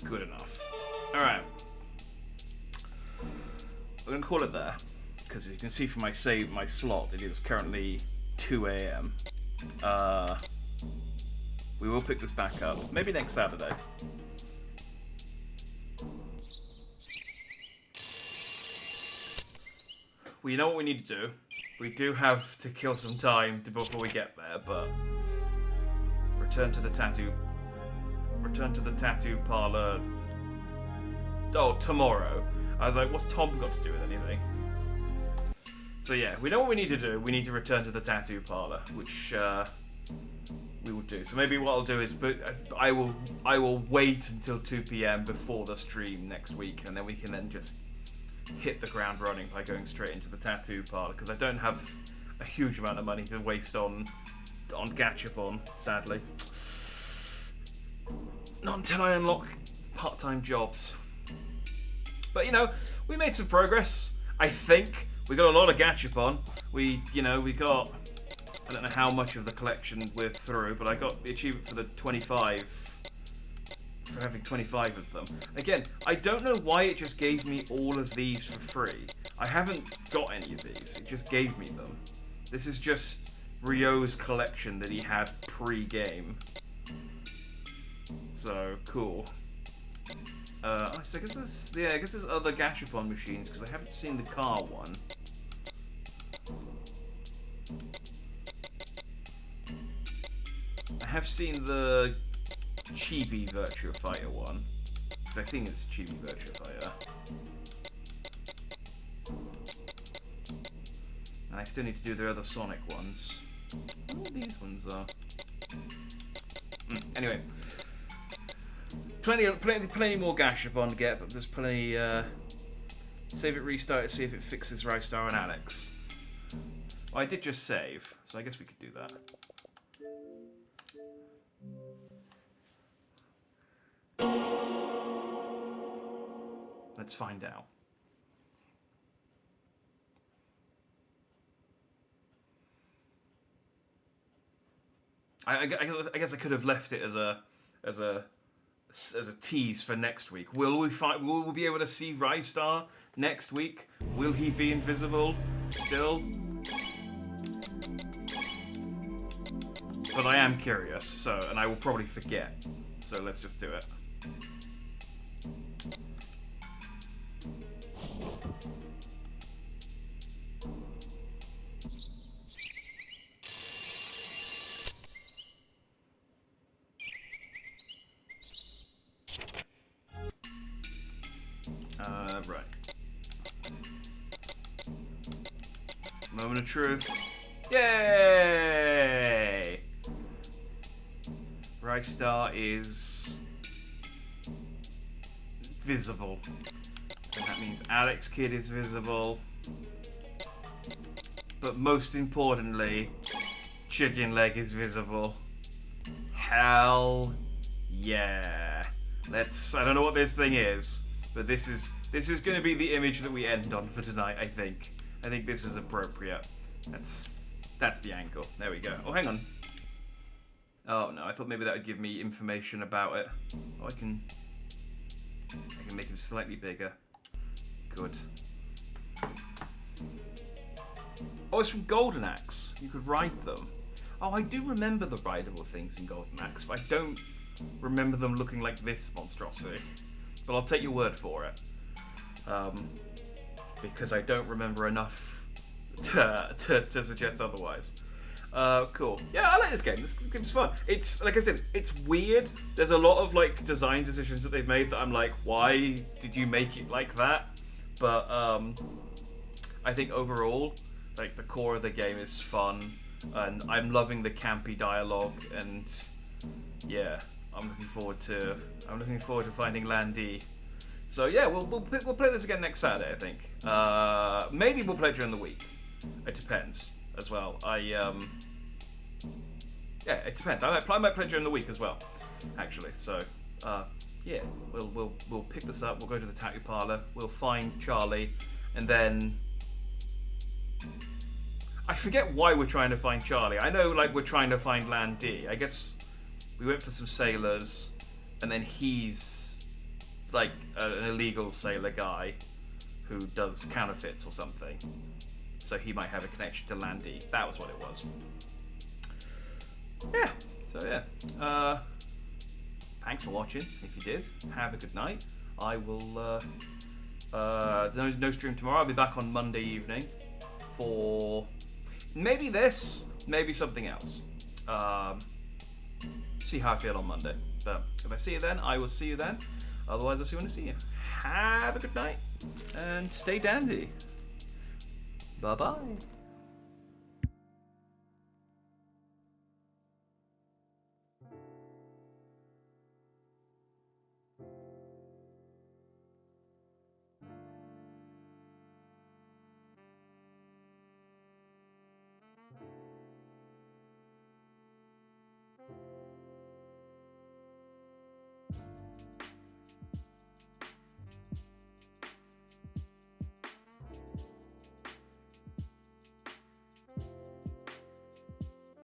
Good enough. Alright. We're going to call it there. Because as you can see from my slot, it is currently 2 AM. We will pick this back up. Maybe next Saturday. Well, you know what we need to do? We do have to kill some time before we get there, but return to the tattoo parlor. Oh, tomorrow. I was like, what's Tom got to do with anything? So yeah, we know what we need to do. We need to return to the tattoo parlor, which we will do. So maybe what I'll do is, I will wait until 2 PM before the stream next week, and then we can then just hit the ground running by going straight into the tattoo parlor, because I don't have a huge amount of money to waste on Gachapon, sadly. Not until I unlock part-time jobs. But you know, we made some progress. I think we got a lot of Gachapon. We got, I don't know how much of the collection we're through, but I got the achievement for the 25. For having 25 of them. Again, I don't know why it just gave me all of these for free. I haven't got any of these. It just gave me them. This is just Ryo's collection that he had pre-game. So, cool. So I guess there's other Gachapon machines, because I haven't seen the car one. I have seen the Chibi Virtua Fighter one, because I think it's Chibi Virtua Fighter. And I still need to do the other Sonic ones. What these ones are. Anyway, plenty more Gachapon to get, but there's plenty. Save it, restart it, see if it fixes Rystar and Alex. Well, I did just save, so I guess we could do that. Let's find out. I guess I could have left it as a tease for next week. Will we be able to see Rystar next week? Will he be invisible still? But I am curious, and I will probably forget. So let's just do it. Right. Moment of truth. Yay! Rystar is visible. And that means Alex Kidd is visible. But most importantly, chicken leg is visible. Hell yeah. I don't know what this thing is, but this is going to be the image that we end on for tonight, I think. I think this is appropriate. That's the angle. There we go. Oh, hang on. Oh no, I thought maybe that would give me information about it. Oh, I can make him slightly bigger. Good. Oh, it's from Golden Axe. You could ride them. Oh, I do remember the rideable things in Golden Axe, but I don't remember them looking like this monstrosity. But I'll take your word for it. Because I don't remember enough to suggest otherwise. Cool. Yeah, I like this game. This game's fun. It's, like I said, it's weird. There's a lot of, like, design decisions that they've made that I'm like, why did you make it like that? But, I think overall, like, the core of the game is fun, and I'm loving the campy dialogue, and yeah, I'm looking forward to finding Landy. So yeah, we'll play this again next Saturday, I think. Maybe we'll play during the week. It depends as well. Yeah, it depends. I might play during the week as well, actually. So yeah, we'll pick this up. We'll go to the tattoo parlor. We'll find Charlie, and then I forget why we're trying to find Charlie. I know, like, we're trying to find Landy. I guess we went for some sailors, and then he's like an illegal sailor guy who does counterfeits or something. So he might have a connection to Landy. That was what it was. Yeah. So yeah. Thanks for watching. If you did, have a good night. I will. No stream tomorrow. I'll be back on Monday evening for maybe this, maybe something else. See how I feel on Monday. But if I see you then, I will see you then. Otherwise, I'll see you when I see you. Have a good night and stay dandy. Bye-bye.